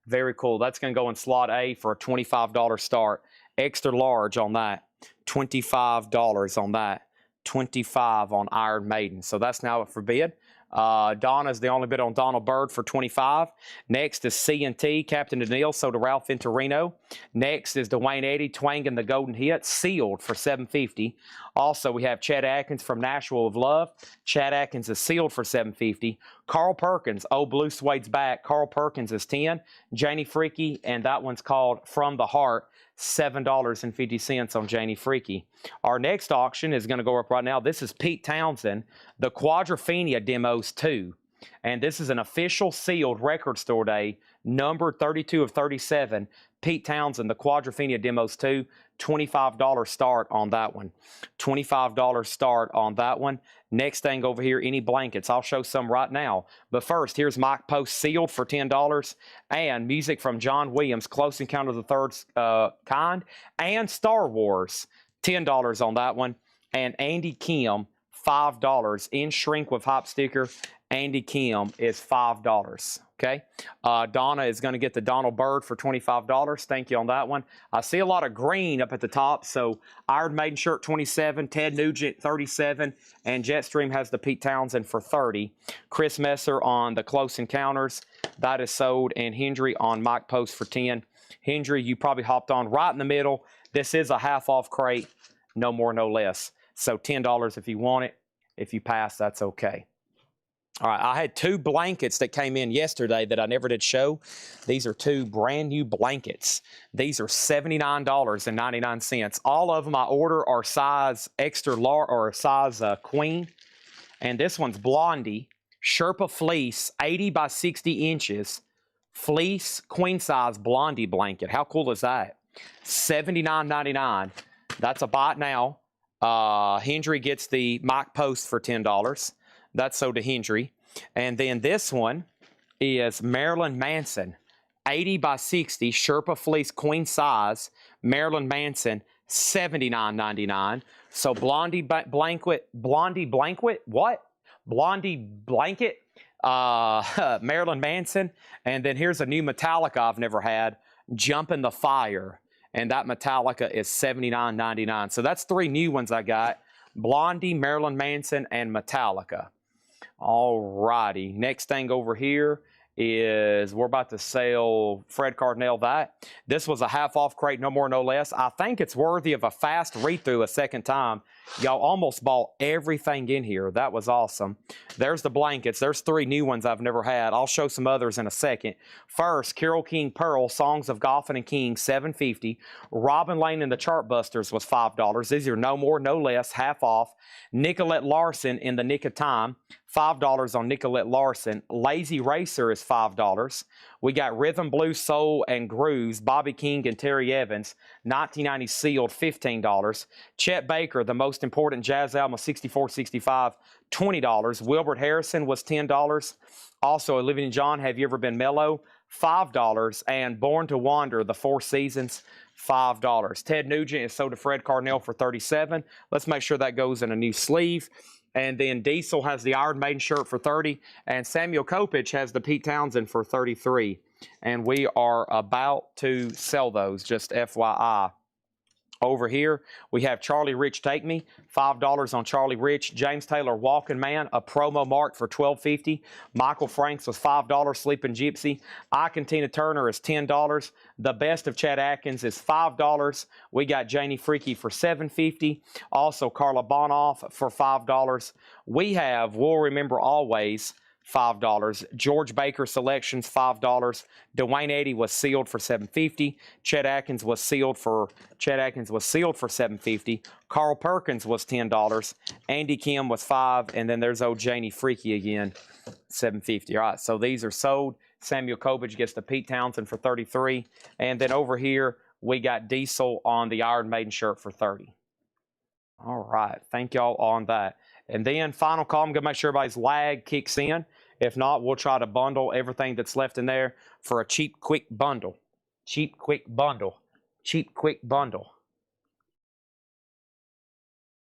Very cool. That's going to go in slot A for a $25 start. Extra large on that. $25 on that. $25 on Iron Maiden. So that's now up for bid. Donna's the only bid on Donald Byrd for $25. Next is C&T, Captain Daniil, so to Ralph Venturino. Next is Dwayne Eddy, twanging the golden hit, sealed for $750. Also, we have Chad Atkins from Nashville of Love. Chad Atkins is sealed for $750. Carl Perkins, Oh Blue Suede's Back. Carl Perkins is $10. Janie Freaky, and that one's called From the Heart. $7.50 on Janie Freaky. Our next auction is going to go up right now. This is Pete Townsend, the Quadrophenia Demos 2. And this is an official sealed record store day, number 32 of 37. Pete Townsend, the Quadrophenia Demos 2, $25 start on that one. $25 start on that one. Next thing over here, any blankets. I'll show some right now. But first, here's Mike Post sealed for $10. And music from John Williams, Close Encounter of the Third Kind. And Star Wars, $10 on that one. And Andy Kim, $5. In Shrink with Hop Sticker, Andy Kim is $5. Okay. Donna is going to get the Donald Byrd for $25. Thank you on that one. I see a lot of green up at the top. So Iron Maiden shirt, $27. Ted Nugent, $37. And Jetstream has the Pete Townsend for $30. Chris Messer on the Close Encounters. That is sold. And Hendry on Mike Post for $10. Hendry, you probably hopped on right in the middle. This is a half off crate. No more, no less. So $10 if you want it. If you pass, that's okay. All right, I had two blankets that came in yesterday that I never did show. These are two brand new blankets. These are $79.99. All of them I order are size extra large or size queen. And this one's Blondie, Sherpa Fleece, 80 by 60 inches. Fleece queen size Blondie blanket. How cool is that? $79.99. That's a bot now. Hendry gets the mock post for $10. That's sold to Hendry. And then this one is Marilyn Manson, 80 by 60 Sherpa Fleece queen size Marilyn Manson, $79.99. So Blondie blanket, what? Blondie blanket, Marilyn Manson, and then here's a new Metallica I've never had, Jump in the Fire, and that Metallica is $79.99. So that's 3 new ones I got: Blondie, Marilyn Manson, and Metallica. All righty, next thing over here is we're about to sell Fred Cardinal that. This was a half off crate, no more, no less. I think it's worthy of a fast read through a second time. Y'all almost bought everything in here. That was awesome. There's the blankets. There's 3 new ones I've never had. I'll show some others in a second. First, Carole King Pearl, Songs of Goffin and King, $7.50. Robin Lane and the Chartbusters was $5. These are no more, no less, half off. Nicolette Larson in the Nick of Time, $5 on Nicolette Larson. Lazy Racer is $5. We got Rhythm, Blues, Soul, and Grooves, Bobby King and Terry Evans, 1990 sealed, $15. Chet Baker, The Most Important Jazz Album of 64-65, $20. Wilbert Harrison was $10. Also, Olivia and John, Have You Ever Been Mellow? $5. And Born to Wander, The Four Seasons, $5. Ted Nugent is sold to Fred Cardinal for $37. Let's make sure that goes in a new sleeve. And then Diesel has the Iron Maiden shirt for $30. And Samuel Kopich has the Pete Townsend for $33. And we are about to sell those, just FYI. Over here, we have Charlie Rich Take Me, $5 on Charlie Rich. James Taylor Walking Man, a promo mark for $12.50. Michael Franks was $5, Sleeping Gypsy. Ike and Tina Turner is $10. The Best of Chad Atkins is $5. We got Janie Freaky for $7.50. Also, Carla Bonoff for $5. We have We'll Remember Always, $5. George Baker Selections, $5. Dwayne Eddy was sealed for $7.50. Chet Atkins was sealed for $7.50. Carl Perkins was $10. Andy Kim was $5. And then there's old Janie Freaky again, $7.50. All right, so these are sold. Samuel Kopich gets the Pete Townsend for $33. And then over here, we got Diesel on the Iron Maiden shirt for $30. All right, thank y'all on that. And then final call, I'm going to make sure everybody's lag kicks in. If not, we'll try to bundle everything that's left in there for a cheap, quick bundle. Cheap, quick bundle. Cheap, quick bundle.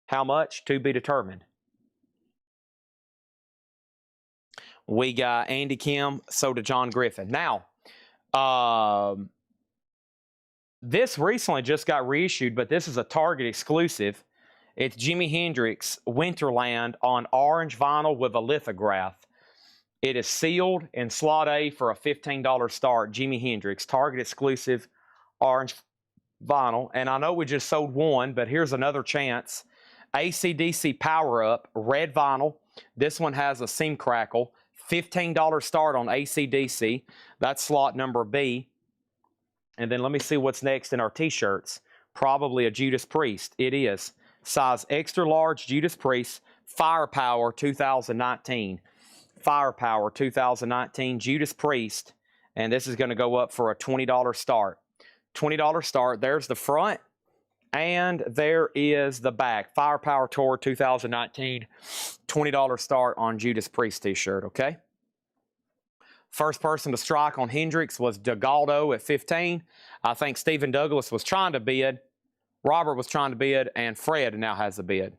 How much? To be determined. We got Andy Kim, so to John Griffin. Now, this recently just got reissued, but this is a Target exclusive. It's Jimi Hendrix Winterland on orange vinyl with a lithograph. It is sealed in slot A for a $15 start. Jimi Hendrix, Target exclusive, orange vinyl. And I know we just sold one, but here's another chance. AC/DC Power Up, red vinyl. This one has a seam crackle. $15 start on AC/DC. That's slot number B. And then let me see what's next in our t-shirts. Probably a Judas Priest. It is. Size extra large Judas Priest, Firepower 2019. Firepower 2019 Judas Priest. And this is going to go up for a $20 start. $20 start. There's the front. And there is the back. Firepower Tour 2019. $20 start on Judas Priest t-shirt, okay? First person to strike on Hendrix was DeGaldo at 15. I think Stephen Douglas was trying to bid. Robert was trying to bid, and Fred now has a bid.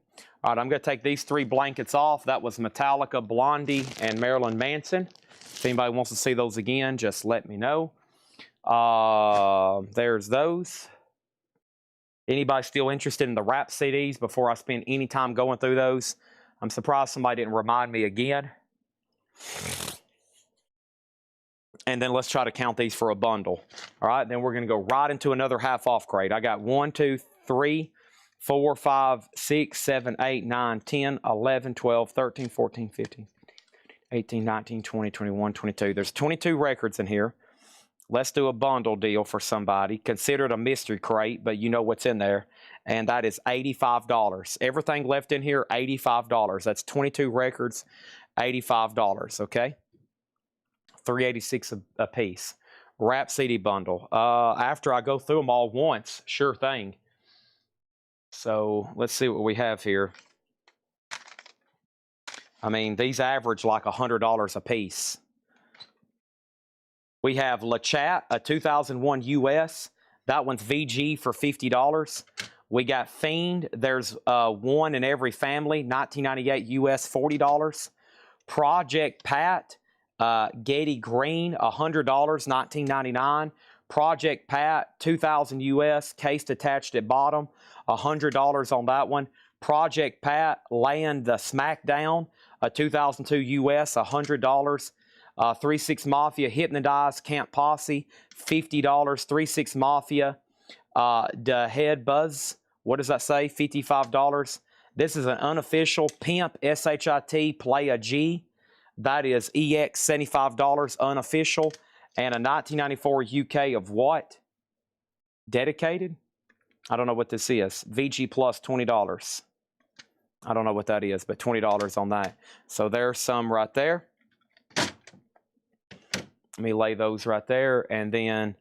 All right, I'm going to take these 3 blankets off. That was Metallica, Blondie, and Marilyn Manson. If anybody wants to see those again, just let me know. There's those. Anybody still interested in the rap CDs before I spend any time going through those? I'm surprised somebody didn't remind me again. And then let's try to count these for a bundle. All right, then we're going to go right into another half-off crate. I got 1, 2, 3, 4, 5, 6, 7, 8, 9, 10, 11, 12, 13, 14, 15, 18, 19, 20, 21, 22. There's 22 records in here. Let's do a bundle deal for somebody. Consider it a mystery crate, but you know what's in there. And that is $85. Everything left in here, $85. That's 22 records, $85, okay? $386 a piece. Wrap CD bundle. After I go through them all once, sure thing. So let's see what we have here. I mean, these average like $100 a piece. We have La Chat, a 2001 US. That one's VG for $50. We got Fiend. There's one in every family, 1998 US, $40. Project Pat, Getty Green, $100, 1999. Project Pat, 2000 US, cased attached at bottom, $100 on that one. Project Pat, Land the Smackdown, a 2002 US, $100. 3-6 Mafia, Hypnotize, Camp Posse, $50. 3-6 Mafia, the Head Buzz, what does that say? $55. This is an unofficial Pimp, SHIT, Play a G. That is EX, $75, unofficial. And a 1994 UK of what? Dedicated? I don't know what this is. VG Plus, $20. I don't know what that is, but $20 on that. So there's some right there. Let me lay those right there. And then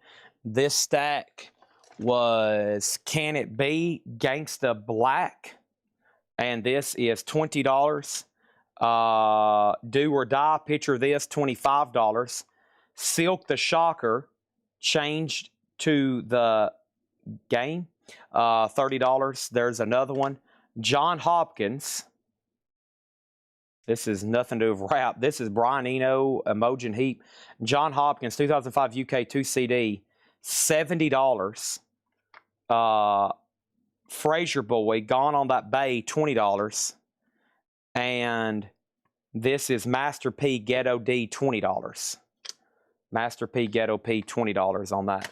this stack was Can It Be Gangsta Black. And this is $20. Do or Die, picture this, $25. Silk the Shocker, changed to the game, $30. There's another one. John Hopkins. This is nothing to do with rap. This is Brian Eno, Emoji Heap. John Hopkins, 2005 UK 2 CD, $70. Fraser Boy, Gone on That Bay, $20. And this is Master P Ghetto D, $20. Master P Ghetto P, $20 on that.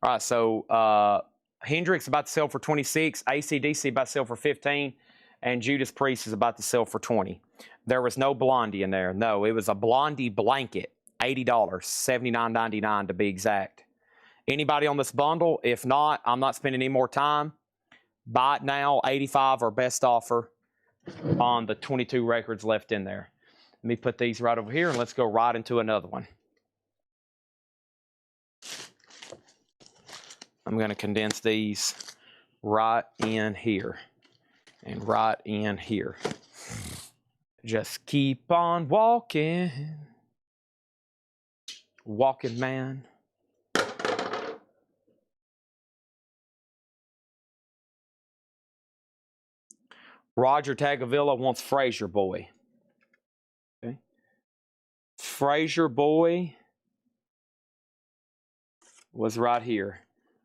All right, so Hendrix about to sell for $26, AC/DC about to sell for $15, and Judas Priest is about to sell for $20. There was no Blondie in there. No, it was a Blondie blanket, $80, $79.99 to be exact. Anybody on this bundle? If not, I'm not spending any more time. Buy it now, $85 or best offer on the 22 records left in there. Let me put these right over here, and let's go right into another one. I'm going to condense these right in here and right in here. Just keep on walking. Walking man. Roger Tagavilla wants Fraser Boy. Okay. Fraser Boy was right here.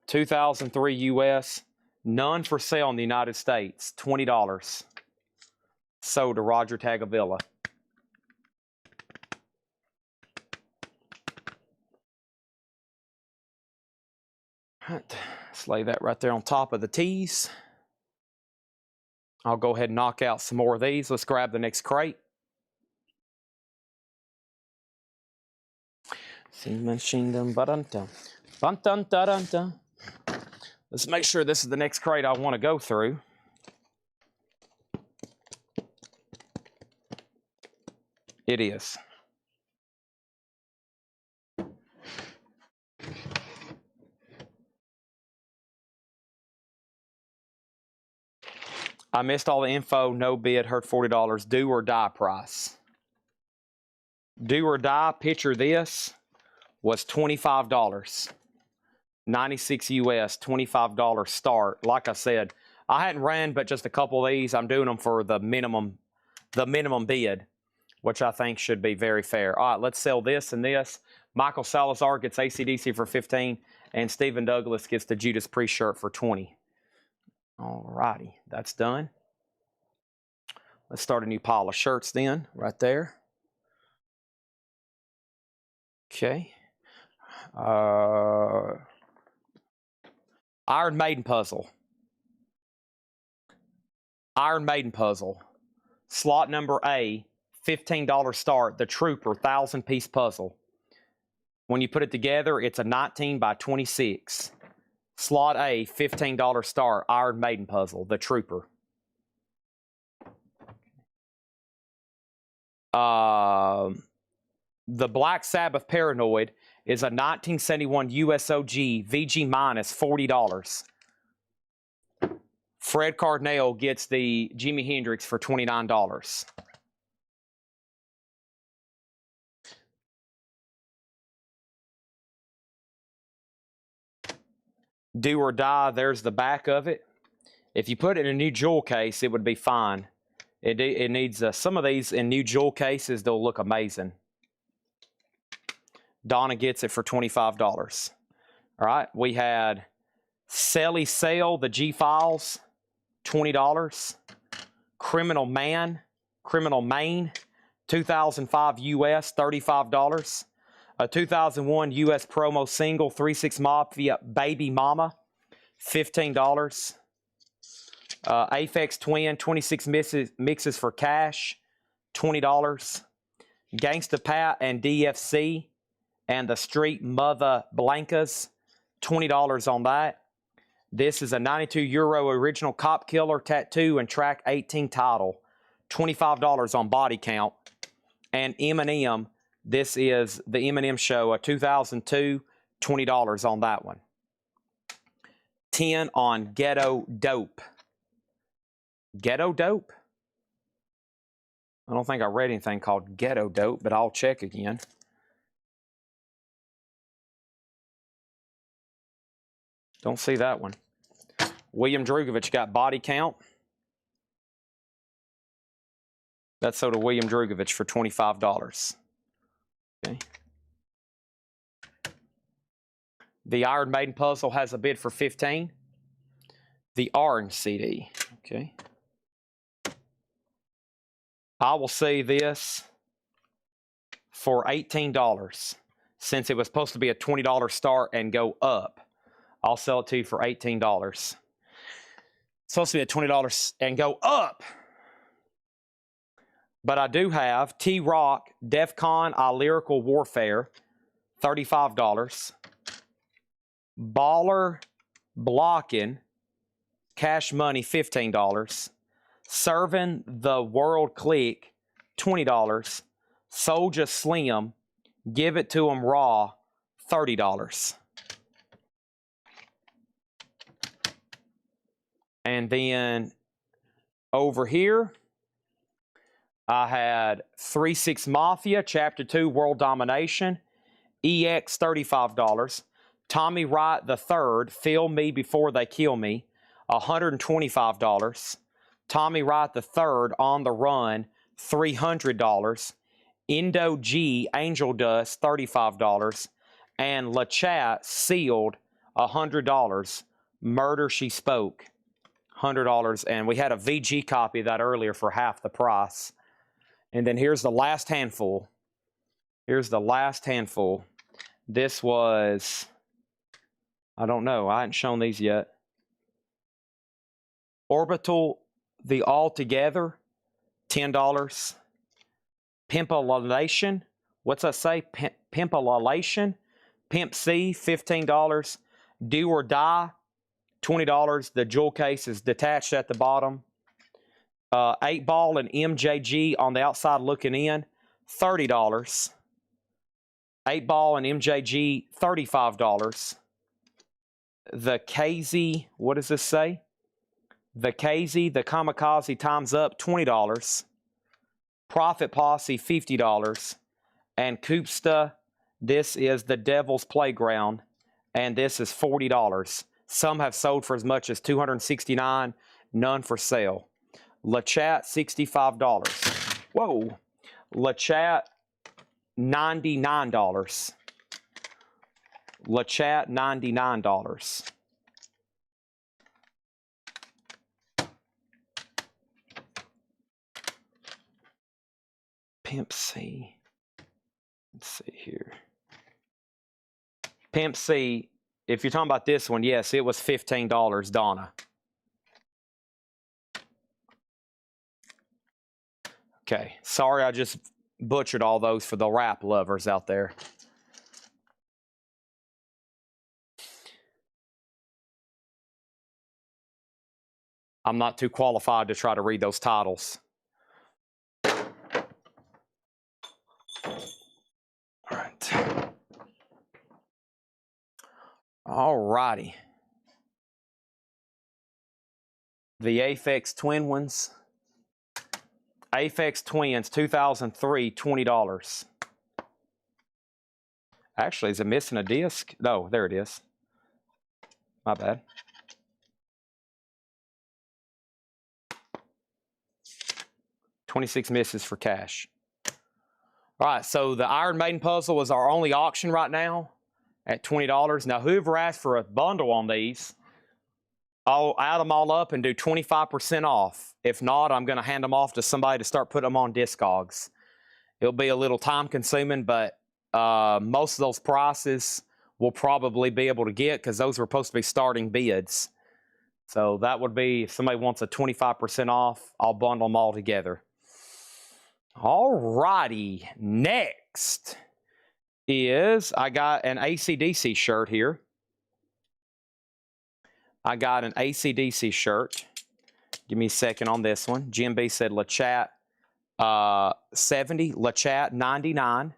2003 US. None for sale in the United States. $20. Sold to Roger Tagavilla. Right. Let's lay that right there on top of the tees. I'll go ahead and knock out some more of these. Let's grab the next crate. Let's make sure this is the next crate I want to go through. It is. I missed all the info. No bid. Heard $40. Do or die price. Do or die, picture this, was $25. 96 US, $25 start. Like I said, I hadn't ran but just a couple of these. I'm doing them for the minimum bid, which I think should be very fair. All right, let's sell this and this. Michael Salazar gets AC/DC for $15, and Stephen Douglas gets the Judas Priest shirt for $20. All righty, that's done. Let's start a new pile of shirts then, right there. Okay. Iron Maiden puzzle. Iron Maiden puzzle. Slot number A, $15 start. The Trooper 1,000-piece puzzle. When you put it together, it's a 19 by 26. Slot A, $15 start. Iron Maiden puzzle. The Trooper. The Black Sabbath Paranoid is a 1971 USOG VG minus $40. Fred Cardinale gets the Jimi Hendrix for $29. Do or Die, there's the back of it. If you put it in a new jewel case, it would be fine. It needs some of these in new jewel cases, they'll look amazing. Donna gets it for $25. All right, we had Selly Sale, the G-Files, $20. Criminal Maine, 2005 US, $35. A 2001 US promo single, 3-6 Mafia Baby Mama, $15. Aphex Twin, 26 mixes for cash, $20. Gangsta Pat and DFC and the Street Mother Blancas, $20 on that. This is a 92 Euro original Cop Killer tattoo and track 18 title, $25 on body count. And Eminem, this is the Eminem Show, a 2002, $20 on that one. 10 on Ghetto Dope. Ghetto Dope? I don't think I read anything called Ghetto Dope, but I'll check again. Don't see that one. William Drugovich got body count. That's sold to William Drugovich for $25. Okay. The Iron Maiden puzzle has a bid for $15. The Orange CD. Okay. I will see this for $18. Since it was supposed to be a $20 start and go up, I'll sell it to you for $18. It's supposed to be a $20 and go up. But I do have T-Rock, DEF CON, Lyrical Warfare, $35. Baller Blocking, Cash Money, $15. Serving the World Click, $20. Soulja Slim, Give It to 'Em Raw, $30. And then over here, I had 3-6 Mafia, Chapter 2, World Domination, EX, $35. Tommy Wright III, Feel Me Before They Kill Me, $125. Tommy Wright III, On the Run, $300. Indo G, Angel Dust, $35. And LaChat, Sealed, $100. Murder She Spoke, $100. And we had a VG copy of that earlier for half the price. And then here's the last handful. Here's the last handful. This was, I don't know, I hadn't shown these yet. Orbital, the Altogether, $10. Pimpalation, what's that say? Pimpalation. Pimp C, $15. Do or Die, $20. The jewel case is detached at the bottom. 8-Ball and MJG on the outside looking in, $30. 8-Ball and MJG, $35. The KZ, what does this say? The KZ, the Kamikaze Time's Up, $20. Profit Posse, $50. And Koopsta, this is the Devil's Playground, and this is $40. Some have sold for as much as $269, none for sale. LaChat, $65. Whoa. LaChat, $99. LaChat, $99. Pimp C. Let's see here. Pimp C, if you're talking about this one, yes, it was $15, Donna. Okay, sorry I just butchered all those for the rap lovers out there. I'm not too qualified to try to read those titles. right. All righty. The Aphex Twin ones. Aphex Twins, 2003, $20. Actually, is it missing a disc? No, there it is. My bad. $26 misses for cash. All right, so the Iron Maiden puzzle is our only auction right now at $20. Now, whoever asked for a bundle on these, I'll add them all up and do 25% off. If not, I'm going to hand them off to somebody to start putting them on Discogs. It'll be a little time consuming, but most of those prices we'll probably be able to get because those were supposed to be starting bids. So that would be, if somebody wants a 25% off, I'll bundle them all together. All righty, next is, I got an AC/DC shirt here. I got an AC/DC shirt. Give me a second on this one. Jim B said LaChat 70, LaChat 99.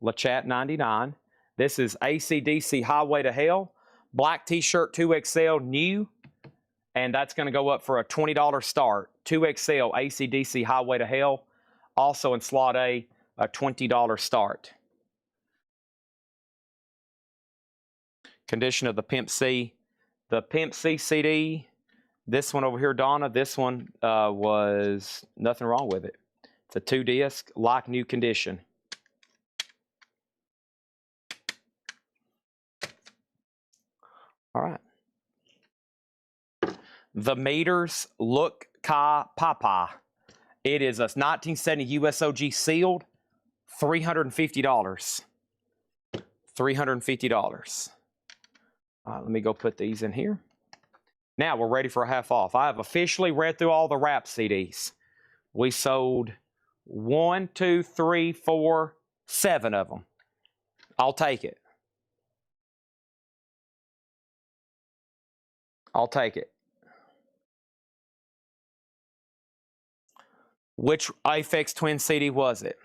LaChat 99. This is AC/DC Highway to Hell. Black t-shirt, 2XL, new. And that's going to go up for a $20 start. 2XL AC/DC Highway to Hell. Also in slot A, a $20 start. Condition of the Pimp C. The Pimp C CD, this one over here, Donna, this one was nothing wrong with it. It's a 2-disc, like new condition. All right. The Meters Look Ka Papa. It is a 1970 USOG sealed, $350. $350. Let me go put these in here. Now we're ready for a half off. I have officially read through all the rap CDs. We sold 1, 2, 3, 4, 7 of them. I'll take it. I'll take it. Which Aphex Twin CD was it?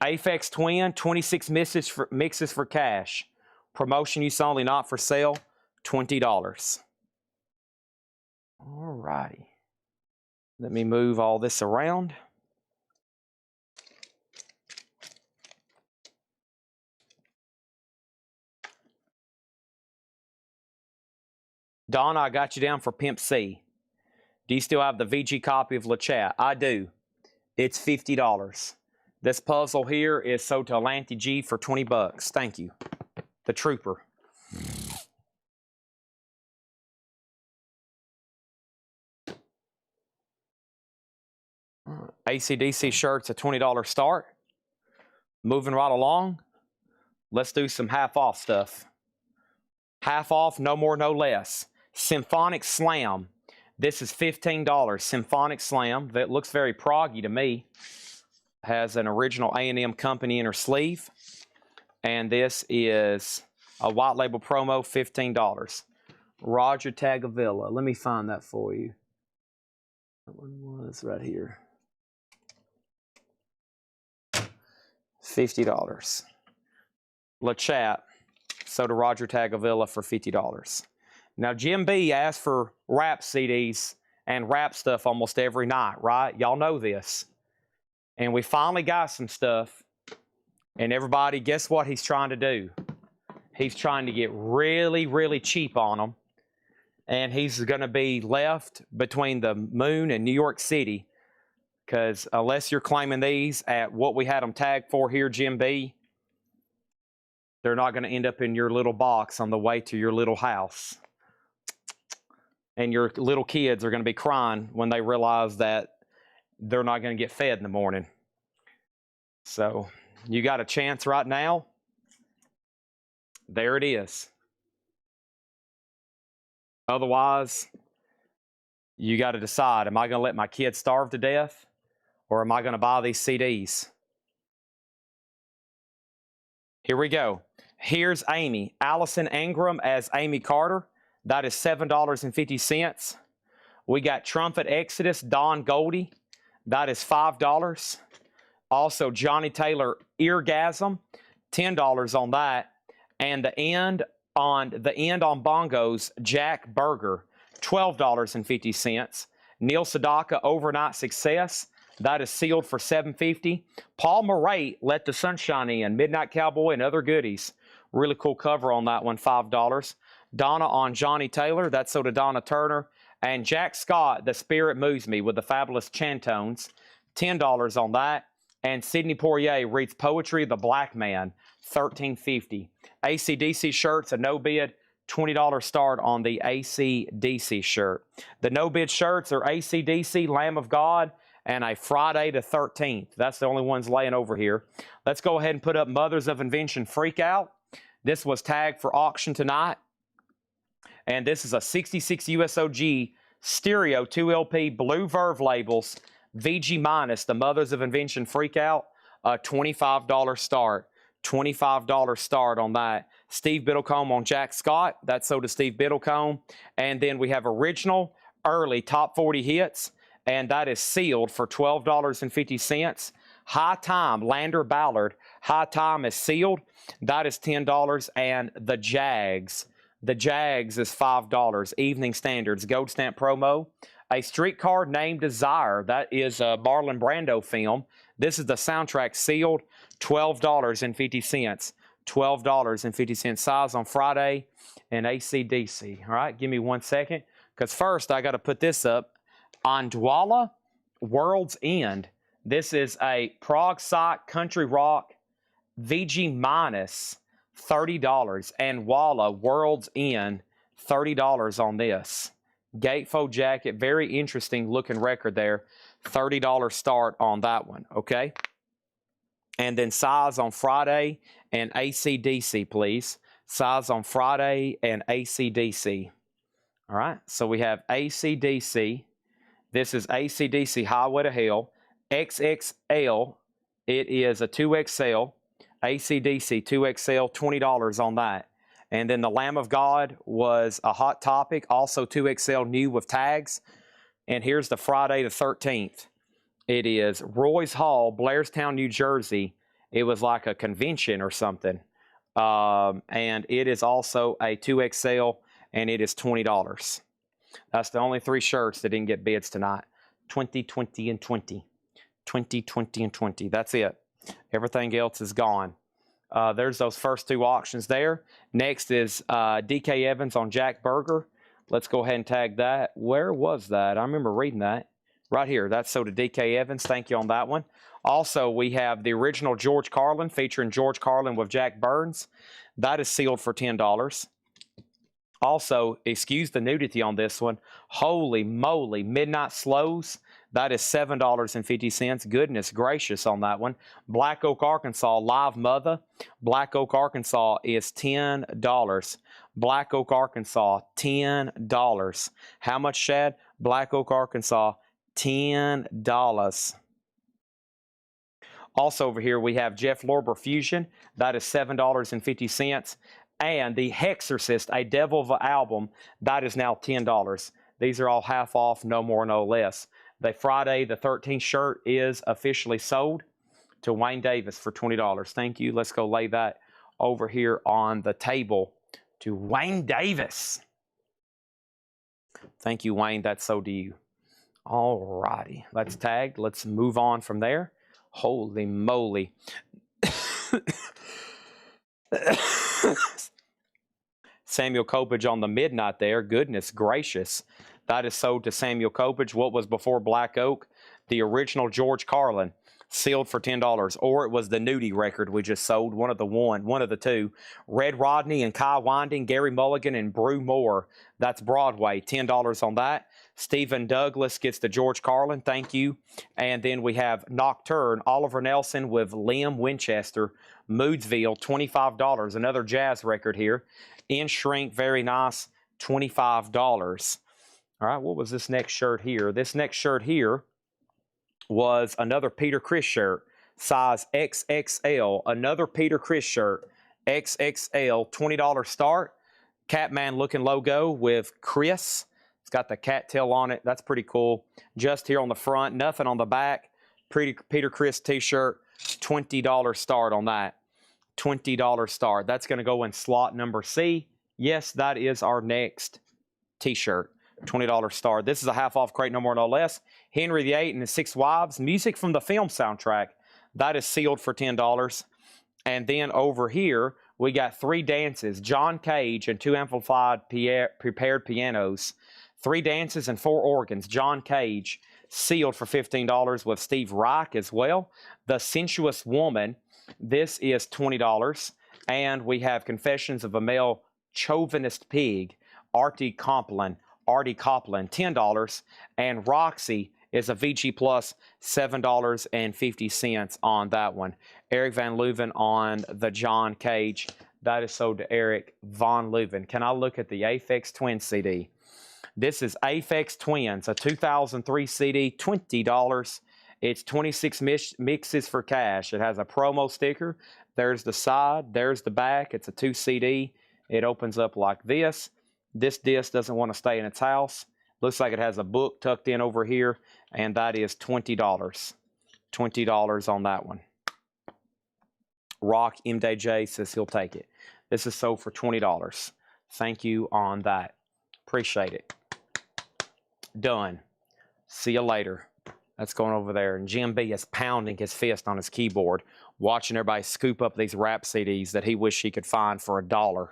Aphex Twin, 26 mixes for cash. Promotion use only, not for sale, $20. All righty. Let me move all this around. Donna, I got you down for Pimp C. Do you still have the VG copy of LaChat? I do. It's $50. This puzzle here is sold to Alanti G for $20. Thank you. The Trooper. AC/DC shirts, a $20 start. Moving right along. Let's do some half off stuff. Half off, no more, no less. Symphonic Slam. This is $15. Symphonic Slam. That looks very proggy to me. Has an original A&M company in her sleeve. And this is a white label promo, $15. Roger Tagavilla. Let me find that for you. That one was right here. $50. LaChat. So to Roger Tagavilla for $50. Now, Jim B asked for rap CDs and rap stuff almost every night, right? Y'all know this. And we finally got some stuff. And everybody, guess what he's trying to do? He's trying to get really, really cheap on them. And he's going to be left between the moon and New York City. Because unless you're claiming these at what we had them tagged for here, Jim B, they're not going to end up in your little box on the way to your little house. And your little kids are going to be crying when they realize that they're not going to get fed in the morning. So you got a chance right now. There it is. Otherwise, you got to decide, am I going to let my kids starve to death or am I going to buy these CDs? Here we go. Here's Amy. Allison Ingram as Amy Carter. That is $7.50. We got Trumpet Exodus, Don Goldie. That is $5. Also, Johnny Taylor, Eargasm. $10 on that. And the end on Bongos, Jack Burger, $12.50. Neil Sedaka, Overnight Success, that is sealed for $7.50. Paul Murray, Let the Sunshine In, Midnight Cowboy, and Other Goodies. Really cool cover on that one, $5. Donna on Johnny Taylor, that's so to Donna Turner. And Jack Scott, The Spirit Moves Me, with the fabulous Chantones, $10 on that. And Sidney Poirier reads Poetry of the Black Man, $13.50. AC/DC shirts, a no bid, $20 start on the AC/DC shirt. The no bid shirts are AC/DC, Lamb of God, and a Friday the 13th. That's the only ones laying over here. Let's go ahead and put up Mothers of Invention Freak Out. This was tagged for auction tonight. And this is a 66 USOG stereo 2LP blue Verve labels, VG minus, the Mothers of Invention Freak Out, a $25 start. $25 start on that. Steve Biddlecombe on Jack Scott. That's so to Steve Biddlecombe. And then we have original early top 40 hits, and that is sealed for $12.50. High Time, Lander Ballard. High Time is sealed. That is $10. And the Jags is $5. Evening Standards, Gold Stamp promo. A Streetcar Named Desire. That is a Marlon Brando film. This is the soundtrack sealed, $12.50. $12.50 size on Friday and AC/DC. All right, give me 1 second, because first I got to put this up. Andwala, World's End. This is a prog psych country rock VG minus, $30. And Walla, World's End, $30 on this. Gatefold jacket, very interesting looking record there. $30 start on that one, okay? And then size on Friday and AC/DC, please. Size on Friday and AC/DC. All right, so we have AC/DC. This is AC/DC Highway to Hell. XXL, it is a 2XL. AC/DC 2XL, $20 on that. And then the Lamb of God was a Hot Topic, also 2XL new with tags. And here's the Friday the 13th. It is Roy's Hall, Blairstown, New Jersey. It was like a convention or something. And it is also a 2XL, and it is $20. That's the only three shirts that didn't get bids tonight. 20, 20, and 20. 20, 20, and 20. That's it. Everything else is gone. There's those first two auctions there. Next is DK Evans on Jack Burger. Let's go ahead and tag that. Where was that? I remember reading that. Right here. That's so to DK Evans. Thank you on that one. Also, we have the original George Carlin featuring George Carlin with Jack Burns. That is sealed for $10. Also, excuse the nudity on this one. Holy moly, Midnight Slows. That is $7.50. Goodness gracious on that one. Black Oak, Arkansas, Live Mother. Black Oak, Arkansas is $10. Black Oak, Arkansas, $10. How much, Shad? Black Oak, Arkansas, $10. Also over here we have Jeff Lorber Fusion. That is $7.50. And the Hexorcist, a Devil album, that is now $10. These are all half off, no more, no less. The Friday the 13th shirt is officially sold to Wayne Davis for $20. Thank you. Let's go lay that over here on the table to Wayne Davis. Thank you, Wayne. That's so to you. All righty. Let's tag. Let's move on from there. Holy moly. Samuel Kopage on the Midnight there. Goodness gracious. That is sold to Samuel Kopage. What was before Black Oak? The original George Carlin. Sealed for $10. Or it was the Nudie record we just sold. One of the two. Red Rodney and Kai Winding, Gary Mulligan and Brew Moore. That's Broadway. $10 on that. Stephen Douglas gets the George Carlin. Thank you. And then we have Nocturne, Oliver Nelson with Liam Winchester, Moodsville, $25. Another jazz record here. In Shrink, very nice, $25. All right, what was this next shirt here? This next shirt here was another Peter Criss shirt, size XXL. Another Peter Criss shirt, XXL, $20 start. Catman looking logo with Chris. It's got the cattail on it. That's pretty cool. Just here on the front, nothing on the back. Peter Criss t-shirt, $20 start on that. $20 star. That's going to go in slot number C. Yes, that is our next t-shirt. $20 star. This is a half off crate, no more, no less. Henry VIII and his 6 wives. Music from the film soundtrack. That is sealed for $10. And then over here, we got 3 dances. John Cage and 2 amplified prepared pianos. 3 dances and 4 organs. John Cage, sealed for $15 with Steve Reich as well. The Sensuous Woman. This is $20. And we have Confessions of a Male Chauvinist Pig. Artie Copland, $10. And Roxy is a VG Plus, $7.50 on that one. Eric Van Leuven on the John Cage. That is sold to Eric Von Leuven. Can I look at the Aphex Twins CD? This is Aphex Twins, a 2003 CD, $20. It's 26 mixes for cash. It has a promo sticker. There's the side. There's the back. It's a 2 CD. It opens up like this. This disc doesn't want to stay in its house. Looks like it has a book tucked in over here, and that is $20. $20 on that one. Rock MDJ says he'll take it. This is sold for $20. Thank you on that. Appreciate it. Done. See you later. That's going over there. And Jim B is pounding his fist on his keyboard, watching everybody scoop up these rap CDs that he wished he could find for $1.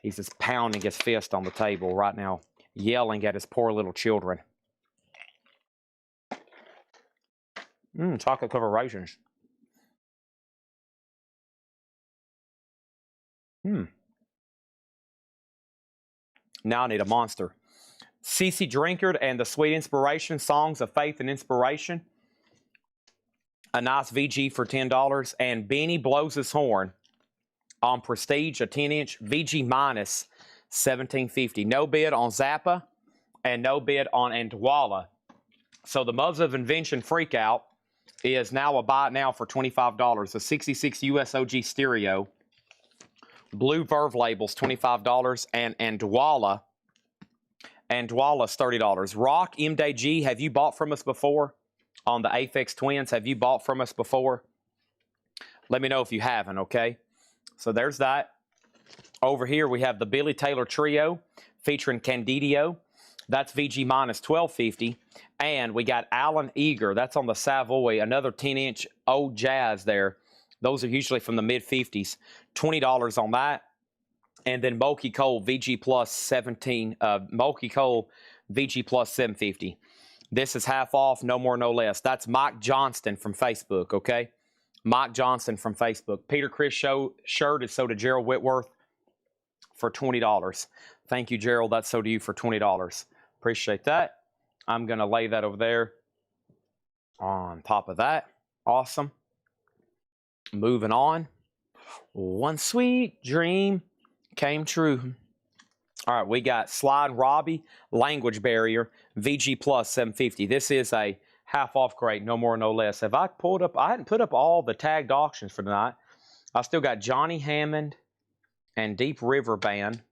He's just pounding his fist on the table right now, yelling at his poor little children. Chocolate covered raisins. Now I need a monster. CC Drinkard and the Sweet Inspiration, Songs of Faith and Inspiration. A nice VG for $10. And Beanie Blows His Horn on Prestige, a 10-inch VG minus $17.50. No bid on Zappa and no bid on Andwala. So the Mothers of Invention Freakout is now a buy it now for $25. A 66 USOG stereo. Blue Verve labels, $25. And Andwala's $30. Rock MDG, have you bought from us before? On the Aphex Twins, have you bought from us before? Let me know if you haven't, okay? So there's that. Over here, we have the Billy Taylor Trio featuring Candidio. That's VG minus $12.50. And we got Alan Eager. That's on the Savoy, another 10-inch old jazz there. Those are usually from the mid-50s. $20 on that. And then Mulkey Cole VG plus 17. Mulkey Cole VG plus $7.50. This is half off, no more, no less. That's Mike Johnston from Facebook, okay? Mike Johnston from Facebook. Peter Chris shirt is sold to Gerald Whitworth for $20. Thank you, Gerald. That's sold to you for $20. Appreciate that. I'm going to lay that over there on top of that. Awesome. Moving on. One sweet dream came true. All right, we got Slide Robbie, Language Barrier, VG Plus $7.50. This is a half off crate, no more, no less. Have I pulled up? I hadn't put up all the tagged auctions for tonight. I still got Johnny Hammond and Deep River Band.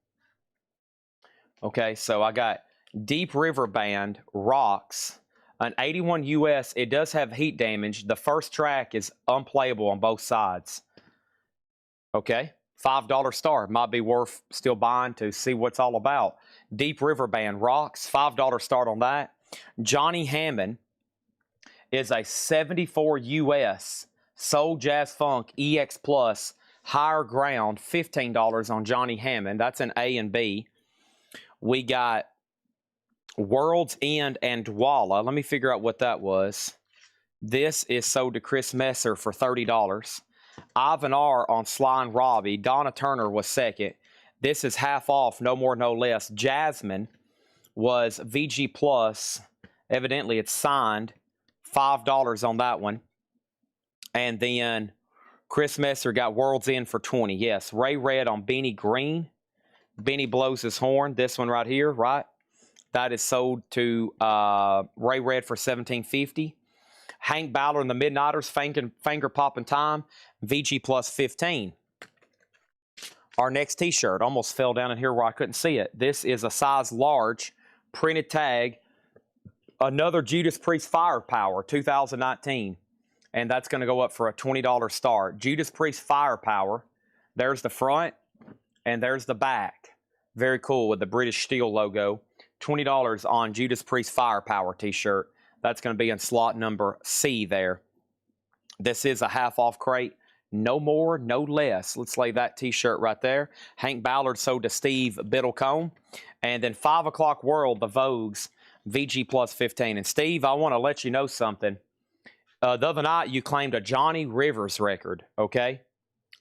Okay, so I got Deep River Band, Rocks, an 81 US. It does have heat damage. The first track is unplayable on both sides. Okay, $5 star. Might be worth still buying to see what's all about. Deep River Band, Rocks, $5 start on that. Johnny Hammond is a 74 US Soul Jazz Funk EX Plus Higher Ground, $15 on Johnny Hammond. That's an A and B. We got World's End and Dwala. Let me figure out what that was. This is sold to Chris Messer for $30. Ivan R on Sly and Robbie. Donna Turner was second. This is half off, no more, no less. Jasmine was VG Plus. Evidently, it's signed. $5 on that one. And then Chris Messer got World's End for $20. Yes, Ray Red on Beanie Green. Beanie Blows His Horn. This one right here, right? That is sold to Ray Red for $17.50. Hank Ballard and the Midnighters, Finger Poppin' Time, VG Plus $15. Our next t-shirt almost fell down in here where I couldn't see it. This is a size large, printed tag. Another Judas Priest Firepower, 2019. And that's going to go up for a $20 start. Judas Priest Firepower, There's the front, and there's the back. Very cool with the British Steel logo. $20 on Judas Priest Firepower t-shirt. That's going to be in slot number C there. This is a half-off crate. No more, no less. Let's lay that t-shirt right there. Hank Ballard sold to Steve Biddlecombe. And then 5 o'clock World, the Vogues, VG plus 15. And Steve, I want to let you know something. The other night, you claimed a Johnny Rivers record, okay?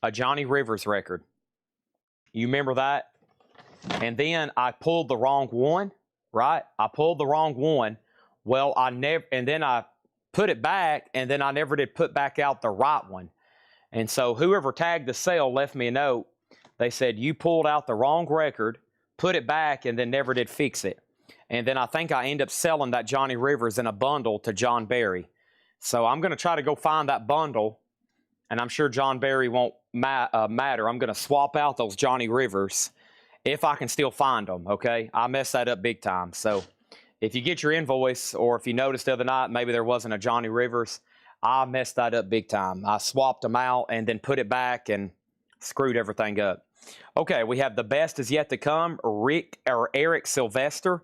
A Johnny Rivers record. You remember that? And then I pulled the wrong one, right? I pulled the wrong one. Well, and then I put it back, and then I never did put back out the right one. And so whoever tagged the sale left me a note. They said, you pulled out the wrong record, put it back, and then never did fix it. And then I think I end up selling that Johnny Rivers in a bundle to John Barry. So I'm going to try to go find that bundle, and I'm sure John Barry won't matter. I'm going to swap out those Johnny Rivers if I can still find them, okay? I messed that up big time. So if you get your invoice, or if you noticed the other night, maybe there wasn't a Johnny Rivers, I messed that up big time. I swapped them out and then put it back and screwed everything up. Okay, we have the best is yet to come, Eric Sylvester.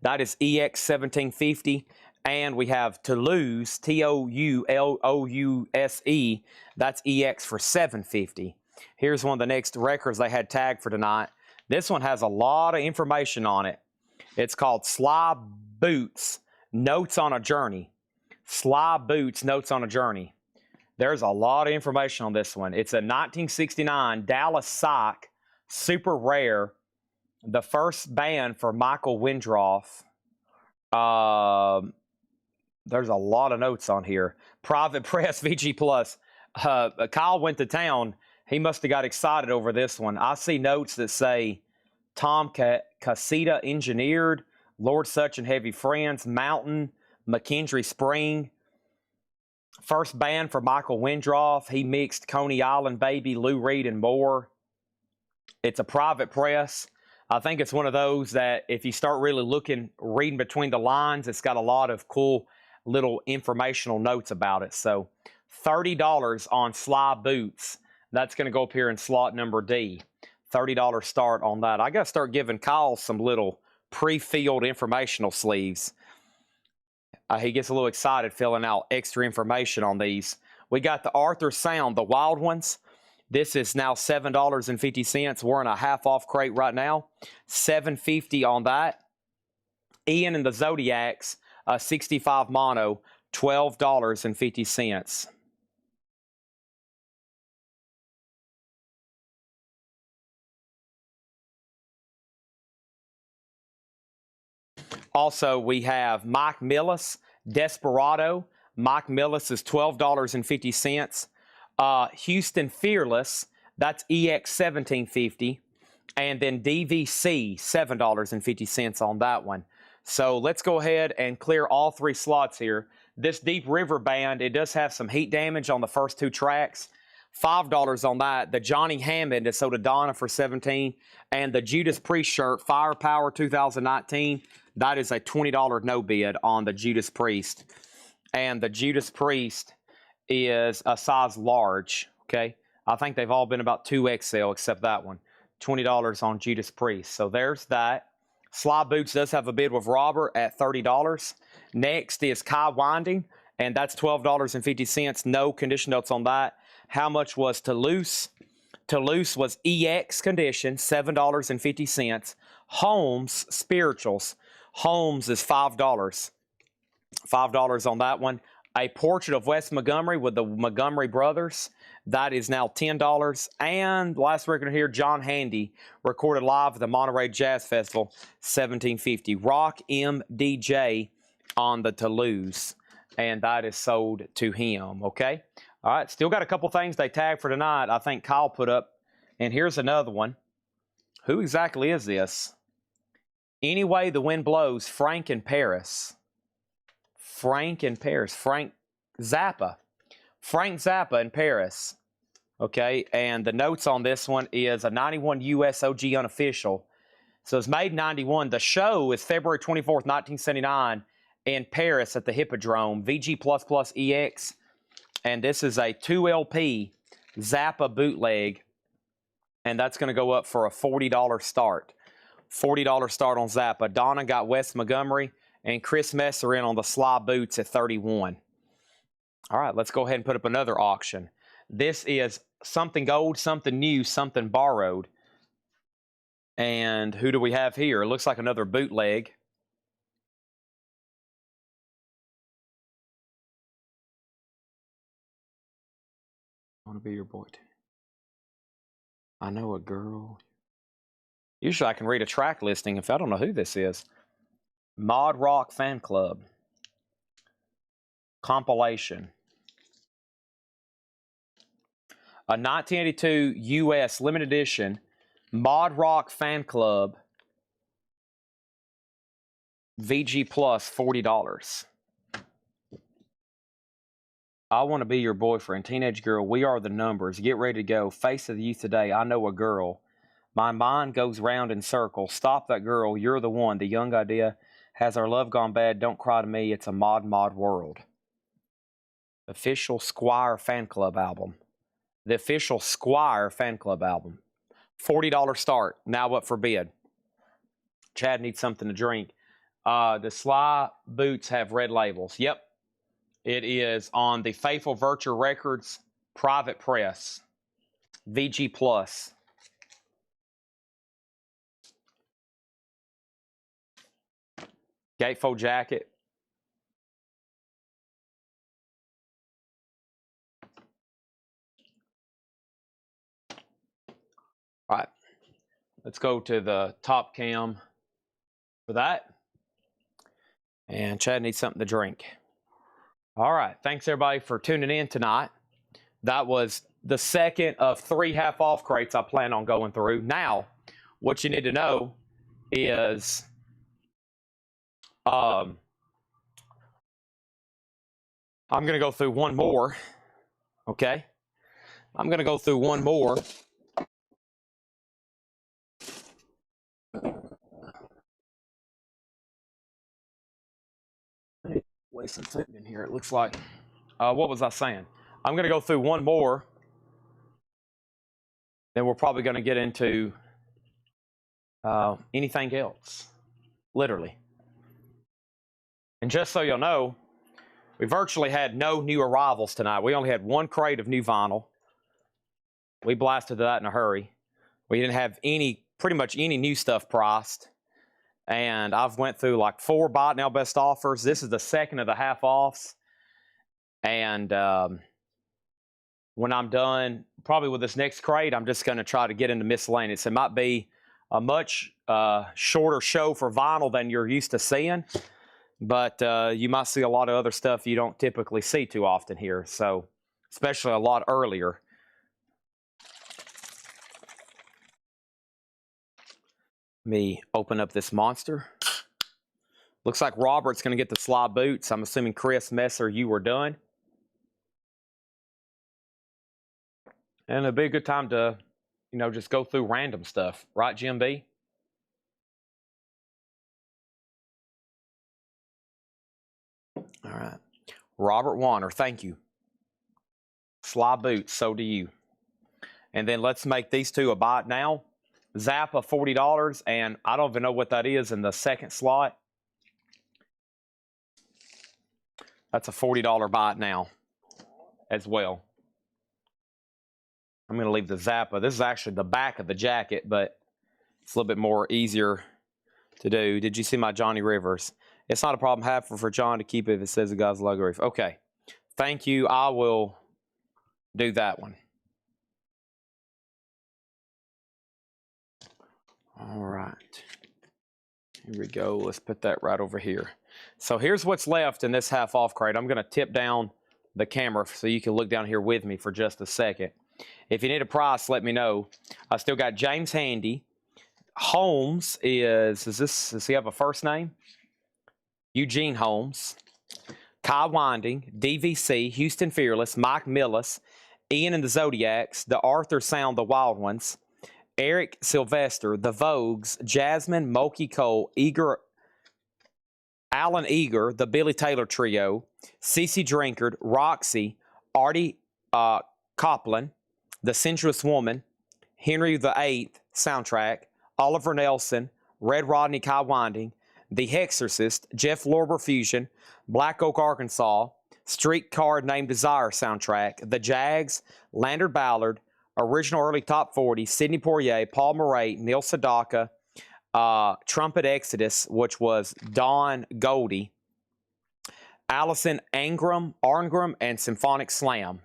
That is EX 1750. And we have Toulouse, Toullouse. That's EX for 750. Here's one of the next records they had tagged for tonight. This one has a lot of information on it. It's called Sly Boots, Notes on a Journey. Sly Boots, Notes on a Journey. There's a lot of information on this one. It's a 1969 Dallas Psych, super rare. The first band for Michael Windroff. There's a lot of notes on here. Private Press, VG Plus. Kyle went to town. He must have got excited over this one. I see notes that say Tom Casita engineered, Lord Such and Heavy Friends, Mountain, McKendree Spring. First band for Michael Windroff. He mixed Coney Island Baby, Lou Reed, and more. It's a private press. I think it's one of those that if you start really reading between the lines, it's got a lot of cool little informational notes about it. So $30 on Sly Boots. That's going to go up here in slot number D. $30 start on that. I got to start giving Kyle some little pre-filled informational sleeves. He gets a little excited filling out extra information on these. We got the Arthur Sound, the wild ones. This is now $7.50. We're in a half-off crate right now. $7.50 on that. Ian and the Zodiacs, 65 mono, $12.50. Also, we have Mike Millis, Desperado. Mike Millis is $12.50. Houston Fearless, that's EX 1750. And then DVC, $7.50 on that one. So let's go ahead and clear all three slots here. This Deep River band, it does have some heat damage on the first two tracks. $5 on that. The Johnny Hammond is sold to Donna for $17. And the Judas Priest shirt, Firepower 2019, that is a $20 no bid on the Judas Priest. And the Judas Priest is a size large, okay? I think they've all been about 2XL except that one. $20 on Judas Priest. So there's that. Sly Boots does have a bid with Robert at $30. Next is Kai Winding, and that's $12.50. No condition notes on that. How much was Toulouse? Toulouse was EX condition, $7.50. Holmes Spirituals. Holmes is $5. $5 on that one. A Portrait of Wes Montgomery with the Montgomery Brothers. That is now $10. And last record here, John Handy, recorded live at the Monterey Jazz Festival, $17.50. Rock MDJ on the Toulouse. And that is sold to him, okay? All right, still got a couple things they tagged for tonight. I think Kyle put up. And here's another one. Who exactly is this? Anyway, the Wind Blows, Frank in Paris. Frank in Paris. Frank Zappa. Frank Zappa in Paris. Okay, and the notes on this one is a 91 US OG unofficial. So it's made in 91. The show is February 24th, 1979 in Paris at the Hippodrome. VG++ EX. And this is a 2LP Zappa bootleg and that's going to go up for a $40 start. $40 start on Zappa. Donna got Wes Montgomery, and Chris Messer in on the Sly Boots at $31. All right, let's go ahead and put up another auction. This is something old, something new, something borrowed. And who do we have here? It looks like another bootleg. I want to be your boy too. I know a girl. Usually I can read a track listing if I don't know who this is. Mod Rock Fan Club. Compilation. A 1982 US limited edition Mod Rock Fan Club VG Plus, $40. I want to be your boyfriend. Teenage girl, we are the numbers. Get ready to go. Face of the youth today. I know a girl. My mind goes round in circles. Stop that girl. You're the one. The young idea. Has our love gone bad? Don't cry to me. It's a mod world. Official Squire Fan Club album. The official Squire Fan Club album. $40 start. Now up for bid. Chad needs something to drink. The Sly Boots have red labels. Yep. It is on the Faithful Virtue Records private press. VG Plus. Gatefold jacket. All right. Let's go to the top cam for that. And Chad needs something to drink. All right. Thanks, everybody, for tuning in tonight. That was the second of 3 half-off crates I plan on going through. Now, what you need to know is I'm going to go through one more, okay? I'm going to go through one more. Waste some food in here, it looks like. What was I saying? I'm going to go through one more. Then we're probably going to get into anything else, literally. And just so you'll know, we virtually had no new arrivals tonight. We only had one crate of new vinyl. We blasted that in a hurry. We didn't have pretty much any new stuff priced. And I've went through like 4 Buy It Now Best Offers. This is the second of the half-offs. And when I'm done, probably with this next crate, I'm just going to try to get into miscellaneous. It might be a much shorter show for vinyl than you're used to seeing. But you might see a lot of other stuff you don't typically see too often here. So, especially a lot earlier. Let me open up this monster. Looks like Robert's going to get the Sly Boots. I'm assuming Chris Messer, you were done. And it'd be a good time to, just go through random stuff. Right, Jim B? All right. Robert Warner, thank you. Sly Boots, so do you. And then let's make these two a buy it now. Zappa, $40, and I don't even know what that is in the second slot. That's a $40 buy it now as well. I'm going to leave the Zappa. This is actually the back of the jacket, but it's a little bit more easier to do. Did you see my Johnny Rivers? It's not a problem having for John to keep it if it says the guy's logo. Okay. Thank you. I will do that one. All right. Here we go. Let's put that right over here. So here's what's left in this half-off crate. I'm going to tip down the camera so you can look down here with me for just a second. If you need a price, let me know. I still got James Handy. Holmes does he have a first name? Eugene Holmes. Kai Winding, DVC, Houston Fearless, Mike Millis, Ian and the Zodiacs, the Arthur Sound, the Wild Ones, Eric Sylvester, the Vogues, Jasmine, Moki Cole, Alan Eager, the Billy Taylor Trio, Cece Drinkard, Roxy, Artie Copland, the Sensuous Woman, Henry VIII soundtrack, Oliver Nelson, Red Rodney Kai Winding, The Hexorcist, Jeff Lorber Fusion, Black Oak, Arkansas, Streetcar Named Desire soundtrack, The Jags, Lander Ballard, original early top 40, Sidney Poitier, Paul Murray, Neil Sedaka, Trumpet Exodus, which was Don Goldie, Allison Arngram, and Symphonic Slam.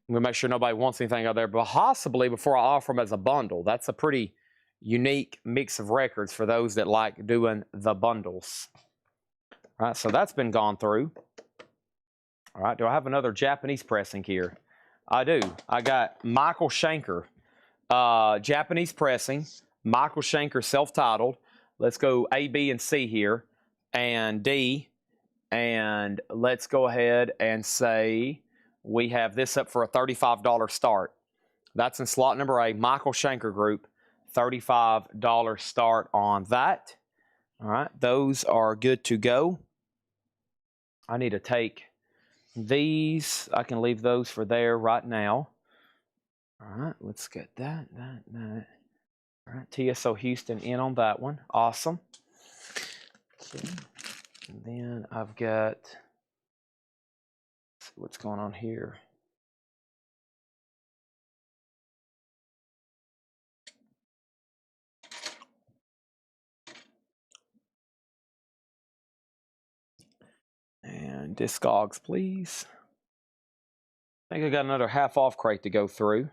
I'm going to make sure nobody wants anything out there, but possibly before I offer them as a bundle. That's a pretty unique mix of records for those that like doing the bundles. All right, so that's been gone through. All right, do I have another Japanese pressing here? I do. I got Michael Schenker, Japanese pressing. Michael Schenker, self-titled. Let's go A, B, and C here, and D. And let's go ahead and say we have this up for a $35 start. That's in slot number A, Michael Schenker Group. $35 start on that. All right, those are good to go. I need to take these. I can leave those for there right now. All right, let's get that. All right, TSO Houston in on that one. Awesome. Okay. And then I've got, let's see what's going on here. And Discogs, please. I think I got another half off crate to go through.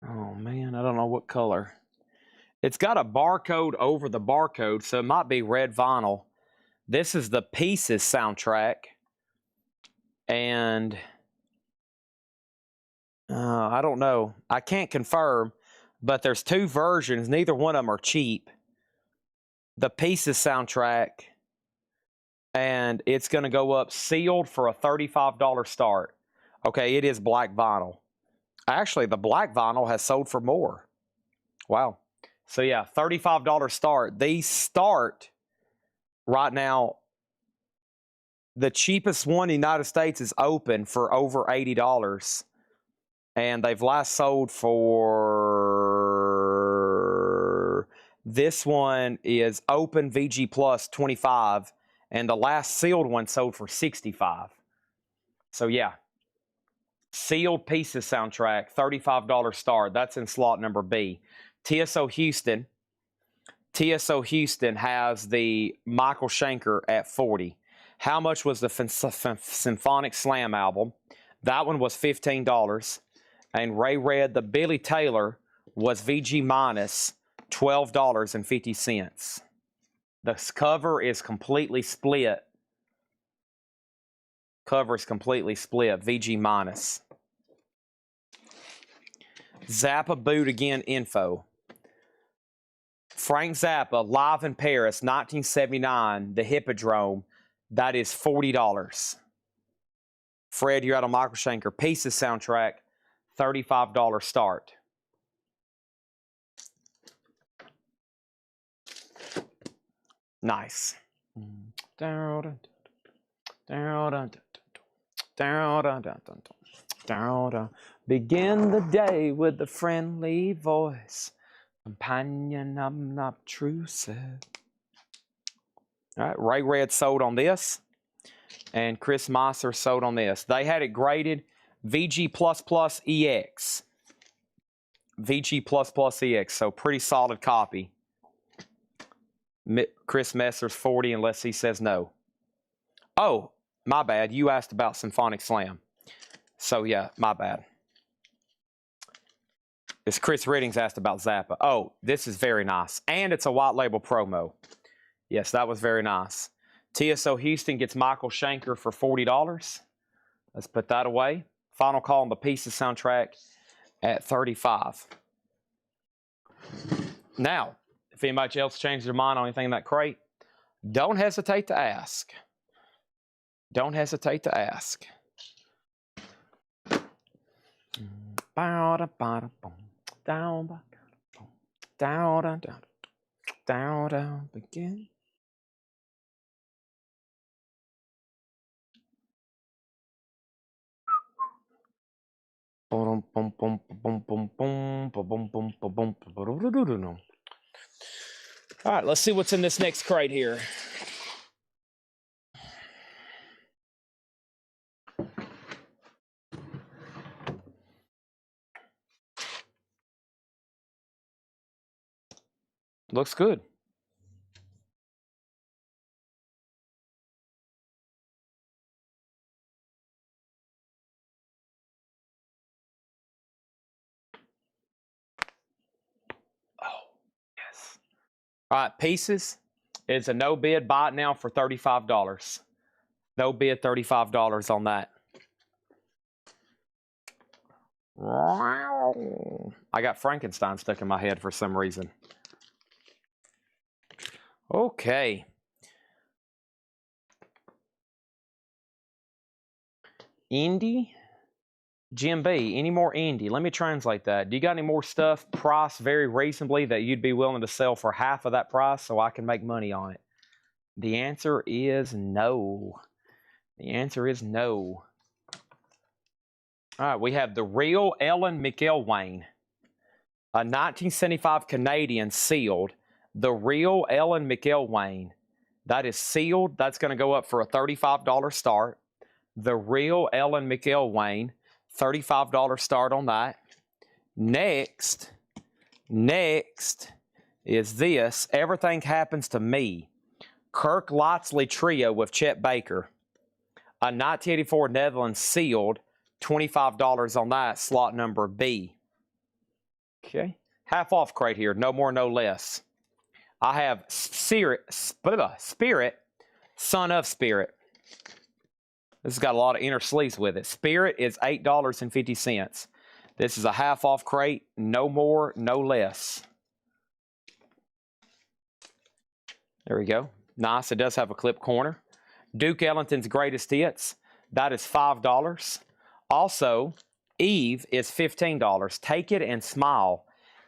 Oh man, I don't know what color. It's got a barcode over the barcode, so it might be red vinyl. This is the Pieces soundtrack. And I don't know. I can't confirm, but there's two versions. Neither one of them are cheap. The Pieces soundtrack, and it's going to go up sealed for a $35 start. Okay, it is black vinyl. Actually, the black vinyl has sold for more. Wow. So yeah, $35 start. These start right now. The cheapest one in the United States is open for over $80. And they've last sold for, this one is open VG Plus 25, and the last sealed one sold for 65. So yeah, sealed Pieces soundtrack, $35 start. That's in slot number B. TSO Houston has the Michael Schenker at 40. How much was the Symphonic Slam album? That one was $15. And Ray Red, the Billy Taylor, was VG minus $12.50. The cover is completely split. Cover is completely split. VG minus. Zappa Boot Again info. Frank Zappa, live in Paris, 1979, the Hippodrome. That is $40. Fred, you're out of Michael Schenker. Pieces soundtrack, $35 start. Nice. Begin the day with a friendly voice, companion unobtrusive. All right, Ray Red sold on this, and Chris Meiser sold on this. They had it graded VG++ EX. VG++ EX, so pretty solid copy. Chris Messer's 40 unless he says no. Oh, my bad. You asked about Symphonic Slam. So, yeah, my bad. It's Chris Riddings asked about Zappa. Oh, this is very nice. And it's a white label promo. Yes, that was very nice. TSO Houston gets Michael Schenker for $40. Let's put that away. Final call on the Pieces soundtrack at $35. Now, if anybody else changes their mind on anything in that crate, don't hesitate to ask. Don't hesitate to ask. Down, down, down, down, down, begin. All right, let's see what's in this next crate here. Looks good. Oh, yes. All right, pieces. It's a no bid. Buy it now for $35. No bid, $35 on that. I got Frankenstein stuck in my head for some reason. Okay. Indie? Jim B, any more indie? Let me translate that. Do you got any more stuff priced very reasonably that you'd be willing to sell for half of that price so I can make money on it? The answer is no. The answer is no. All right, we have the real Ellen McElwain, a 1975 Canadian sealed. The real Ellen McElwain. That is sealed. That's going to go up for a $35 start. The real Ellen McElwain, $35 start on that. Next is this. Everything Happens to Me. Kirk Locksley Trio with Chet Baker. A 1984 Netherlands sealed. $25 on that, slot number B. Okay. Half off crate here. No more, no less. I have Spirit, Son of Spirit. This has got a lot of inner sleeves with it. Spirit is $8.50. This is a half off crate. No more, no less. There we go. Nice. It does have a clip corner. Duke Ellington's Greatest Hits. That is $5. Also, Eve is $15. Take It and Smile.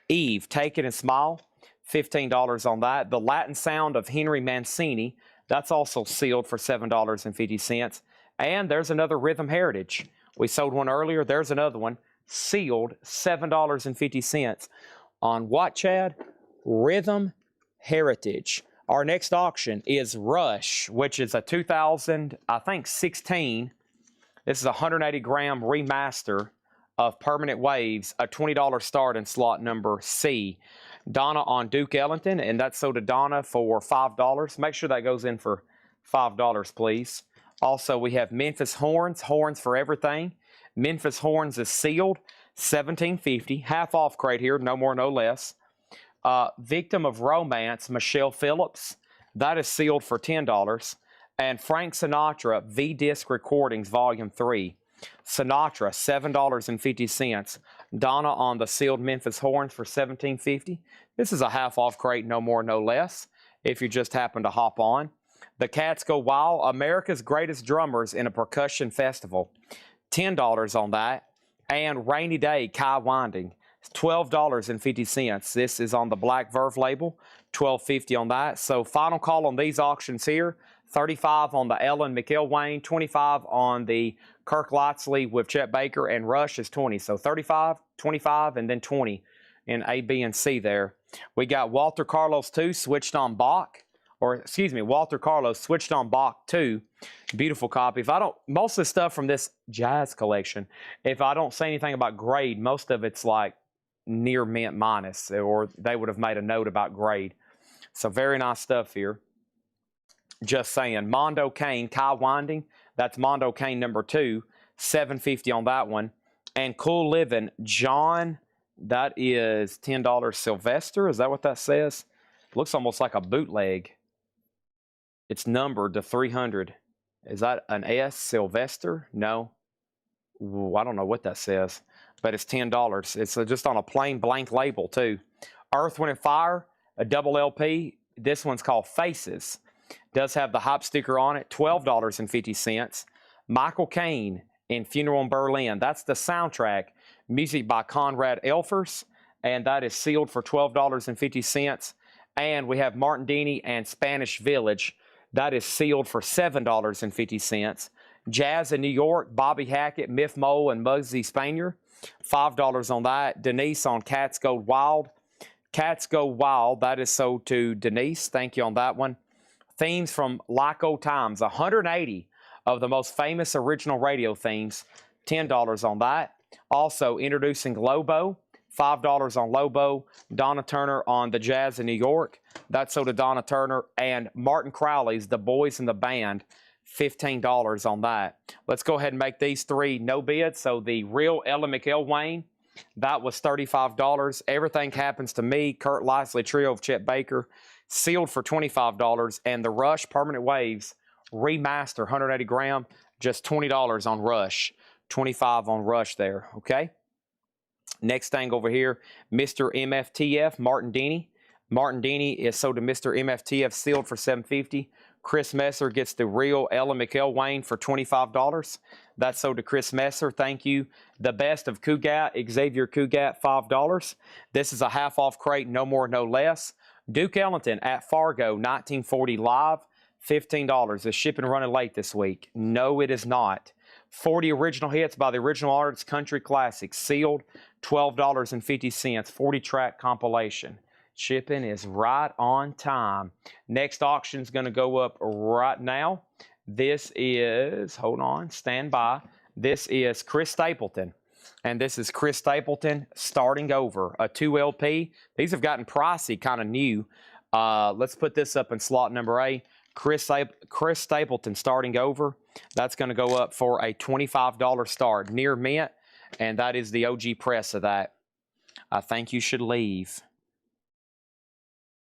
Eve, Take It and Smile. $15 on that. The Latin Sound of Henry Mancini. That's also sealed for $7.50. And there's another Rhythm Heritage. We sold one earlier. There's another one. Sealed, $7.50. On what, Chad? Rhythm Heritage. Our next auction is Rush, which is a 2016. This is a 180-gram remaster of Permanent Waves, a $20 start in slot number C. Donna on Duke Ellington, and that's sold to Donna for $5. Make sure that goes in for $5, please. Also, we have Memphis Horns, Horns for Everything. Memphis Horns is sealed, $17.50. Half off crate here, no more, no less. Victim of Romance, Michelle Phillips. That is sealed for $10. And Frank Sinatra, V-Disc Recordings, Volume 3. Sinatra, $7.50. Donna on the sealed Memphis Horns for $17.50. This is a half off crate, no more, no less, if you just happen to hop on. The Cats Go Wild, America's Greatest Drummers in a Percussion Festival. $10 on that. And Rainy Day, Kai Winding, $12.50. This is on the Black Verve label, $12.50 on that. So final call on these auctions here. $35 on the Ellen McElwain, $25 on the Kirk Locksley with Chet Baker, and Rush is $20. So $35, $25, and then $20 in A, B, and C there. We got Walter Carlos 2 switched on Bach, or excuse me, Walter Carlos switched on Bach 2. Beautiful copy. If I don't, most of the stuff from this jazz collection, if I don't say anything about grade, most of it's like near mint minus, or they would have made a note about grade. So very nice stuff here. Just saying. Mondo Kane, Kai Winding. That's Mondo Kane number 2. $7.50 on that one. And Cool Living, John. That is $10 Sylvester. Is that what that says? Looks almost like a bootleg. It's numbered to 300. Is that an S, Sylvester? No. Ooh, I don't know what that says. But it's $10. It's just on a plain blank label, too. Earth, Wind, and Fire, a double LP. This one's called Faces. Does have the hype sticker on it, $12.50. Michael Caine in Funeral in Berlin. That's the soundtrack. music by Conrad Elfers, and that is sealed for $12.50. And we have Martindini and Spanish Village. That is sealed for $7.50. Jazz in New York, Bobby Hackett, Miff Mole, and Muggsy Spanier, $5 on that. Denise on Cats Go Wild. Cats Go Wild, that is sold to Denise. Thank you on that one. Themes from Like Old Times, 180 of the most famous original radio themes, $10 on that. Also introducing Lobo, $5 on Lobo. Donna Turner on the Jazz in New York. That's sold to Donna Turner. And Martin Crowley's The Boys in the Band, $15 on that. Let's go ahead and make these three no bid. So the real Ella McElwain, that was $35. Everything Happens to Me, Kurt Lisley Trio of Chet Baker, sealed for $25. And the Rush Permanent Waves Remaster 180 gram, just $20 on Rush. 25 on Rush there, okay? Next thing over here, Mr. MFTF, Martindini. Martindini is sold to Mr. MFTF, sealed for $7.50. Chris Messer gets the real Ella McElwain for $25. That's sold to Chris Messer. Thank you. The Best of Cougat, Xavier Cougat, $5. This is a half-off crate, no more, no less. Duke Ellington at Fargo, 1940 Live, $15. Is shipping running late this week? No, it is not. 40 original hits by the original artists, country classics, sealed, $12.50, 40-track compilation. Shipping is right on time. Next auction is going to go up right now. This is, hold on, stand by. This is Chris Stapleton. And this is Chris Stapleton Starting Over, a 2 LP. These have gotten pricey, kind of new. Let's put this up in slot number A. Chris Stapleton Starting Over. That's going to go up for a $25 start, near mint, and that is the OG press of that. I think you should leave.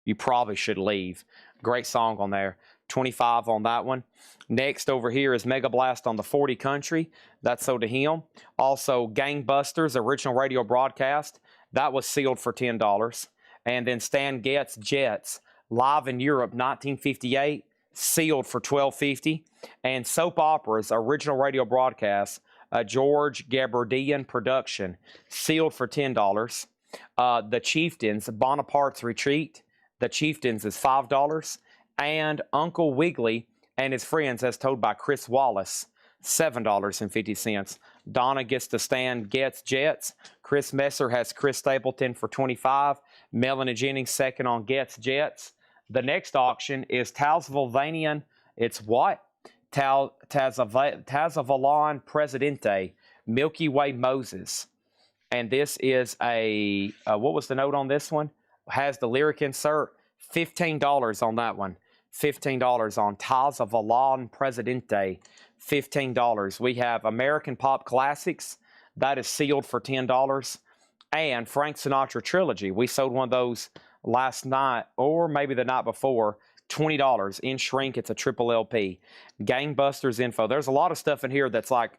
You probably should leave. Great song on there. 25 on that one. Next over here is Mega Blast on the 40 Country. That's sold to him. Also, Gangbusters, original radio broadcast. That was sealed for $10. And then Stan Getz Jets, Live in Europe, 1958. Sealed for $12.50. And Soap Operas, original radio broadcast, a George Gabardian production, sealed for $10. The Chieftains, Bonaparte's Retreat, The Chieftains is $5. And Uncle Wiggily and His Friends, as told by Chris Wallace, $7.50. Donna gets to Stan Getz Jets. Chris Messer has Chris Stapleton for $25. Melanie Jennings second on Getz Jets. The next auction is Tazvalvanian. It's what? Tazavalon Presidente, Milky Way Moses. And this is a, what was the note on this one? Has the lyric insert. $15 on that one. $15 on Tazavalon Presidente. $15. We have American Pop Classics. That is sealed for $10. And Frank Sinatra Trilogy. We sold one of those last night, or maybe the night before, $20 in shrink. It's a triple LP. Gangbusters info. There's a lot of stuff in here that's like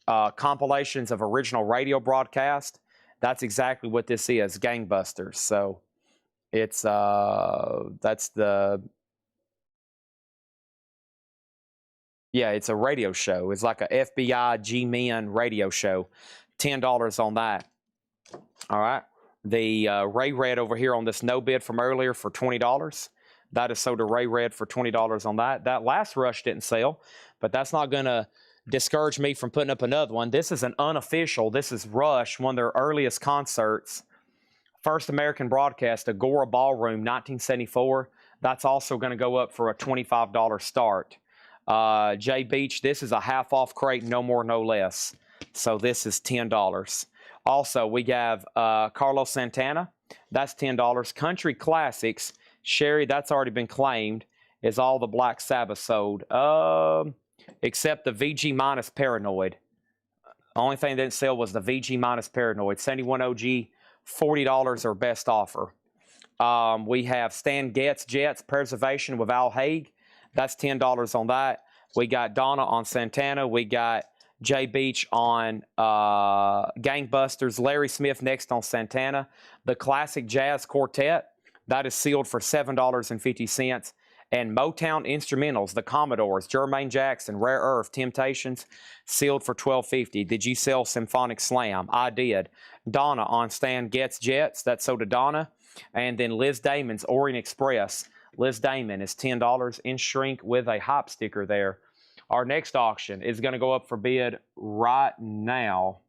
compilations of original radio broadcast. That's exactly what this is, Gangbusters. So it's that's the, yeah, it's a radio show. It's like a FBI G-Men radio show. $10 on that. All right. The Ray Red over here on this no bid from earlier for $20. That is sold to Ray Red for $20 on that. That last Rush didn't sell, but that's not going to discourage me from putting up another one. This is an unofficial. This is Rush, one of their earliest concerts. First American broadcast, Agora Ballroom, 1974. That's also going to go up for a $25 start. Jay Beach, this is a half-off crate, no more, no less. So this is $10. Also, we have Carlos Santana. That's $10. Country Classics. Sherry, that's already been claimed. Is all the Black Sabbath sold. Except the VG minus Paranoid. Only thing that didn't sell was the VG minus Paranoid. 71 OG, $40 or best offer. We have Stan Getz Jets Preservation with Al Haig. That's $10 on that. We got Donna on Santana. We got Jay Beach on Gangbusters. Larry Smith next on Santana. The Classic Jazz Quartet. That is sealed for $7.50. And Motown Instrumentals, the Commodores, Jermaine Jackson, Rare Earth, Temptations, sealed for $12.50. Did you sell Symphonic Slam? I did. Donna on Stan Getz Jets. That's so to Donna. And then Liz Damon's Orient Express. Liz Damon is $10 in shrink with a hop sticker there. Our next auction is going to go up for bid right now.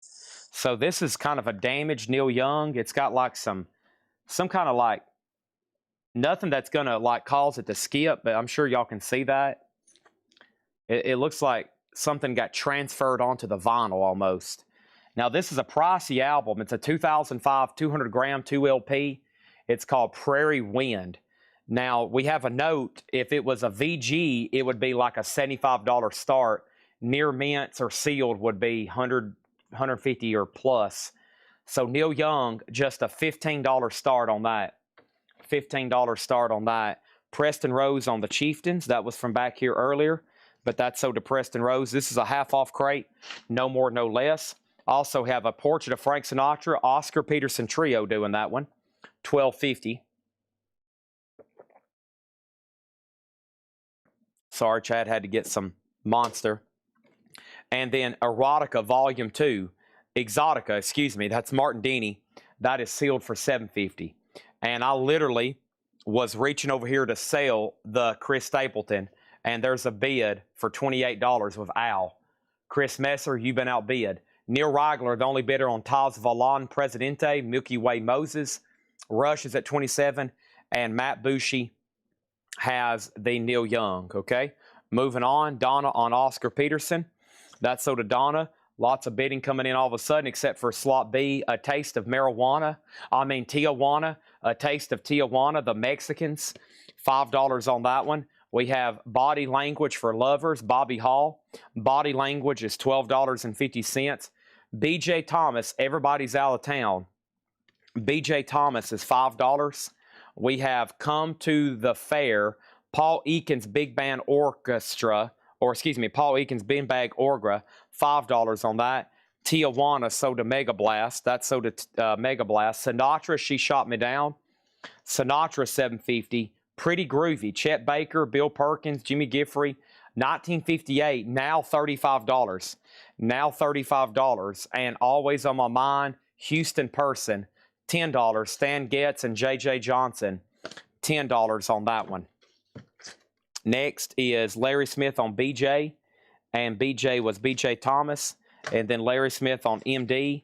So this is kind of a damaged Neil Young. It's got like some kind of like nothing that's going to like cause it to skip, but I'm sure y'all can see that. It looks like something got transferred onto the vinyl almost. Now this is a pricey album. It's a 2005 200-gram 2LP. It's called Prairie Wind. Now we have a note. If it was a VG, it would be like a $75 start. Near mints or sealed would be 100, 150 or plus. So Neil Young, just a $15 start on that. $15 start on that. Preston Rose on the Chieftains. That was from back here earlier, but that's so to Preston Rose. This is a half-off crate. No more, no less. Also have a Portrait of Frank Sinatra, Oscar Peterson Trio doing that one. $12.50. Sorry, Chad had to get some Monster. And then Erotica Volume 2. Exotica, excuse me, that's Martin Dini. That is sealed for $7.50. And I literally was reaching over here to sell the Chris Stapleton, and there's a bid for $28 with Al. Chris Messer, you've been outbid. Neil Reigler, the only bidder on Taz Valon Presidente, Milky Way Moses. Rush is at $27, and Matt Bushy has the Neil Young, okay? Moving on, Donna on Oscar Peterson. That's so to Donna. Lots of bidding coming in all of a sudden, except for slot B, A Taste of Marijuana. Tijuana, A Taste of Tijuana, the Mexicans. $5 on that one. We have Body Language for Lovers, Bobby Hall. Body Language is $12.50. BJ Thomas, Everybody's Out of Town. BJ Thomas is $5. We have Come to the Fair, Paul Eakins Big Band Orchestra, or excuse me, Paul Eakins Bin Bag Orgra, $5 on that. Tijuana, Soda Mega Blast, that's Soda Mega Blast. Sinatra, She Shot Me Down. Sinatra, $7.50. Pretty Groovy, Chet Baker, Bill Perkins, Jimmy Giffrey, 1958, now $35. Now $35. And Always on My Mind, Houston Person, $10. Stan Getz and J.J. Johnson, $10 on that one. Next is Larry Smith on BJ, and BJ was BJ Thomas, and then Larry Smith on MD,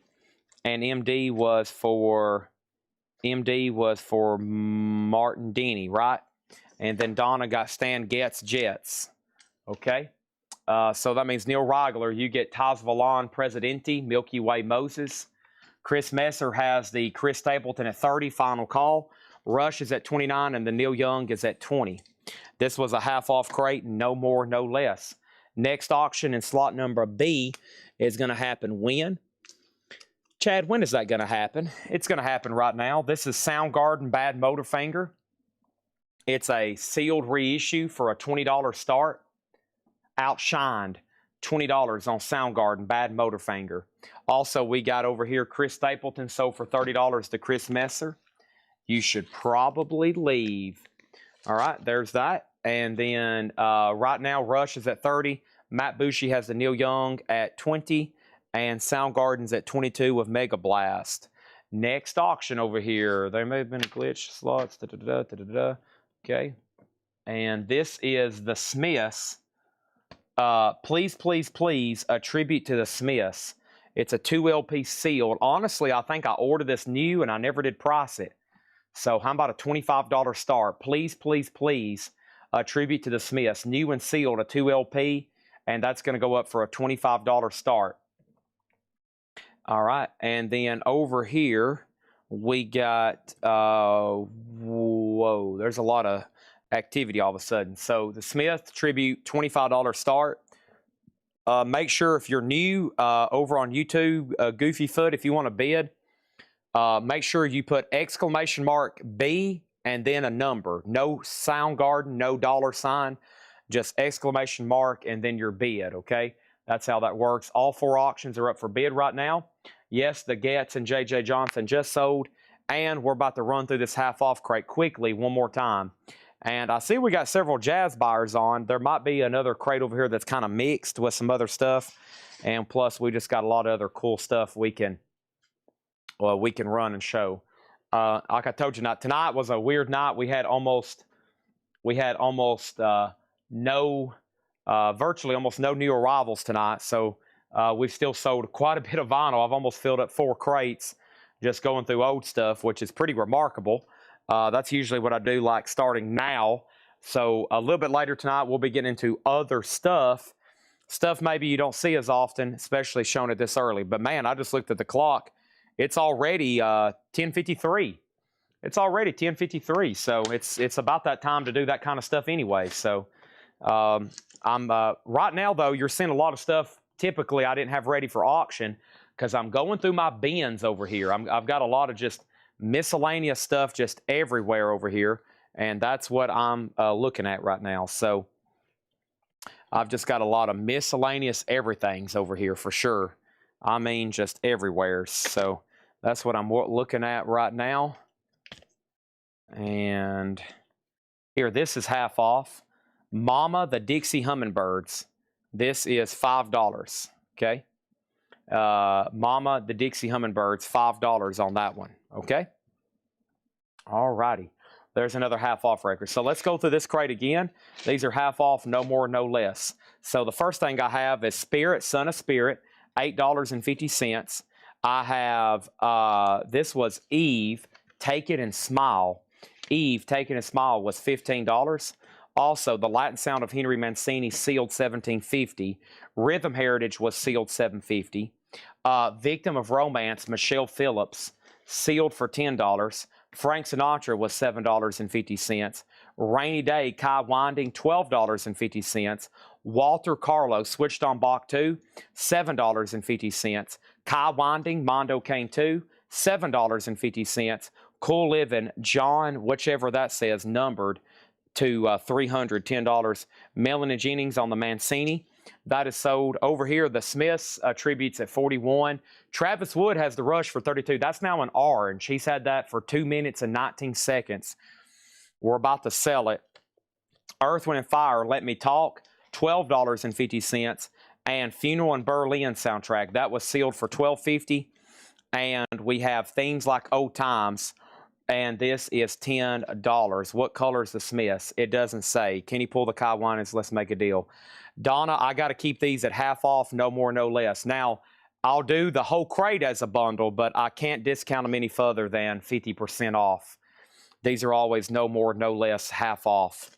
and MD was for Martin Dini, right? And then Donna got Stan Getz Jets, okay? So that means Neil Reigler, you get Taz Valon Presidente, Milky Way Moses. Chris Messer has the Chris Stapleton at 30, Final Call. Rush is at 29, and the Neil Young is at 20. This was a half-off crate, no more, no less. Next auction in slot number B is going to happen when? Chad, when is that going to happen? It's going to happen right now. This is Soundgarden Bad Motorfinger. It's a sealed reissue for a $20 start. Outshined, $20 on Soundgarden Bad Motorfinger. Also, we got over here Chris Stapleton sold for $30 to Chris Messer. You should probably leave. All right, there's that. And then right now, Rush is at 30. Matt Bushy has the Neil Young at 20. And Soundgarden's at 22 with Mega Blast. Next auction over here. There may have been a glitch. Slots. Okay. And this is the Smiths. Please, please, please, a tribute to the Smiths. It's a 2LP sealed. Honestly, I think I ordered this new and I never did price it. So how about a $25 start? Please, please, please, a tribute to the Smiths. New and sealed, a 2LP, and that's going to go up for a $25 start. All right, and then over here, we got, whoa, there's a lot of activity all of a sudden. So the Smith tribute, $25 start. Make sure if you're new over on YouTube, Goofy Foot, if you want to bid, make sure you put exclamation mark B and then a number. No Soundgarden, no $, just exclamation mark and then your bid, okay? That's how that works. All 4 auctions are up for bid right now. Yes, the Getz and J.J. Johnson just sold, And we're about to run through this half-off crate quickly one more time. And I see we got several jazz buyers on. There might be another crate over here that's kind of mixed with some other stuff. And plus, we just got a lot of other cool stuff we can run and show. Like I told you, tonight was a weird night. We had almost virtually almost no new arrivals tonight. So we've still sold quite a bit of vinyl. I've almost filled up 4 crates just going through old stuff, which is pretty remarkable. That's usually what I do, like starting now. So a little bit later tonight, we'll be getting into other stuff. Stuff maybe you don't see as often, especially shown at this early. But man, I just looked at the clock. It's already 10:53. It's already 10:53. So it's about that time to do that kind of stuff anyway. So I'm right now though, you're seeing a lot of stuff typically I didn't have ready for auction because I'm going through my bins over here. I've got a lot of just miscellaneous stuff just everywhere over here, and that's what I'm looking at right now. So I've just got a lot of miscellaneous everythings over here for sure. I mean, just everywhere. So that's what I'm looking at right now. And here, this is half off. Mama the Dixie Hummingbirds. This is $5. Okay. Mama the Dixie Hummingbirds, $5 on that one. Okay. All righty. There's another half off record. So let's go through this crate again. These are half off, no more, no less. So the first thing I have is Spirit, Son of Spirit, $8.50. I have, this was Eve, Take It and Smile. Eve, Take It and Smile was $15. Also, The Latin Sound of Henry Mancini, sealed $17.50. Rhythm Heritage was sealed $7.50. Victim of Romance, Michelle Phillips, sealed for $10. Frank Sinatra was $7.50. Rainy Day, Kai Winding, $12.50. Walter Carlo, Switched on Bach 2, $7.50. Kai Winding, Mondo Cane 2, $7.50. Cool Living, John, whichever that says, numbered to $310. Mellon and Jennings on the Mancini. That is sold. Over here, the Smiths tributes at $41. Travis Wood has the Rush for $32. That's now an orange. He's had that for 2 minutes and 19 seconds. We're about to sell it. Earth, Wind, and Fire, Let Me Talk, $12.50. And Funeral in Berlin soundtrack, that was sealed for $12.50. And we have Things Like Old Times, and this is $10. What color is the Smiths? It doesn't say. Can you pull the Kai Winans? Let's make a deal. Donna, I got to keep these at half off, no more, no less. Now, I'll do the whole crate as a bundle, but I can't discount them any further than 50% off. These are always no more, no less, half off.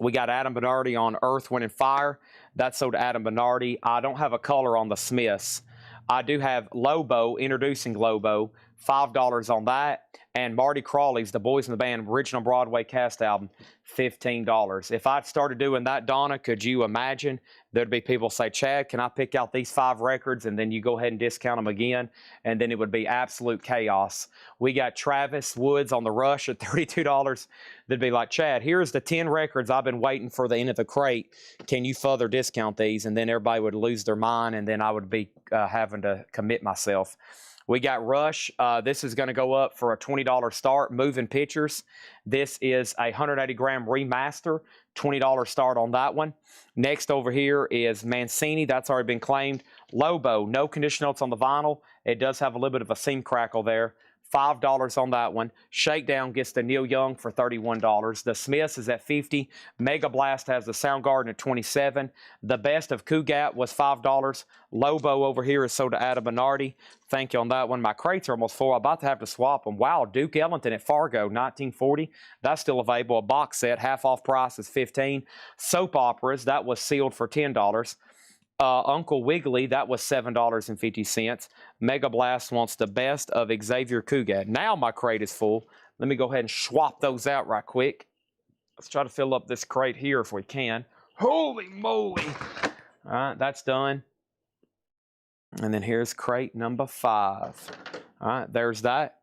We got Adam Bernardi on Earth, Wind, and Fire. That's sold to Adam Bernardi. I don't have a color on the Smiths. I do have Lobo, Introducing Lobo, $5 on that. And Marty Crawley's The Boys in the Band original Broadway cast album, $15. If I'd started doing that, Donna, could you imagine? There'd be people say, Chad, can I pick out these 5 records? And then you go ahead and discount them again. And then it would be absolute chaos. We got Travis Woods on the Rush at $32. They'd be like, Chad, here's the 10 records I've been waiting for the end of the crate. Can you further discount these? And then everybody would lose their mind, and then I would be having to commit myself. We got Rush. This is going to go up for a $20 start. Moving Pictures. This is a 180-gram remaster. $20 start on that one. Next over here is Mancini. That's already been claimed. Lobo. No condition notes on the vinyl. It does have a little bit of a seam crackle there. $5 on that one. Shakedown gets to Neil Young for $31. The Smiths is at $50. Mega Blast has the Soundgarden at $27. The Best of Cougat was $5. Lobo over here is sold to Adam Bernardi. Thank you on that one. My crates are almost full. I'm about to have to swap them. Wow, Duke Ellington at Fargo, 1940. That's still available. A box set, half off price is $15. Soap operas, that was sealed for $10. Uncle Wiggly, that was $7.50. Mega Blast wants the Best of Xavier Cugat. Now my crate is full. Let me go ahead and swap those out right quick. Let's try to fill up this crate here if we can. Holy moly! All right, that's done. And then here's crate number 5. All right, there's that.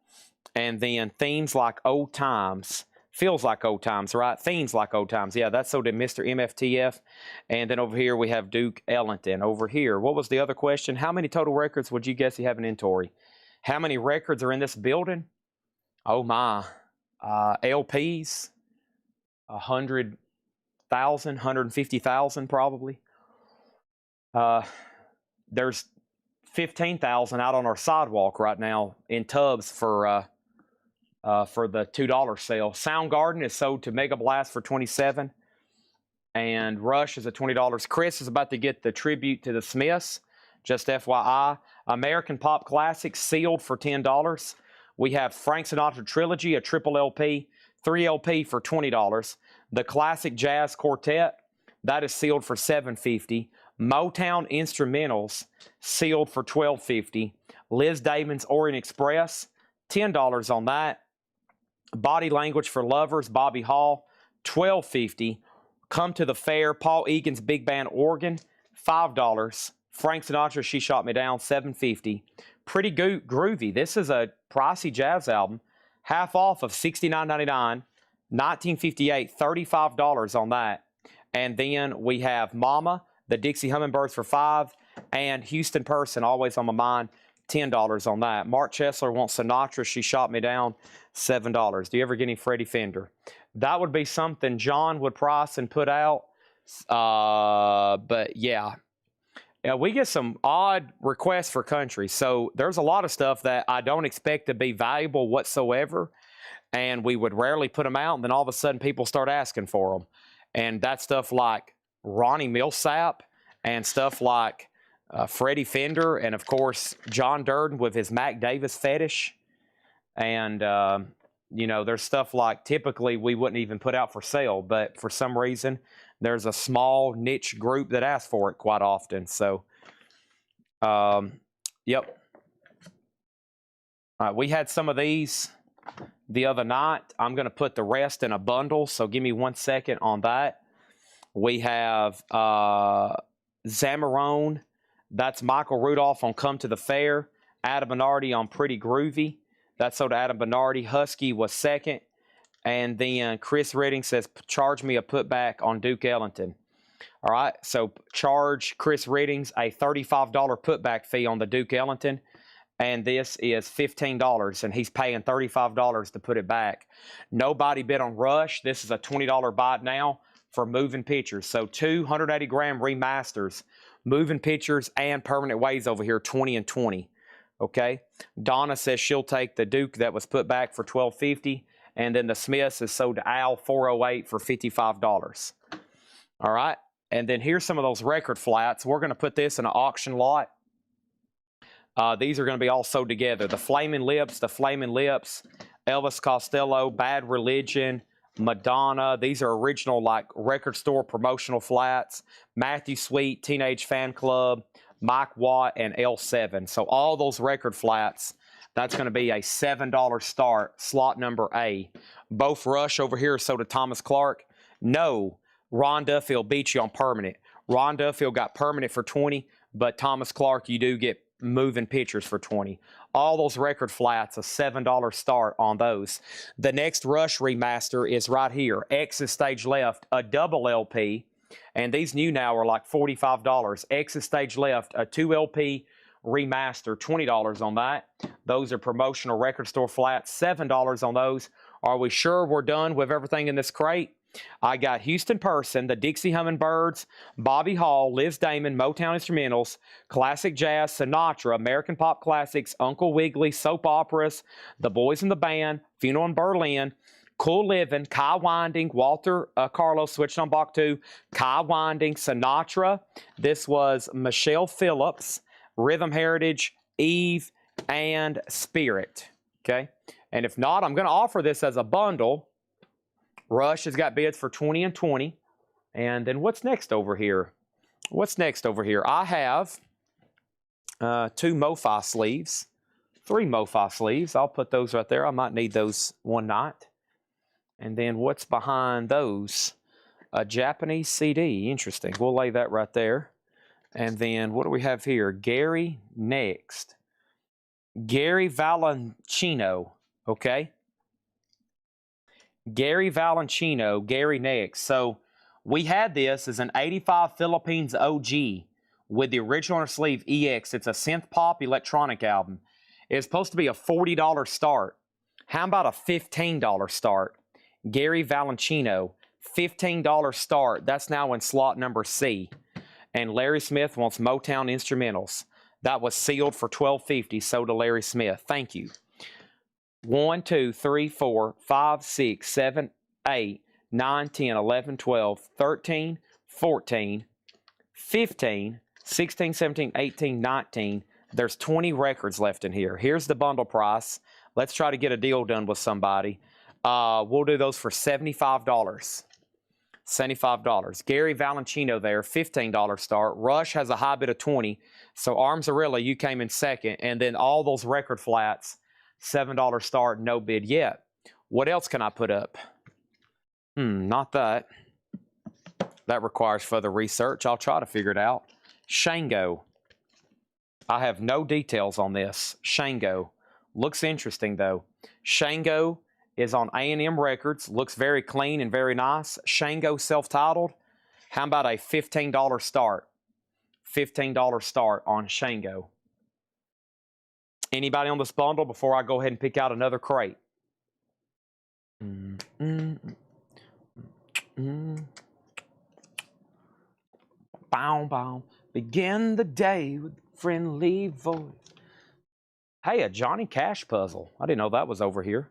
And then Themes Like Old Times. Feels Like Old Times, right? Themes Like Old Times. Yeah, that's sold to Mr. MFTF. And then over here we have Duke Ellington. Over here, what was the other question? How many total records would you guess you have in inventory? How many records are in this building? Oh my. LPs, 100,000, 150,000 probably. There's 15,000 out on our sidewalk right now in tubs for the $2 sale. Soundgarden is sold to Mega Blast for $27, and Rush is at $20. Chris is about to get the tribute to the Smiths. Just FYI, American Pop Classics sealed for $10. We have Frank Sinatra Trilogy, a triple LP, 3 LP for $20. The Classic Jazz Quartet, that is sealed for $7.50. Motown Instrumentals, sealed for $12.50. Liz Damon's Orient Express, $10 on that. Body Language for Lovers, Bobby Hall, $12.50. Come to the Fair, Paul Egan's Big Band Organ, $5. Frank Sinatra, She Shot Me Down, $7.50. Pretty Groovy. This is a pricey jazz album. Half off of $69.99. 1958, $35 on that. And then we have Mama, the Dixie Hummingbirds for $5. And Houston Person, always on my mind, $10 on that. Mark Chesler wants Sinatra, She Shot Me Down, $7. Do you ever get any Freddie Fender? That would be something John would price and put out. But yeah. We get some odd requests for country. So there's a lot of stuff that I don't expect to be valuable whatsoever. And we would rarely put them out. And then all of a sudden people start asking for them. And that's stuff like Ronnie Millsap and stuff like Freddie Fender. And of course, John Durden with his Mac Davis fetish. And, you know, there's stuff like typically we wouldn't even put out for sale. But for some reason, there's a small niche group that asks for it quite often. So, yep. All right, we had some of these the other night. I'm going to put the rest in a bundle, so give me 1 second on that. We have Zamarone. That's Michael Rudolph on Come to the Fair. Adam Bernardi on Pretty Groovy. That's sold to Adam Bernardi. Husky was second. And then Chris Redding says, charge me a putback on Duke Ellington. All right, so charge Chris Reddings a $35 putback fee on the Duke Ellington. And this is $15, and he's paying $35 to put it back. Nobody bid on Rush. This is a $20 buy it now for moving pictures. So 280-gram remasters, moving pictures, and permanent waves over here, 20 and 20. Okay, Donna says she'll take the Duke that was put back for $12.50. And then the Smiths is sold to Al 408 for $55. All right. And then here's some of those record flats. We're going to put this in an auction lot. These are going to be all sold together. The Flaming Lips, Elvis Costello, Bad Religion, Madonna. These are original like record store promotional flats. Matthew Sweet, Teenage Fan Club, Mike Watt, and L7. So all those record flats. That's going to be a $7 start, slot number A. Both Rush over here sold to Thomas Clark. No, Ron Duffield beat you on permanent. Ron Duffield got permanent for $20, but Thomas Clark, you do get moving pictures for $20. All those record flats, a $7 start on those. The next Rush remaster is right here. X's Stage Left, a double LP. And these new now are like $45. X's Stage Left, a 2 LP remaster, $20 on that. Those are promotional record store flats, $7 on those. Are we sure we're done with everything in this crate? I got Houston Person, the Dixie Hummingbirds, Bobby Hall, Liz Damon, Motown Instrumentals, Classic Jazz, Sinatra, American Pop Classics, Uncle Wiggily, Soap Operas, The Boys in the Band, Funeral in Berlin, Cool Living, Kai Winding, Walter Carlos switched on Bach 2, Kai Winding, Sinatra. This was Michelle Phillips, Rhythm Heritage, Eve, and Spirit. Okay? And if not, I'm going to offer this as a bundle. Rush has got bids for 20 and 20. And then what's next over here? What's next over here? I have 2 MoFi sleeves, 3 MoFi sleeves. I'll put those right there. I might need those one night. And then what's behind those? A Japanese CD. Interesting. We'll lay that right there. And then what do we have here? Gary next. Gary Valentino. Okay. Gary Valentino. Gary next. So we had this as an 85 Philippines OG with the original on our sleeve EX. It's a synth pop electronic album. It's supposed to be a $40 start. How about a $15 start? Gary Valentino, $15 start. That's now in slot number C. And Larry Smith wants Motown Instrumentals. That was sealed for $12.50. So to Larry Smith. Thank you. 1, 2, 3, 4, 5, 6, 7, 8, 9, 10, 11, 12, 13, 14, 15, 16, 17, 18, 19. There's 20 records left in here. Here's the bundle price. Let's try to get a deal done with somebody. We'll do those for $75. $75. Gary Valentino there, $15 start. Rush has a high bid of 20. So Armzarilla, you came in second. And then all those record flats, $7 start, no bid yet. What else can I put up? Not that. That requires further research. I'll try to figure it out. Shango. I have no details on this. Shango. Looks interesting, though. Shango is on A&M Records. Looks very clean and very nice. Shango self-titled. How about a $15 start? $15 start on Shango. Anybody on this bundle before I go ahead and pick out another crate? Bow, bow. Begin the day with friendly voice. Hey, a Johnny Cash puzzle. I didn't know that was over here.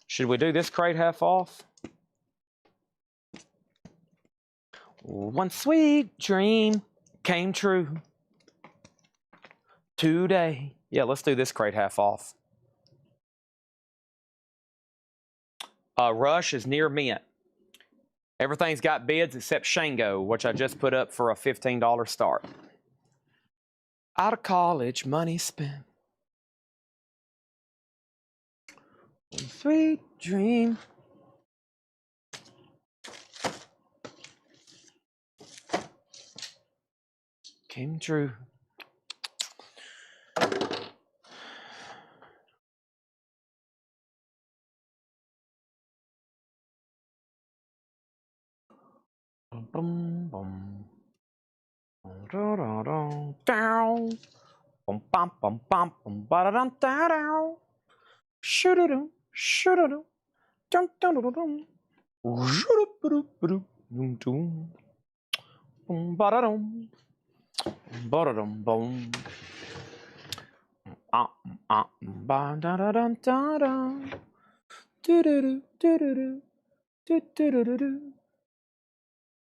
Should we do this crate half off? One sweet dream came true today. Yeah, let's do this crate half off. Rush is near mint. Everything's got bids except Shango, which I just put up for a $15 start. Out of college, money spent. One sweet dream. Came true. Bum bum. Da da da down. Bum bum bum bum bum ba da dum da down. Shoo-doo-doo, shoo-doo-doo, dum dum dum dum. Shoo-doo-doo-doo-doo, dum dum. Ba da dum. Ba da dum bum. Ba da da dum da da. Do-do-do, do-do-do, do-do-do-do.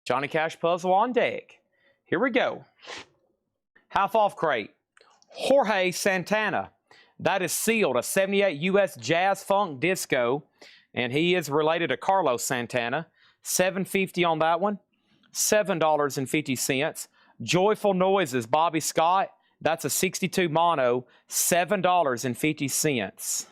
Johnny Cash puzzle on deck. Here we go. Half off crate. Jorge Santana. That is sealed. A 78 US Jazz Funk Disco. And he is related to Carlos Santana. $7.50 on that one. $7.50. Joyful Noises, Bobby Scott. That's a 62 mono. $7.50.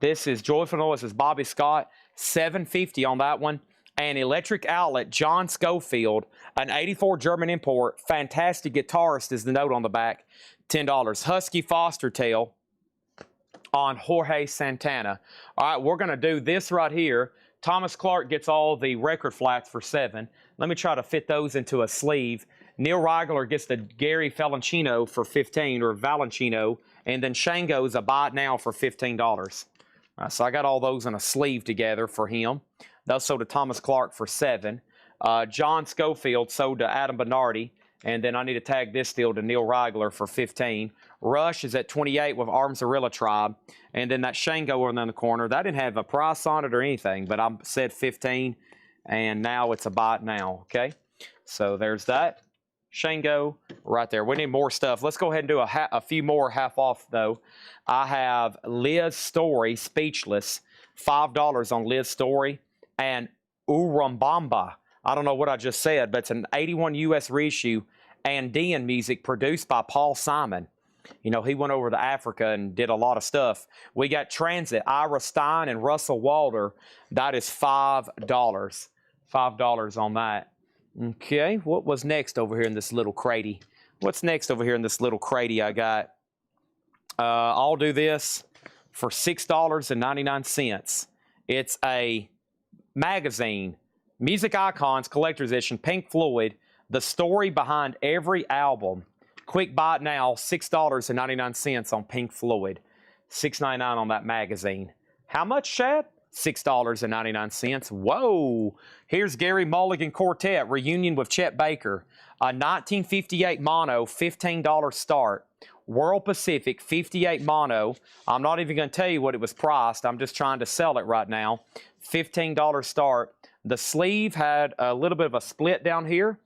This is Joyful Noises, Bobby Scott. $7.50 on that one. And Electric Outlet, John Schofield, an 84 German import. Fantastic guitarist is the note on the back. $10. Husky Foster Tail on Jorge Santana. All right, we're going to do this right here. Thomas Clark gets all the record flats for $7. Let me try to fit those into a sleeve. Neil Reigler gets the Gary Valentino for $15, or Valentino. And then Shango's a buy it now for $15. So I got all those in a sleeve together for him. Those sold to Thomas Clark for $7. John Schofield sold to Adam Bernardi. And then I need to tag this deal to Neil Reigler for $15. Rush is at $28 with Armzarilla Tribe. And then that Shango over in the corner, that didn't have a price on it or anything, but I said $15. And now it's a buy it now, okay? So there's that. Shango right there. We need more stuff. Let's go ahead and do a few more half off, though. I have Liz Story, Speechless, $5 on Liz Story. And Urambamba, I don't know what I just said, but it's an 81 US reissue. Andean music produced by Paul Simon. You know, he went over to Africa and did a lot of stuff. We got Transit, Ira Stein and Russell Walder. That is $5. $5 on that. Okay, what was next over here in this little cratey? What's next over here in this little cratey I got? I'll do this for $6.99. It's a magazine, Music Icons Collector's Edition, Pink Floyd, the story behind every album. Quick buy it now, $6.99 on Pink Floyd. $6.99 on that magazine. How much, Chad? $6.99. Whoa! Here's Gary Mulligan Quartet, reunion with Chet Baker. A 1958 mono, $15 start. World Pacific, 58 mono. I'm not even going to tell you what it was priced. I'm just trying to sell it right now. $15 start. The sleeve had a little bit of a split down here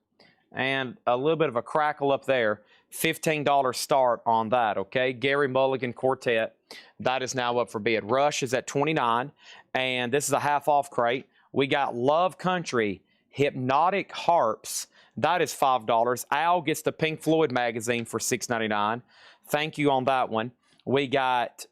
and a little bit of a crackle up there. $15 start on that, okay? Gary Mulligan Quartet. That is now up for bid. Rush is at $29, and this is a half-off crate. We got Love Country Hypnotic Harps. That is $5. Al gets the Pink Floyd magazine for $6.99. Thank you on that one. We got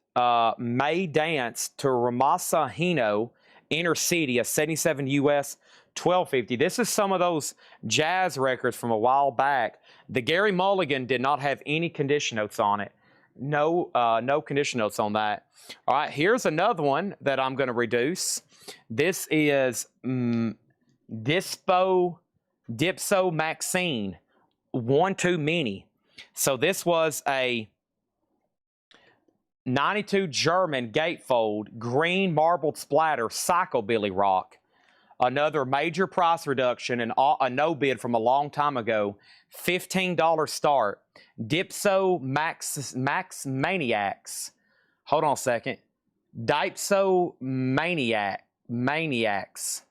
May Dance to Ramasa Hino Inner City, a 77 US, $12.50. This is some of those jazz records from a while back. The Gary Mulligan did not have any condition notes on it. No condition notes on that. All right, here's another one that I'm going to reduce. This is Dipso Maxine 1-2 Mini. So this was a 92 German gatefold, green marbled splatter, Psychobilly rock. Another major price reduction and a no bid from a long time ago. $15 start. Dipso Max Maniacs. Hold on a second. Dipso Maniacs.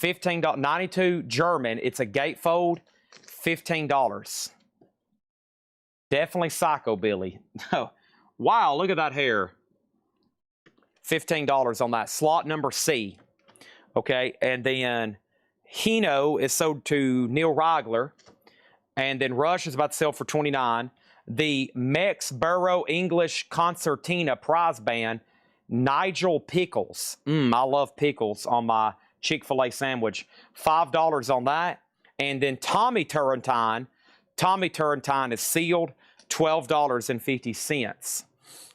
$15. 92 German. It's a gatefold. $15. Definitely Psychobilly. Wow, look at that hair. $15 on that. Slot number C. Okay, and then Hino is sold to Neil Rigler. And then Rush is about to sell for $29. The Mex Burrow English Concertina prize band, Nigel Pickles. I love pickles on my Chick-fil-A sandwich. $5 on that. And then Tommy Turrentine. Tommy Turrentine is sealed, $12.50.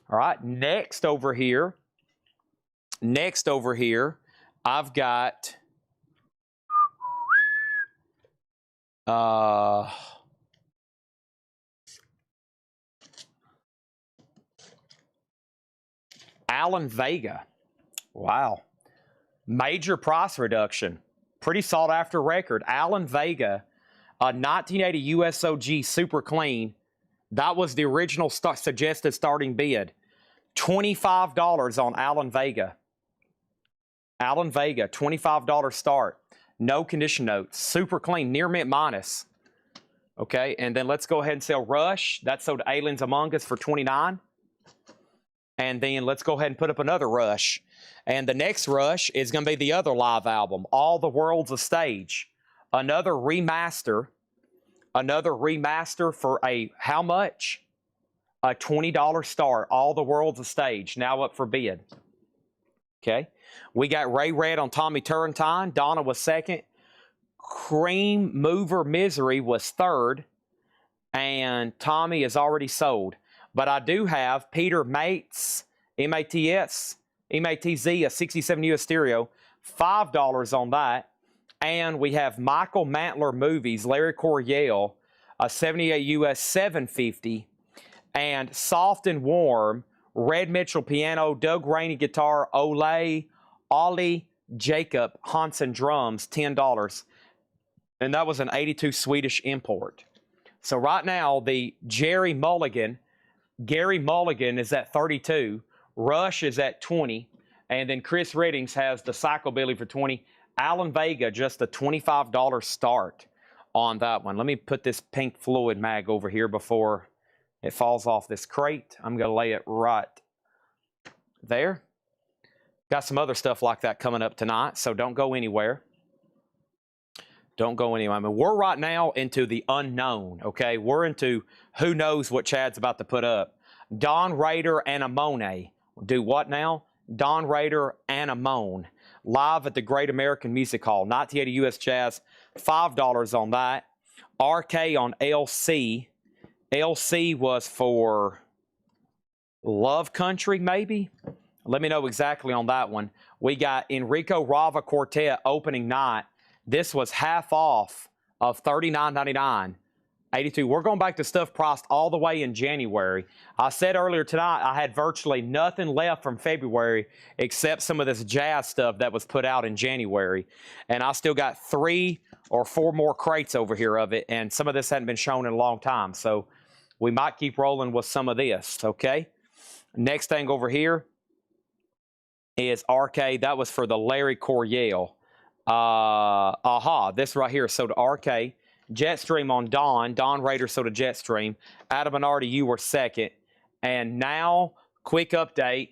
All right, next over here, I've got Alan Vega. Wow. Major price reduction. Pretty sought after record. Alan Vega, a 1980 USOG super clean. That was the original suggested starting bid. $25 on Alan Vega. Alan Vega, $25 start. No condition notes. Super clean, near mint minus. Okay, and then let's go ahead and sell Rush. That's sold to Aliens Among Us for $29. And then let's go ahead and put up another Rush. And the next Rush is going to be the other live album, All the World's a Stage. Another remaster. Another remaster for a, how much? A $20 start. All the World's a Stage. Now up for bid. Okay. We got Ray Red on Tommy Turrentine. Donna was second. Cream Mover Misery was third. And Tommy is already sold. But I do have Peter Mates, M-A-T-Z, a 67 US stereo. $5 on that. And we have Michael Mantler Movies, Larry Coryell, a 78 US, $7.50. And Soft and Warm, Red Mitchell piano, Doug Rainey guitar, Ollie Jacob Hansen drums, $10. And that was an 82 Swedish import. So right now, the Gary Mulligan is at 32. Rush is at 20. And then Chris Reddings has the Psychobilly for 20. Alan Vega, just a $25 start on that one. Let me put this Pink Floyd mag over here before it falls off this crate. I'm going to lay it right there. Got some other stuff like that coming up tonight, so don't go anywhere. Don't go anywhere. I mean, we're right now into the unknown, okay? We're into who knows what Chad's about to put up. Don Raider and Amone. Do what now? Don Raider and Amone. Live at the Great American Music Hall. 1980 US Jazz. $5 on that. RK on LC. LC was for Love Country, maybe? Let me know exactly on that one. We got Enrico Rava Quartet opening night. This was half off of $39.99. 82. We're going back to stuff priced all the way in January. I said earlier tonight I had virtually nothing left from February except some of this jazz stuff that was put out in January. And I still got 3 or 4 more crates over here of it, and some of this hadn't been shown in a long time. So we might keep rolling with some of this, okay? Next thing over here is RK. That was for the Larry Coryell. This right here. So to RK. Jetstream on Don Raider sold a Jetstream. Adam Bernardi, you were second. And now, quick update.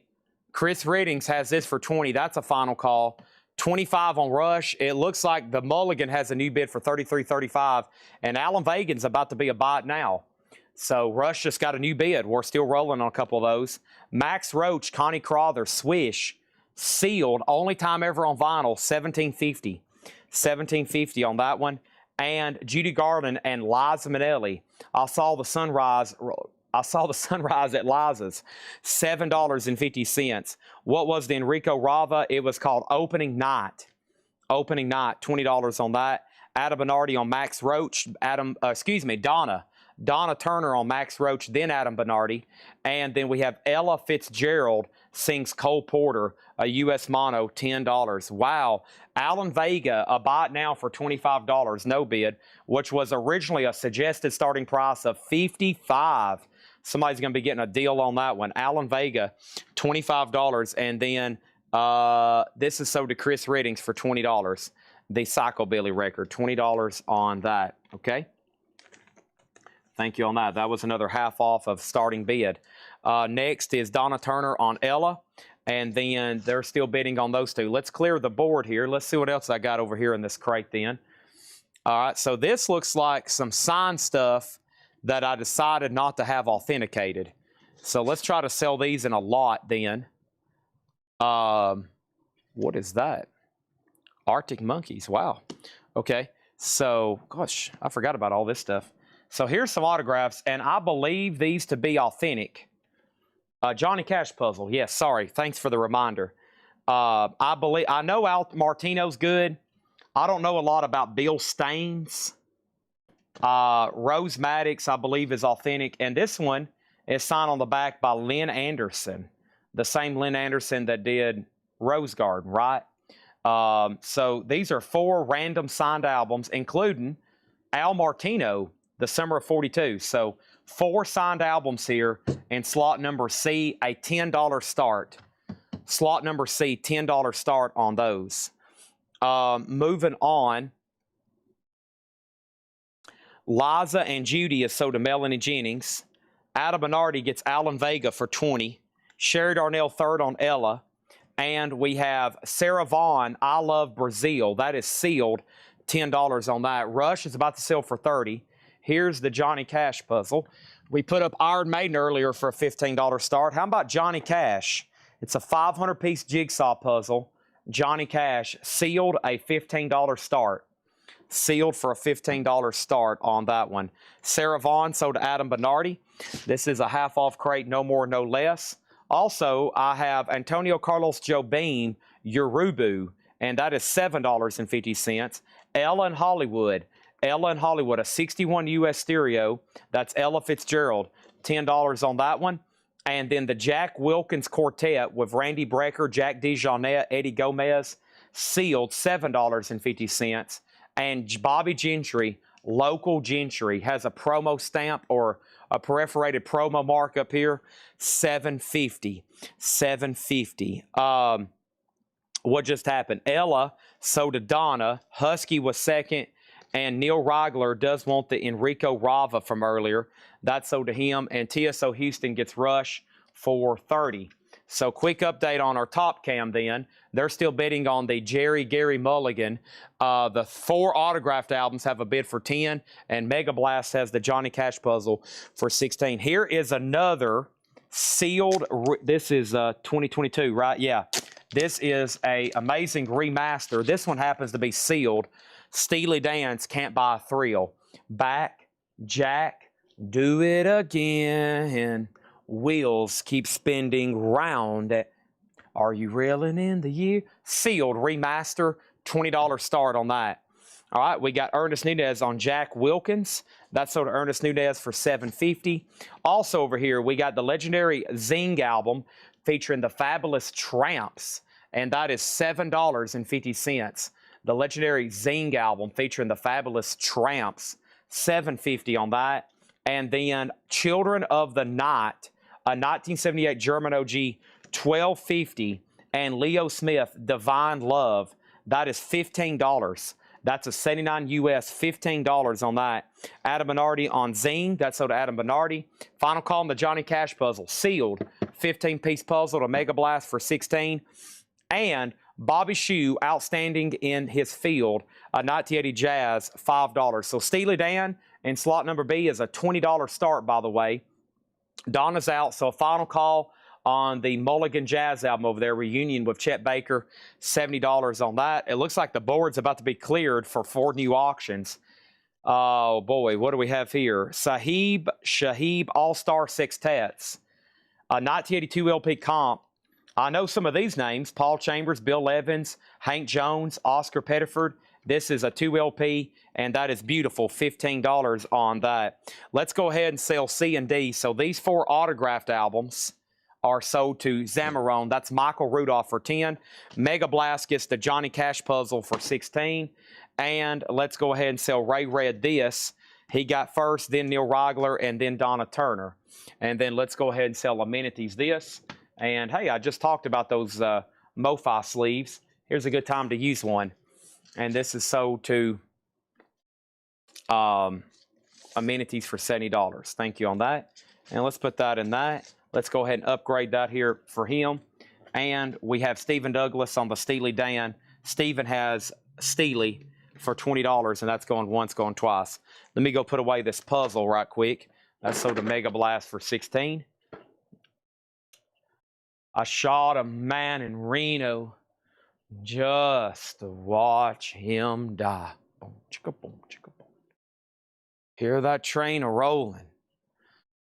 Chris Riddings has this for 20. That's a final call. 25 on Rush. It looks like the Mulligan has a new bid for 33.35. And Alan Vagan's about to be a bot now. So Rush just got a new bid. We're still rolling on a couple of those. Max Roach, Connie Crowther, Swish, sealed. Only time ever on vinyl, 1750. 1750 on that one. And Judy Garland and Liza Minnelli. I saw the sunrise at Liza's, $7.50. What was the Enrico Rava? It was called Opening Night. Opening Night, $20 on that. Adam Bernardi on Max Roach. Donna Turner on Max Roach, then Adam Bernardi. And then we have Ella Fitzgerald sings Cole Porter, a U.S. mono, $10. Wow. Alan Vega, a bot now for $25, no bid, which was originally a suggested starting price of $55. Somebody's going to be getting a deal on that one. Alan Vega, $25. And then this is sold to Chris Riddings for $20. The Psychobilly record, $20 on that. Okay? Thank you on that. That was another half off of starting bid. Next is Donna Turner on Ella. And then they're still bidding on those two. Let's clear the board here. Let's see what else I got over here in this crate then. All right, so this looks like some signed stuff that I decided not to have authenticated. So let's try to sell these in a lot then. What is that? Arctic Monkeys. Wow. Okay, so, gosh, I forgot about all this stuff. So here's some autographs, and I believe these to be authentic. Johnny Cash puzzle. Yes, sorry. Thanks for the reminder. I know Al Martino's good. I don't know a lot about Bill Staines. Rose Maddox, I believe, is authentic. And this one is signed on the back by Lynn Anderson. The same Lynn Anderson that did Rose Garden, right? So these are 4 random signed albums, including Al Martino, the Summer of 42. So 4 signed albums here, and slot number C, a $10 start. Slot number C, $10 start on those. Moving on. Liza and Judy is sold to Melanie Jennings. Adam Bernardi gets Alan Vega for 20. Sherry Darnell third on Ella. And we have Sarah Vaughn, I Love Brazil. That is sealed, $10 on that. Rush is about to sell for 30. Here's the Johnny Cash puzzle. We put up Iron Maiden earlier for a $15 start. How about Johnny Cash? It's a 500-piece jigsaw puzzle. Johnny Cash, sealed, a $15 start. Sealed for a $15 start on that one. Sarah Vaughn sold to Adam Bernardi. This is a half-off crate, no more, no less. Also, I have Antonio Carlos Jobim, Yorubu, and that is $7.50. Ella in Hollywood. Ella in Hollywood, a 61 U.S. stereo. That's Ella Fitzgerald, $10 on that one. And then the Jack Wilkins Quartet with Randy Brecker, Jack DeJohnette, Eddie Gomez, sealed, $7.50. And Bobby Gentry, local Gentry, has a promo stamp or a perforated promo mark up here, $7.50. $7.50. What just happened? Ella sold to Donna. Husky was second. And Neil Rigler does want the Enrico Rava from earlier. That's sold to him. And TSO Houston gets Rush for 30. So quick update on our top cam then. They're still bidding on the Gary Mulligan. The 4 autographed albums have a bid for 10. And Mega Blast has the Johnny Cash puzzle for 16. Here is another sealed. This is 2022, right? Yeah. This is a amazing remaster. This one happens to be sealed. Steely Dan's Can't Buy a Thrill. Back, Jack, do it again. Wheels keep spinning round. Are you reeling in the year? Sealed, remaster, $20 start on that. All right, we got Ernest Nunez on Jack Wilkins. That's sold to Ernest Nunez for $7.50. Also over here, we got the legendary Zing album featuring the Fabulous Tramps, and that is $7.50. The legendary Zing album featuring the Fabulous Tramps, $7.50 on that. And then Children of the Night, a 1978 German OG, $12.50. And Leo Smith, Divine Love, that is $15. That's a $79 US, $15 on that. Adam Bernardi on Zine, that's sold to Adam Bernardi. Final call on the Johnny Cash puzzle, sealed, 15-piece puzzle to Mega Blast for $16. And Bobby Shue, outstanding in his field, a 1980 Jazz, $5. So Steely Dan in slot number B is a $20 start, by the way. Donna's out, so a final call on the Mulligan Jazz album over there, Reunion with Chet Baker, $70 on that. It looks like the board's about to be cleared for 4 new auctions. Oh, boy, what do we have here? Sahib Shahib All-Star Sextets, a 1982 LP comp. I know some of these names: Paul Chambers, Bill Evans, Hank Jones, Oscar Pettiford. This is a 2 LP, and that is beautiful, $15 on that. Let's go ahead and sell C and D. So these 4 autographed albums are sold to Zamarone. That's Michael Rudolph for $10. Mega Blast gets the Johnny Cash puzzle for $16. And let's go ahead and sell Ray Red this. He got first, then Neil Rigler, and then Donna Turner. And then let's go ahead and sell Amenities this. And hey, I just talked about those MoFi sleeves. Here's a good time to use one. And this is sold to Amenities for $70. Thank you on that. And let's put that in that. Let's go ahead and upgrade that here for him. And we have Stephen Douglas on the Steely Dan. Stephen has Steely for $20, and that's going once, going twice. Let me go put away this puzzle right quick. That's sold to Mega Blast for $16. I shot a man in Reno just to watch him die. Boom, chicka, boom, chicka, boom. Hear that train a-rolling.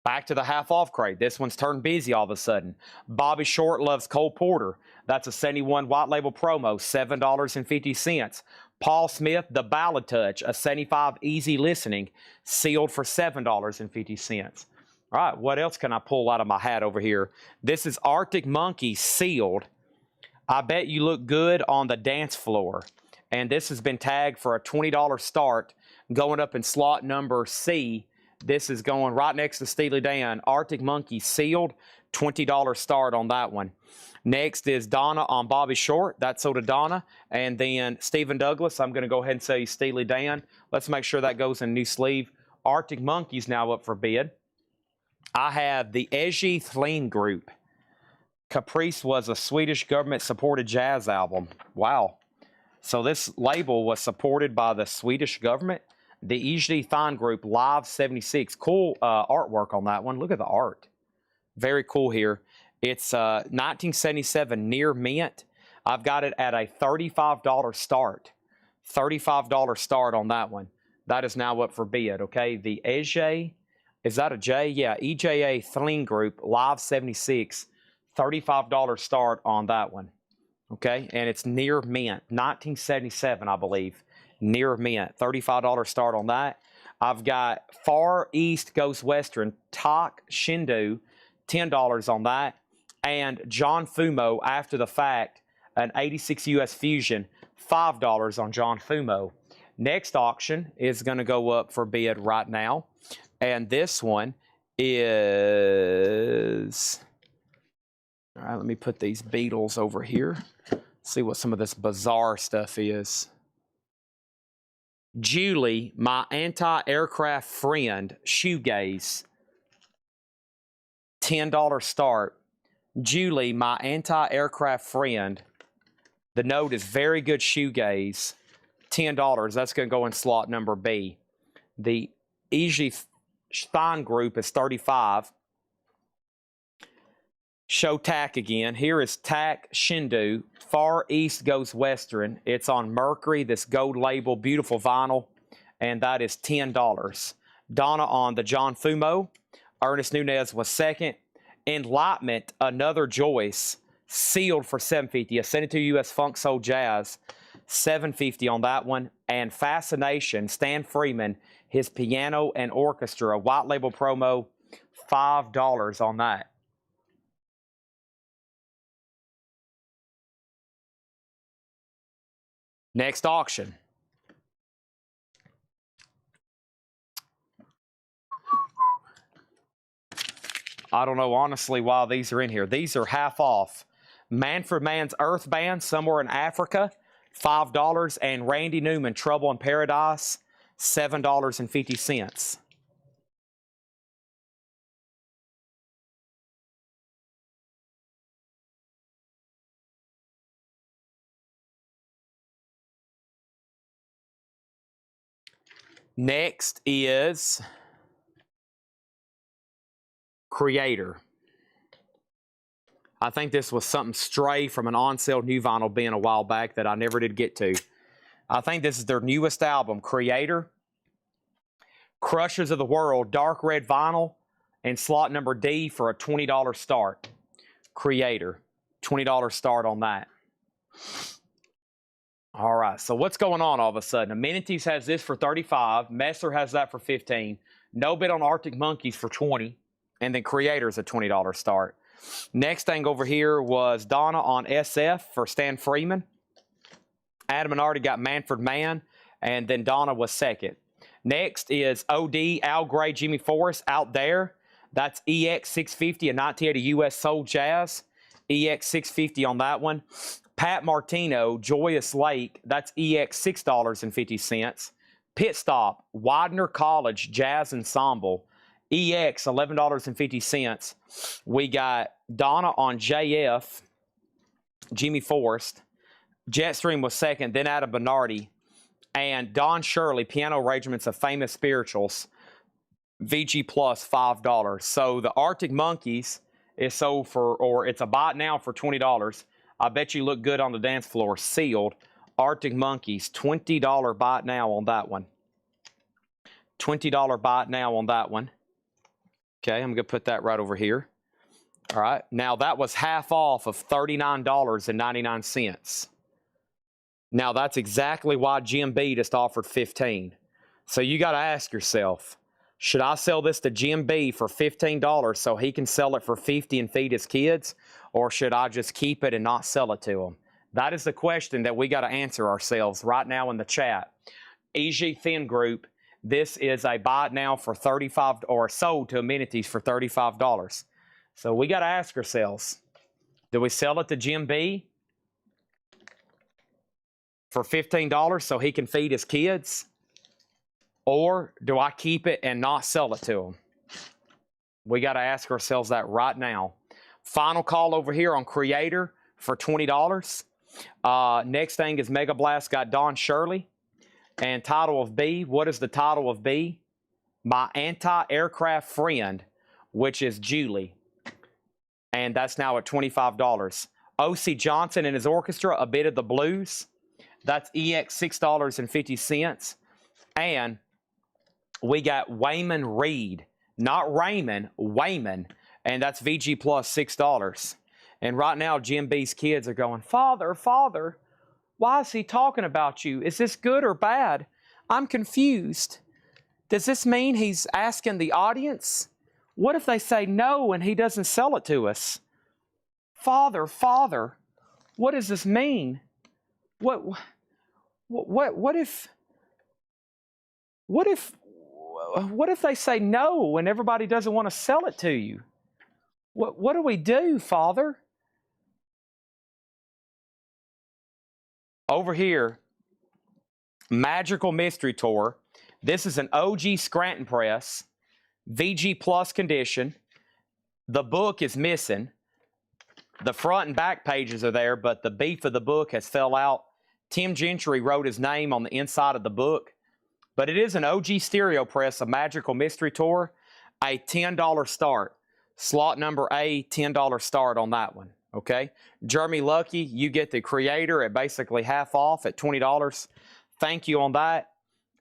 Back to the half-off crate. This one's turned busy all of a sudden. Bobby Short loves Cole Porter. That's a 71 white label promo, $7.50. Paul Smith, The Ballad Touch, a 75 easy listening, sealed for $7.50. All right, what else can I pull out of my hat over here? This is Arctic Monkey, sealed. I bet you look good on the dance floor. And this has been tagged for a $20 start, going up in slot number C. This is going right next to Steely Dan. Arctic Monkey, sealed, $20 start on that one. Next is Donna on Bobby Short. That's sold to Donna. And then Stephen Douglas, I'm going to go ahead and say Steely Dan. Let's make sure that goes in a new sleeve. Arctic Monkey's now up for bid. I have the Ezgi Thlin Group. Caprice was a Swedish government-supported jazz album. Wow. So this label was supported by the Swedish government. The Ezgi Thlin Group, Live 76. Cool artwork on that one. Look at the art. Very cool here. It's 1977 near mint. I've got it at a $35 start. $35 start on that one. That is now up for bid, okay? The EJ, is that a J? Yeah, EJA Thlin Group, Live 76. $35 start on that one, okay? And it's near mint, 1977, I believe. Near mint, $35 start on that. I've got Far East Goes Western, Tak Shindu, $10 on that. And John Fumo, After the Fact, an 86 US Fusion, $5 on John Fumo. Next auction is going to go up for bid right now. And this one is... All right, let me put these Beatles over here. See what some of this bizarre stuff is. Julie, My Anti-Aircraft Friend, Shoegaze. $10 start. Julie, My Anti-Aircraft Friend. The note is Very Good Shoegaze. $10. That's going to go in slot number B. The Ezgi Thlin Group is $35. Show Tak again. Here is Tak Shindu. Far East Goes Western. It's on Mercury, this gold label, beautiful vinyl, and that is $10. Donna on the John Fumo. Ernest Nunez was second. Enlightenment, Another Joyce, sealed for $7.50. A 72 US Funk Soul Jazz, $7.50 on that one. And Fascination, Stan Freeman, his piano and orchestra, white label promo, $5 on that. Next auction. I don't know, honestly, why these are in here. These are half off. Manfred Mann's Earth Band, Somewhere in Africa, $5. And Randy Newman, Trouble in Paradise, $7.50. Next is Creator. I think this was something stray from an on-sale new vinyl bin a while back that I never did get to. I think this is their newest album, Creator. Crushers of the World, dark red vinyl, and slot number D for a $20 start. Creator, $20 start on that. All right, so what's going on all of a sudden? Amenities has this for $35. Messer has that for $15. No bid on Arctic Monkeys for $20. And then Creator's a $20 start. Next thing over here was Donna on SF for Stan Freeman. Adam and Artie got Manfred Mann, and then Donna was second. Next is OD, Al Gray, Jimmy Forrest, Out There. That's EX 650, a 1980 US Soul Jazz. EX 650 on that one. Pat Martino, Joyous Lake, that's EX $6.50. Pit Stop, Widener College Jazz Ensemble, EX $11.50. We got Donna on JF, Jimmy Forrest. Jetstream was second, then Adam Bernardi. And Don Shirley, Piano Arrangements of Famous Spirituals, VG Plus, $5. So the Arctic Monkeys is sold for, or it's a buy it now for $20. I bet you look good on the dance floor. Sealed. Arctic Monkeys, $20 buy it now on that one. $20 buy it now on that one. Okay, I'm going to put that right over here. All right, now that was half off of $39.99. Now that's exactly why Jim B just offered $15. So you got to ask yourself, should I sell this to Jim B for $15 so he can sell it for $50 and feed his kids? Or should I just keep it and not sell it to him? That is the question that we got to answer ourselves right now in the chat. EG Thin Group, this is a buy it now for $35 or sold to Amenities for $35. So we got to ask ourselves, do we sell it to Jim B for $15 so he can feed his kids? Or do I keep it and not sell it to him? We got to ask ourselves that right now. Final call over here on Creator for $20. Next thing is Mega Blast got Don Shirley. And title of B, what is the title of B? My Anti-Aircraft Friend, which is Julie. And that's now at $25. O.C. Johnson and his orchestra, A Bit of the Blues. That's EX $6.50. And we got Wayman Reed, not Raymond, Wayman. And that's VG Plus $6. And right now, Jim B's kids are going, Father, Father, why is he talking about you? Is this good or bad? I'm confused. Does this mean he's asking the audience? What if they say no and he doesn't sell it to us? Father, Father, what does this mean? What if they say no and everybody doesn't want to sell it to you? What do we do, Father? Over here, Magical Mystery Tour. This is an OG Scranton press, VG Plus condition. The book is missing. The front and back pages are there, but the beef of the book has fell out. Tim Gentry wrote his name on the inside of the book. But it is an OG stereo press, a Magical Mystery Tour, a $10 start. Slot number A, $10 start on that one, okay? Jeremy Lucky, you get the Creator at basically half off at $20. Thank you on that.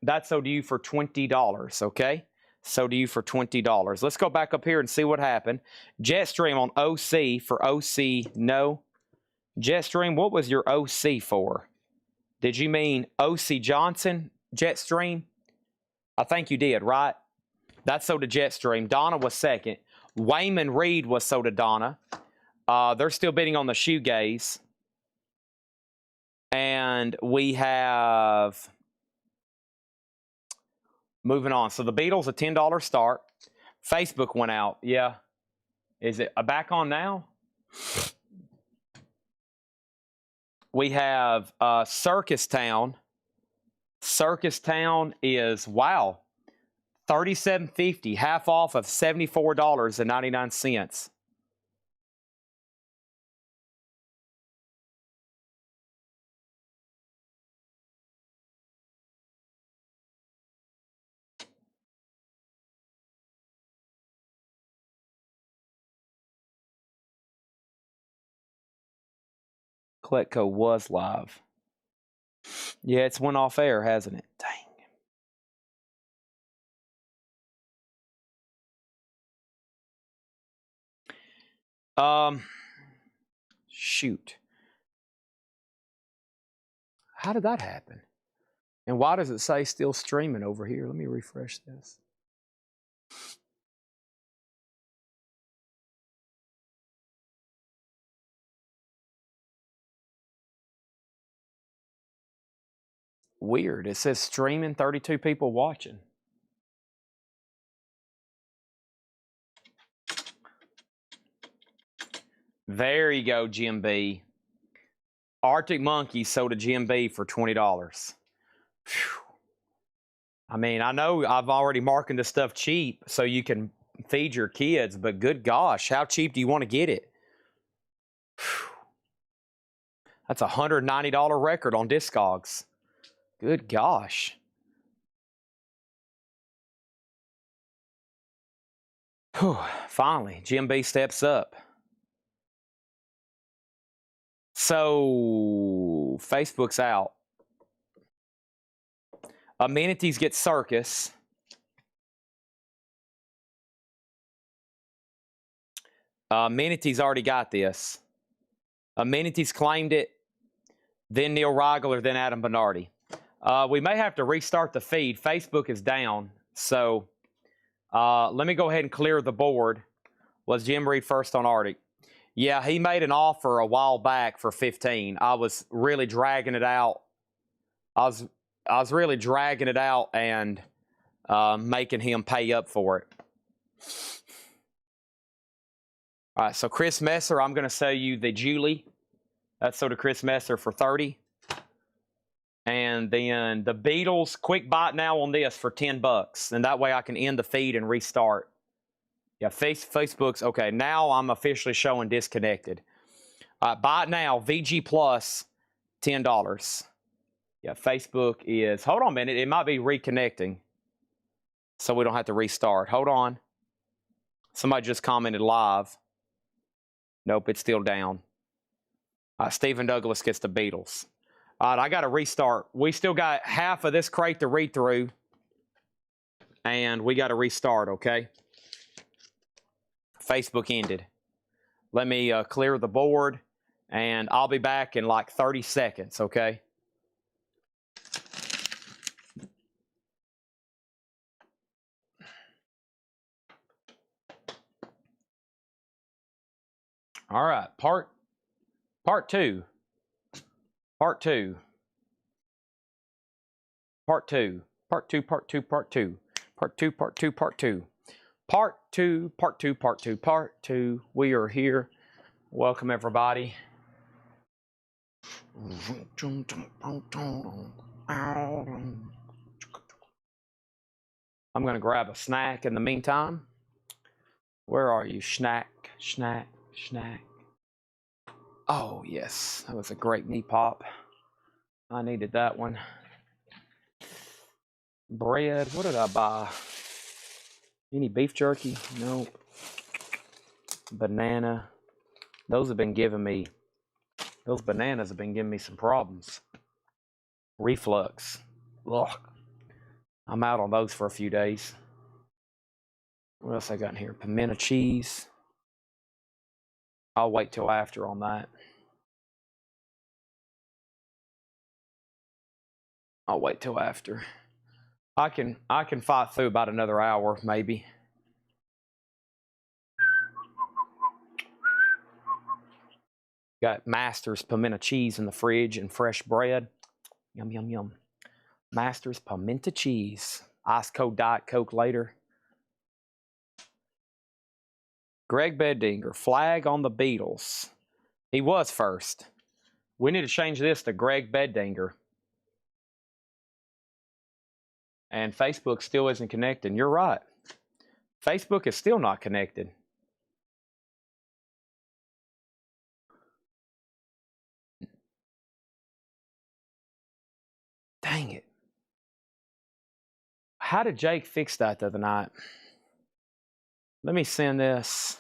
That's so to you for $20, okay? So to you for $20. Let's go back up here and see what happened. Jetstream on OC for OC, no. Jetstream, what was your OC for? Did you mean O.C. Johnson, Jetstream? I think you did, right? That's sold to Jetstream. Donna was second. Wayman Reed was sold to Donna. They're still bidding on the shoegaze. And we have... Moving on. So the Beatles, a $10 start. Facebook went out. Yeah. Is it back on now? We have Circus Town. Circus Town is, wow, $37.50, half off of $74.99. Collectible was live. Yeah, it's went off air, hasn't it? Dang. Shoot. How did that happen? And why does it say still streaming over here? Let me refresh this. Weird. It says streaming, 32 people watching. There you go, Jim B. Arctic Monkey sold a Jim B for $20. Whew. I mean, I know I've already marked this stuff cheap so you can feed your kids, but good gosh, how cheap do you want to get it? Whew. That's a $190 record on Discogs. Good gosh. Whew. Finally, Jim B steps up. So, Facebook's out. Amenities get Circus. Amenities already got this. Amenities claimed it. Then Neil Reigler, then Adam Bernardi. We may have to restart the feed. Facebook is down. So, let me go ahead and clear the board. Was Jim Reed first on Arctic? Yeah, he made an offer a while back for 15. I was really dragging it out. I was really dragging it out and making him pay up for it. All right, so Chris Messer, I'm going to sell you the Julie. That's sold to Chris Messer for 30. And then the Beatles, quick bite now on this for $10. And that way I can end the feed and restart. Yeah, Facebook's, okay, now I'm officially showing disconnected. Buy it now, VG Plus, $10. Yeah, Facebook is, hold on a minute, it might be reconnecting. So we don't have to restart. Hold on. Somebody just commented live. Nope, it's still down. Stephen Douglas gets the Beatles. All right, I got to restart. We still got half of this crate to read through. And we got to restart, okay? Facebook ended. Let me clear the board. And I'll be back in like 30 seconds, okay? All right, part two. Part two. Part two. Part two, part two, part two. Part two, part two, part two. Part two, part two, part two, part two. We are here. Welcome, everybody. I'm going to grab a snack in the meantime. Where are you? Snack, snack, snack. Oh, yes. That was a great knee pop. I needed that one. Bread. What did I buy? Any beef jerky? Nope. Banana. Those have been giving me, those bananas have been giving me some problems. Reflux. Ugh. I'm out on those for a few days. What else I got in here? Pimento cheese. I'll wait till after on that. I'll wait till after. I can fight through about another hour, maybe. Got Master's pimento cheese in the fridge and fresh bread. Yum, yum, yum. Master's pimento cheese. Ice cold Diet Coke later. Greg Beddinger, flag on the Beatles. He was first. We need to change this to Greg Beddinger. And Facebook still isn't connected. You're right. Facebook is still not connected. Dang it. How did Jake fix that the other night? Let me send this.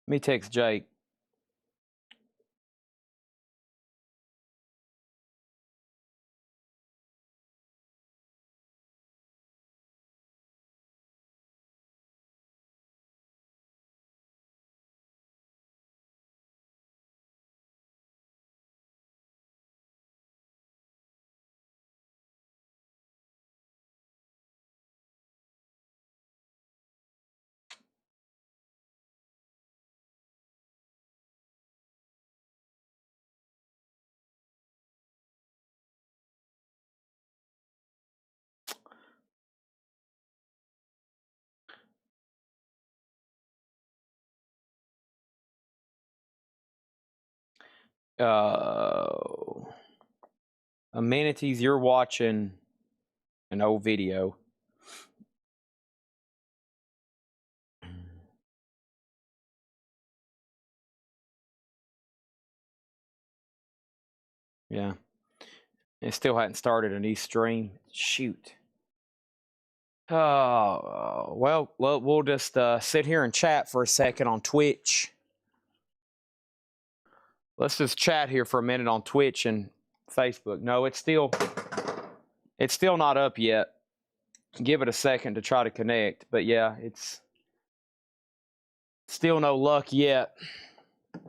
Let me text Jake. Amenities, you're watching an old video. Yeah. It still hadn't started a new stream. Shoot. Well, we'll just sit here and chat for a second on Twitch. Let's just chat here for a minute on Twitch and Facebook. No, it's still not up yet. Give it a second to try to connect. But yeah, it's still no luck yet. Let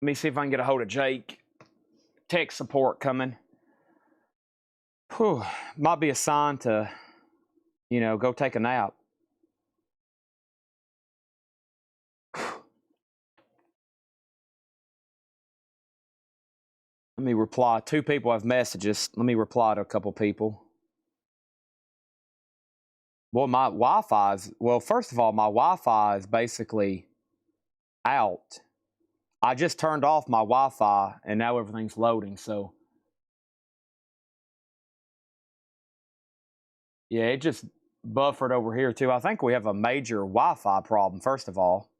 me see if I can get a hold of Jake. Tech support coming. Whew, might be a sign to, go take a nap. Let me reply. 2 people have messages. Let me reply to a couple people. Well, my Wi-Fi is, first of all, my Wi-Fi is basically out. I just turned off my Wi-Fi and now everything's loading, so. Yeah, it just buffered over here too. I think we have a major Wi-Fi problem, first of all.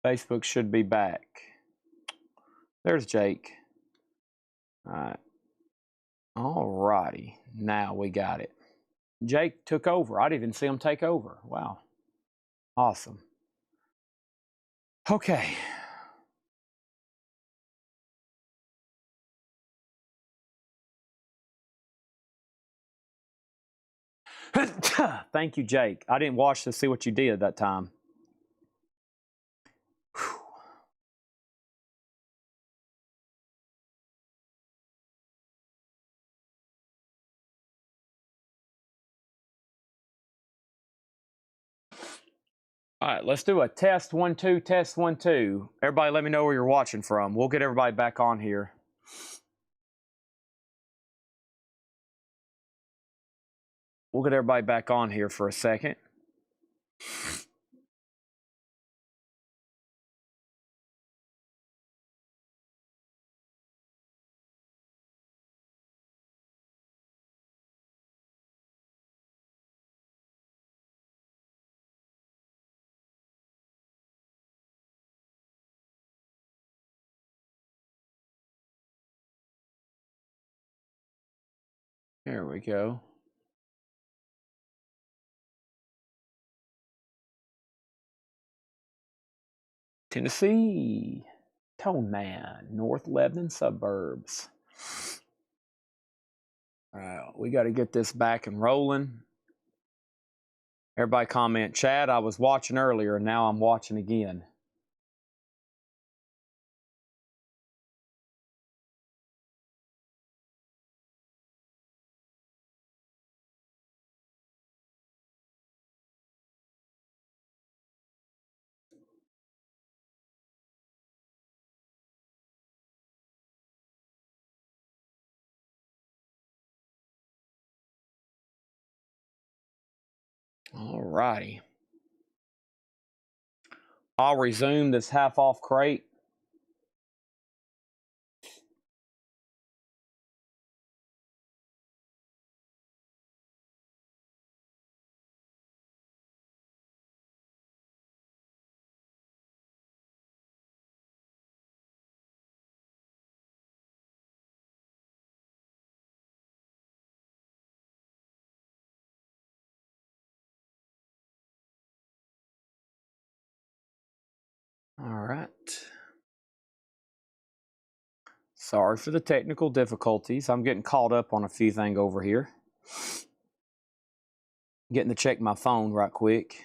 Facebook should be back. There's Jake. All right. All righty. Now we got it. Jake took over. I didn't even see him take over. Wow. Awesome. Okay. Thank you, Jake. I didn't watch to see what you did that time. Whew. All right, let's do a test 1 2, test 1 2. Everybody let me know where you're watching from. We'll get everybody back on here. We'll get everybody back on here for a second. There we go. Tennessee. Tone Man, North Lebanon suburbs. All right, we got to get this back and rolling. Everybody comment, Chad, I was watching earlier and now I'm watching again. All righty. I'll resume this half off crate. All right. Sorry for the technical difficulties. I'm getting caught up on a few things over here. Getting to check my phone right quick.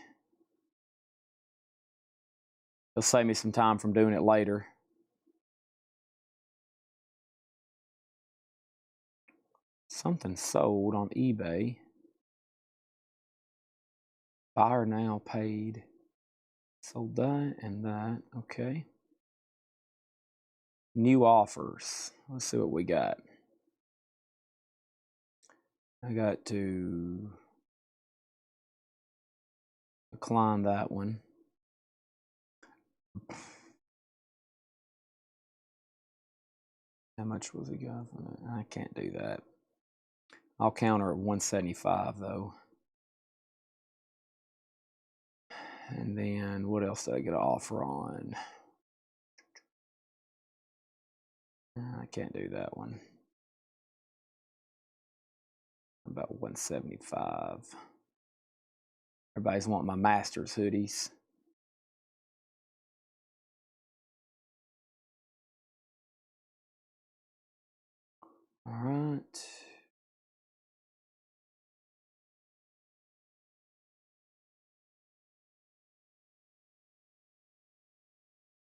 It'll save me some time from doing it later. Something sold on eBay. Buyer now paid. Sold that and that. Okay. New offers. Let's see what we got. I got to decline that one. How much was it got for that? I can't do that. I'll counter at 175 though. And then what else did I get an offer on? I can't do that one. About 175. Everybody's wanting my Masters hoodies. All right.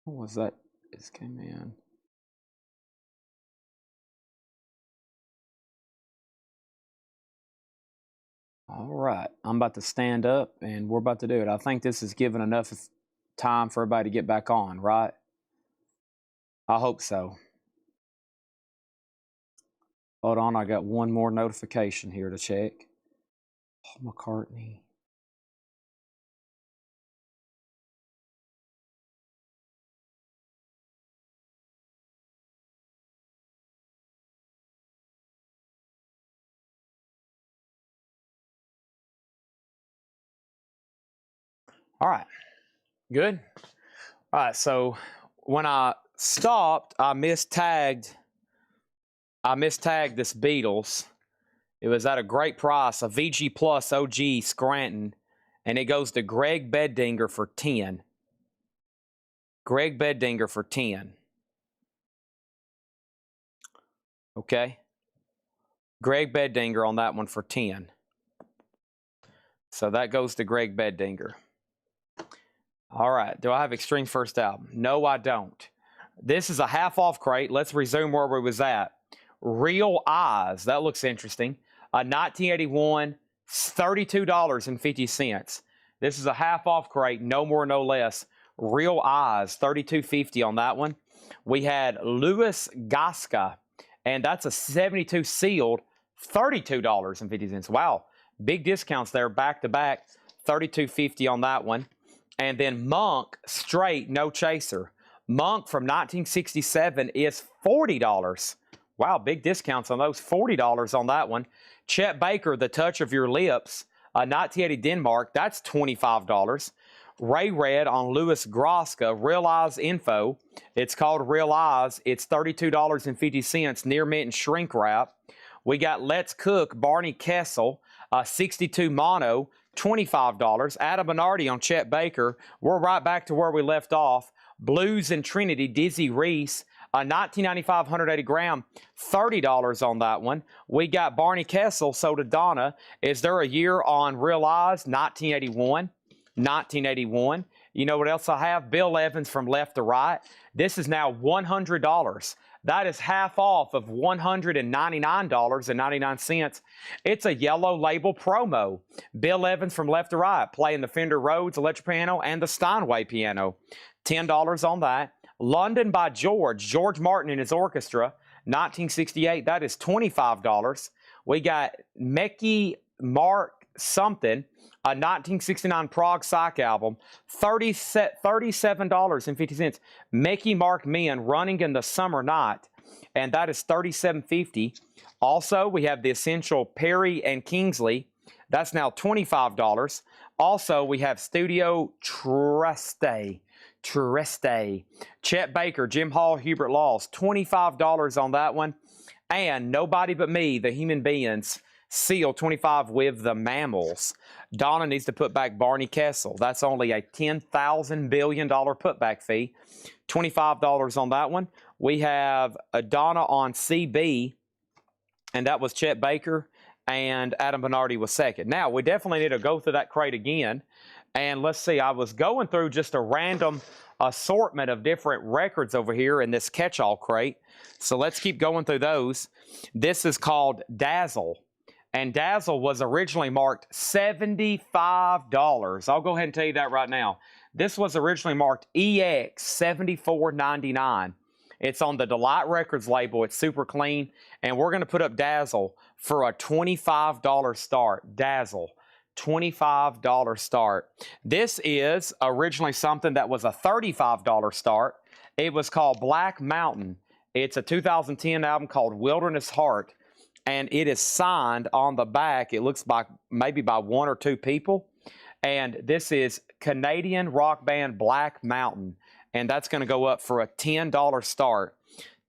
What was that? This came in. All right. I'm about to stand up and we're about to do it. I think this is giving enough time for everybody to get back on, right? I hope so. Hold on, I got one more notification here to check. Paul McCartney. All right, good. All right, so when I stopped, I mistagged this Beatles. It was at a great price, a VG Plus OG Scranton, and it goes to Greg Beddinger for 10. Greg Beddinger for 10. Okay? Greg Beddinger on that one for 10. So that goes to Greg Beddinger. All right. Do I have Extreme First Album? No, I don't. This is a half-off crate. Let's resume where we was at. Real Eyes. That looks interesting. A 1981, $32.50. This is a half-off crate. No more, no less. Real Eyes, $32.50 on that one. We had Louis Gasca, and that's a 72 sealed, $32.50. Wow. Big discounts there, back to back. $32.50 on that one. And then Monk, straight, no chaser. Monk from 1967 is $40. Wow, big discounts on those. $40 on that one. Chet Baker, The Touch of Your Lips, 1980 Denmark, that's $25. Ray Red on Louis Groska, Realize Info. It's called Realize. It's $32.50, near mint and shrink wrap. We got Let's Cook, Barney Kessel, 62 mono, $25. Adam Bernardi on Chet Baker. We're right back to where we left off. Blues and Trinity, Dizzy Reese, 1995 180 gram, $30 on that one. We got Barney Kessel, so to Donna. Is there a year on Realize? 1981. 1981. You know what else I have? Bill Evans from Left to Right. This is now $100. That is half off of $199.99. It's a yellow label promo. Bill Evans from Left to Right, playing the Fender Rhodes electric piano and the Steinway piano. $10 on that. London by George Martin and his orchestra, 1968. That is $25. We got Mickey Mark something, a 1969 Prague Psych album, $37.50. Mickey Mark Men, Running in the Summer Night, and that is $37.50. Also, we have the Essential Perry and Kingsley. That's now $25. Also, we have Studio Triste. Chet Baker, Jim Hall, Hubert Laws, $25 on that one. And Nobody But Me, The Human Beings, Seal, 25 with the Mammals. Donna needs to put back Barney Kessel. That's only a $10,000 billion putback fee. $25 on that one. We have Donna on CB, and that was Chet Baker, and Adam Bernardi was second. Now, we definitely need to go through that crate again. And let's see, I was going through just a random assortment of different records over here in this catch-all crate. So let's keep going through those. This is called Dazzle. And Dazzle was originally marked $75. I'll go ahead and tell you that right now. This was originally marked EX $74.99. It's on the Delight Records label. It's super clean. And we're going to put up Dazzle for a $25 start. Dazzle. $25 start. This is originally something that was a $35 start. It was called Black Mountain. It's a 2010 album called Wilderness Heart, and it is signed on the back. It looks like maybe by one or two people, and this is Canadian rock band Black Mountain, and that's going to go up for a $10 start.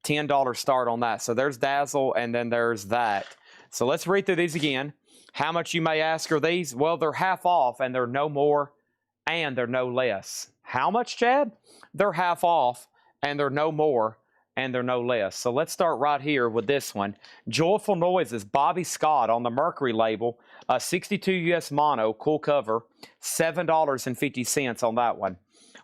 $10 start on that. So there's Dazzle, and then there's that. So let's read through these again. How much, you may ask, are these? Well, they're half off, and they're no more, and they're no less. How much, Chad? They're half off, and they're no more, and they're no less. So let's start right here with this one. Joyful Noises, Bobby Scott on the Mercury label, 62 US mono, cool cover, $7.50 on that one.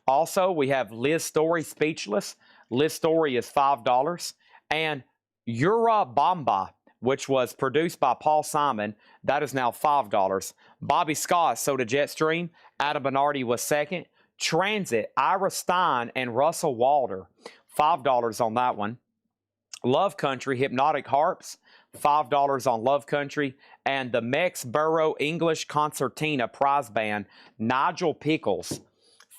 Also, we have Liz Story, Speechless. Liz Story is $5. And Yura Bamba, which was produced by Paul Simon, that is now $5. Bobby Scott, Soda Jetstream. Adam Bernardi was second. Transit, Ira Stein and Russell Walder, $5 on that one. Love Country, Hypnotic Harps, $5 on Love Country. And the Mexborough English Concertina Prize Band, Nigel Pickles,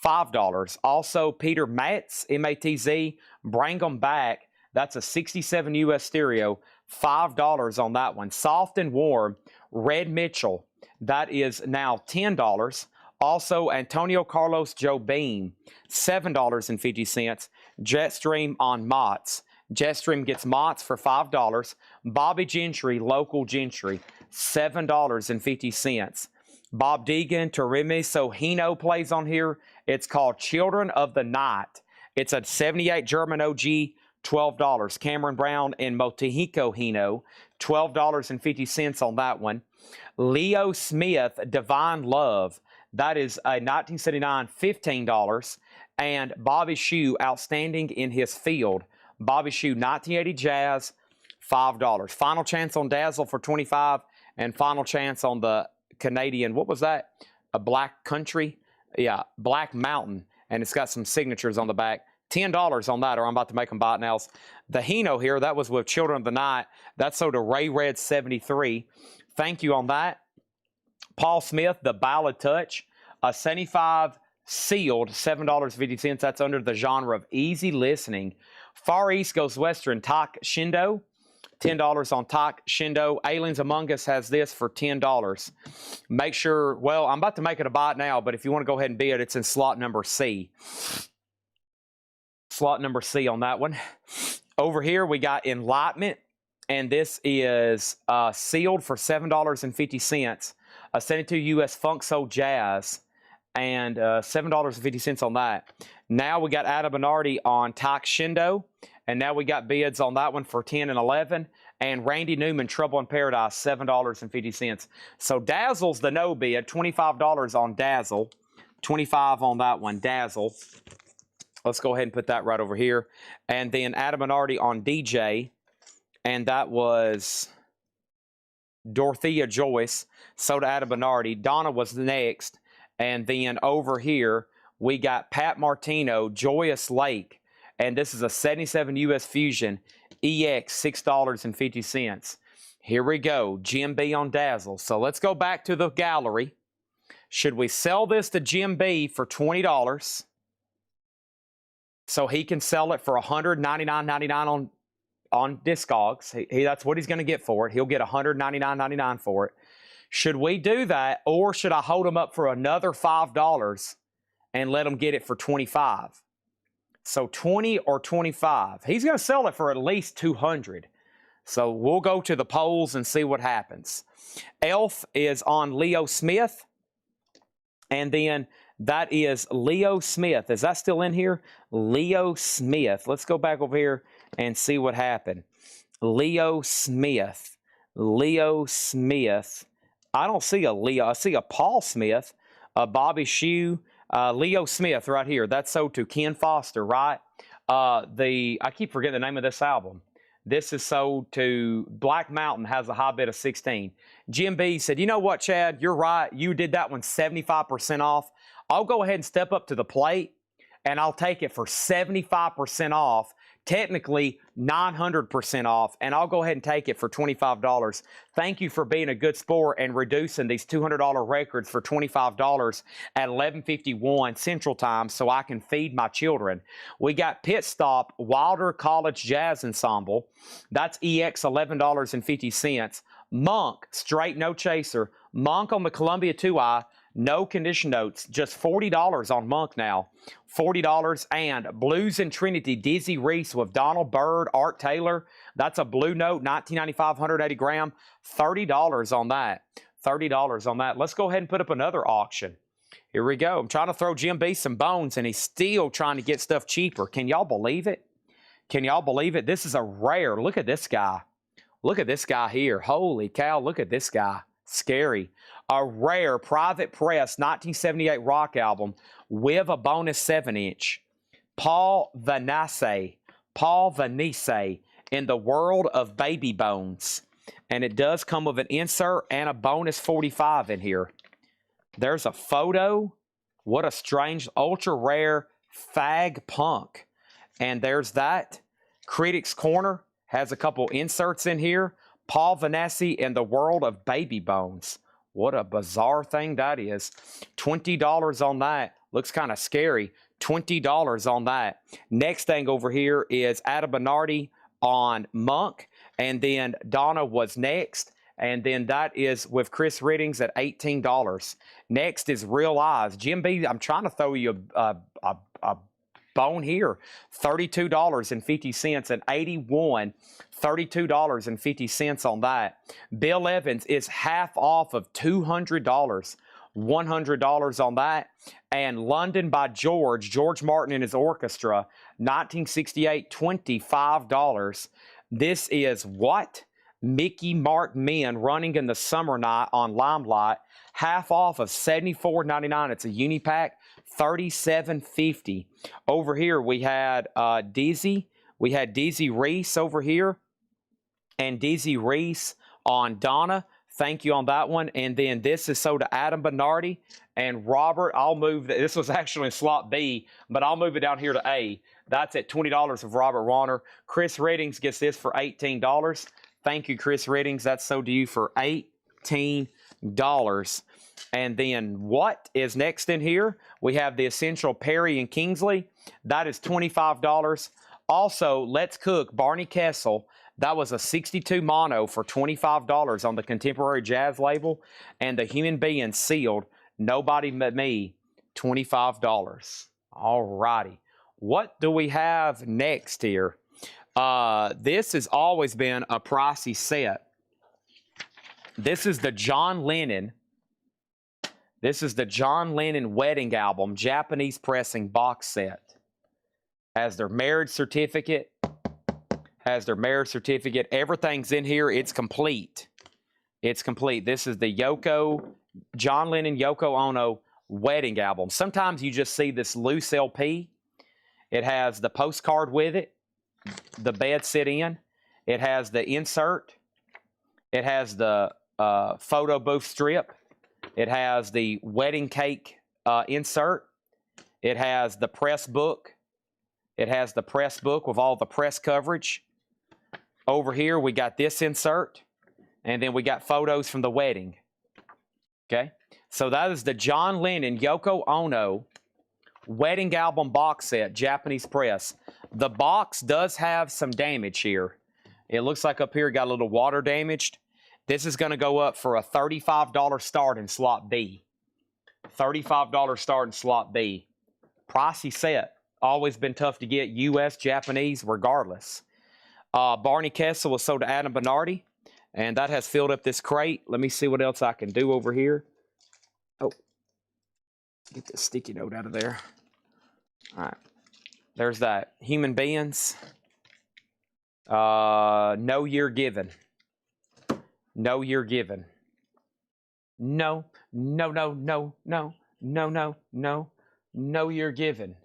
$5. Also, Peter Matz, M-A-T-Z, Bring 'Em Back. That's a 67 US stereo, $5 on that one. Soft and Warm, Red Mitchell, that is now $10. Also, Antonio Carlos Jobim, $7.50. Jetstream on Mott's. Jetstream gets Mott's for $5. Bobby Gentry, Local Gentry, $7.50. Bob Deegan, Tarimi Sohino plays on here. It's called Children of the Night. It's a 78 German OG, $12. Cameron Brown and Motohiko Hino, $12.50 on that one. Leo Smith, Divine Love, that is a 1979, $15. And Bobby Shue, Outstanding in His Field. Bobby Shue, 1980 Jazz, $5. Final Chance on Dazzle for $25. And Final Chance on the Canadian, what was that? A Black Country? Yeah, Black Mountain. And it's got some signatures on the back. $10 on that, or I'm about to make them buy it now. The Hino here, that was with Children of the Night. That's sold to Ray Red 73. Thank you on that. Paul Smith, The Ballad Touch, a 75 sealed, $7.50. That's under the genre of easy listening. Far East Goes Western, Tak Shindo, $10 on Tak Shindo. Aliens Among Us has this for $10. Make sure, well, I'm about to make it a buy it now, but if you want to go ahead and bid, it's in slot number C. Slot number C on that one. Over here, we got Enlightenment, and this is sealed for $7.50. A 72 US Funk Soul Jazz, and $7.50 on that. Now we got Adam Bernardi on Tak Shindo, and now we got bids on that one for 10 and 11. And Randy Newman, Trouble in Paradise, $7.50. So Dazzle's the no bid, $25 on Dazzle. 25 on that one, Dazzle. Let's go ahead and put that right over here. And then Adam Bernardi on DJ, and that was Dorothea Joyce. So to Adam Bernardi. Donna was next. And then over here, we got Pat Martino, Joyous Lake. And this is a 77 US Fusion EX, $6.50. Here we go, Jim B on Dazzle. So let's go back to the gallery. Should we sell this to Jim B for $20? So he can sell it for $199.99 on Discogs. That's what he's going to get for it. He'll get $199.99 for it. Should we do that, or should I hold him up for another $5 and let him get it for $25? So 20 or 25. He's going to sell it for at least 200. So we'll go to the polls and see what happens. Elf is on Leo Smith. And then that is Leo Smith. Is that still in here? Leo Smith. Let's go back over here and see what happened. Leo Smith. Leo Smith. I don't see a Leo. I see a Paul Smith, a Bobby Shue, Leo Smith right here. That's sold to Ken Foster, right? I keep forgetting the name of this album. This is sold to Black Mountain, has a high bid of 16. Jim B said, you know what, Chad? You're right. You did that one 75% off. I'll go ahead and step up to the plate, and I'll take it for 75% off, technically 900% off, and I'll go ahead and take it for $25. Thank you for being a good sport and reducing these $200 records for $25 at 11:51 Central Time so I can feed my children. We got Pit Stop, Wilder College Jazz Ensemble. That's EX, $11.50. Monk, straight no chaser. Monk on the Columbia 2i. No condition notes, just $40 on Monk now. $40. And Blues and Trinity, Dizzy Reese with Donald Byrd, Art Taylor. That's a Blue Note, 1995, 180 gram. $30 on that. $30 on that. Let's go ahead and put up another auction. Here we go. I'm trying to throw Jim B some bones, and he's still trying to get stuff cheaper. Can y'all believe it? Can y'all believe it? This is a rare. Look at this guy. Look at this guy here. Holy cow, look at this guy. Scary. A rare Private Press 1978 rock album with a bonus 7-inch. Paul Vanesse. Paul Vanesse in the World of Baby Bones. And it does come with an insert and a bonus 45 in here. There's a photo. What a strange, ultra rare fag punk. And there's that. Critics Corner has a couple inserts in here. Paul Vanesse in the World of Baby Bones. What a bizarre thing that is. $20 on that. Looks kind of scary. $20 on that. Next thing over here is Adam Bernardi on Monk. And then Donna was next. And then that is with Chris Riddings at $18. Next is Real Eyes. Jim B, I'm trying to throw you a bone here. $32.50 and 81. $32.50 on that. Bill Evans is half off of $200. $100 on that. And London by George Martin and his orchestra, 1968, $25. This is what? Mickey Mark Men running in the summer night on Limelight, half off of $74.99. It's a Unipack, $37.50. Over here we had Dizzy. We had Dizzy Reese over here, and Dizzy Reese on Donna. Thank you on that one. And then this is sold to Adam Bernardi and Robert. I'll move this was actually in slot B, but I'll move it down here to A. That's at $20 of Robert Warner. Chris Reddings gets this for $18. Thank you, Chris Reddings. That's sold to you for $18. And then what is next in here? We have the Essential Perry and Kingsley. That is $25. Also, Let's Cook Barney Kessel. That was a 62 mono for $25 on the Contemporary Jazz label. And the Human Being sealed, Nobody But Me, $25. All righty. What do we have next here? This has always been a pricey set. This is the John Lennon. This is the John Lennon Wedding Album, Japanese pressing box set. Has their marriage certificate. Everything's in here. It's complete. It's complete. This is the John Lennon Yoko Ono Wedding Album. Sometimes you just see this loose LP. It has the postcard with it, the bed sit in. It has the insert. It has the photo booth strip. It has the wedding cake insert. It has the press book. It has the press book with all the press coverage. Over here, we got this insert. And then we got photos from the wedding. Okay? So that is the John Lennon Yoko Ono Wedding Album box set, Japanese press. The box does have some damage here. It looks like up here got a little water damaged. This is going to go up for a $35 start in slot B. $35 start in slot B. Pricey set. Always been tough to get. U.S., Japanese, regardless. Barney Kessel was sold to Adam Bernardi. And that has filled up this crate. Let me see what else I can do over here. Oh. Get this sticky note out of there. All right. There's that. Human Beings. No Year Given. No Year Given. No, no, no, no, no, no, no, no, no Year Given.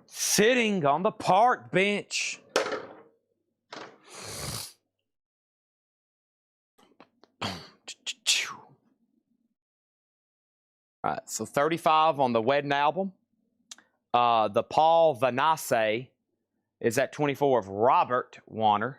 Sitting on the park bench. All right, so 35 on the wedding album. The Paul Vanase is at 24 of Robert Warner.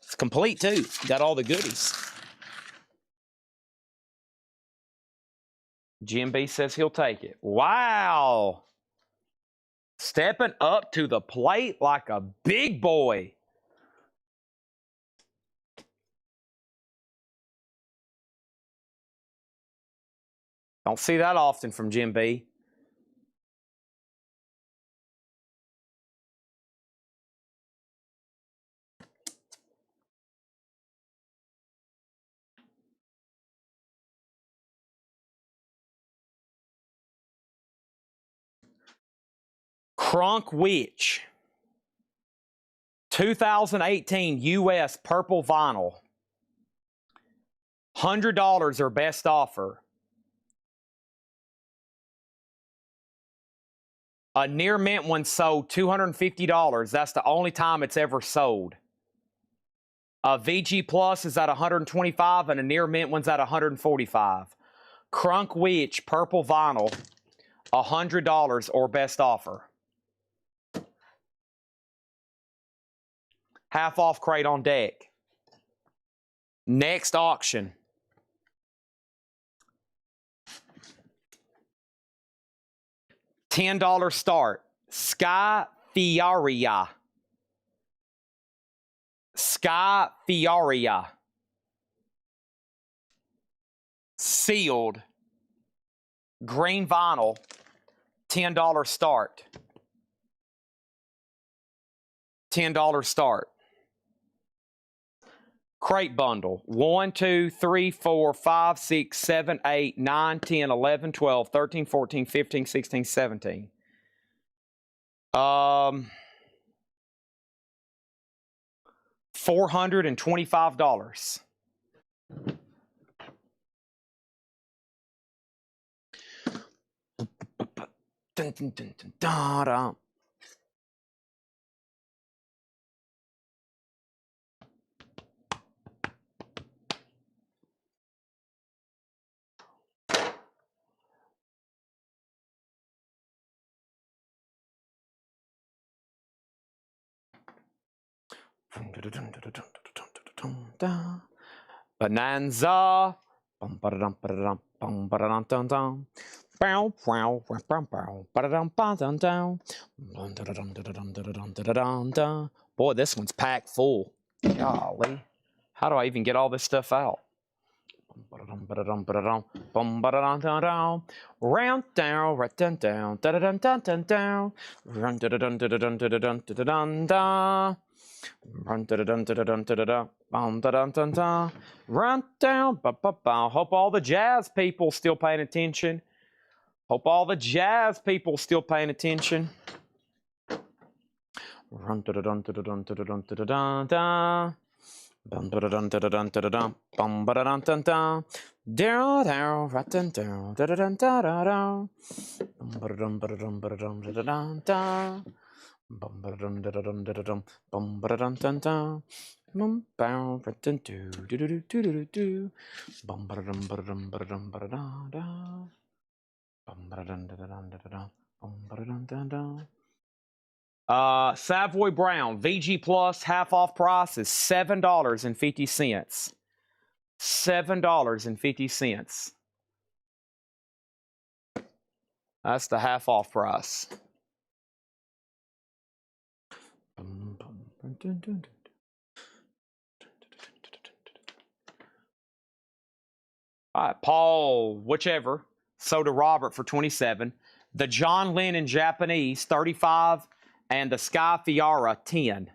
It's complete too. Got all the goodies. Jim B says he'll take it. Wow. Stepping up to the plate like a big boy. Don't see that often from Jim B. Crunk Witch. 2018 U.S. purple vinyl. $100 or best offer. A near mint one sold $250. That's the only time it's ever sold. A VG Plus is at $125 and a near mint one's at $145. Crunk Witch purple vinyl, $100 or best offer. Half off crate on deck. Next auction. $10 start. Sky Fiaria. Sky Fiaria. Sealed. Green vinyl. $10 start. $10 start. Crate bundle. 1, 2, 3, 4, 5, 6, 7, 8, 9, 10, 11, 12, 13, 14, 15, 16, 17. $425. Dun, dun, dun, dun, dun, dun. Bonanza. Boy, this one's packed full. Golly. How do I even get all this stuff out? Round down, right down, down, da da dun dun dun down, run da da dun da da dun da da dun da da dun da, run da da dun da da dun da da dun, bum da dun dun dun, run down, ba ba ba. Hope all the jazz people still paying attention. Hope all the jazz people still paying attention. Run da da dun da da dun da da dun da da dun da. Bum ba da dun da da dun da da dun, bum ba da dun dun dun, down down, right down down, da da dun da da dun, bum ba da dun ba da dun ba da dun da da dun dun, bum ba da dun da da dun da da dun, bum ba da dun dun dun, bum bow, right dun do do do do do do do, bum ba da dun ba da dun ba da dun ba da dun dun, bum ba da dun da da dun da da dun, bum ba da dun dun dun. Savoy Brown VG Plus half off price is $7.50. $7.50. That's the half off price. All right, Paul, whichever, sold to Robert for 27. The John Lennon Japanese 35. And the Sky Fiara 10.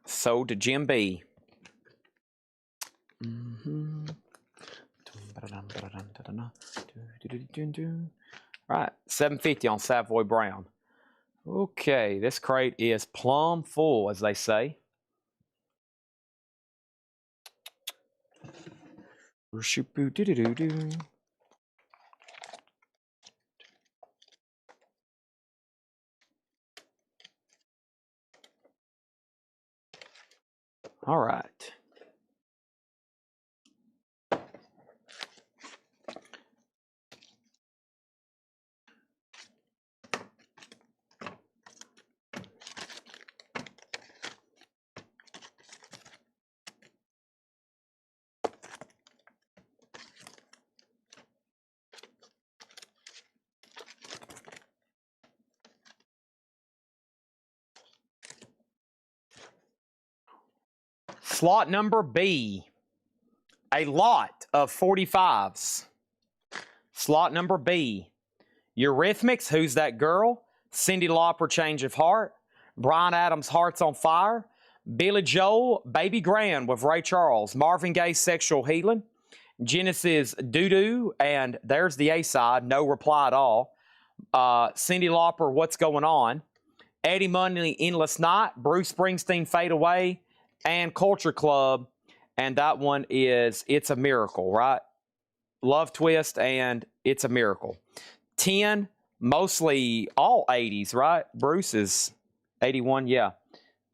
Sold to Jim B. Right, $7.50 on Savoy Brown. Okay, this crate is plumb full, as they say. All right. Slot number B, a lot of 45s. Slot number B, Eurythmics, Who's That Girl? Cyndi Lauper, Change of Heart. Bryan Adams, Hearts on Fire. Billy Joel, Baby Grand with Ray Charles. Marvin Gaye, Sexual Healing. Genesis, Doo Doo, and there's the A-side, No Reply at All. Cyndi Lauper, What's Going On. Eddie Money, Endless Night. Bruce Springsteen, Fade Away. And Culture Club, and that one is It's a Miracle, right? Love Twist and It's a Miracle. 10, mostly all 80s, right? Bruce is 81, yeah.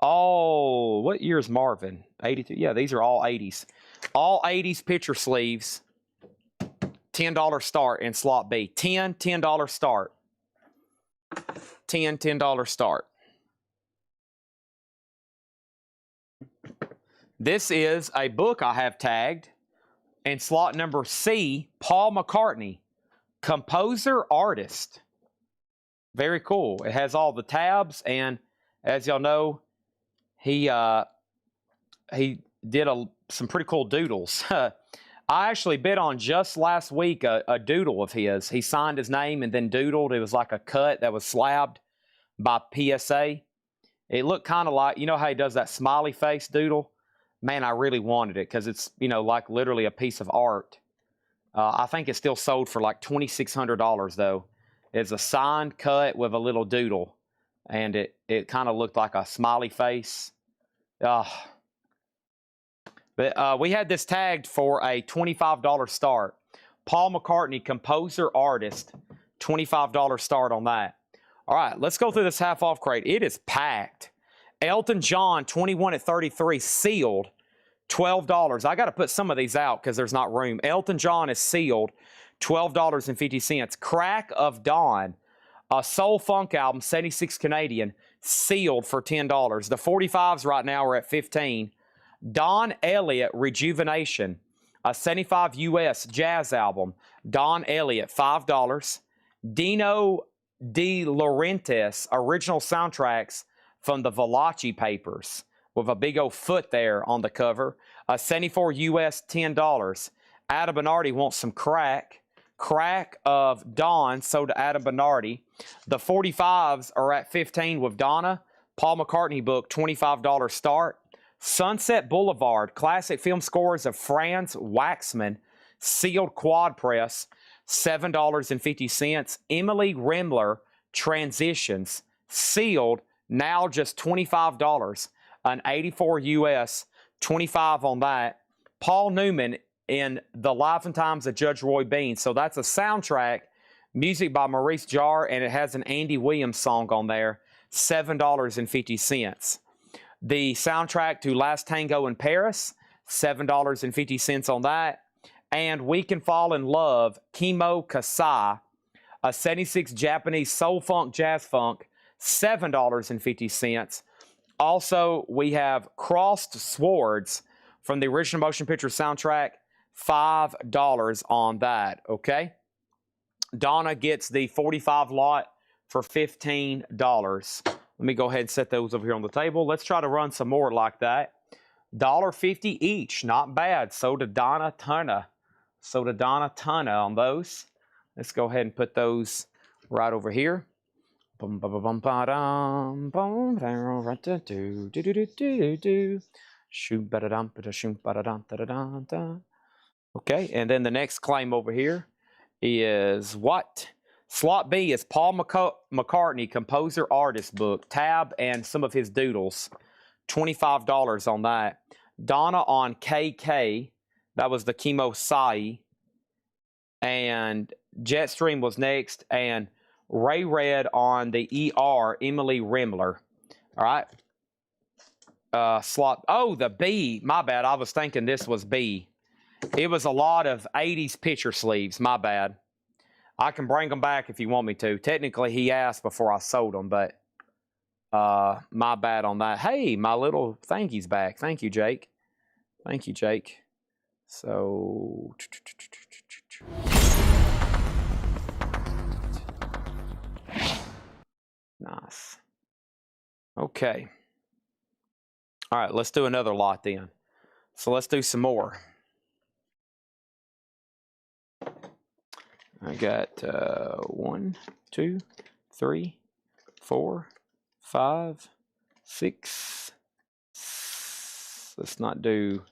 Oh, what year is Marvin? 82, yeah, these are all 80s. All 80s picture sleeves, $10 start in slot B. $10 start. $10 start. This is a book I have tagged in slot number C, Paul McCartney, composer, artist. Very cool. It has all the tabs, and as y'all know, he did some pretty cool doodles. I actually bid on just last week a doodle of his. He signed his name and then doodled. It was like a cut that was slabbed by PSA. It looked kind of like, you know how he does that smiley face doodle? Man, I really wanted it because it's, you know, like literally a piece of art. I think it's still sold for like $2,600 though. It's a signed cut with a little doodle, and it kind of looked like a smiley face. But we had this tagged for a $25 start. Paul McCartney, composer, artist, $25 start on that. All right, let's go through this half-off crate. It is packed. Elton John, 21 at 33, sealed, $12. I got to put some of these out because there's not room. Elton John is sealed, $12.50. Crack of Dawn, a soul funk album, 76 Canadian, sealed for $10. The 45s right now are at $15. Don Elliott, Rejuvenation, a 75 US jazz album, Don Elliott, $5. Dino De Laurentiis, original soundtracks from the Valachi Papers, with a big old foot there on the cover, a 74 US, $10. Adam Bernardi wants some crack. Crack of Dawn, sold to Adam Bernardi. The 45s are at $15 with Donna. Paul McCartney book, $25 start. Sunset Boulevard, classic film scores of Franz Waxman, sealed quad press, $7.50. Emily Remler, Transitions, sealed, now just $25. An 84 US, $25 on that. Paul Newman in The Life and Times of Judge Roy Bean. So that's a soundtrack, music by Maurice Jarre, and it has an Andy Williams song on there, $7.50. The soundtrack to Last Tango in Paris, $7.50 on that. And We Can Fall in Love, Kimo Kasai, a 76 Japanese soul funk, jazz funk, $7.50. Also, we have Crossed Swords from the original motion picture soundtrack, $5 on that, okay? Donna gets the 45 lot for $15. Let me go ahead and set those over here on the table. Let's try to run some more like that. $1.50 each, not bad. So to Donna Turner. So to Donna Turner on those. Let's go ahead and put those right over here. Okay, and then the next claim over here is what? Slot B is Paul McCartney, composer, artist book, tab, and some of his doodles. $25 on that. Donna on KK, that was the Kimo Sai. And Jetstream was next. And Ray Red on the ER, Emily Remler. All right. Slot, oh, the B. My bad. I was thinking this was B. It was a lot of 80s picture sleeves. My bad. I can bring them back if you want me to. Technically, he asked before I sold them, but my bad on that. Hey, my little thank-you's back. Thank you, Jake. Thank you, Jake. So... Nice. Okay. All right, let's do another lot then. So let's do some more. I got 1, 2, 3, 4, 5, 6. Let's not do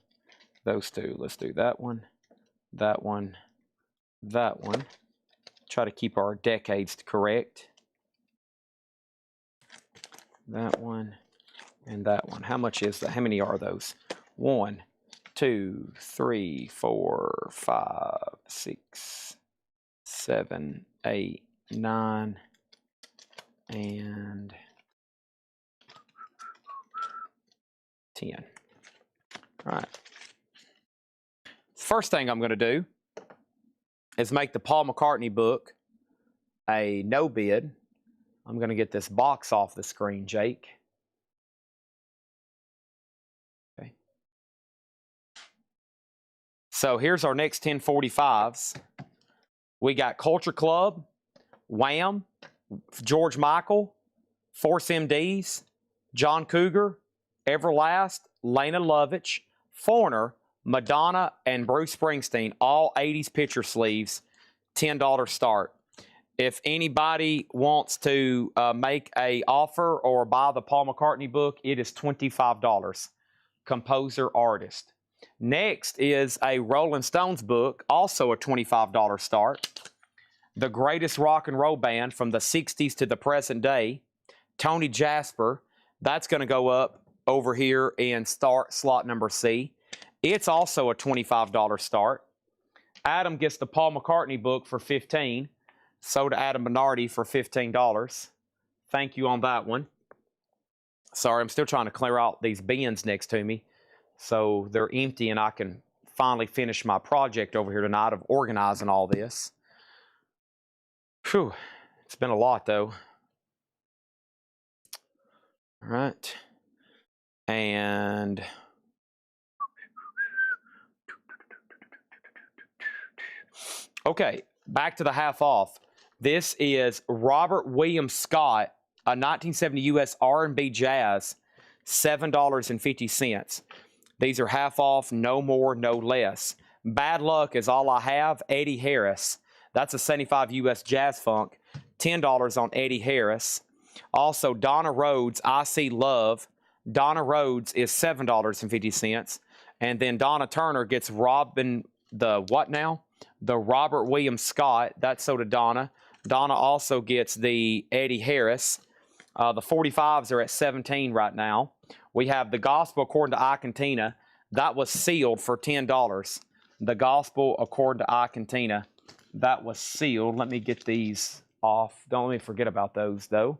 those two. Let's do that one, that one, that one. Try to keep our decades correct. That one and that one. How much is that? How many are those? 1, 2, 3, 4, 5, 6, 7, 8, 9, and 10. All right. First thing I'm going to do is make the Paul McCartney book a no bid. I'm going to get this box off the screen, Jake. Okay. So here's our next 1045s. We got Culture Club, Wham, George Michael, Force MDs, John Cougar, Everlast, Lena Lovitch, Foreigner, Madonna, and Bruce Springsteen, all 80s picture sleeves, $10 start. If anybody wants to make a offer or buy the Paul McCartney book, it is $25. Composer, artist. Next is a Rolling Stones book, also a $25 start. The Greatest Rock and Roll Band from the 60s to the present day. Tony Jasper. That's going to go up over here in slot number C. It's also a $25 start. Adam gets the Paul McCartney book for $15. Sold to Adam Bernardi for $15. Thank you on that one. Sorry, I'm still trying to clear out these bins next to me so they're empty and I can finally finish my project over here tonight of organizing all this. Whew, it's been a lot though. All right. And okay, back to the half off. This is Robert William Scott, a 1970 US R&B jazz, $7.50. These are half off, no more, no less. Bad Luck is All I Have, Eddie Harris. That's a 75 US jazz funk, $10 on Eddie Harris. Also, Donna Rhodes, I See Love. Donna Rhodes is $7.50. And then Donna Turner gets Robin, the what now? The Robert William Scott. That's so to Donna. Donna also gets the Eddie Harris. The 45s are at 17 right now. We have The Gospel According to I Cantina. That was sealed for $10. The Gospel According to I Cantina. That was sealed. Let me get these off. Don't let me forget about those, though.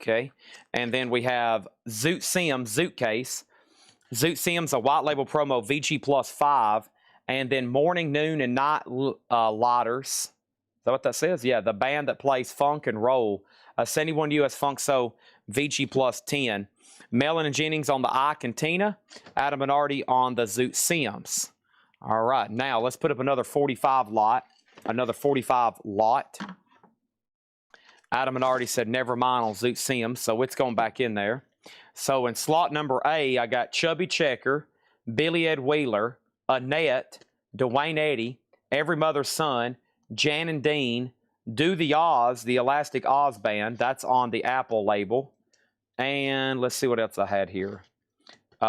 Okay. And then we have Zoot Sims Zoot Case. Zoot Sims, a white label promo, VG Plus 5. And then Morning, Noon, and Night Lighters. Is that what that says? Yeah, the band that plays funk and roll. A 71 US Funk So VG Plus 10. Mellon and Jennings on the I Cantina. Adam Bernardi on the Zoot Sims. All right, now let's put up another 45 lot. Another 45 lot. Adam Bernardi said never mind on Zoot Sims, so it's going back in there. So in slot number A, I got Chubby Checker, Billy Ed Wheeler, Annette, Dwayne Eddy, Every Mother's Son, Jan and Dean, Do the Oz, the Elastic Oz Band. That's on the Apple label. And let's see what else I had here. We'll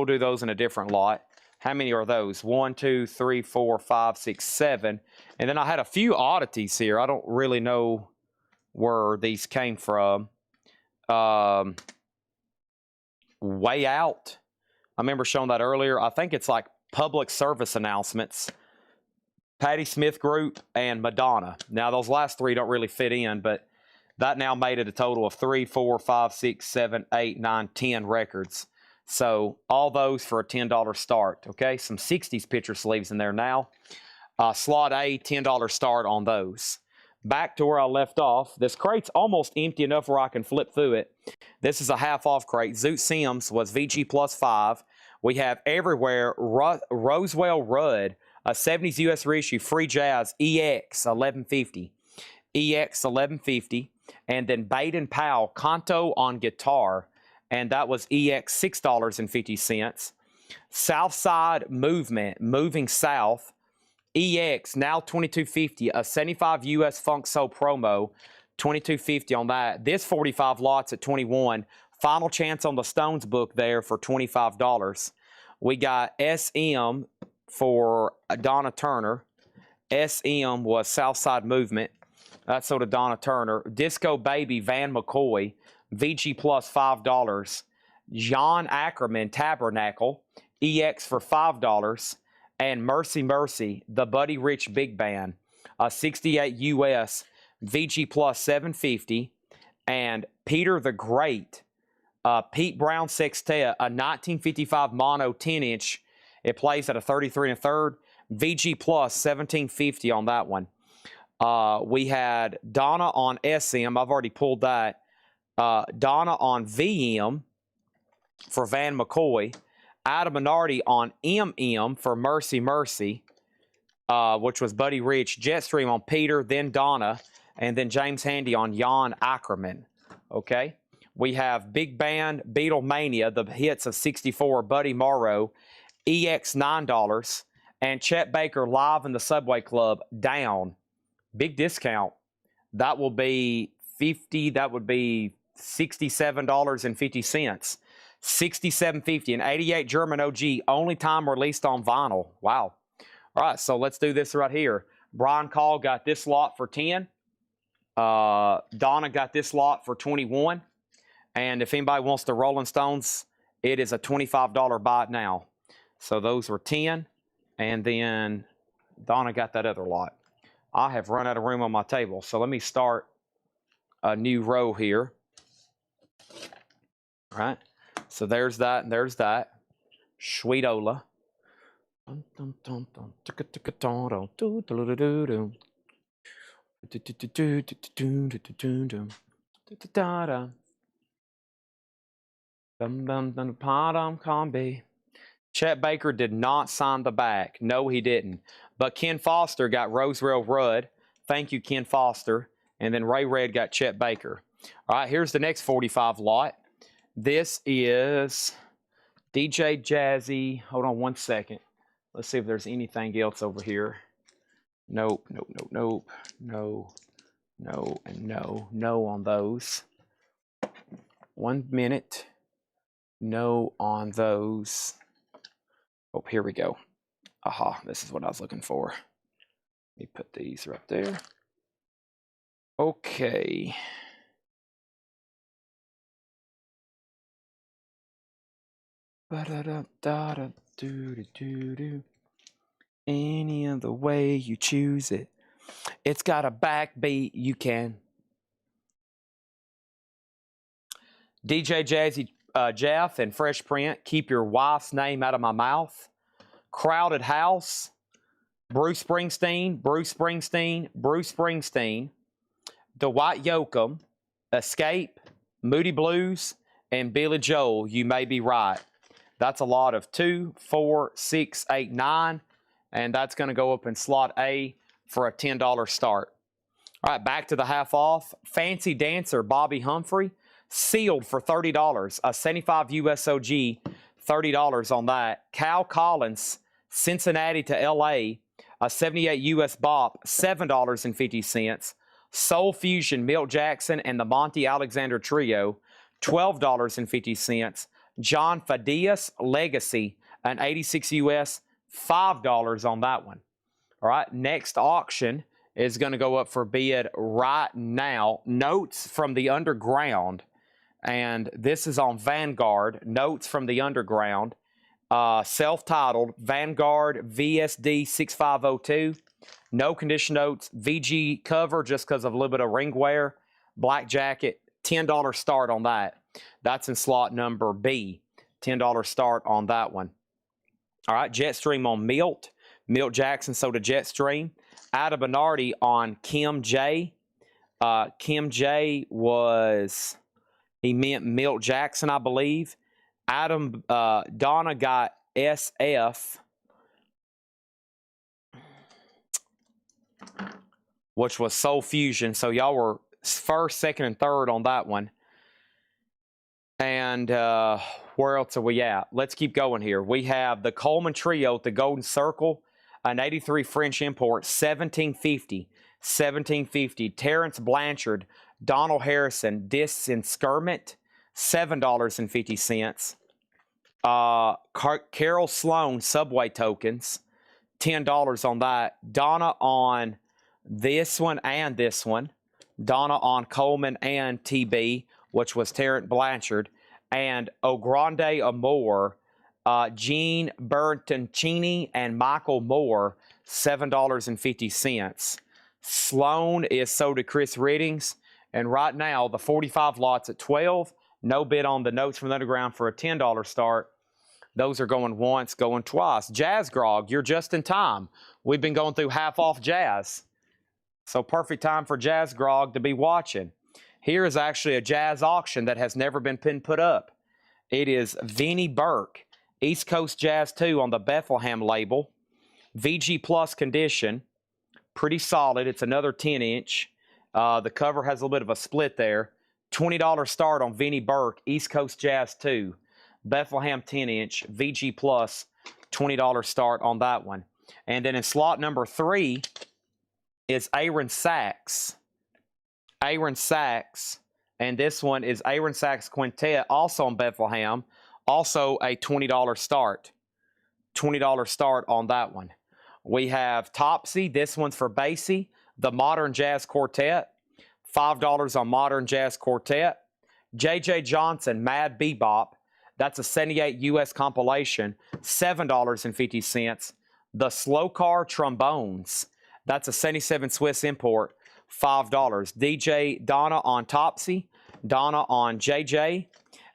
do those in a different lot. How many are those? 1, 2, 3, 4, 5, 6, 7. And then I had a few oddities here. I don't really know where these came from. Way Out. I remember showing that earlier. I think it's like public service announcements. Patti Smith Group and Madonna. Now, those last three don't really fit in, but that now made it a total of 3, 4, 5, 6, 7, 8, 9, 10 records. So all those for a $10 start. Okay, some 60s picture sleeves in there now. Slot A, $10 start on those. Back to where I left off. This crate's almost empty enough where I can flip through it. This is a half-off crate. Zoot Sims was VG Plus 5. We have Everywhere, Roswell Rudd, a 70s US reissue, Free Jazz, EX 1150. EX 1150. And then Baden Powell, Canto on Guitar. And that was EX $6.50. Southside Movement, Moving South. EX, now $22.50, a 75 US Funk Soul promo, $22.50 on that. This 45 lots at $21. Final chance on the Stones book there for $25. We got SM for Donna Turner. SM was Southside Movement. That's sort of Donna Turner. Disco Baby, Van McCoy, VG Plus $5. John Ackerman, Tabernacle, EX for $5. And Mercy Mercy, the Buddy Rich Big Band, 68 US, VG Plus $7.50. And Peter the Great, Pete Brown Sextet, a 1955 mono 10-inch. It plays at a 33 1/3, VG Plus $17.50 on that one. We had Donna on SM. I've already pulled that. Donna on VM for Van McCoy. Adam Bernardi on MM for Mercy Mercy, which was Buddy Rich. Jetstream on Peter, then Donna, and then James Handy on Jan Ackerman. Okay. We have Big Band, Beatlemania, the hits of 64, Buddy Morrow, EX $9, and Chet Baker Live in the Subway Club, Down. Big discount. That will be that would be $67.50. $67.50, an 88 German OG, only time released on vinyl. Wow. All right, so let's do this right here. Brian Call got this lot for 10. Donna got this lot for 21. And if anybody wants the Rolling Stones, it is a $25 buy now. So those were 10. And then Donna got that other lot. I have run out of room on my table. So let me start a new row here. All right. So there's that and there's that. Sweetola. Chet Baker did not sign the back. No, he didn't. But Ken Foster got Roosevelt Rudd. Thank you, Ken Foster. And then Ray Red got Chet Baker. All right, here's the next 45 lot. This is DJ Jazzy. Hold on one second. Let's see if there's anything else over here. Nope, nope, nope, nope. No, no, and no. No on those. 1 minute. No on those. Oh, here we go. Aha, this is what I was looking for. Let me put these right there. Okay. Any other way you choose it. It's got a backbeat, you can. DJ Jazzy Jeff and Fresh Print, keep your wife's name out of my mouth. Crowded House, Bruce Springsteen, Bruce Springsteen, Bruce Springsteen, Dwight Yoakam, Escape, Moody Blues, and Billy Joel, You May Be Right. That's a lot of 2, 4, 6, 8, 9, and that's going to go up in slot A for a $10 start. All right, back to the half off. Fancy Dancer, Bobby Humphrey, sealed for $30. A 75 USOG, $30 on that. Cal Collins, Cincinnati to LA, a 78 US Bop, $7.50. Soul Fusion, Milt Jackson and the Monty Alexander Trio, $12.50. John Fadias, Legacy, an 86 US, $5 on that one. All right, next auction is going to go up for bid right now. Notes from the Underground, and this is on Vanguard. Notes from the Underground, self-titled Vanguard VSD 6502. No condition notes, VG cover just because of a little bit of ring wear. Black jacket, $10 start on that. That's in slot number B. $10 start on that one. All right, Jetstream on Milt. Milt Jackson sold a Jetstream. Ada Bernardi on Kim J. Kim J was, he meant Milt Jackson, I believe. Donna got SF, which was Soul Fusion. So y'all were first, second, and third on that one. And where else are we at? Let's keep going here. We have the Coleman Trio at the Golden Circle, an 83 French import, $17.50. $17.50. Terrence Blanchard, Donald Harrison, Discs and Skirmit, $7.50. Carol Sloan, Subway Tokens, $10 on that. Donna on this one and this one. Donna on Coleman and TB, which was Terrence Blanchard. And O Grande Amore, Gene Bertoncini and Michael Moore, $7.50. Sloan is sold to Chris Riddings. And right now, the 45 lots at 12. No bid on the Notes from the Underground for a $10 start. Those are going once, going twice. Jazz Grog, you're just in time. We've been going through half off jazz. So perfect time for Jazz Grog to be watching. Here is actually a jazz auction that has never been put up. It is Vinnie Burke, East Coast Jazz 2 on the Bethlehem label. VG Plus condition. Pretty solid. It's another 10-inch. The cover has a little bit of a split there. $20 start on Vinnie Burke, East Coast Jazz 2. Bethlehem 10-inch, VG Plus, $20 start on that one. And then in slot number 3 is Aaron Sachs. Aaron Sachs. And this one is Aaron Sachs Quintet, also on Bethlehem. Also a $20 start. $20 start on that one. We have Topsy. This one's for Basie. The Modern Jazz Quartet. $5 on Modern Jazz Quartet. J.J. Johnson, Mad Bebop. That's a 78 US compilation, $7.50. The Slow Car Trombones, that's a 77 Swiss import, $5. DJ Donna on Topsy, Donna on JJ,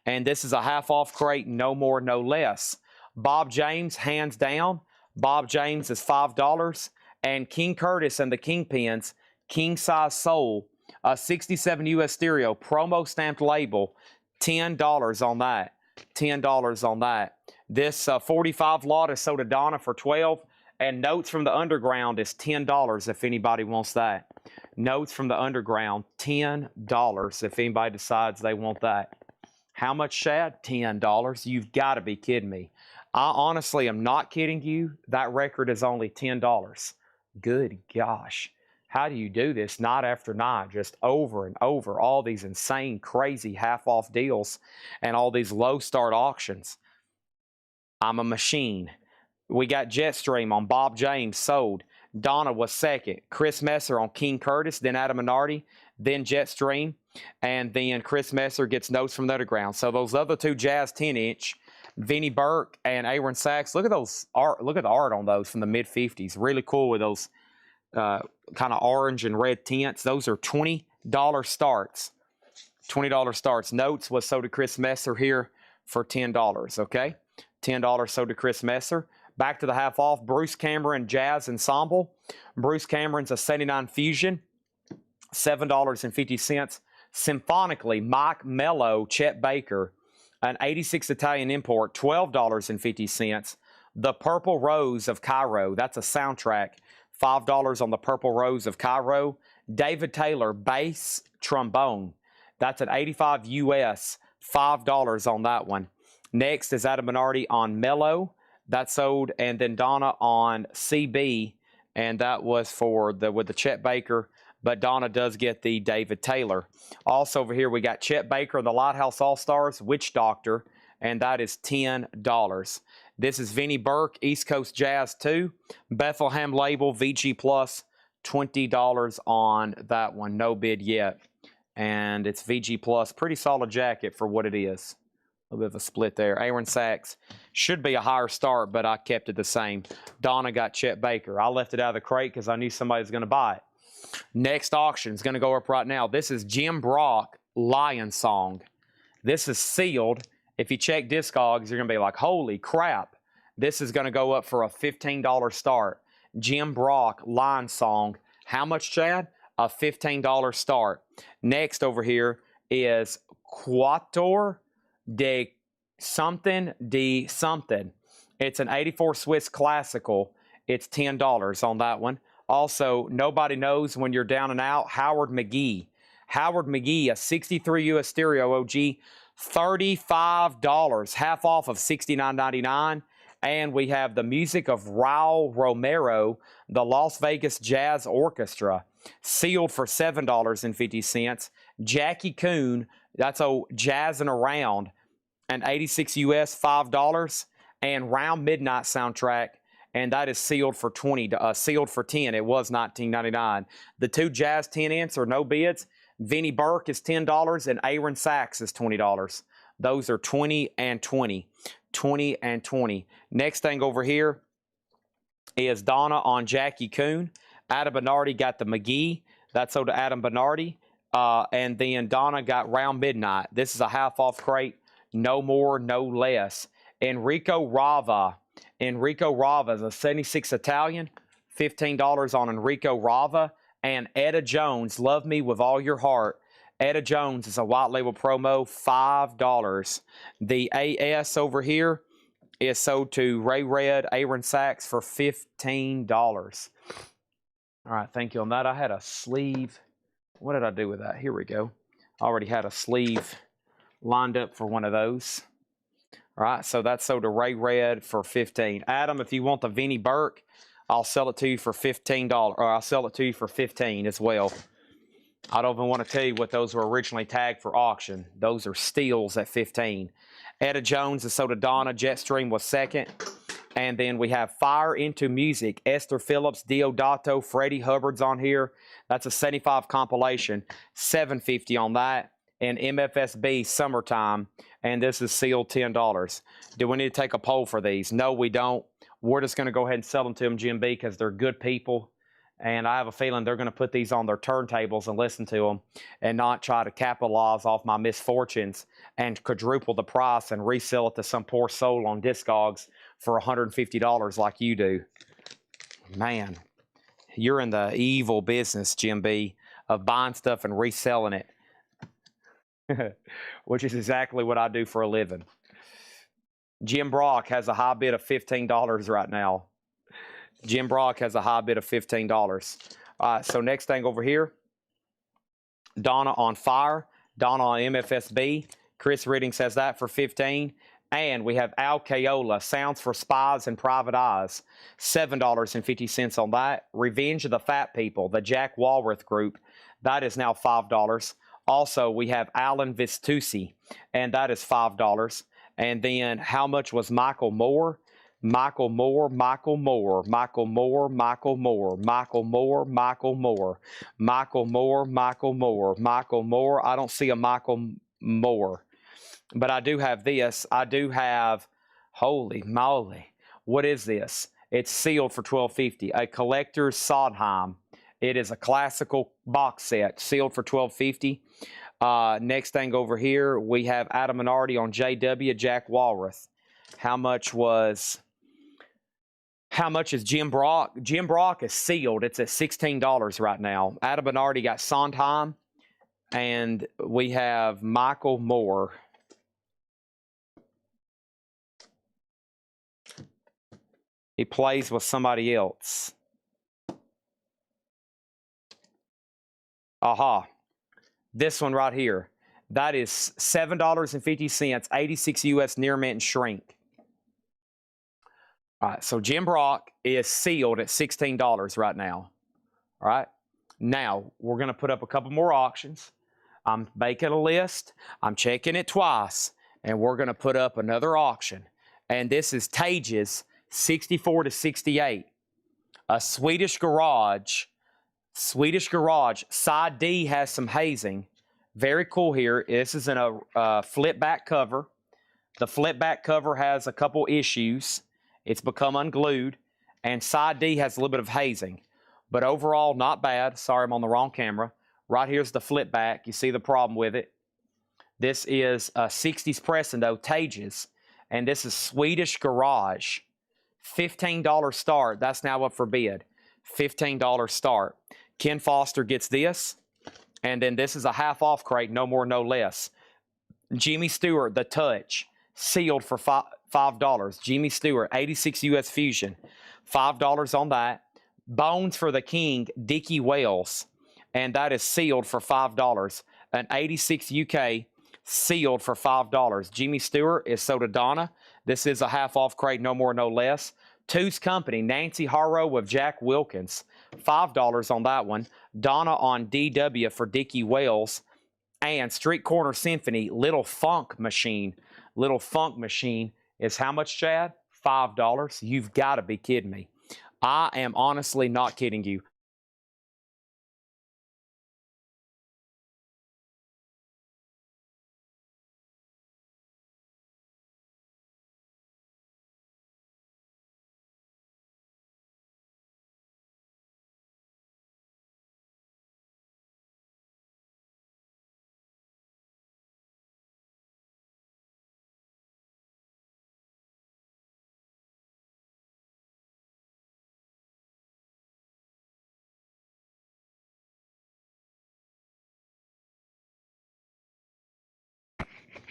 and this is a half off crate, no more, no less. Bob James, hands down. Bob James is $5. And King Curtis and the Kingpins, King Size Soul, a 67 US stereo, promo stamped label, $10 on that. $10 on that. This 45 lot is sold to Donna for $12. And Notes from the Underground is $10 if anybody wants that. Notes from the Underground, $10 if anybody decides they want that. How much, Shad? $10. You've got to be kidding me. I honestly am not kidding you. That record is only $10. Good gosh. How do you do this night after night, just over and over, all these insane, crazy half-off deals and all these low start auctions? I'm a machine. We got Jetstream on Bob James, sold. Donna was second. Chris Messer on King Curtis, then Adam Minardi, then Jetstream, and then Chris Messer gets Notes from the Underground. So those other two Jazz 10-inch, Vinnie Burke and Aaron Sachs, look at those art. Look at the art on those from the mid-50s. Really cool with those kind of orange and red tints. Those are $20 starts. $20 starts. Notes was sold to Chris Messer here for $10, okay? $10 sold to Chris Messer. Back to the half off, Bruce Cameron Jazz Ensemble. Bruce Cameron's a 79 Fusion, $7.50. Symphonically, Mike Mello, Chet Baker, an 86 Italian import, $12.50. The Purple Rose of Cairo, that's a soundtrack, $5 on the Purple Rose of Cairo. David Taylor, bass trombone, that's an 85 US, $5 on that one. Next is Adam Minardi on Mello. That sold, and then Donna on CB, and that was for with the Chet Baker, but Donna does get the David Taylor. Also over here we got Chet Baker and the Lighthouse All-Stars, Witch Doctor, and that is $10. This is Vinnie Burke, East Coast Jazz 2, Bethlehem label, VG Plus, $20 on that one, no bid yet. And it's VG Plus, pretty solid jacket for what it is. A little bit of a split there. Aaron Sachs should be a higher start, but I kept it the same. Donna got Chet Baker. I left it out of the crate because I knew somebody was going to buy it. Next auction is going to go up right now. This is Jim Brock, Lion Song. This is sealed. If you check Discogs, you're going to be like, holy crap. This is going to go up for a $15 start. Jim Brock, Lion Song. How much, Chad? A $15 start. Next over here is Quator de something. It's an 84 Swiss Classical. It's $10 on that one. Also, Nobody Knows When You're Down and Out, Howard McGee. Howard McGee, a 63 US stereo OG, $35, half off of $69.99. And we have the music of Raul Romero, the Las Vegas Jazz Orchestra, sealed for $7.50. Jackie Coon, that's old Jazzin' Around, an 86 US, $5, and Round Midnight soundtrack, and that is sealed for sealed for $10. It was $19.99. The two Jazz 10-inch are no bids. Vinnie Burke is $10, and Aaron Sachs is $20. Those are 20 and 20. 20 and 20. Next thing over here is Donna on Jackie Coon. Adam Minardi got the McGee. That's sold to Adam Minardi. And then Donna got Round Midnight. This is a half-off crate. No more, no less. Enrico Rava. Enrico Rava is a 76 Italian. $15 on Enrico Rava. And Etta Jones, Love Me With All Your Heart. Etta Jones is a white label promo, $5. The AS over here is sold to Ray Red, Aaron Sachs for $15. All right, thank you on that. I had a sleeve. What did I do with that? Here we go. I already had a sleeve lined up for one of those. All right, so that's sold to Ray Red for $15. Adam, if you want the Vinnie Burke, I'll sell it to you for $15, or I'll sell it to you for $15 as well. I don't even want to tell you what those were originally tagged for auction. Those are steals at $15. Etta Jones is sold to Donna. Jetstream was second. And then we have Fire Into Music. Esther Phillips, Diodato, Freddie Hubbard's on here. That's a 75 compilation. $7.50 on that. in MFSB summertime, and this is sealed $10. Do we need to take a poll for these? No, we don't. We're just going to go ahead and sell them to them, Jim B, because they're good people. And I have a feeling they're going to put these on their turntables and listen to them and not try to capitalize off my misfortunes and quadruple the price and resell it to some poor soul on Discogs for $150 like you do. Man, you're in the evil business, Jim B, of buying stuff and reselling it, which is exactly what I do for a living. Jim Brock has a high bid of $15 right now. Jim Brock has a high bid of $15. All right, so next thing over here, Donna on Fire, Donna on MFSB. Chris Riddings has that for $15. And we have Al Kayola, Sounds for Spies and Private Eyes, $7.50 on that. Revenge of the Fat People, the Jack Walworth Group, that is now $5. Also, we have Alan Vistucci, and that is $5. And then how much was Michael Moore? Michael Moore, Michael Moore, Michael Moore, Michael Moore, Michael Moore, Michael Moore, Michael Moore, Michael Moore, Michael Moore. I don't see a Michael Moore, but I do have this. I do have, holy moly, what is this? It's sealed for $12.50. A collector's Sondheim. It is a classical box set, sealed for $12.50. Next thing over here, we have Adam and Artie on JW, Jack Walworth. How much is Jim Brock? Jim Brock is sealed. It's at $16 right now. Adam and Artie got Sondheim, and we have Michael Moore. He plays with somebody else. Aha. This one right here. That is $7.50, 86 US near mint and shrink. All right, so Jim Brock is sealed at $16 right now. All right. Now, we're going to put up a couple more auctions. I'm making a list. I'm checking it twice, and we're going to put up another auction. And this is Tages 64 to 68. A Swedish Garage. Side D has some hazing. Very cool here. This is in a flip back cover. The flip back cover has a couple issues. It's become unglued. And side D has a little bit of hazing. But overall, not bad. Sorry, I'm on the wrong camera. Right here's the flip back. You see the problem with it. This is a 60s pressing, though, Tages. And this is Swedish Garage. $15 start. That's now up for bid. $15 start. Ken Foster gets this. And then this is a half-off crate, no more, no less. Jimmy Stewart, The Touch, sealed for $5. Jimmy Stewart, 86 US Fusion, $5 on that. Bones for the King, Dickie Wells, and that is sealed for $5. An 86 UK, sealed for $5. Jimmy Stewart is sold to Donna. This is a half-off crate, no more, no less. Two's Company, Nancy Harrow with Jack Wilkins, $5 on that one. Donna on DW for Dickie Wells. And Street Corner Symphony, Little Funk Machine. Little Funk Machine is how much, Chad? $5. You've got to be kidding me. I am honestly not kidding you.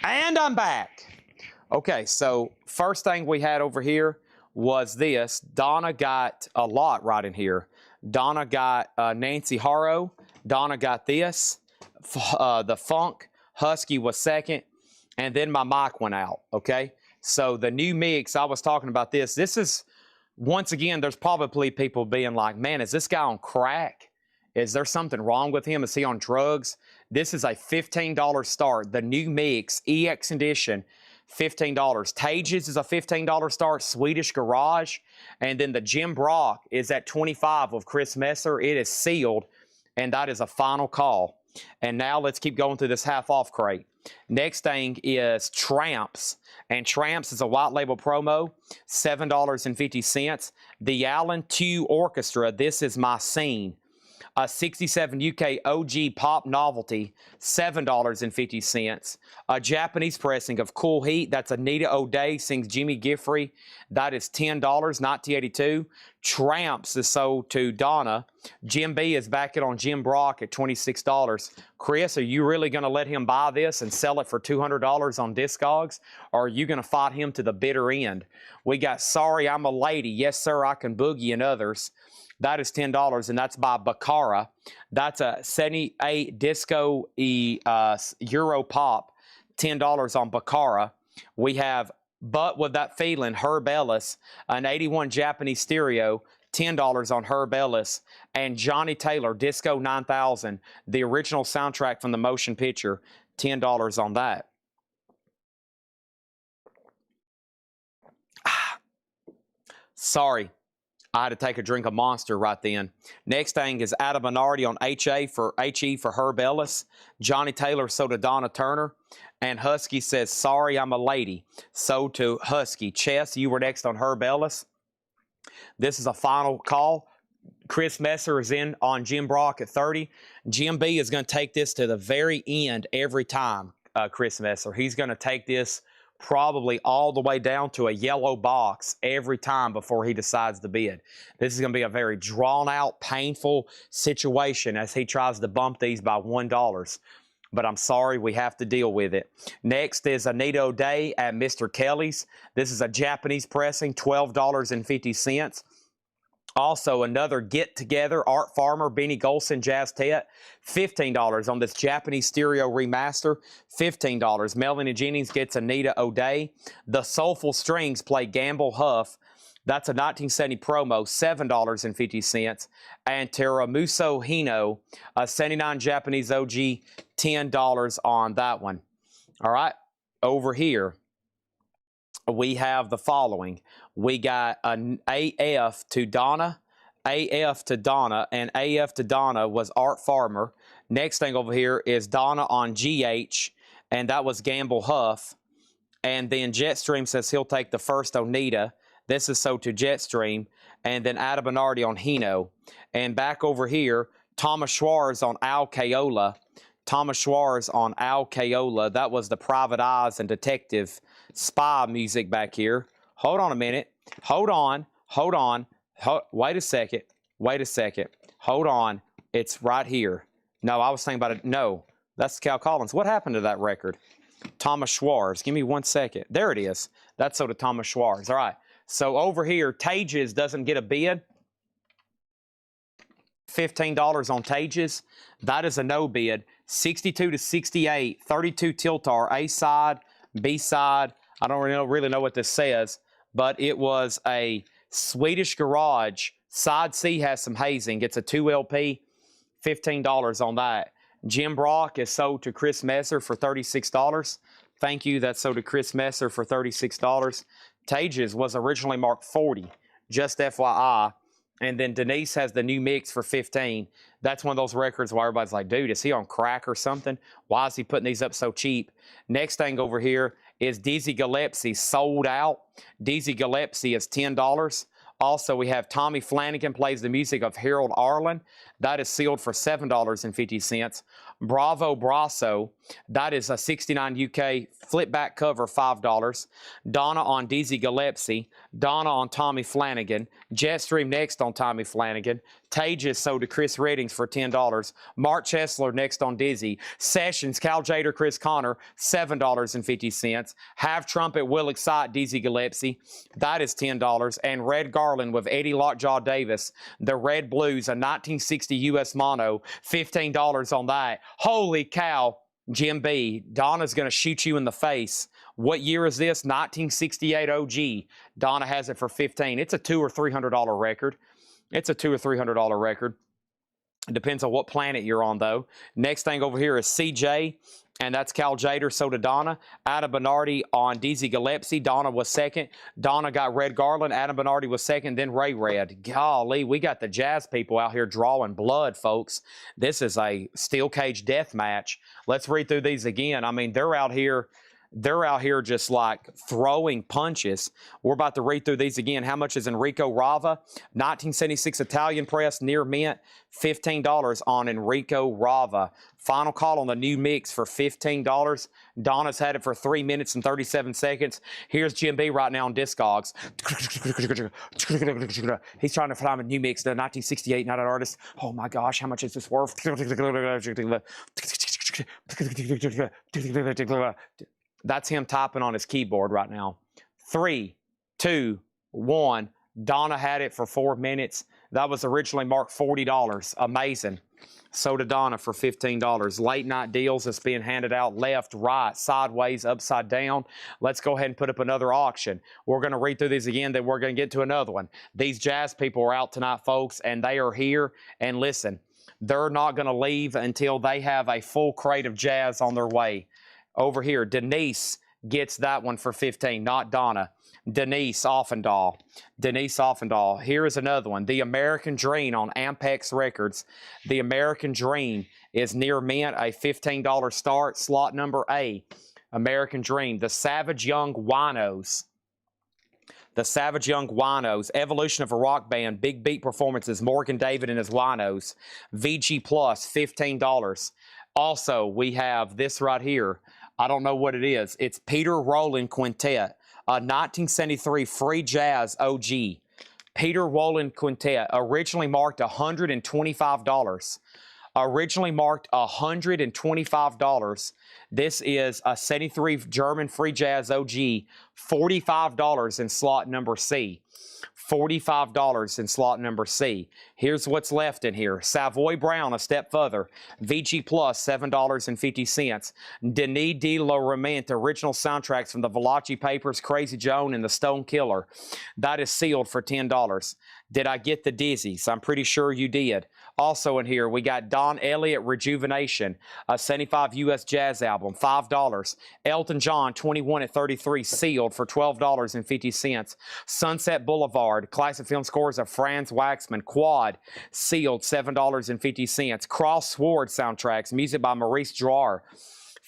And I'm back. Okay, so first thing we had over here was this. Donna got a lot right in here. Donna got Nancy Harrow. Donna got this. The Funk. Husky was second. And then my mic went out, okay? So the new mix, I was talking about this. This is, once again, there's probably people being like, man, is this guy on crack? Is there something wrong with him? Is he on drugs? This is a $15 start. The new mix, EX edition, $15. Tages is a $15 start. Swedish Garage. And then the Jim Brock is at $25 with Chris Messer. It is sealed, and that is a final call. And now let's keep going through this half-off crate. Next thing is Tramps. And Tramps is a white label promo, $7.50. The Alan Tew Orchestra, This Is My Scene. A 67 UK OG pop novelty, $7.50. A Japanese pressing of Cool Heat, that's Anita O'Day sings Jimmy Giffrey. That is $10, 1982. Tramps is sold to Donna. Jim B is backing on Jim Brock at $26. Chris, are you really going to let him buy this and sell it for $200 on Discogs? Or are you going to fight him to the bitter end? We got Sorry I'm a Lady, Yes Sir I Can Boogie, and others. That is $10, and that's by Baccara. That's a 78 disco Euro pop, $10 on Baccara. We have But With That Feeling, Herb Ellis, an 81 Japanese stereo, $10 on Herb Ellis. And Johnny Taylor, Disco 9000, the original soundtrack from the motion picture, $10 on that. Sorry. I had to take a drink of Monster right then. Next thing is Adam Minardi on HE for Herb Ellis. Johnny Taylor sold to Donna Turner. And Husky says, Sorry I'm a Lady, sold to Husky. Chess, you were next on Herb Ellis. This is a final call. Chris Messer is in on Jim Brock at 30. Jim B is going to take this to the very end every time, Chris Messer. He's going to take this probably all the way down to a yellow box every time before he decides to bid. This is going to be a very drawn-out, painful situation as he tries to bump these by $1. But I'm sorry, we have to deal with it. Next is Anita O'Day at Mr. Kelly's. This is a Japanese pressing, $12.50. Also, another get-together, Art Farmer, Benny Golson, Jazz Tet, $15 on this Japanese stereo remaster, $15. Melanie Jennings gets Anita O'Day. The Soulful Strings play Gamble Huff. That's a 1970 promo, $7.50. And Teramuso Hino, a 79 Japanese OG, $10 on that one. All right, over here, we have the following. We got an AF to Donna, AF to Donna, and AF to Donna was Art Farmer. Next thing over here is Donna on GH, and that was Gamble Huff. And then Jetstream says he'll take the first Onita. This is so to Jetstream. And then Adam Bernardi on Hino. And back over here, Thomas Schwartz on Al Kayola. Thomas Schwartz on Al Kayola. That was the Private Eyes and Detective Spy music back here. Hold on a minute. Hold on. Wait a second. Hold on. It's right here. No, I was thinking about it. No, that's Cal Collins. What happened to that record? Thomas Schwartz. Give me 1 second. There it is. That's so to Thomas Schwartz. All right. So over here, Tages doesn't get a bid. $15 on Tages. That is a no bid. 62 to 68. 32 Tiltar. A side, B side. I don't really know what this says, but it was a Swedish Garage. Side C has some hazing. It's a 2 LP. $15 on that. Jim Brock is sold to Chris Messer for $36. Thank you. That's sold to Chris Messer for $36. Tages was originally marked 40, just FYI. And then Denise has the new mix for 15. That's one of those records where everybody's like, dude, is he on crack or something? Why is he putting these up so cheap? Next thing over here is Dizzy Gillespie sold out. Dizzy Gillespie is $10. Also, we have Tommy Flanagan plays the music of Harold Arlen. That is sealed for $7.50. Bravo Brasso, that is a 69 UK flip back cover, $5. Donna on Dizzy Gillespie. Donna on Tommy Flanagan. Jetstream next on Tommy Flanagan. Tages sold to Chris Reddings for $10. Mark Chesler next on Dizzy. Sessions, Cal Jader, Chris Connor, $7.50. Have Trumpet Will Excite, Dizzy Gillespie. That is $10. And Red Garland with Eddie Lockjaw Davis. The Red Blues, a 1960 US mono, $15 on that. Holy cow, Jim B. Donna's going to shoot you in the face. What year is this? 1968 OG. Donna has it for $15. It's a $200 or $300 record. It's a $200 or $300 record. It depends on what planet you're on, though. Next thing over here is CJ. and that's Cal Jader, so to Donna. Adam Bernardi on DZ Gillespie. Donna was second. Donna got Red Garland. Adam Bernardi was second, then Ray Red. Golly, we got the Jazz people out here drawing blood, folks. This is a steel cage death match. Let's read through these again. I mean, they're out here just like throwing punches. We're about to read through these again. How much is Enrico Rava? 1976 Italian press, near mint, $15 on Enrico Rava. Final call on the new mix for $15. Donna's had it for 3 minutes and 37 seconds. Here's Jim B right now on Discogs. He's trying to find a new mix, the 1968 Not an Artist. Oh my gosh, how much is this worth? That's him typing on his keyboard right now. 3, 2, 1. Donna had it for 4 minutes. That was originally marked $40. Amazing. So did Donna for $15. Late night deals that's being handed out left, right, sideways, upside down. Let's go ahead and put up another auction. We're going to read through these again, then we're going to get to another one. These Jazz people are out tonight, folks, and they are here. And listen, they're not going to leave until they have a full crate of Jazz on their way. Over here, Denise gets that one for $15, not Donna. Denise Offendahl. Denise Offendahl. Here is another one. The American Dream on Ampex Records. The American Dream is near mint, a $15 start, slot number A. American Dream. The Savage Young Winos. The Savage Young Winos. Evolution of a Rock Band. Big Beat Performances. Morgan David and his Winos. VG Plus, $15. Also, we have this right here. I don't know what it is. It's Peter Rowland Quintet, a 1973 Free Jazz OG. Peter Rowland Quintet, originally marked $125. Originally marked $125. This is a 73 German Free Jazz OG, $45 in slot number C. $45 in slot number C. Here's what's left in here. Savoy Brown, a step further. VG Plus, $7.50. Denis de la Romante, original soundtracks from the Valachi Papers, Crazy Joan, and the Stone Killer. That is sealed for $10. Did I get the dizzies? I'm pretty sure you did. Also in here, we got Don Elliott Rejuvenation, a 75 U.S. jazz album, $5. Elton John, 21 at 33, sealed for $12.50. Sunset Boulevard, classic film scores of Franz Waxman, quad, sealed, $7.50. Crossword soundtracks, music by Maurice Jarre,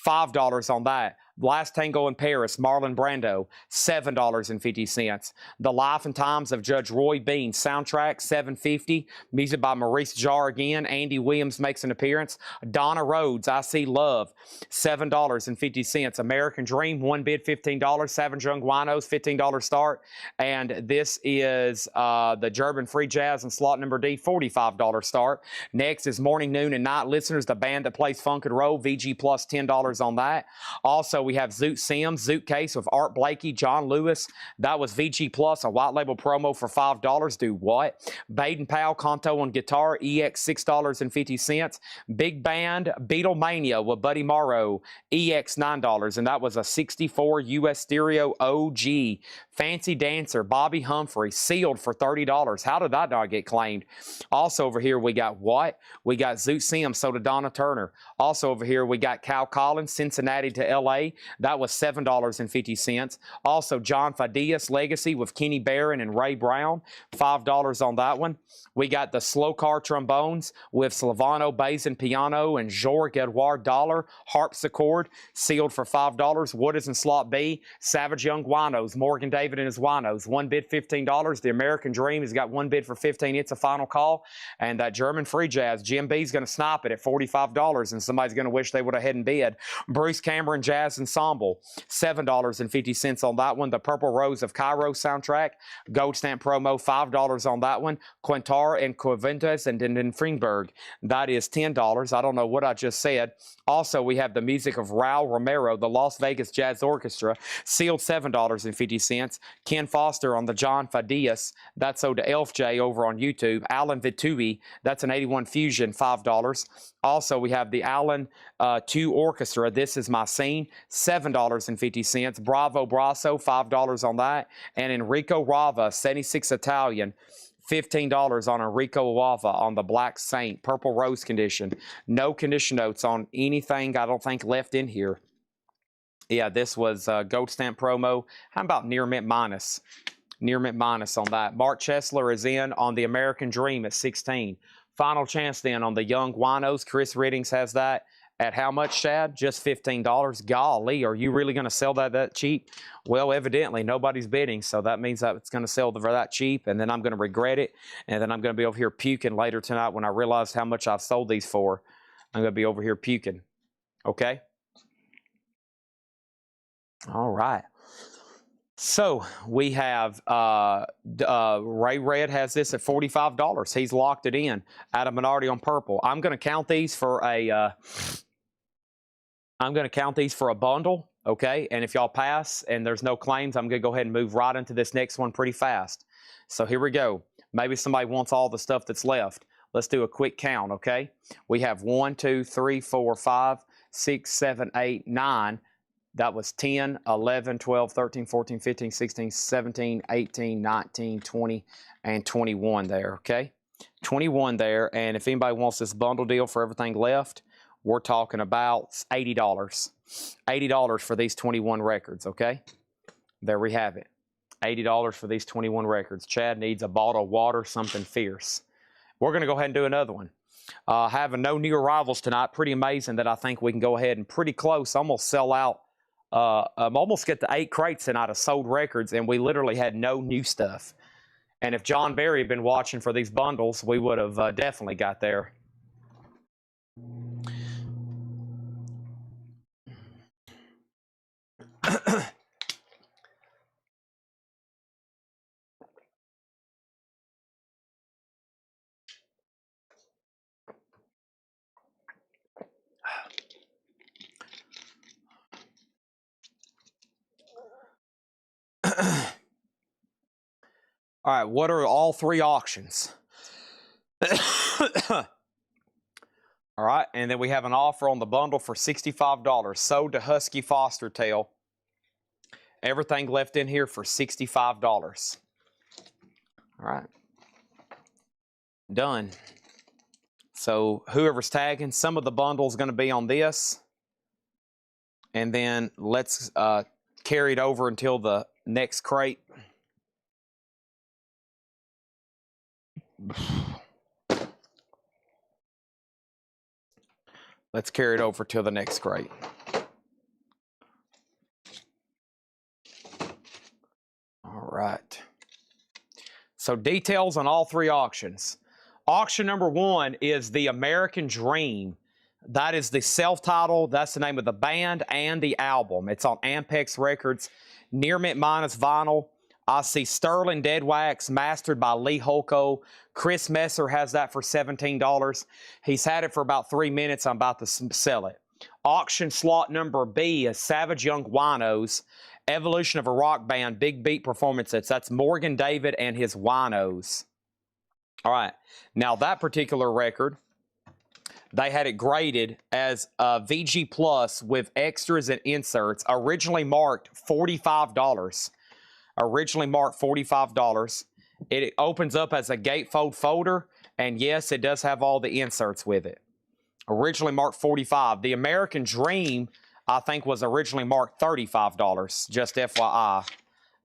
$5 on that. Last Tango in Paris, Marlon Brando, $7.50. The Life and Times of Judge Roy Bean, soundtrack, $7.50. Music by Maurice Jarre again. Andy Williams makes an appearance. Donna Rhodes, I See Love, $7.50. American Dream, one bid, $15. Savage Young Winos, $15 start. And this is the German Free Jazz in slot number D, $45 start. Next is Morning, Noon, and Night Listeners, the band that plays funk and roll, VG Plus, $10 on that. Also, we have Zoot Sims, Zoot Case with Art Blakey, John Lewis. That was VG Plus, a white label promo for $5. Do what? Baden Powell, Conto on guitar, EX, $6.50. Big Band, Beatlemania with Buddy Morrow, EX, $9. And that was a 64 US stereo OG. Fancy Dancer, Bobby Humphrey, sealed for $30. How did that not get claimed? Also over here, we got what? We got Zoot Sims, so did Donna Turner. Also over here, we got Cal Collins, Cincinnati to LA. That was $7.50. Also, John Fadias, Legacy with Kenny Barron and Ray Brown, $5 on that one. We got the Slow Car Trombones with Slavano Basin Piano and Jorg Edouard Dollar, harpsichord, sealed for $5. Wood is in slot B. Savage Young Winos, Morgan David and his Winos, one bid, $15. The American Dream has got one bid for $15. It's a final call. And that German Free Jazz, Jim B's going to snipe it at $45, and somebody's going to wish they would have had in bid. Bruce Cameron Jazz Ensemble, $7.50 on that one. The Purple Rose of Cairo soundtrack, gold stamp promo, $5 on that one. Quintar and Coventus and then Fringberg, that is $10. I don't know what I just said. Also, we have the music of Raul Romero, the Las Vegas Jazz Orchestra, sealed $7.50. Ken Foster on the John Fadias, that's owed to Elf J over on YouTube. Alan Vitui, that's an 81 Fusion, $5. Also, we have the Alan 2 Orchestra, This Is My Scene, $7.50. Bravo Brasso, $5 on that. And Enrico Rava, 76 Italian, $15 on a Rico Lava on the Black Saint, Purple Rose condition. No condition notes on anything, I don't think, left in here. Yeah, this was gold stamp promo. How about near mint minus? Near mint minus on that. Mark Chesler is in on the American Dream at 16. Final chance then on the Young Winos. Chris Riddings has that. At how much, Chad? Just $15. Golly, are you really going to sell that cheap? Well, evidently, nobody's bidding, so that means that it's going to sell for that cheap, and then I'm going to regret it, and then I'm going to be over here puking later tonight when I realize how much I've sold these for. I'm going to be over here puking. Okay? All right. So we have Ray Red has this at $45. He's locked it in at a minority on purple. I'm going to count these for a bundle, okay? And if y'all pass and there's no claims, I'm going to go ahead and move right into this next one pretty fast. So here we go. Maybe somebody wants all the stuff that's left. Let's do a quick count, okay? We have 1, 2, 3, 4, 5, 6, 7, 8, 9. That was 10, 11, 12, 13, 14, 15, 16, 17, 18, 19, 20, and 21 there, okay? 21 there, and if anybody wants this bundle deal for everything left, we're talking about $80. $80 for these 21 records, okay? There we have it. $80 for these 21 records. Chad needs a bottle of water, something fierce. We're going to go ahead and do another one. Having no new arrivals tonight, pretty amazing that I think we can go ahead and pretty close, almost sell out. Almost get to 8 crates tonight of sold records, and we literally had no new stuff. And if John Barry had been watching for these bundles, we would have definitely got there. All right, what are all 3 auctions? All right, and then we have an offer on the bundle for $65. Sold to Husky Foster Tail. Everything left in here for $65. All right. Done. So whoever's tagging, some of the bundle is going to be on this. And then let's carry it over until the next crate. Let's carry it over to the next crate. All right. So details on all 3 auctions. Auction number 1 is the American Dream. That is the self-titled, that's the name of the band and the album. It's on Ampex Records, near mint minus vinyl. I see Sterling Dead Wax, mastered by Lee Holko. Chris Messer has that for $17. He's had it for about 3 minutes. I'm about to sell it. Auction slot number B is Savage Young Winos, Evolution of a Rock Band, Big Beat Performances. That's Morgan David and his Winos. All right. Now, that particular record, they had it graded as a VG Plus with extras and inserts, originally marked $45. Originally marked $45. It opens up as a gatefold folder, and yes, it does have all the inserts with it. Originally marked $45. The American Dream, I think, was originally marked $35, just FYI.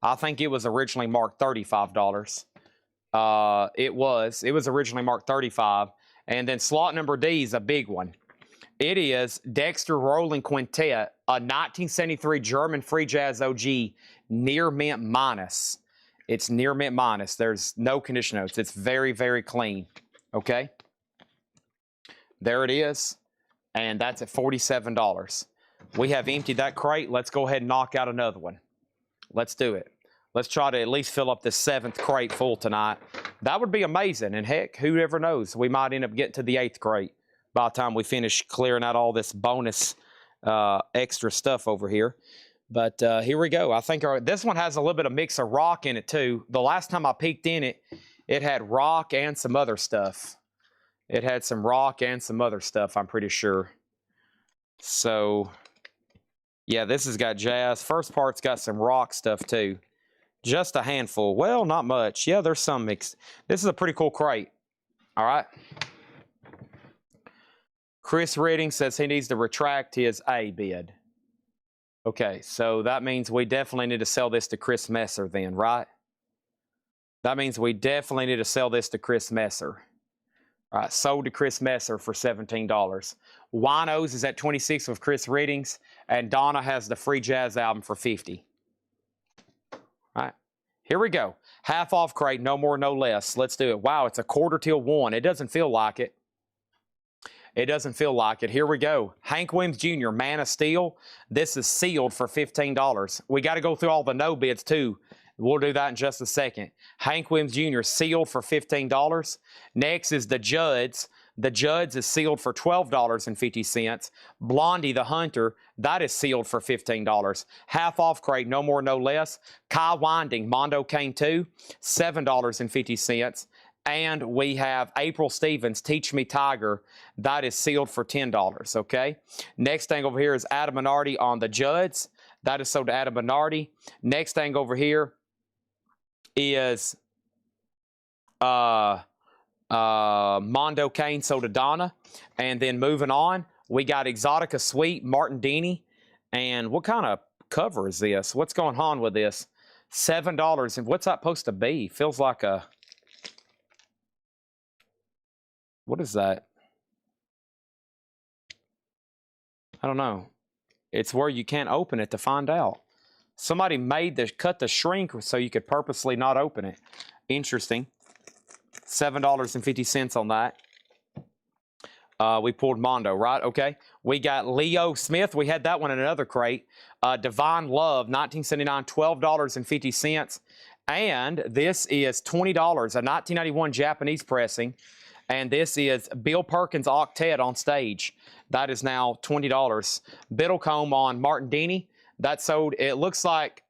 I think it was originally marked $35. It was originally marked $35. And then slot number D is a big one. It is Dexter Rolling Quintet, a 1973 German free jazz OG, near mint minus. It's near mint minus. There's no condition notes. It's very, very clean. Okay? There it is. And that's at $47. We have emptied that crate. Let's go ahead and knock out another one. Let's do it. Let's try to at least fill up this 7th crate full tonight. That would be amazing. And heck, who ever knows? We might end up getting to the 8th crate by the time we finish clearing out all this bonus extra stuff over here. But here we go. I think this one has a little bit of mix of rock in it too. The last time I peeked in it, it had rock and some other stuff. It had some rock and some other stuff, I'm pretty sure. So, yeah, this has got jazz. First part's got some rock stuff too. Just a handful. Well, not much. Yeah, there's some mixed. This is a pretty cool crate. All right. Chris Redding says he needs to retract his A bid. Okay, so that means we definitely need to sell this to Chris Messer then, right? That means we definitely need to sell this to Chris Messer. All right, sold to Chris Messer for $17. Winos is at 26 with Chris Reddings, and Donna has the Free Jazz album for 50. All right, here we go. Half off crate, no more, no less. Let's do it. Wow, it's a quarter till 1. It doesn't feel like it. It doesn't feel like it. Here we go. Hank Williams Jr., Man of Steel. This is sealed for $15. We got to go through all the no bids too. We'll do that in just a second. Hank Williams Jr. sealed for $15. Next is the Judds. The Judds is sealed for $12.50. Blondie the Hunter, that is sealed for $15. Half off crate, no more, no less. Kai Winding, Mondo Cane 2, $7.50. And we have April Stevens, Teach Me Tiger. That is sealed for $10, okay? Next thing over here is Adam Minardi on the Judds. That is sold to Adam Minardi. Next thing over here is Mondo Cane sold to Donna. And then moving on, we got Exotica Suite, Martin Dini. And what kind of cover is this? What's going on with this? $7. And what's that supposed to be? Feels like a... What is that? I don't know. It's where you can't open it to find out. Somebody cut the shrink so you could purposely not open it. Interesting. $7.50 on that. We pulled Mondo, right? Okay. We got Leo Smith. We had that one in another crate. Divine Love, 1979, $12.50. And this is $20, a 1991 Japanese pressing. And this is Bill Perkins Octet on stage. That is now $20. Biddlecombe on Martin Dini. That sold, it looks like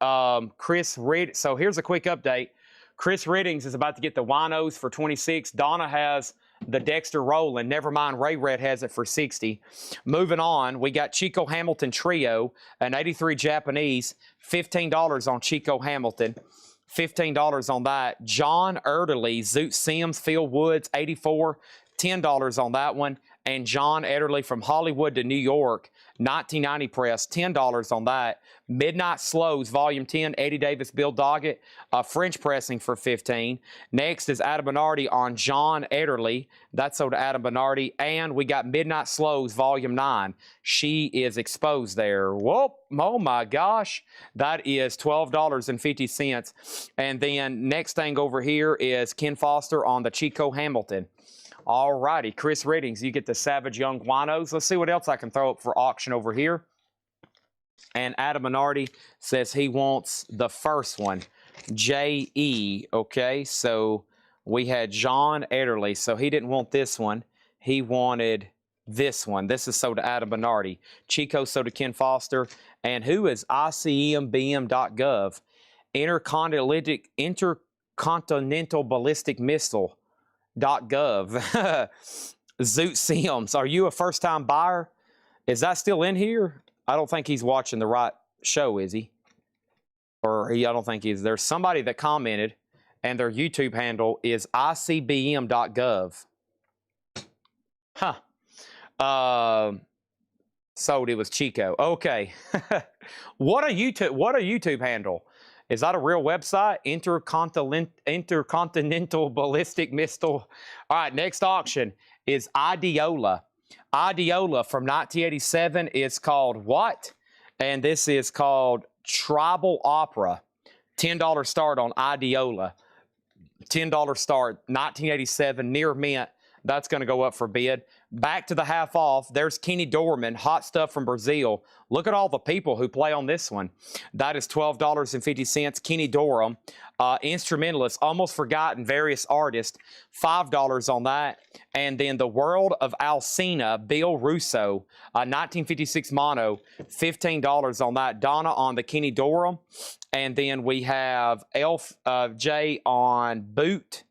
Chris Reddings. So here's a quick update. Chris Reddings is about to get the Winos for $26. Donna has the Dexter Rowland. Never mind, Ray Red has it for $60. Moving on, we got Chico Hamilton Trio, an 83 Japanese, $15 on Chico Hamilton. $15 on that. John Erdely, Zoot Sims, Phil Woods, 84, $10 on that one. And John Ederly from Hollywood to New York, 1990 press, $10 on that. Midnight Slows, Volume 10, Eddie Davis, Bill Doggett, French pressing for $15. Next is Adam Minardi on John Ederly. That's sold to Adam Minardi. And we got Midnight Slows, Volume 9. She is exposed there. Whoop, oh my gosh. That is $12.50. And then next thing over here is Ken Foster on the Chico Hamilton. All righty, Chris Reddings, you get the Savage Young Winos. Let's see what else I can throw up for auction over here. And Adam Minardi says he wants the first one, J.E., okay? So we had John Ederly, so he didn't want this one. He wanted this one. This is sold to Adam Minardi. Chico sold to Ken Foster. And who is ICMBM.gov? Intercontinental Ballistic Missile. .gov. Zoot Sims, are you a first-time buyer? Is that still in here? I don't think he's watching the right show, is he? I don't think he's. There's somebody that commented, and their YouTube handle is icbm.gov. Huh. Sold it was Chico. Okay. What a YouTube handle. Is that a real website? Intercontinental Ballistic Missile. All right, next auction is Ideola. Ideola from 1987 is called what? And this is called Tribal Opera. $10 start on Ideola. $10 start, 1987, near mint. That's going to go up for bid. Back to the half off, there's Kenny Dorman, Hot Stuff from Brazil. Look at all the people who play on this one. That is $12.50. Kenny Dorham, instrumentalist, almost forgotten, various artists, $5 on that. And then The World of Alcina, Bill Russo, 1956 mono, $15 on that. Donna on the Kenny Dorham. And then we have Elf J on Boot.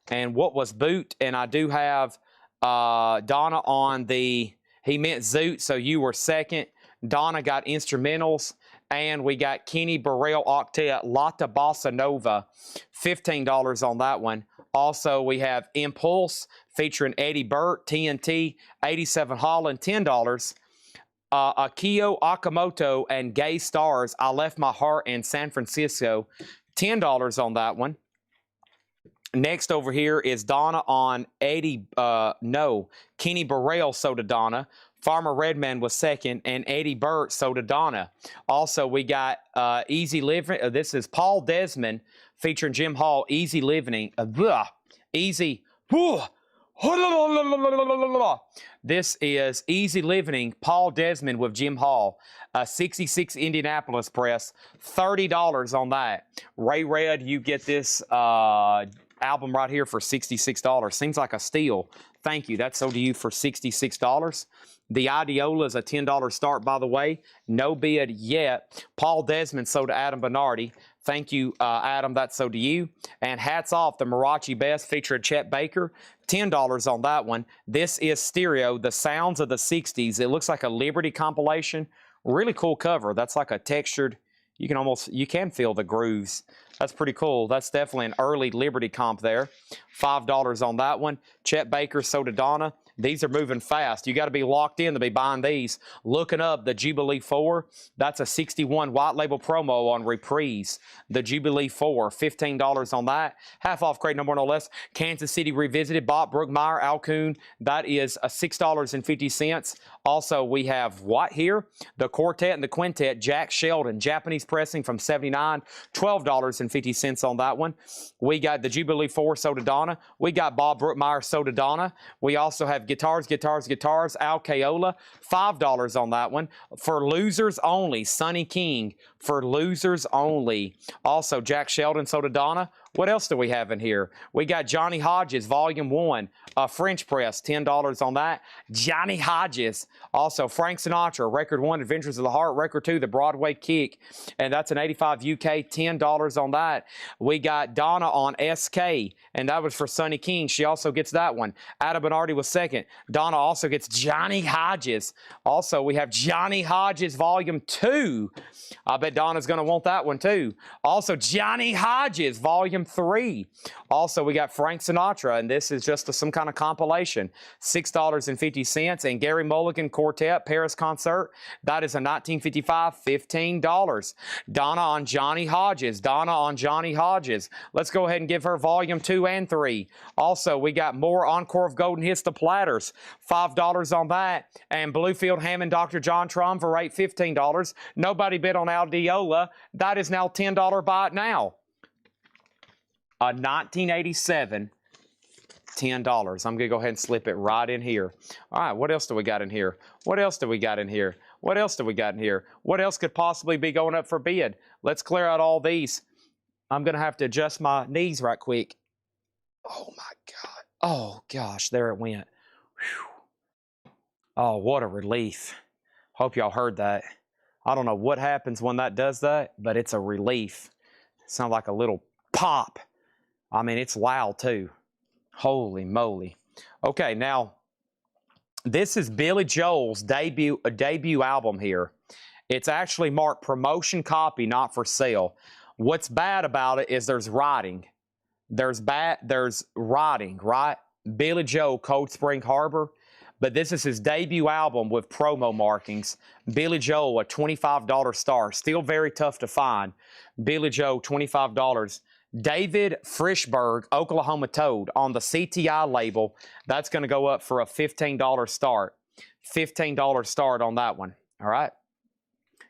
And what was Boot? And I do have Donna on the, he meant Zoot, so you were second. Donna got instrumentals. And we got Kenny Burrell Octet Lotta Bossa Nova, $15 on that one. Also, we have Impulse featuring Eddie Burt, TNT, 87 Holland, $10. Akio Akamoto and Gay Stars, I Left My Heart in San Francisco, $10 on that one. Next over here is Donna on Kenny Burrell Soda Donna. Farmer Redman was second, and Eddie Burt Soda Donna. Also, we got Easy Living. This is Paul Desmond featuring Jim Hall. Easy Living. Easy. This is Easy Living, Paul Desmond with Jim Hall, 66 Indianapolis press, $30 on that. Ray Red, you get this album right here for $66. Seems like a steal. Thank you. That's sold to you for $66. The Ideola is a $10 start, by the way. No bid yet. Paul Desmond sold to Adam Bernardi. Thank you, Adam. That's sold to you. And hats off, the Marachi Best featuring Chet Baker. $10 on that one. This is Stereo, The Sounds of the 60s. It looks like a Liberty compilation. Really cool cover. That's like a textured, you can feel the grooves. That's pretty cool. That's definitely an early Liberty comp there. $5 on that one. Chet Baker, Soda Donna. These are moving fast. You got to be locked in to be buying these. Looking up the Jubilee 4. That's a 61 white label promo on Reprise. The Jubilee 4, $15 on that. Half off crate, no more, no less. Kansas City Revisited, Bob Brookmeyer, Alcoon. That is a $6.50. Also, we have what here? The Quartet and the Quintet, Jack Sheldon, Japanese pressing from 79, $12.50 on that one. We got the Jubilee 4 Soda Donna. We got Bob Brookmeyer Soda Donna. We also have Guitars, Al Kaola, $5 on that one. For losers only, Sonny King, for losers only. Also, Jack Sheldon Soda Donna. What else do we have in here? We got Johnny Hodges, Volume 1, French press, $10 on that. Johnny Hodges. Also, Frank Sinatra, Record 1, Adventures of the Heart, Record 2, The Broadway Kick, and that's an 85 UK, $10 on that. We got Donna on SK, and that was for Sonny King. She also gets that one. Adam Bernardi was second. Donna also gets Johnny Hodges. Also, we have Johnny Hodges, Volume 2. I bet Donna's going to want that one, too. Also, Johnny Hodges, Volume 3. Also, we got Frank Sinatra, and this is just some kind of compilation. $6.50. And Gary Mulligan Quartet, Paris Concert. That is a 1955, $15. Donna on Johnny Hodges. Donna on Johnny Hodges. Let's go ahead and give her Volume 2 and 3. Also, we got more Encore of Golden Hits, The Platters. $5 on that. And Bluefield Hammond Dr. John Triumvirate, $15. Nobody bid on Aldiola. That is now $10 buy it now. A 1987, $10. I'm going to go ahead and slip it right in here. All right, what else do we got in here? What else do we got in here? What else do we got in here? What else could possibly be going up for bid? Let's clear out all these. I'm going to have to adjust my knees right quick. Oh, my God. Oh, gosh, there it went. Whew. Oh, what a relief. Hope y'all heard that. I don't know what happens when that does that, but it's a relief. Sounds like a little pop. I mean, it's loud too. Holy moly. Okay, now, this is Billy Joel's debut album here. It's actually marked promotion copy, not for sale. What's bad about it is there's writing. There's writing, right? Billy Joel, Cold Spring Harbor. But this is his debut album with promo markings. Billy Joel, a $25 star. Still very tough to find. Billy Joel, $25. David Frischberg, Oklahoma Toad, on the CTI label. That's going to go up for a $15 start. $15 start on that one. All right.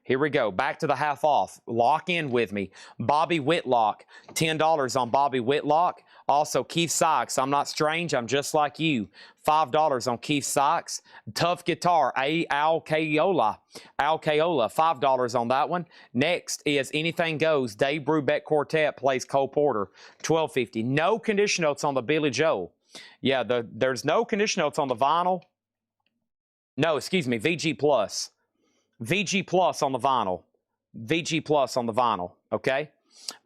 Here we go. Back to the half off. Lock in with me. Bobby Whitlock, $10 on Bobby Whitlock. Also, Keith Sykes, I'm Not Strange, I'm Just Like You. $5 on Keith Sykes. Tough Guitar, Al Kaola. Al Kaola, $5 on that one. Next is Anything Goes. Dave Brubeck Quartet plays Cole Porter, $12.50. No condition notes on the Billy Joel. Yeah, there's no condition notes on the vinyl. No, excuse me, VG Plus. VG Plus on the vinyl. VG Plus on the vinyl, okay?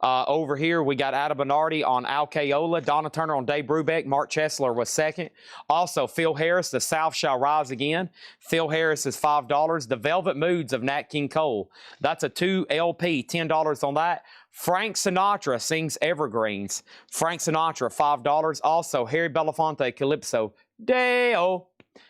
Over here, we got Adam Bernardi on Alcaola, Donna Turner on Dave Brubeck, Mark Chesler was second. Also, Phil Harris, The South Shall Rise Again. Phil Harris is $5. The Velvet Moods of Nat King Cole. That's a 2 LP, $10 on that. Frank Sinatra sings Evergreens. Frank Sinatra, $5. Also, Harry Belafonte, Calypso. Deo.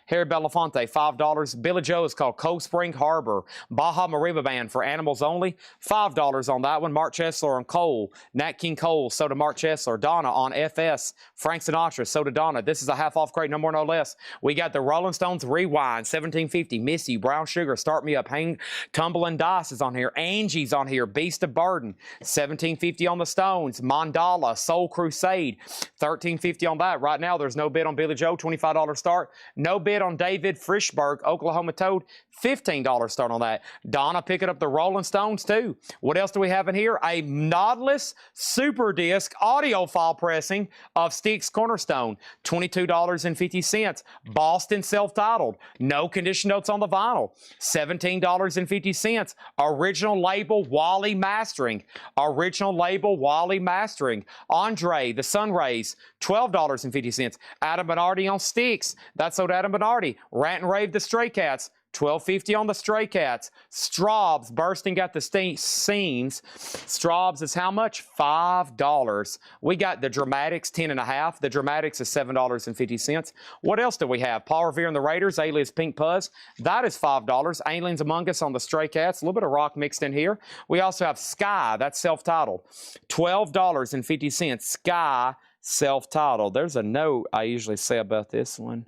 Harry Belafonte, $5. Billy Joe is called Cold Spring Harbor. Baja Mariba Band for Animals Only, $5 on that one. Mark Chesler on Cole. Nat King Cole, so to Mark Chesler. Donna on FS. Frank Sinatra, so to Donna. This is a half-off crate, no more, no less. We got the Rolling Stones Rewind, 1750. Miss You, Brown Sugar, Start Me Up. Hang, Tumbling Dice is on here. Angie's on here. Beast of Burden, 1750 on the Stones. Mandala, Soul Crusade, 1350 on that. Right now, there's no bid on Billy Joe, $25 start. No bid on David Frischberg, Oklahoma Toad, $15 start on that. Donna picking up the Rolling Stones too. What else do we have in here? A knotless super disc audio file pressing of Styx Cornerstone, $22.50. Boston self-titled, no condition notes on the vinyl, $17.50. Original label Wally Mastering. Original label Wally Mastering. Andre, The Sunrays, $12.50. Adam Bernardi on Styx. That's sold Adam Bernardi. Rant and Rave, The Stray Cats, $12.50 on the Stray Cats. Straub's bursting at the seams. Straub's is how much? $5. We got the Dramatics, $10.50. The Dramatics is $7.50. What else do we have? Paul Revere and the Raiders, Alias Pink Puzz. That is $5. Aliens Among Us on the Stray Cats. A little bit of rock mixed in here. We also have Sky. That's self-titled. $12.50. Sky, self-titled. There's a note I usually say about this one.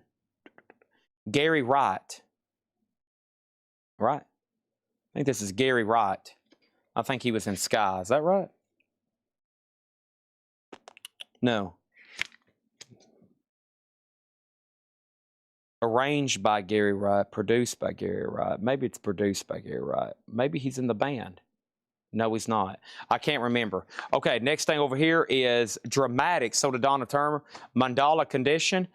Gary Wright. Right? I think this is Gary Wright. I think he was in Sky. Is that right? No. Arranged by Gary Wright. Produced by Gary Wright. Maybe it's produced by Gary Wright. Maybe he's in the band. No, he's not. I can't remember. Okay, next thing over here is Dramatic. So to Donna Turner. Mandala Condition.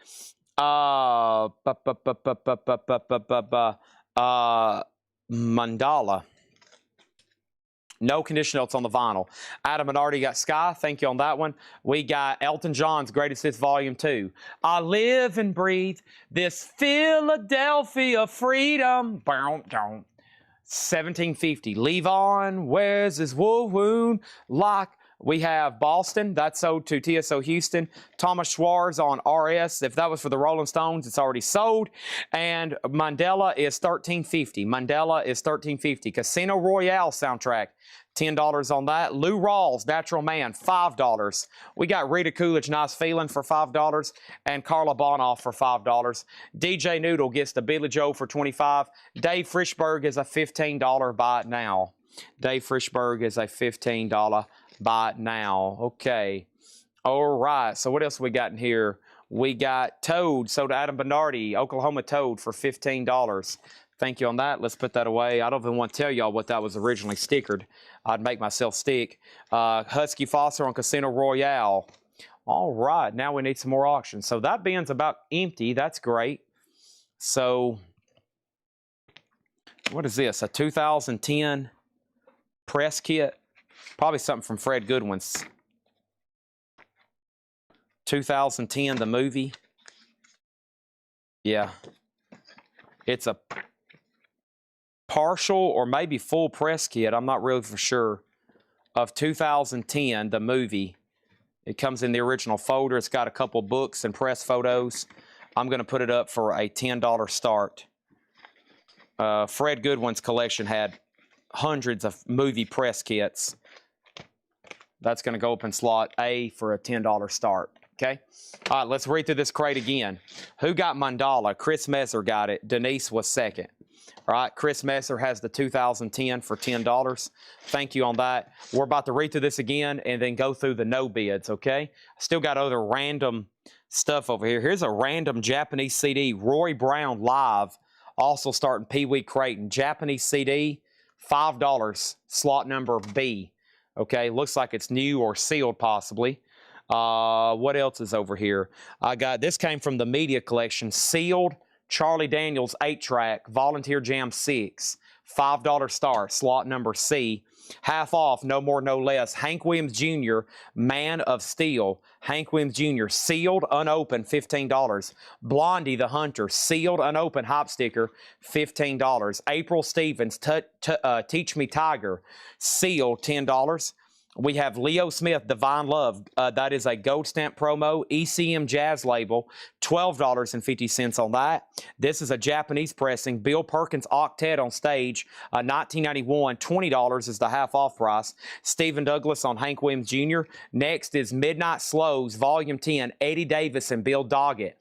Mandala. No condition notes on the vinyl. Adam and Artie got Sky. Thank you on that one. We got Elton John's Greatest Hits Volume 2. I live and breathe this Philadelphia freedom. 1750. Leave on. Where's his wound? Lock. We have Boston, that's sold to TSO Houston. Thomas Schwartz on RS. If that was for the Rolling Stones, it's already sold. And Mandela is $13.50. Mandela is $13.50. Casino Royale soundtrack, $10 on that. Lou Rawls, Natural Man, $5. We got Rita Coolidge, Nice Feeling for $5. And Carla Bonoff for $5. DJ Noodle gets the Billy Joe for $25. Dave Frischberg is a $15 buy it now. Dave Frischberg is a $15 buy it now. Okay. All right. So what else we got in here? We got Toad, sold to Adam Bernardi, Oklahoma Toad for $15. Thank you on that. Let's put that away. I don't even want to tell y'all what that was originally stickered. I'd make myself stick. Husky Foster on Casino Royale. All right. Now we need some more auctions. So that bin's about empty. That's great. So what is this? A 2010 press kit? Probably something from Fred Goodwin's. 2010, the movie. Yeah. It's a partial or maybe full press kit. I'm not really for sure. Of 2010, the movie. It comes in the original folder. It's got a couple books and press photos. I'm going to put it up for a $10 start. Fred Goodwin's collection had hundreds of movie press kits. That's going to go up in slot A for a $10 start. Okay? All right, let's read through this crate again. Who got Mandala? Chris Messer got it. Denise was second. All right, Chris Messer has the 2010 for $10. Thank you on that. We're about to read through this again and then go through the no bids, okay? Still got other random stuff over here. Here's a random Japanese CD, Roy Brown Live, also starting Pee Wee Creighton. Japanese CD, $5, slot number B. Okay, looks like it's new or sealed possibly. What else is over here? I got, this came from the media collection, sealed Charlie Daniels 8-track, Volunteer Jam 6, $5 star, slot number C. Half off, no more, no less. Hank Williams Jr., Man of Steel. Hank Williams Jr., sealed, unopened, $15. Blondie the Hunter, sealed, unopened, hop sticker, $15. April Stevens, Teach Me Tiger, sealed, $10. We have Leo Smith, Divine Love. That is a gold stamp promo, ECM Jazz label, $12.50 on that. This is a Japanese pressing. Bill Perkins Octet on stage, 1991, $20 is the half off price. Stephen Douglas on Hank Williams Jr. Next is Midnight Slows, Volume 10, Eddie Davis and Bill Doggett.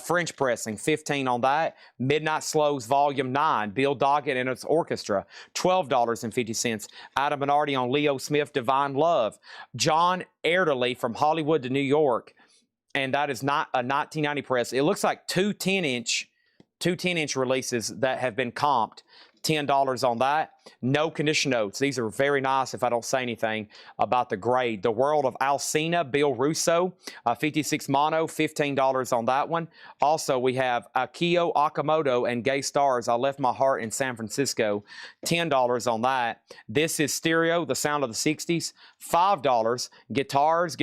French pressing, $15 on that. Midnight Slows, Volume 9, Bill Doggett and its orchestra, $12.50. Adam Bernardi on Leo Smith, Divine Love. John Erderly from Hollywood to New York, and that is not a 1990 press. It looks like two 10-inch releases that have been comped. $10 on that. No condition notes. These are very nice if I don't say anything about the grade. The World of Alcina, Bill Russo, 56 mono, $15 on that one. Also, we have Akio Akamoto and Gay Stars, I Left My Heart in San Francisco, $10 on that. This is Stereo, The Sound of the 60s, $5. Guitars,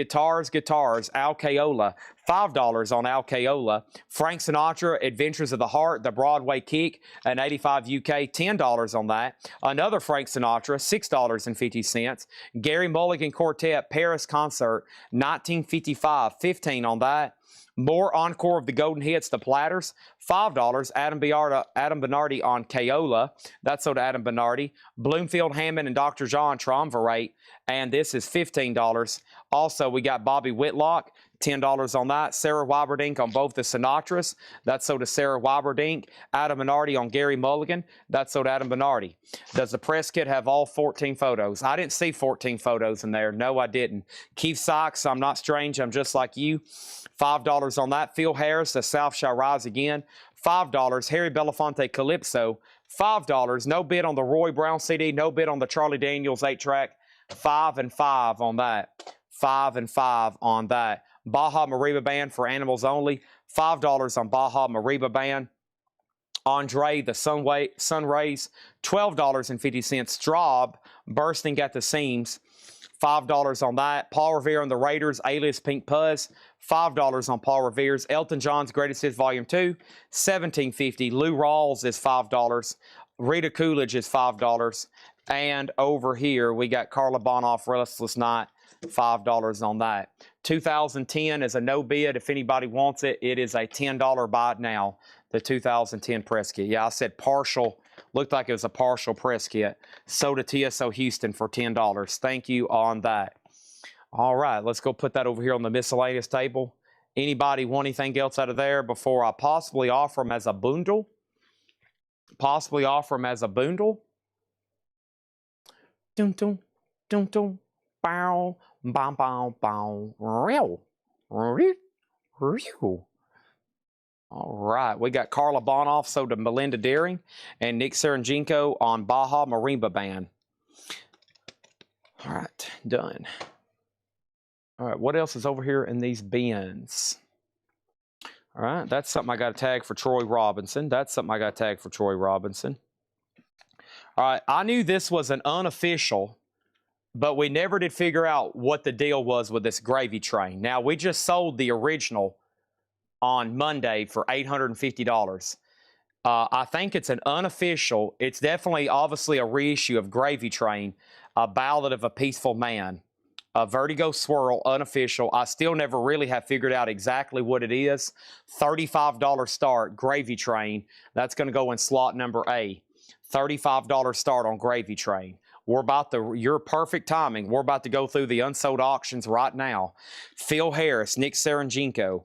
Al Kayola, $5 on Al Kayola. Frank Sinatra, Adventures of the Heart, The Broadway Kick, an 85 UK, $10 on that. Another Frank Sinatra, $6.50. Gary Mulligan Quartet, Paris Concert, 1955, $15 on that. More Encore of the Golden Hits, The Platters, $5. Adam Bernardi on Kayola. That's sold to Adam Bernardi. Bloomfield Hammond and Dr. John Triumvirate, and this is $15. Also, we got Bobby Whitlock, $10 on that. Sarah Wyberdink on both the Sinatras. That's sold to Sarah Wyberdink. Adam Bernardi on Gary Mulligan. That's sold to Adam Bernardi. Does the press kit have all 14 photos? I didn't see 14 photos in there. No, I didn't. Keith Sykes, I'm Not Strange, I'm Just Like You. $5 on that. Phil Harris, The South Shall Rise Again. $5. Harry Belafonte, Calypso. $5. No bid on the Roy Brown CD. No bid on the Charlie Daniels 8-track. 5 and 5 on that. 5 and 5 on that. Baja Mariba Band for Animals Only, $5 on Baja Mariba Band. Andre, The Sun Rays, $12.50. Straub, Bursting at the Seams, $5 on that. Paul Revere and the Raiders, Alias Pink Puzz, $5 on Paul Revere's. Elton John's Greatest Hits Volume 2, $17.50. Lou Rawls is $5. Rita Coolidge is $5. And over here, we got Carla Bonoff, Restless Night, $5 on that. 2010 is a no bid. If anybody wants it, it is a $10 buy now. The 2010 press kit. Yeah, I said partial. Looked like it was a partial press kit. Sold to TSO Houston for $10. Thank you on that. All right, let's go put that over here on the miscellaneous table. Anybody want anything else out of there before I possibly offer them as a bundle? Possibly offer them as a bundle. Dun dun dun dun. Bow, bow, bow, bow, real, real. All right, we got Carla Bonoff sold to Melinda Deering and Nick Serenjenko on Baja Marimba Band. All right, done. All right, what else is over here in these bins? All right, that's something I got to tag for Troy Robinson. That's something I got to tag for Troy Robinson. All right, I knew this was an unofficial, but we never did figure out what the deal was with this gravy train. Now, we just sold the original on Monday for $850. I think it's an unofficial. It's definitely, obviously, a reissue of Gravy Train, A Ballad of a Peaceful Man, a Vertigo Swirl, unofficial. I still never really have figured out exactly what it is. $35 start, Gravy Train. That's going to go in slot number A. $35 start on Gravy Train. We're about to, your perfect timing. We're about to go through the unsold auctions right now. Phil Harris, Nick Serenjenko.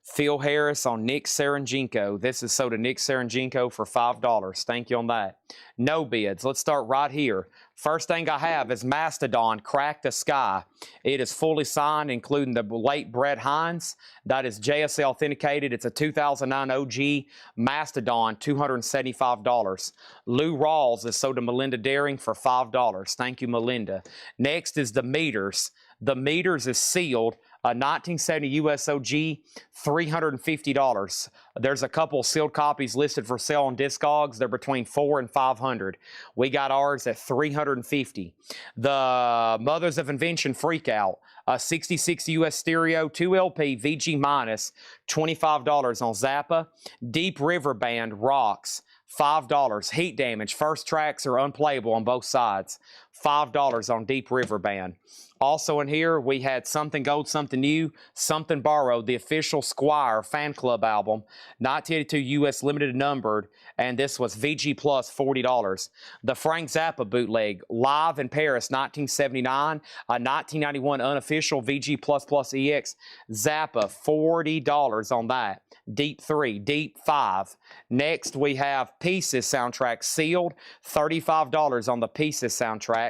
Phil Harris on Nick Serenjenko. This is sold to Nick Serenjenko for $5. Thank you on that. No bids. Let's start right here. First thing I have is Mastodon, Crack the Sky. It is fully signed, including the late Brett Hines. That is JSA authenticated. It's a 2009 OG Mastodon, $275. Lou Rawls is sold to Melinda Deering for $5. Thank you, Melinda. Next is the Meters. The Meters is sealed. A 1970 USOG, $350. There's a couple sealed copies listed for sale on Discogs. They're between $400 and $500. We got ours at $350. The Mothers of Invention Freakout, a 66 US stereo, 2LP VG minus, $25 on Zappa. Deep River Band Rocks, $5. Heat Damage, first tracks are unplayable on both sides. $5 on Deep River Band. Also in here, we had Something Gold, Something New, Something Borrowed, the official Squire fan club album, 1982 US limited numbered, and this was VG plus $40. The Frank Zappa bootleg, live in Paris, 1979, a 1991 unofficial VG plus plus EX Zappa, $40 on that. Deep 3, Deep 5. Next, we have Pieces soundtrack sealed, $35 on the Pieces soundtrack.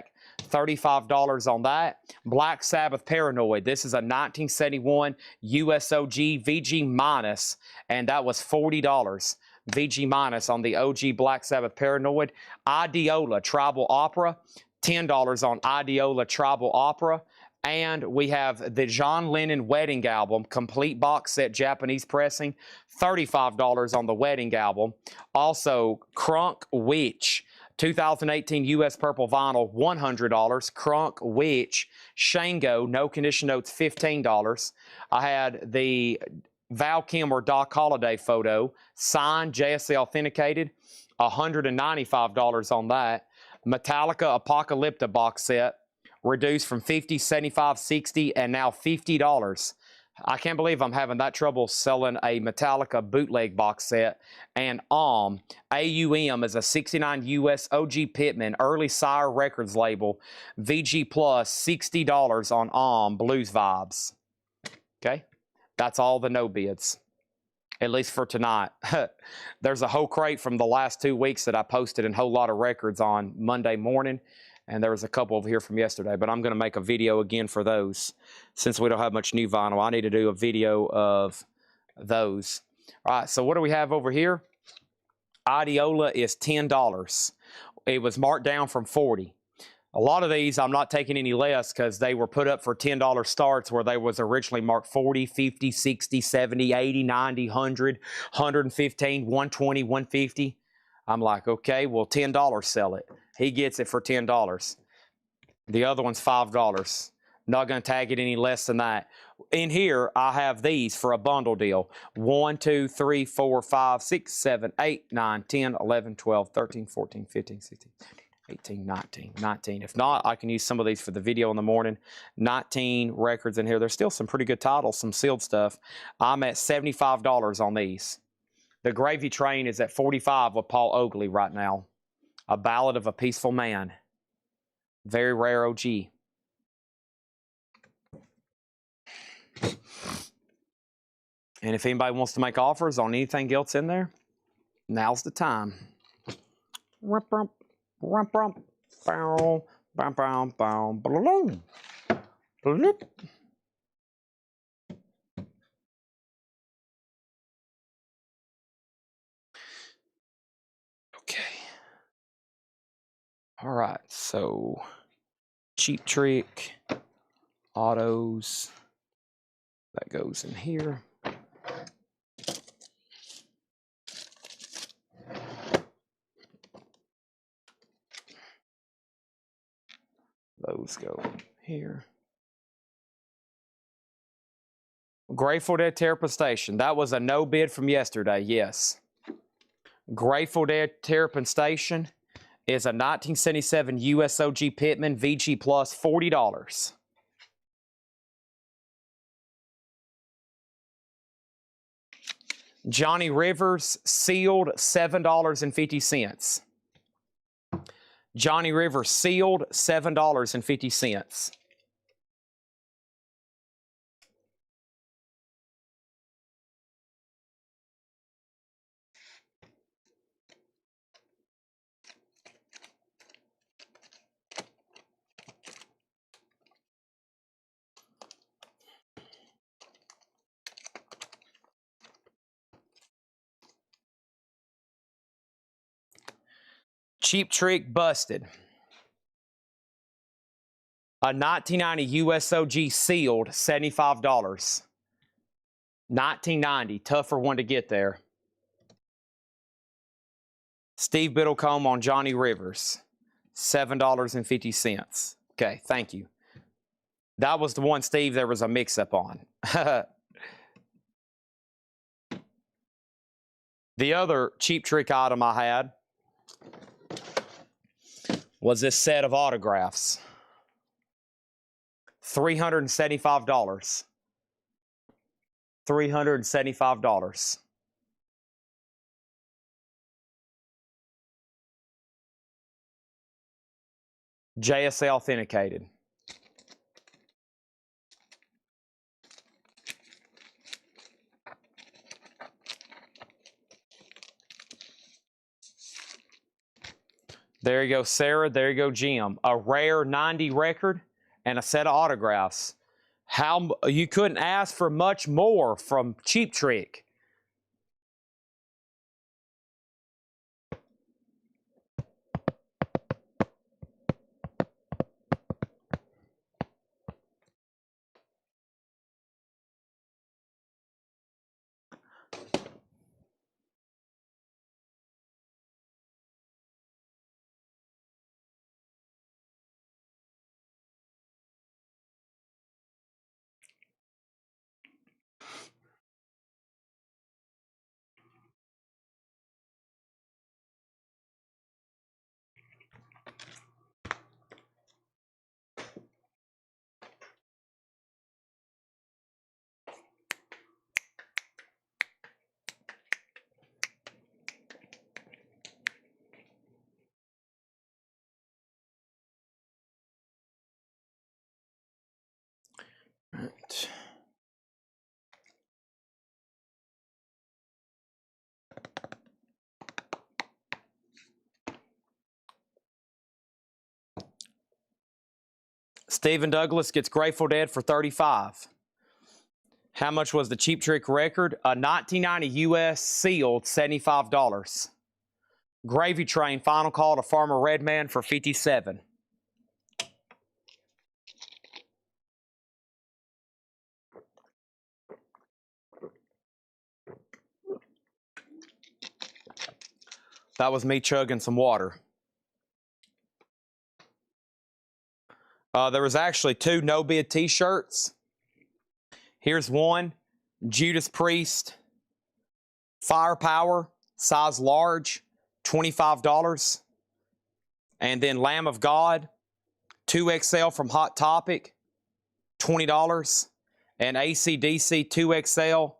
$35 on that. Black Sabbath Paranoid. This is a 1971 USOG VG minus, and that was $40. VG minus on the OG Black Sabbath Paranoid. Ideola Tribal Opera, $10 on Ideola Tribal Opera. And we have the John Lennon Wedding Album, complete box set Japanese pressing, $35 on the Wedding Album. Also, Crunk Witch, 2018 US Purple Vinyl, $100. Crunk Witch, Shango, no condition notes, $15. I had the Val Kilmer Doc Holliday photo, signed, JSA authenticated, $195 on that. Metallica Apocalypta box set, reduced from 50, 75, 60, and now $50. I can't believe I'm having that trouble selling a Metallica bootleg box set. And AUM is a 69 US OG Pittman early Sire Records label, VG plus $60 on Blues Vibes. Okay, that's all the no bids, at least for tonight. There's a whole crate from the last 2 weeks that I posted in Whole Lot of Records on Monday morning. And there was a couple over here from yesterday, but I'm going to make a video again for those. Since we don't have much new vinyl, I need to do a video of those. All right, so what do we have over here? Ideola is $10. It was marked down from $40. A lot of these, I'm not taking any less because they were put up for $10 starts where they was originally marked 40, 50, 60, 70, 80, 90, 100, 115, 120, 150. I'm like, okay, well, $10, sell it. He gets it for $10. The other one's $5. Not going to tag it any less than that. In here, I have these for a bundle deal. 1, 2, 3, 4, 5, 6, 7, 8, 9, 10, 11, 12, 13, 14, 15, 16, 18, 19. If not, I can use some of these for the video in the morning. 19 records in here. There's still some pretty good titles, some sealed stuff. I'm at $75 on these. The Gravy Train is at $45 with Paul Oakley right now. A Ballad of a Peaceful Man. Very rare OG. And if anybody wants to make offers on anything else in there, now's the time. Rump, rump, rump, rump, bow, bow, bow, bow, balloon. Bloop. Okay. All right, so Cheap Trick, autos, that goes in here. Those go here. Grateful Dead Terrapin Station. That was a no bid from yesterday, yes. Grateful Dead Terrapin Station is a 1977 USOG Pittman VG plus $40. Johnny Rivers sealed $7.50. Johnny Rivers sealed $7.50. Cheap Trick Busted. A 1990 USOG sealed, $75. 1990, tougher one to get there. Steve Biddlecombe on Johnny Rivers, $7.50. Okay, thank you. That was the one, Steve, there was a mix-up on. The other Cheap Trick item I had was this set of autographs. $375. $375. JSA authenticated. There you go, Sarah. There you go, Jim. A rare 90 record and a set of autographs. How you couldn't ask for much more from Cheap Trick. Right. Stephen Douglas gets Grateful Dead for $35. How much was the Cheap Trick record? A 1990 US sealed, $75. Gravy Train final call to Farmer Redman for $57. That was me chugging some water. There was actually two no-bid t-shirts. Here's one, Judas Priest, Firepower, size large, $25. And then Lamb of God, 2XL from Hot Topic, $20. And AC/DC 2XL,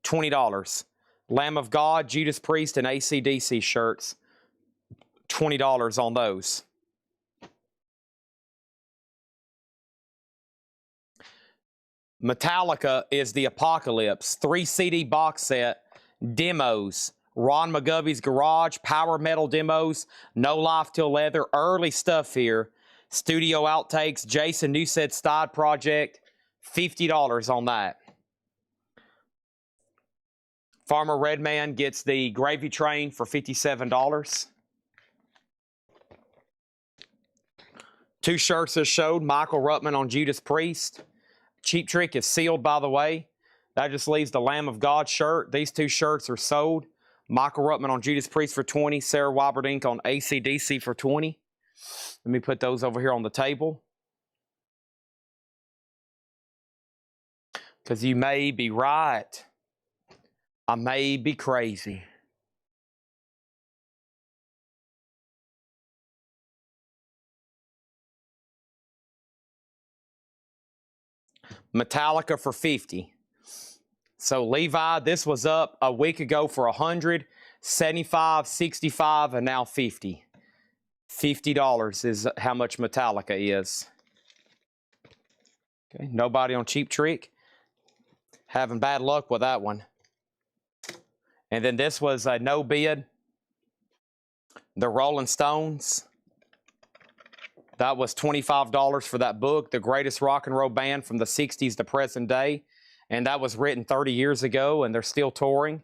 $20. Lamb of God, Judas Priest, and AC/DC shirts, $20 on those. Metallica is the Apocalypse, 3 CD box set, demos, Ron McGovey's Garage, Power Metal demos, No Life Till Leather, early stuff here, studio outtakes, Jason Newsted's Stide Project, $50 on that. Farmer Redman gets the Gravy Train for $57. Two shirts that showed, Michael Ruttman on Judas Priest. Cheap Trick is sealed, by the way. That just leaves the Lamb of God shirt. These two shirts are sold. Michael Ruttman on Judas Priest for $20. Sarah Wyberdink on AC/DC for $20. Let me put those over here on the table. Because you may be right. I may be crazy. Metallica for $50. So Levi, this was up a week ago for $100, $75, $65, and now $50. $50 is how much Metallica is. Okay, nobody on Cheap Trick. Having bad luck with that one. And then this was a no bid. The Rolling Stones. That was $25 for that book, The Greatest Rock and Roll Band from the 60s to present day. And that was written 30 years ago, and they're still touring.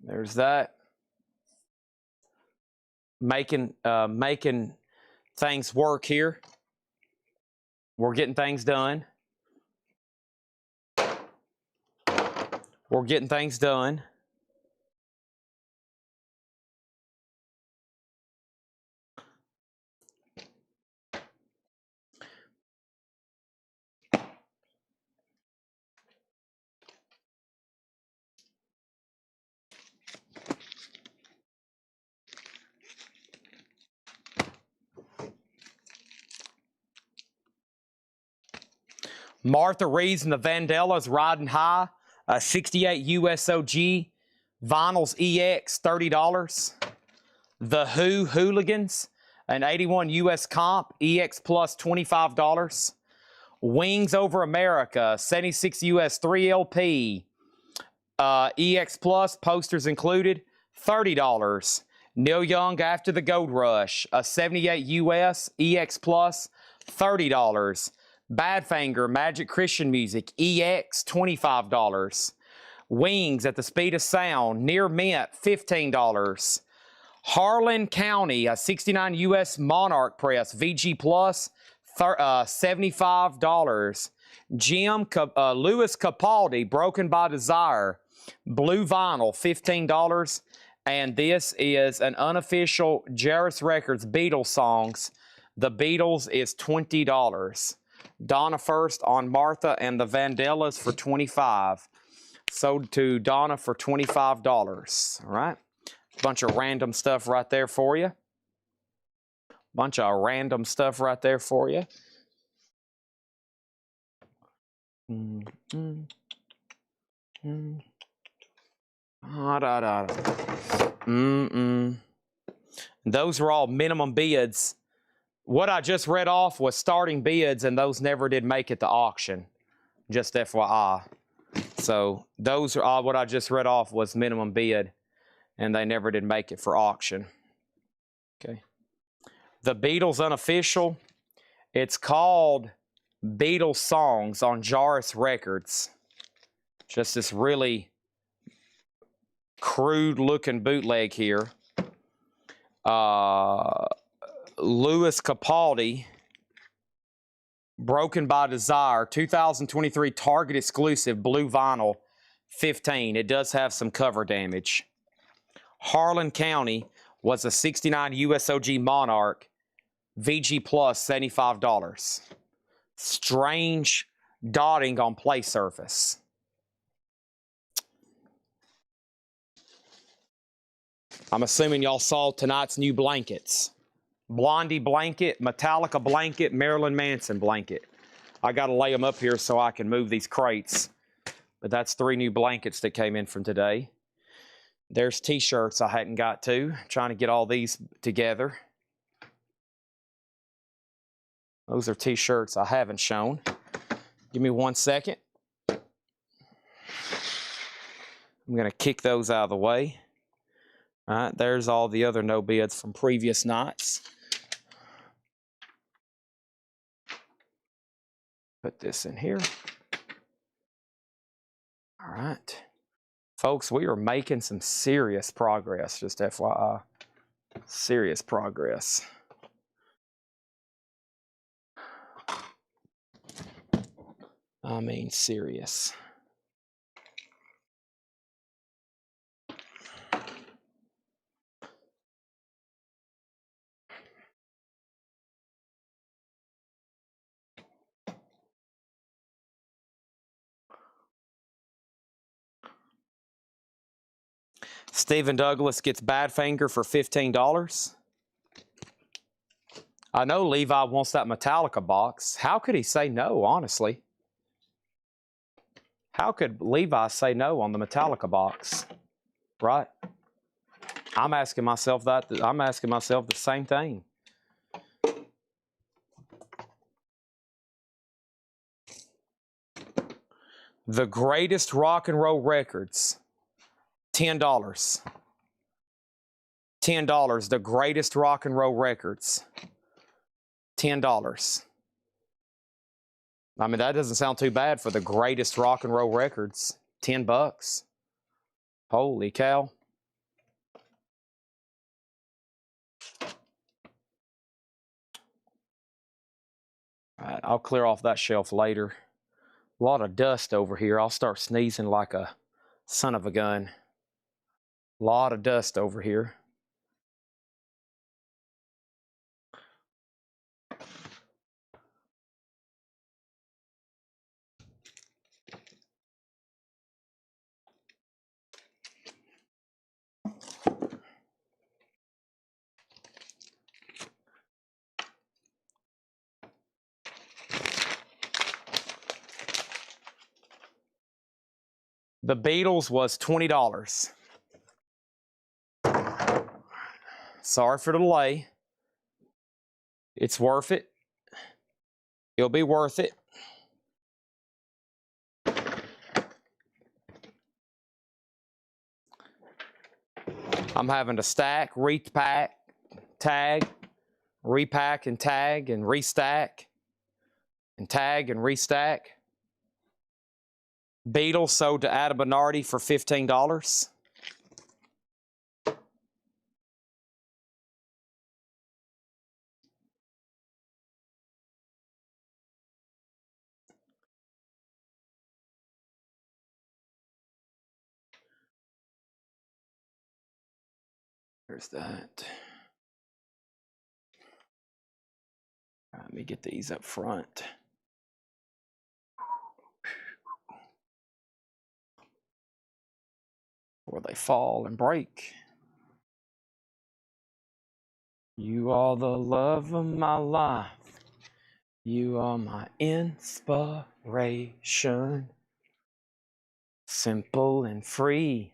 There's that. Making things work here. We're getting things done. We're getting things done. Martha Reeves and the Vandellas riding high. 68 USOG. Vinyls EX, $30. The Who Hooligans, an 81 US comp, EX plus $25. Wings Over America, 76 US 3LP, EX plus, posters included, $30. Neil Young After the Gold Rush, a 78 US, EX plus, $30. Badfinger Magic Christian Music, EX, $25. Wings at the Speed of Sound, Near Mint, $15. Harlan County, a 69 US Monarch Press, VG Plus, $75. Louis Capaldi, Broken by Desire, Blue Vinyl, $15. And this is an unofficial Jairus Records Beatles songs. The Beatles is $20. Donna first on Martha and the Vandellas for $25. Sold to Donna for $25. All right. Bunch of random stuff right there for you. Bunch of random stuff right there for you. Those are all minimum bids. What I just read off was starting bids, and those never did make it to auction. Just FYI. So those are all what I just read off was minimum bid, and they never did make it for auction. Okay. The Beatles unofficial. It's called Beatles Songs on Jairus Records. Just this really crude looking bootleg here. Louis Capaldi, Broken by Desire, 2023 Target exclusive blue vinyl, $15. It does have some cover damage. Harlan County was a 69 USOG Monarch, VG Plus, $75. Strange dotting on play surface. I'm assuming y'all saw tonight's new blankets. Blondie blanket, Metallica blanket, Marilyn Manson blanket. I got to lay them up here so I can move these crates. But that's 3 new blankets that came in from today. There's t-shirts I hadn't got to. Trying to get all these together. Those are t-shirts I haven't shown. Give me 1 second. I'm going to kick those out of the way. All right, there's all the other no bids from previous nights. Put this in here. All right. Folks, we are making some serious progress, just FYI. Serious progress. I mean, serious. Stephen Douglas gets Badfinger for $15. I know Levi wants that Metallica box. How could he say no, honestly? How could Levi say no on the Metallica box? Right? I'm asking myself that. I'm asking myself the same thing. The Greatest Rock and Roll Records. $10. $10. The Greatest Rock and Roll Records. $10. I mean, that doesn't sound too bad for the Greatest Rock and Roll Records. $10. Holy cow. I'll clear off that shelf later. A lot of dust over here. I'll start sneezing like a son of a gun. A lot of dust over here. The Beatles was $20. Sorry for the delay. It's worth it. It'll be worth it. I'm having to stack, repack, tag, repack and tag and restack and tag and restack. Beetle sold to Adam Bernardi for $15. There's that. Let me get these up front. Before they fall and break. You are the love of my life. You are my inspiration. Simple and free.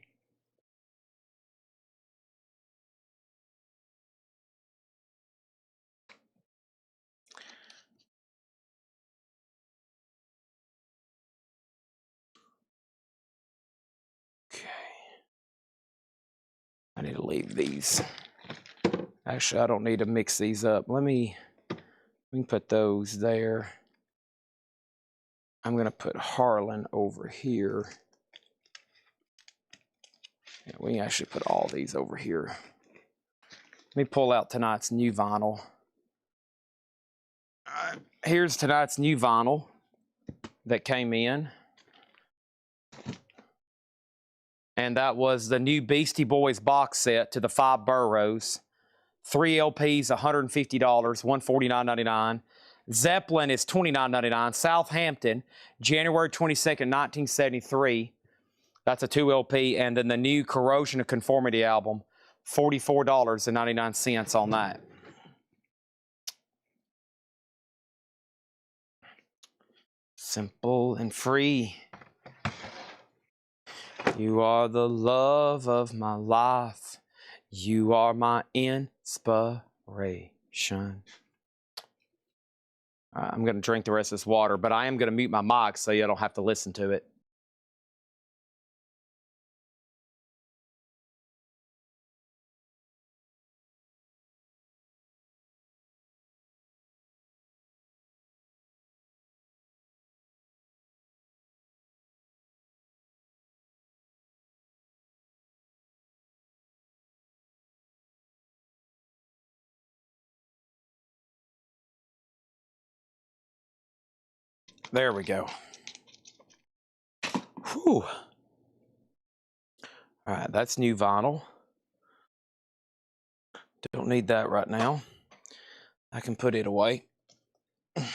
Okay. I need to leave these. Actually, I don't need to mix these up. We can put those there. I'm going to put Harlan over here. Yeah, we can actually put all these over here. Let me pull out tonight's new vinyl. Here's tonight's new vinyl that came in. And that was the new Beastie Boys box set to the 5 boroughs. 3 LPs, $150, $149.99. Zeppelin is $29.99. Southampton, January 22nd, 1973. That's a 2 LP. And then the new Corrosion of Conformity album, $44.99 on that. Simple and free. You are the love of my life. You are my inspiration. I'm going to drink the rest of this water, but I am going to mute my mic so you don't have to listen to it. There we go. Whew. All right, that's new vinyl. Don't need that right now. I can put it away. Let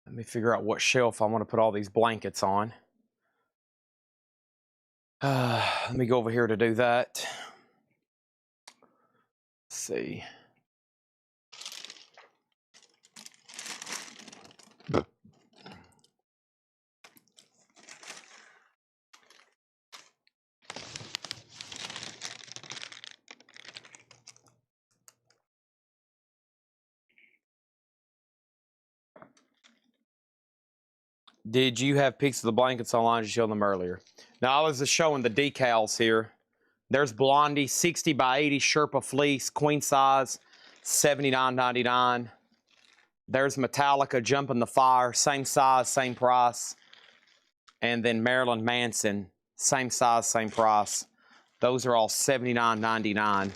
me figure out what shelf I want to put all these blankets on. Let me go over here to do that. Let's see. Did you have pics of the blankets online? Did you show them earlier? Now, I was just showing the decals here. There's Blondie, 60 by 80 Sherpa fleece, queen size, $79.99. There's Metallica, Jump in the Fire, same size, same price. And then Marilyn Manson, same size, same price. Those are all $79.99.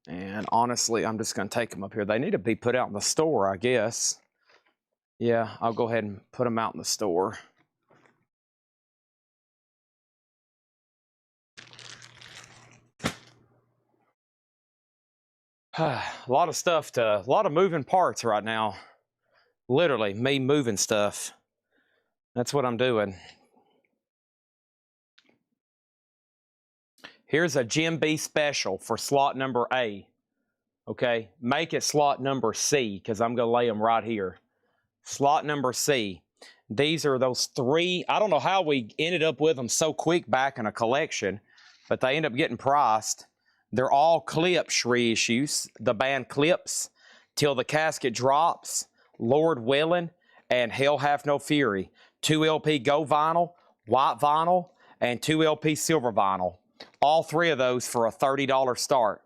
And honestly, I'm just going to take them up here. They need to be put out in the store, I guess. Yeah, I'll go ahead and put them out in the store. A lot of stuff a lot of moving parts right now. Literally, me moving stuff. That's what I'm doing. Here's a Jim B special for slot number A. Okay, make it slot number C because I'm going to lay them right here. Slot number C. These are those 3. I don't know how we ended up with them so quick back in a collection, but they end up getting priced. They're all Clips reissues. The band Clips, Till the Casket Drops, Lord Willing, and Hell Hath No Fury. 2 LP gold vinyl, white vinyl, and 2 LP silver vinyl. All 3 of those for a $30 start.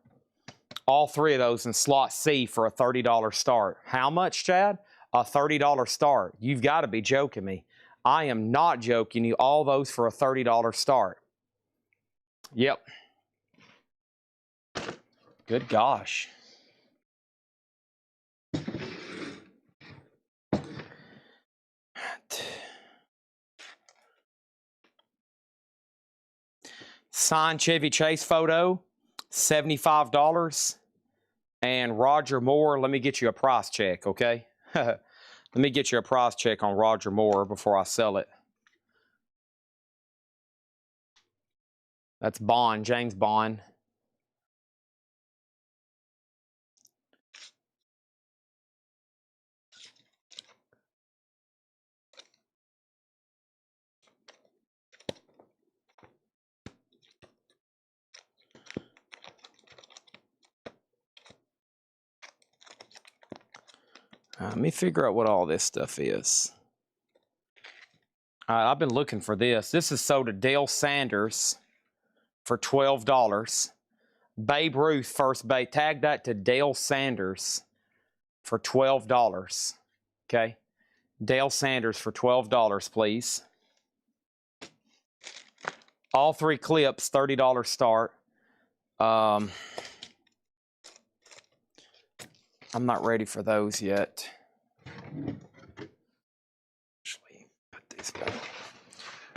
All 3 of those in slot C for a $30 start. How much, Chad? A $30 start. You've got to be joking me. I am not joking you. All those for a $30 start. Yep. Good gosh. Signed Chevy Chase photo, $75. And Roger Moore, let me get you a price check, okay? Let me get you a price check on Roger Moore before I sell it. That's Bond, James Bond. Let me figure out what all this stuff is. I've been looking for this. This is sold to Dale Sanders for $12. Babe Ruth first base. Tag that to Dale Sanders for $12. Okay. Dale Sanders for $12, please. All 3 Clips, $30 start. I'm not ready for those yet. Actually, put these back.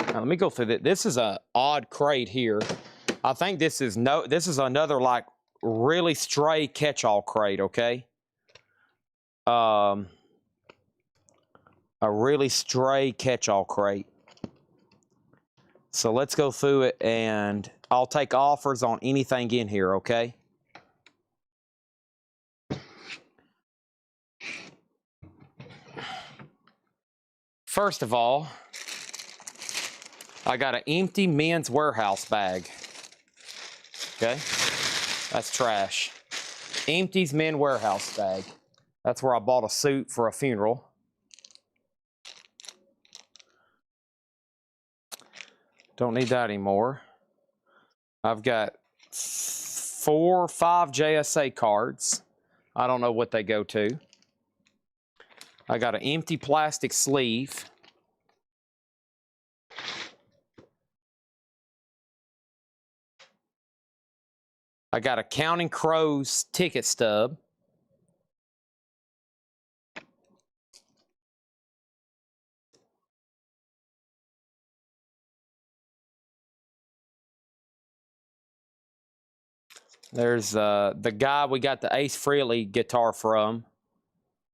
Now, let me go through this. This is an odd crate here. I think this is another like really stray catch-all crate, okay? A really stray catch-all crate. So let's go through it, and I'll take offers on anything in here, okay? First of all, I got an empty Men's Warehouse bag. Okay? That's trash. Empty's Men's Warehouse bag. That's where I bought a suit for a funeral. Don't need that anymore. I've got 4 or 5 JSA cards. I don't know what they go to. I got an empty plastic sleeve. I got a Counting Crows ticket stub. There's the guy we got the Ace Frehley guitar from.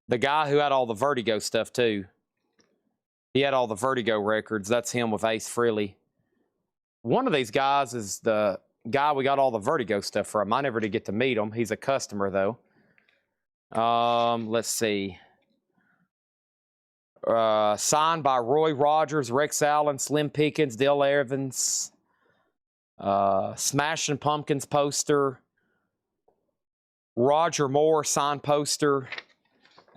The guy who had all the Vertigo stuff too. He had all the Vertigo records. That's him with Ace Frehley. One of these guys is the guy we got all the Vertigo stuff from. I never did get to meet him. He's a customer though. Let's see. Signed by Roy Rogers, Rex Allen, Slim Pickens, Dale Evans. Smashing Pumpkins poster. Roger Moore signed poster.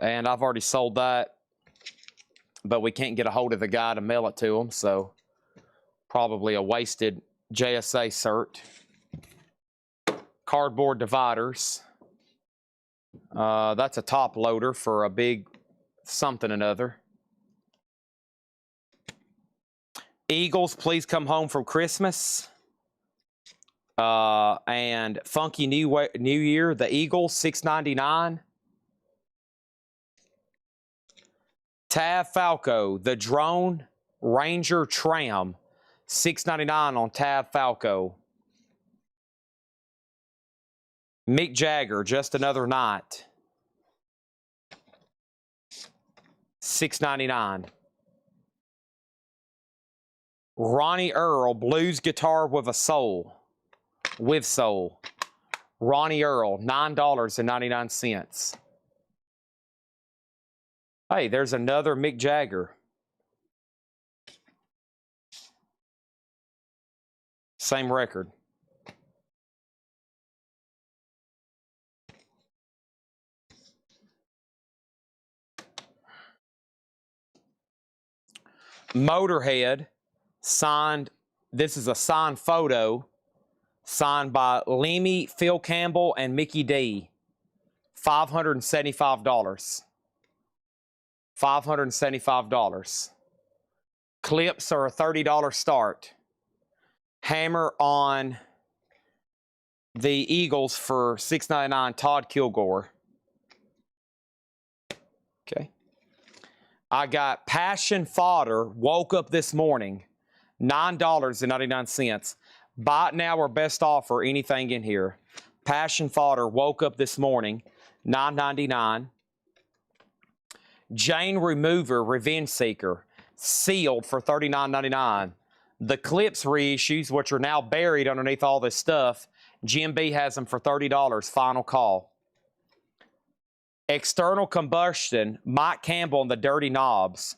And I've already sold that. But we can't get a hold of the guy to mail it to him, so probably a wasted JSA cert. Cardboard dividers. That's a top loader for a big something or another. Eagles, Please Come Home from Christmas. And Funky New Year, the Eagles, $6.99. Tav Falco, the Drone Ranger Tram, $6.99 on Tav Falco. Mick Jagger, Just Another Night, $6.99. Ronnie Earl, Blues Guitar with a Soul. With Soul. Ronnie Earl, $9.99. Hey, there's another Mick Jagger. Same record. Motorhead, signed. This is a signed photo, signed by Lemmy, Phil Campbell, and Mickey D. $575. $575. Clips are a $30 start. Hammer on the Eagles for $6.99. Todd Kilgore. Okay. I got Passion Fodder, Woke Up This Morning, $9.99. Buy it now or best offer, anything in here. Passion Fodder, Woke Up This Morning, $9.99. Jane Remover, Revenge Seeker, sealed for $39.99. The Clips reissues, which are now buried underneath all this stuff, Jim B has them for $30, final call. External Combustion, Mike Campbell and the Dirty Knobs.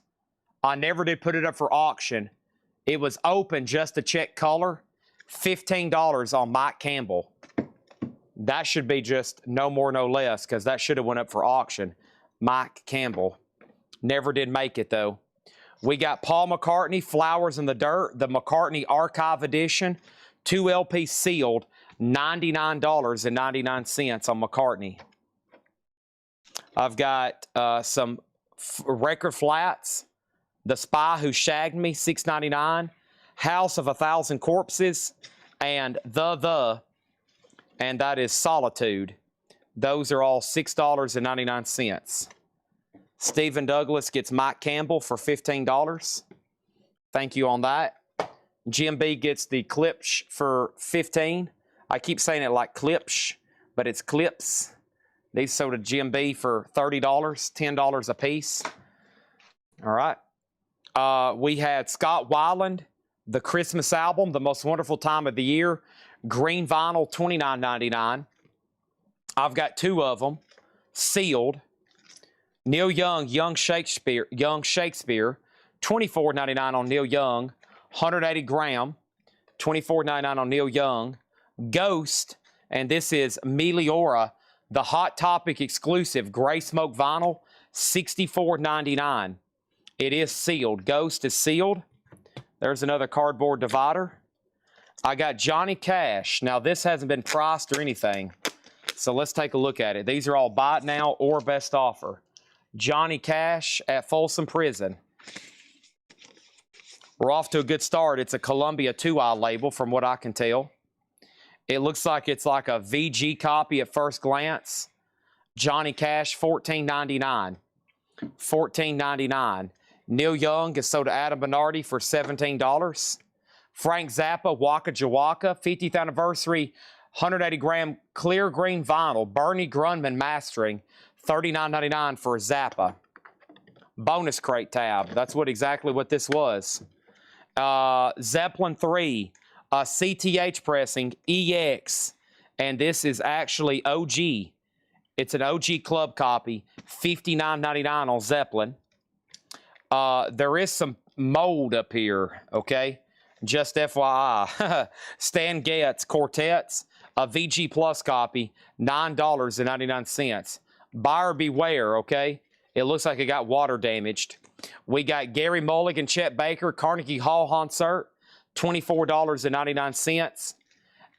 I never did put it up for auction. It was open just to check color. $15 on Mike Campbell. That should be just no more, no less, because that should have went up for auction. Mike Campbell. Never did make it, though. We got Paul McCartney, Flowers in the Dirt, the McCartney Archive Edition. 2 LP sealed, $99.99 on McCartney. I've got some record flats. The Spy Who Shagged Me, $6.99. House of 1,000 Corpses, and and that is Solitude. Those are all $6.99. Stephen Douglas gets Mike Campbell for $15. Thank you on that. Jim B gets the Clips for $15. I keep saying it like Clips, but it's Clips. These sold to Jim B for $30, $10 a piece. All right. We had Scott Weiland, the Christmas album, The Most Wonderful Time of the Year, green vinyl, $29.99. I've got 2 of them, sealed. Neil Young, Young Shakespeare, $24.99 on Neil Young, 180 gram, $24.99 on Neil Young. Ghost, and this is Meliora, the Hot Topic exclusive gray smoke vinyl, $64.99. It is sealed. Ghost is sealed. There's another cardboard divider. I got Johnny Cash. Now, this hasn't been priced or anything, so let's take a look at it. These are all buy it now or best offer. Johnny Cash at Folsom Prison. We're off to a good start. It's a Columbia 2i label from what I can tell. It looks like it's like a VG copy at first glance. Johnny Cash, $14.99. $14.99. Neil Young is sold to Adam Bernardi for $17. Frank Zappa, Waka Jawaka, 50th anniversary, 180 gram clear green vinyl, Bernie Grunman mastering, $39.99 for Zappa. Bonus crate tab. That's exactly what this was. Zeppelin 3, CTH pressing, EX, and this is actually OG. It's an OG club copy, $59.99 on Zeppelin. There is some mold up here, okay? Just FYI. Stan Getz Quartets, a VG Plus copy, $9.99. Buyer beware, okay? It looks like it got water damaged. We got Gary Mulligan, Chet Baker, Carnegie Hall concert, $24.99.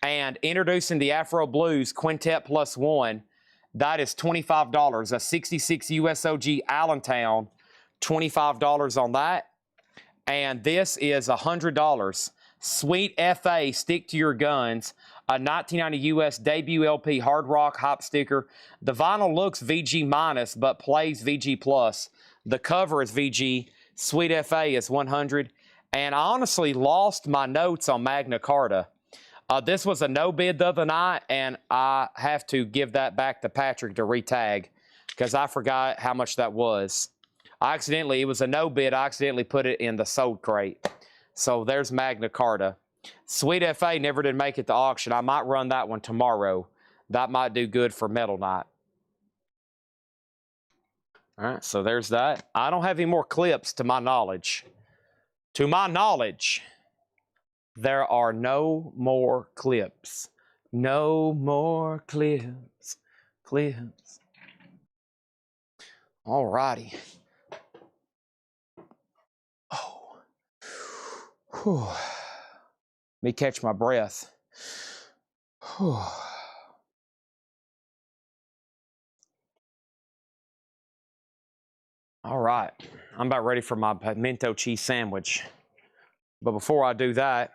And introducing the Afro Blues Quintet Plus One, that is $25. A 66 USOG Allentown, $25 on that. And this is $100. Sweet FA, Stick to Your Guns, a 1990 US debut LP Hard Rock Hop sticker. The vinyl looks VG minus, but plays VG plus. The cover is VG. Sweet FA is 100. And I honestly lost my notes on Magna Carta. This was a no bid the other night, and I have to give that back to Patrick to retag because I forgot how much that was. It was a no bid. I accidentally put it in the sold crate. So there's Magna Carta. Sweet FA never did make it to auction. I might run that one tomorrow. That might do good for Metal Night. All right, so there's that. I don't have any more clips to my knowledge. To my knowledge, there are no more clips. No more clips. Clips. All righty. Oh. Whew. Let me catch my breath. Whew. All right. I'm about ready for my pimento cheese sandwich. But before I do that,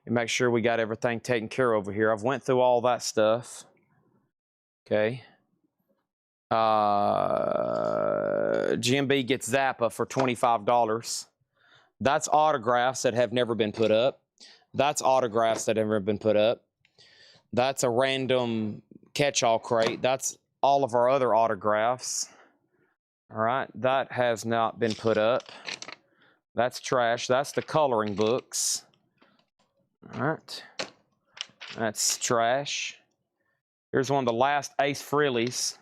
make sure we got everything taken care of over here. I've went through all that stuff. Okay. GMB gets Zappa for $25. That's autographs that have never been put up. That's autographs that have never been put up. That's a random catch-all crate. That's all of our other autographs. All right, that has not been put up. That's trash. That's the coloring books. All right, that's trash. Here's one of the last Ace Frehley's.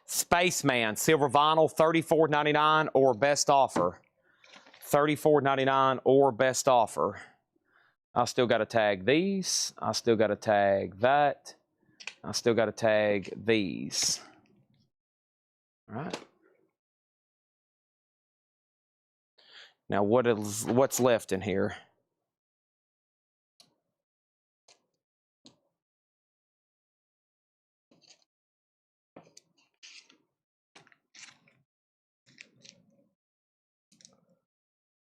Spaceman, silver vinyl, $34.99 or best offer. $34.99 or best offer. I still got to tag these. I still got to tag that. I still got to tag these. All right. Now what's left in here?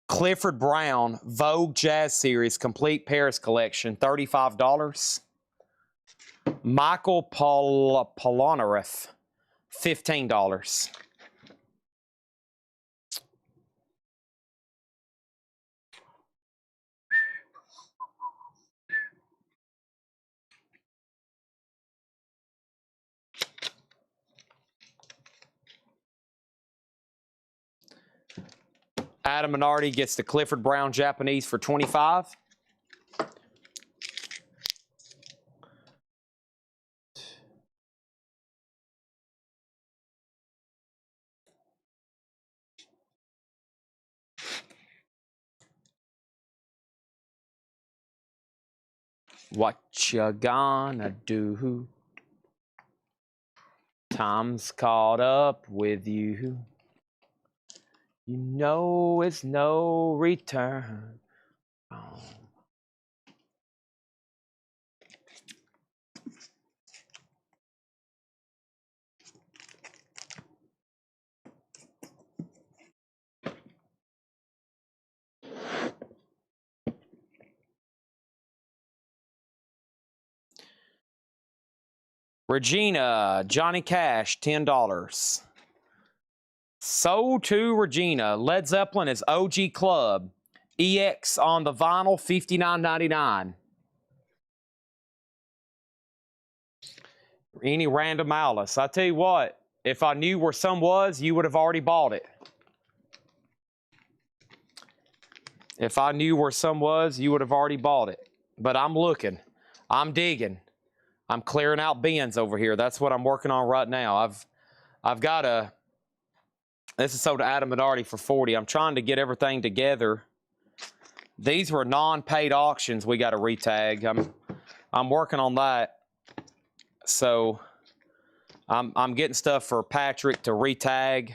Clifford Brown, Vogue Jazz Series, Complete Paris Collection, $35. Michael Polnareff, $15. Adam Minardi gets the Clifford Brown Japanese for $25. What you gonna do? Time's caught up with you. You know it's no return. Oh. Regina, Johnny Cash, $10. Sold to Regina. Led Zeppelin is OG Club. EX on the vinyl, $59.99. Any random Alice. I tell you what, if I knew where some was, you would have already bought it. If I knew where some was, you would have already bought it. But I'm looking. I'm digging. I'm clearing out bins over here. That's what I'm working on right now. I've got a... This is sold to Adam Minardi for $40. I'm trying to get everything together. These were non-paid auctions we got to retag. I'm working on that. So I'm getting stuff for Patrick to retag.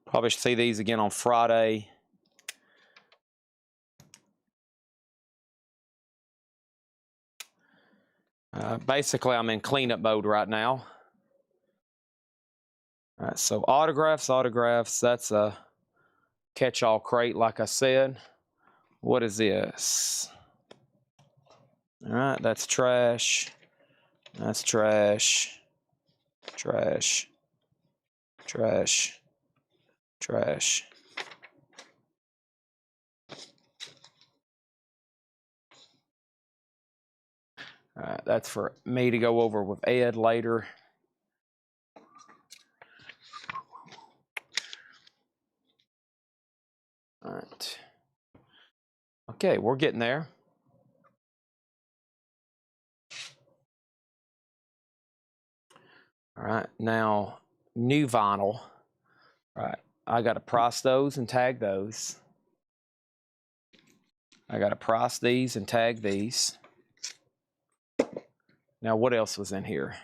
Probably should see these again on Friday. Basically, I'm in cleanup mode right now. All right, so autographs. That's a catch-all crate, like I said. What is this? All right, that's trash. That's trash. Trash. Trash. Trash. All right, that's for me to go over with Ed later. All right. Okay, we're getting there. All right, now new vinyl. All right, I got to price those and tag those. I got to price these and tag these. Now, what else was in here?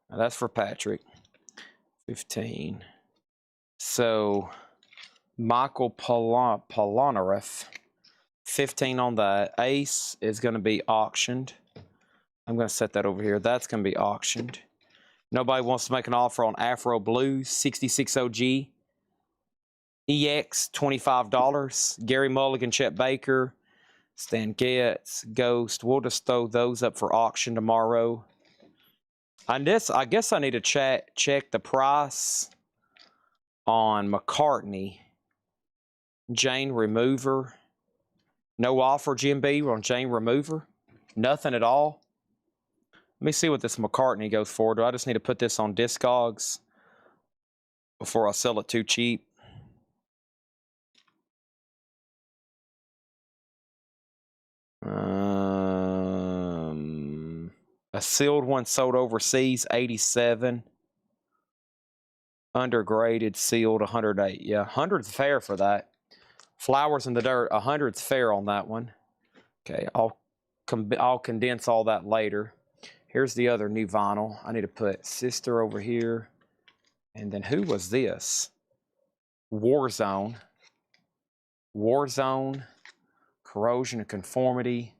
Now, that's for Patrick. 15. So, Michael Polonaref. 15 on that. Ace is going to be auctioned. I'm going to set that over here. That's going to be auctioned. Nobody wants to make an offer on Afro Blues, 66 OG. EX, $25. Gary Mulligan, Chet Baker, Stan Getz, Ghost. We'll just throw those up for auction tomorrow. I guess I need to check the price on McCartney. Jane Remover. No offer, Jim B, on Jane Remover. Nothing at all. Let me see what this McCartney goes for. Do I just need to put this on Discogs before I sell it too cheap? A sealed one sold overseas, 87. Undergraded, sealed, 108. Yeah, 100's fair for that. Flowers in the Dirt, 100's fair on that one. Okay, I'll condense all that later. Here's the other new vinyl. I need to put Sister over here. And then who was this? Warzone. Warzone. Corrosion of Conformity.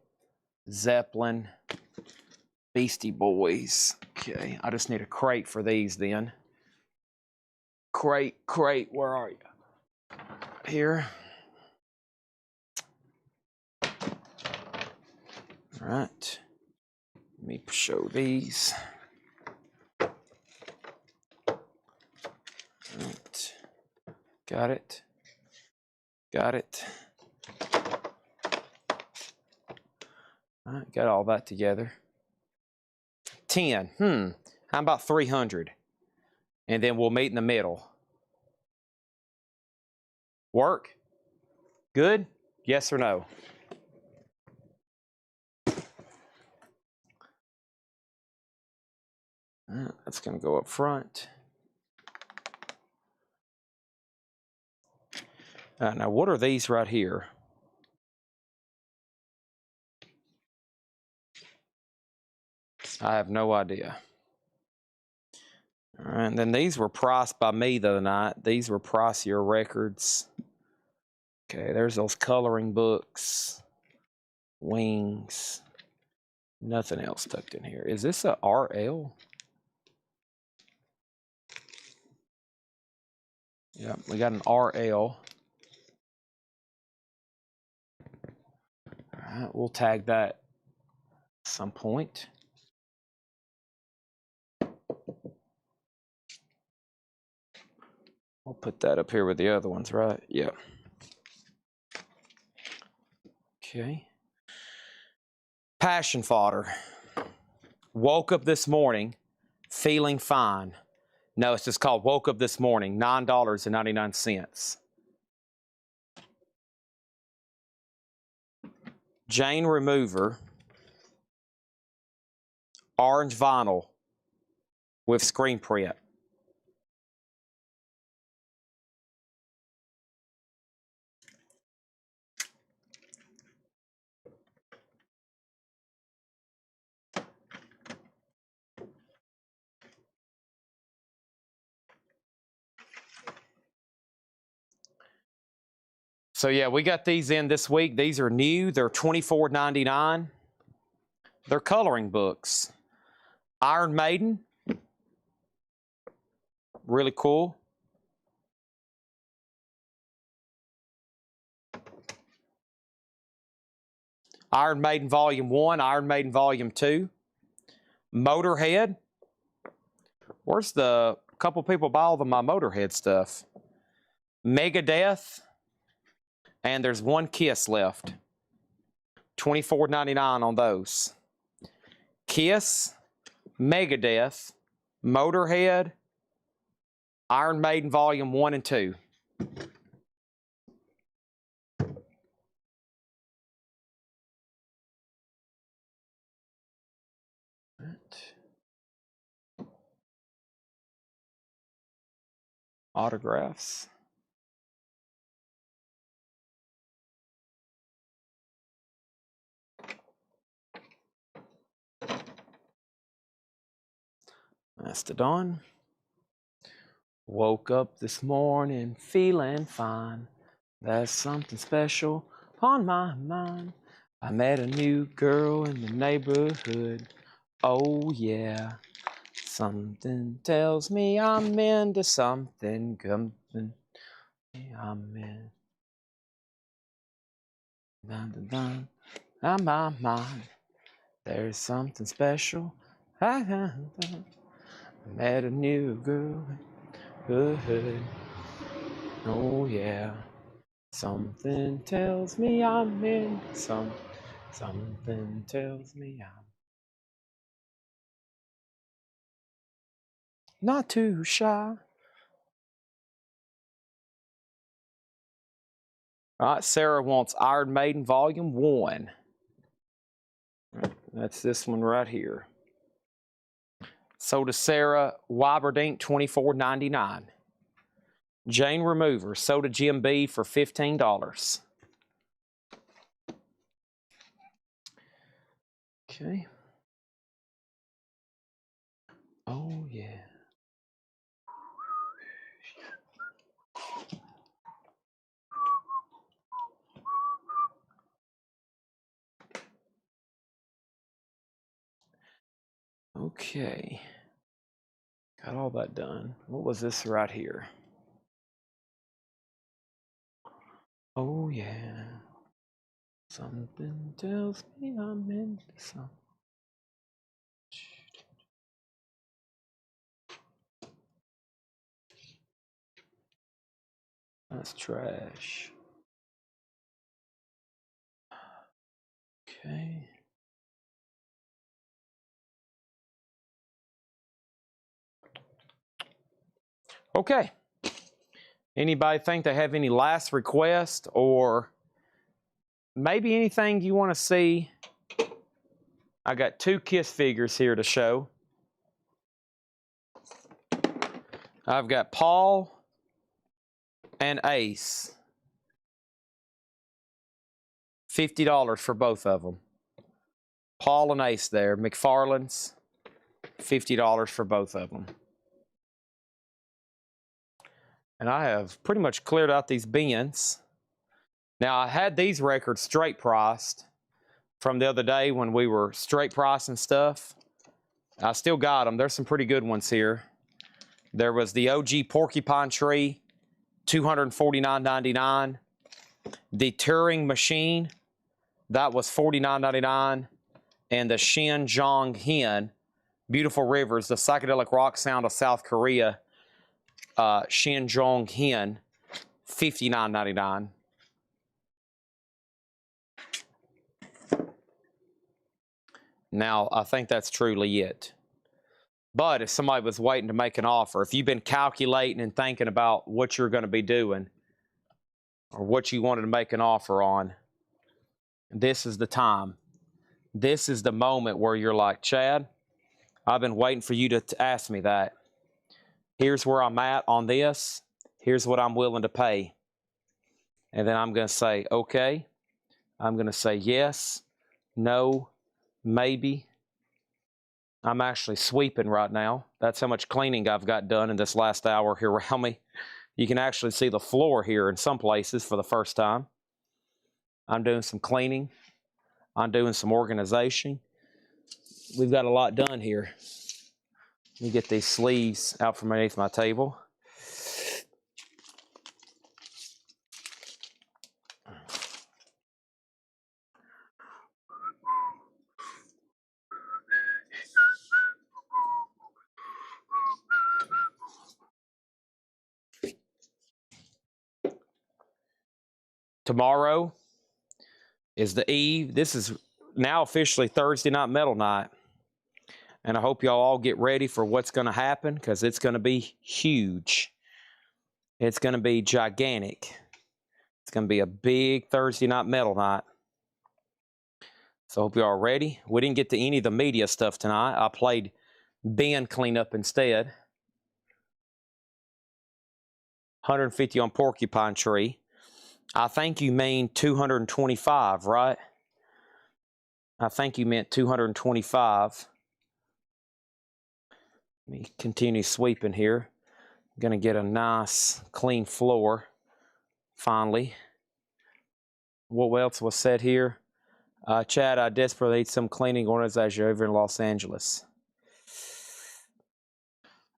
Zeppelin. Beastie Boys. Okay, I just need a crate for these then. Crate, where are you? Here. All right. Let me show these. All right. Got it. Got it. All right, got all that together. 10. How about 300? And then we'll meet in the middle. Work? Good? Yes or no? That's going to go up front. Now, what are these right here? I have no idea. All right, and then these were priced by me the other night. These were pricier records. Okay, there's those coloring books. Wings. Nothing else tucked in here. Is this a RL? Yeah, we got an RL. All right, we'll tag that at some point. I'll put that up here with the other ones, right? Yeah. Okay. Passion fodder. Woke up this morning feeling fine. No, it's just called Woke Up This Morning, $9.99. Jane Remover. Orange vinyl with screen print. So yeah, we got these in this week. These are new. They're $24.99. They're coloring books. Iron Maiden. Really cool. Iron Maiden Volume 1, Iron Maiden Volume 2. Motorhead. Where's the couple people buy all of my Motorhead stuff? Megadeth. And there's one Kiss left. $24.99 on those. Kiss, Megadeth, Motorhead, Iron Maiden Volume 1 and 2. Autographs. Mastodon. Woke up this morning feeling fine. There's something special on my mind. I met a new girl in the neighborhood. Oh yeah. Something tells me I'm into something. I'm in. Dun, dun, dun. On my mind. There's something special. I met a new girl. Good. Oh yeah. Something tells me I'm in something tells me I'm not too shy. All right, Sarah wants Iron Maiden Volume 1. That's this one right here. So to Sarah, Wyberdink, $24.99. Jane Remover, sold to Jim B for $15. Okay. Oh, yeah. Okay. Got all that done. What was this right here? Oh, yeah. Something tells me I'm into something. That's trash. Okay. Okay. Anybody think they have any last request or maybe anything you want to see? I got 2 Kiss figures here to show. I've got Paul and Ace. $50 for both of them. Paul and Ace there. McFarlane's. $50 for both of them. And I have pretty much cleared out these bins. Now, I had these records straight priced from the other day when we were straight pricing stuff. I still got them. There's some pretty good ones here. There was the OG Porcupine Tree, $249.99. The Turing Machine, that was $49.99. And the Shin Jong Hin, Beautiful Rivers, the psychedelic rock sound of South Korea, Shin Jong Hin, $59.99. Now, I think that's truly it. But if somebody was waiting to make an offer, if you've been calculating and thinking about what you're going to be doing or what you wanted to make an offer on, this is the time. This is the moment where you're like, Chad, I've been waiting for you to ask me that. Here's where I'm at on this. Here's what I'm willing to pay. And then I'm going to say, okay. I'm going to say yes, no, maybe. I'm actually sweeping right now. That's how much cleaning I've got done in this last hour here around me. You can actually see the floor here in some places for the first time. I'm doing some cleaning. I'm doing some organization. We've got a lot done here. Let me get these sleeves out from underneath my table. Tomorrow is the eve. This is now officially Thursday Night Metal Night. And I hope y'all all get ready for what's going to happen, because it's going to be huge. It's going to be gigantic. It's going to be a big Thursday Night Metal Night. So I hope y'all are ready. We didn't get to any of the media stuff tonight. I played bin cleanup instead. 150 on Porcupine Tree. I think you mean 225, right? I think you meant 225. Let me continue sweeping here. I'm going to get a nice clean floor finally. What else was said here? Chad, I desperately need some cleaning organization over in Los Angeles.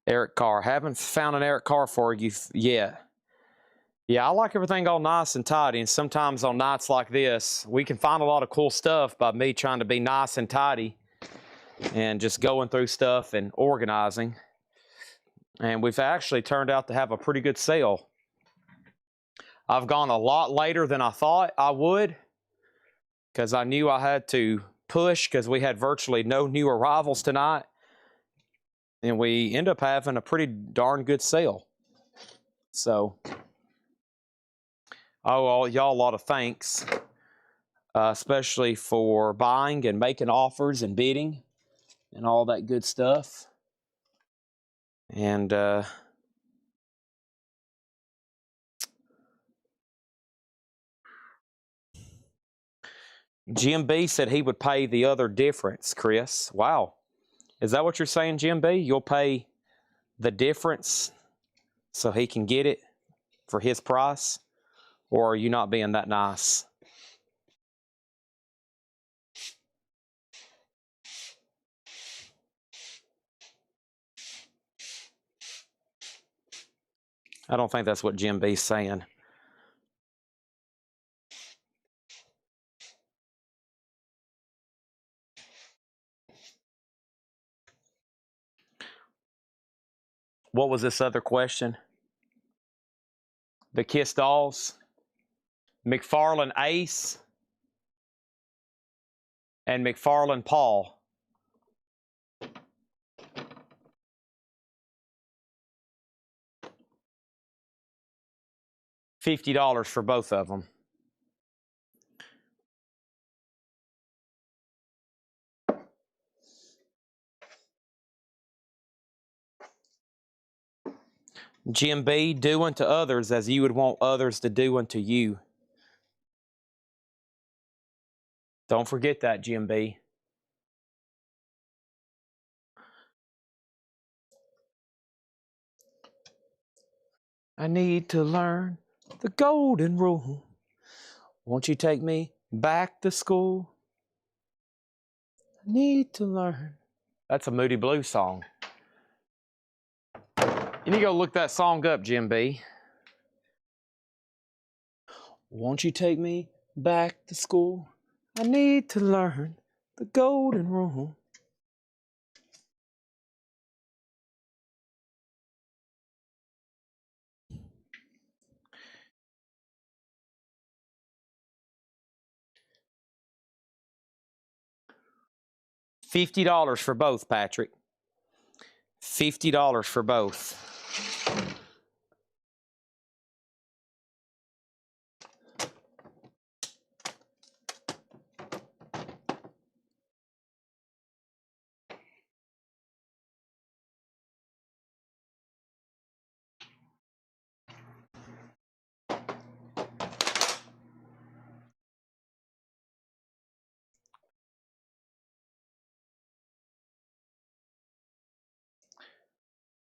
Eric Carr. Haven't found an Eric Carr for you yet. Yeah, I like everything all nice and tidy, and sometimes on nights like this, we can find a lot of cool stuff by me trying to be nice and tidy and just going through stuff and organizing. And we've actually turned out to have a pretty good sale. I've gone a lot later than I thought I would, because I knew I had to push, because we had virtually no new arrivals tonight. And we end up having a pretty darn good sale. So, y'all, a lot of thanks, especially for buying and making offers and bidding and all that good stuff. And Jim B said he would pay the other difference, Chris. Wow. Is that what you're saying, Jim B? You'll pay the difference so he can get it for his price? Or are you not being that nice? I don't think that's what Jim B's saying. What was this other question? The Kiss Dolls, McFarlane Ace, and McFarlane Paul. $50 for both of them. Jim B, do unto others as you would want others to do unto you. Don't forget that, Jim B. I need to learn the golden rule. Won't you take me back to school? I need to learn. That's a Moody Blues song. You need to go look that song up, Jim B. Won't you take me back to school? I need to learn the golden rule. $50 for both, Patrick. $50 for both.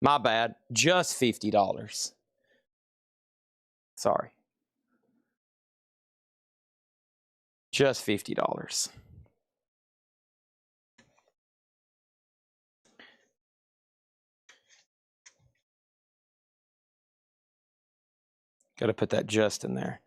My bad, just $50. Sorry. Just $50. Got to put that just in there.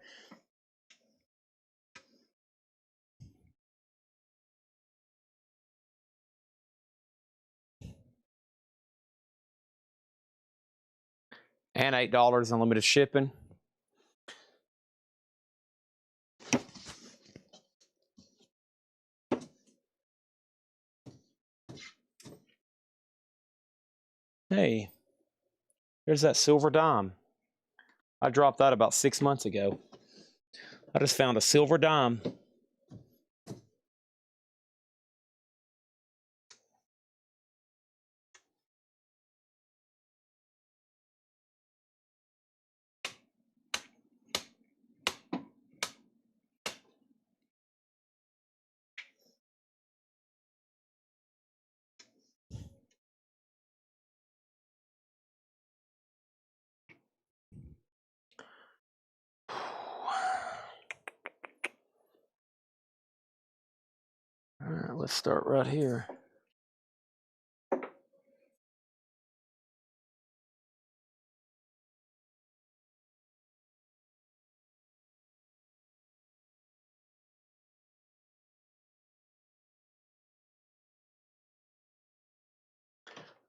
And $8 unlimited shipping. Hey, there's that silver dime. I dropped that about 6 months ago. I just found a silver dime. All right, let's start right here.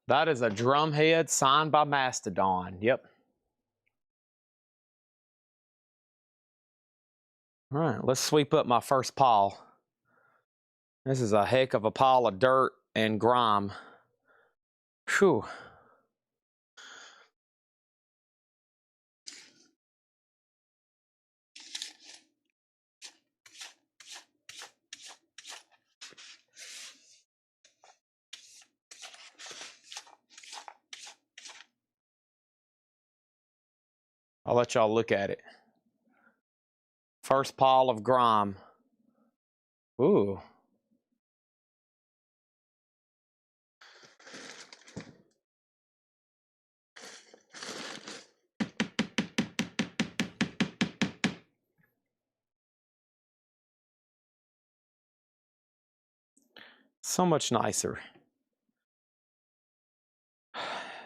That is a drum head signed by Mastodon. Yep. All right, let's sweep up my first pile. This is a heck of a pile of dirt and grime. Whew. I'll let y'all look at it. First pile of grime. Ooh. So much nicer.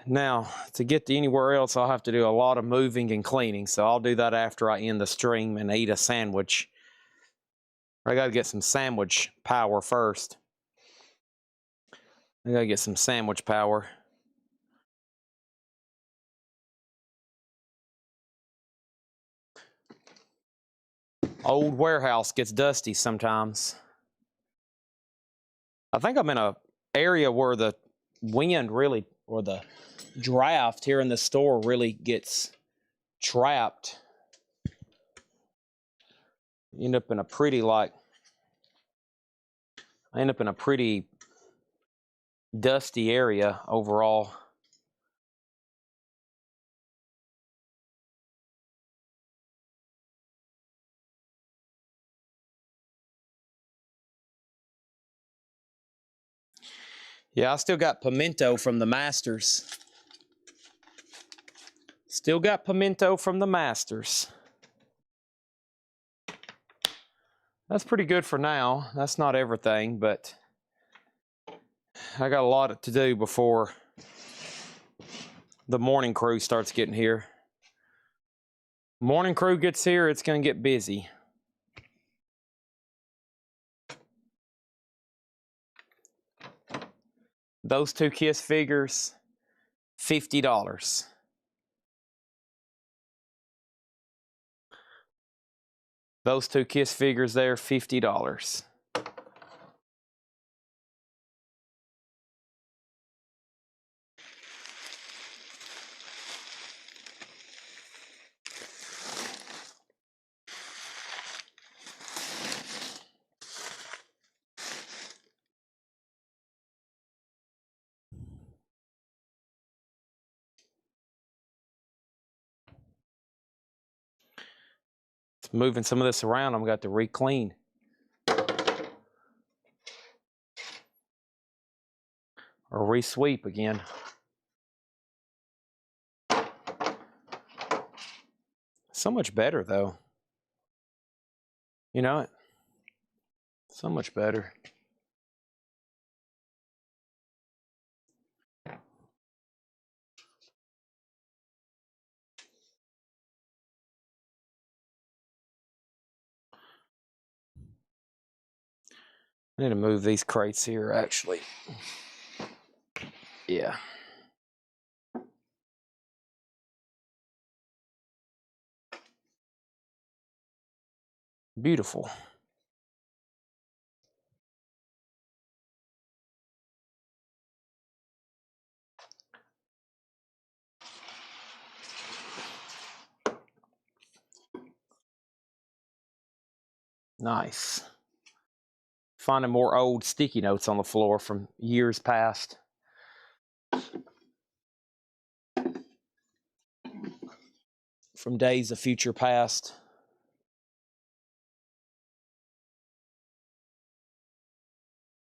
Now, to get to anywhere else, I'll have to do a lot of moving and cleaning. So I'll do that after I end the stream and eat a sandwich. I got to get some sandwich power first. I got to get some sandwich power. Old warehouse gets dusty sometimes. I think I'm in an area where the wind really, or the draft here in the store really gets trapped. You end up in a pretty, I end up in a pretty dusty area overall. Yeah, I still got pimento from the Masters. Still got pimento from the Masters. That's pretty good for now. That's not everything, but I got a lot to do before the morning crew starts getting here. Morning crew gets here, it's going to get busy. Those two Kiss figures, $50. Those two Kiss figures there, $50. Moving some of this around, I'm got to re-clean. Or re-sweep again. So much better though. You know, so much better. I need to move these crates here, actually. Yeah. Beautiful. Nice. Finding more old sticky notes on the floor from years past. From days of future past.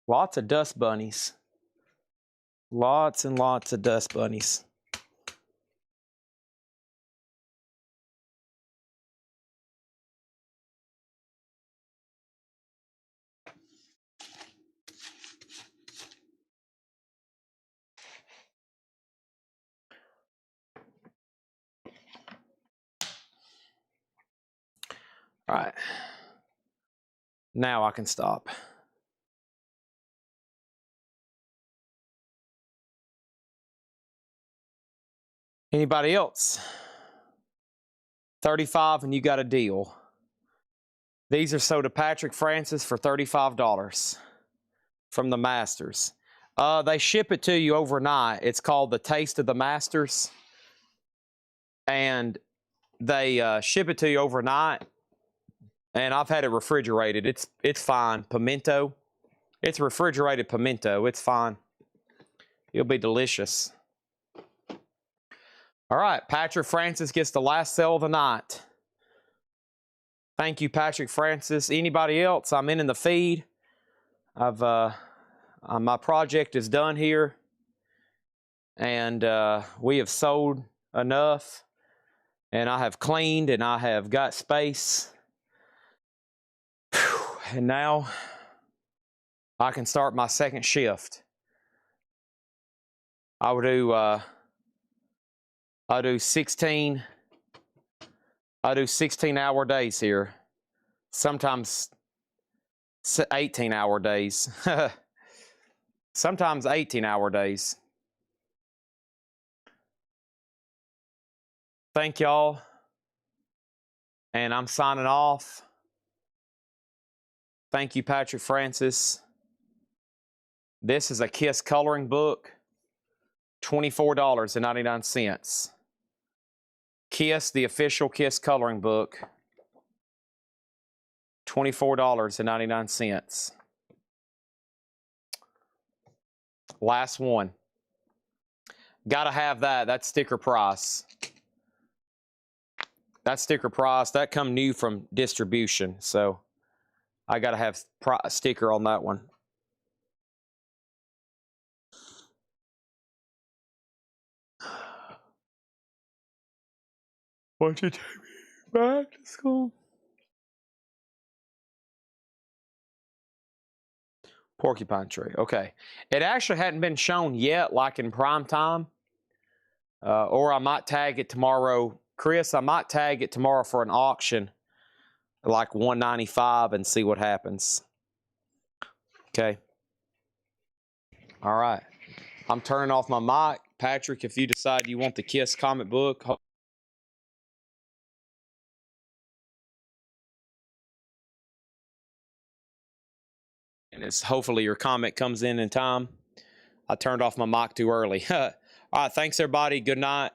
Lots of dust bunnies. Lots and lots of dust bunnies. All right. Now I can stop. Anybody else? 35 and you got a deal. These are sold to Patrick Francis for $35 from the Masters. They ship it to you overnight. It's called the Taste of the Masters. And they ship it to you overnight. And I've had it refrigerated. It's fine. Pimento. It's refrigerated pimento. It's fine. It'll be delicious. All right, Patrick Francis gets the last sale of the night. Thank you, Patrick Francis. Anybody else? I'm in the feed. My project is done here, and we have sold enough, and I have cleaned, and I have got space. Whew. And now I can start my second shift. I'll do 16 hour days here. Sometimes 18-hour days. Sometimes 18-hour days. Thank y'all. And I'm signing off. Thank you, Patrick Francis. This is a Kiss coloring book. $24.99. Kiss, the official Kiss coloring book. $24.99. Last one. Gotta have that. That's sticker price. That sticker price. That come new from distribution. So I gotta have a sticker on that one. Why don't you take me back to school? Porcupine tree. Okay. It actually hadn't been shown yet, like in prime time. Or I might tag it tomorrow. Chris, I might tag it tomorrow for an auction, like $195, and see what happens. Okay. All right. I'm turning off my mic. Patrick, if you decide you want the Kiss comic book, and it's hopefully your comment comes in time. I turned off my mic too early. All right. Thanks, everybody. Good night.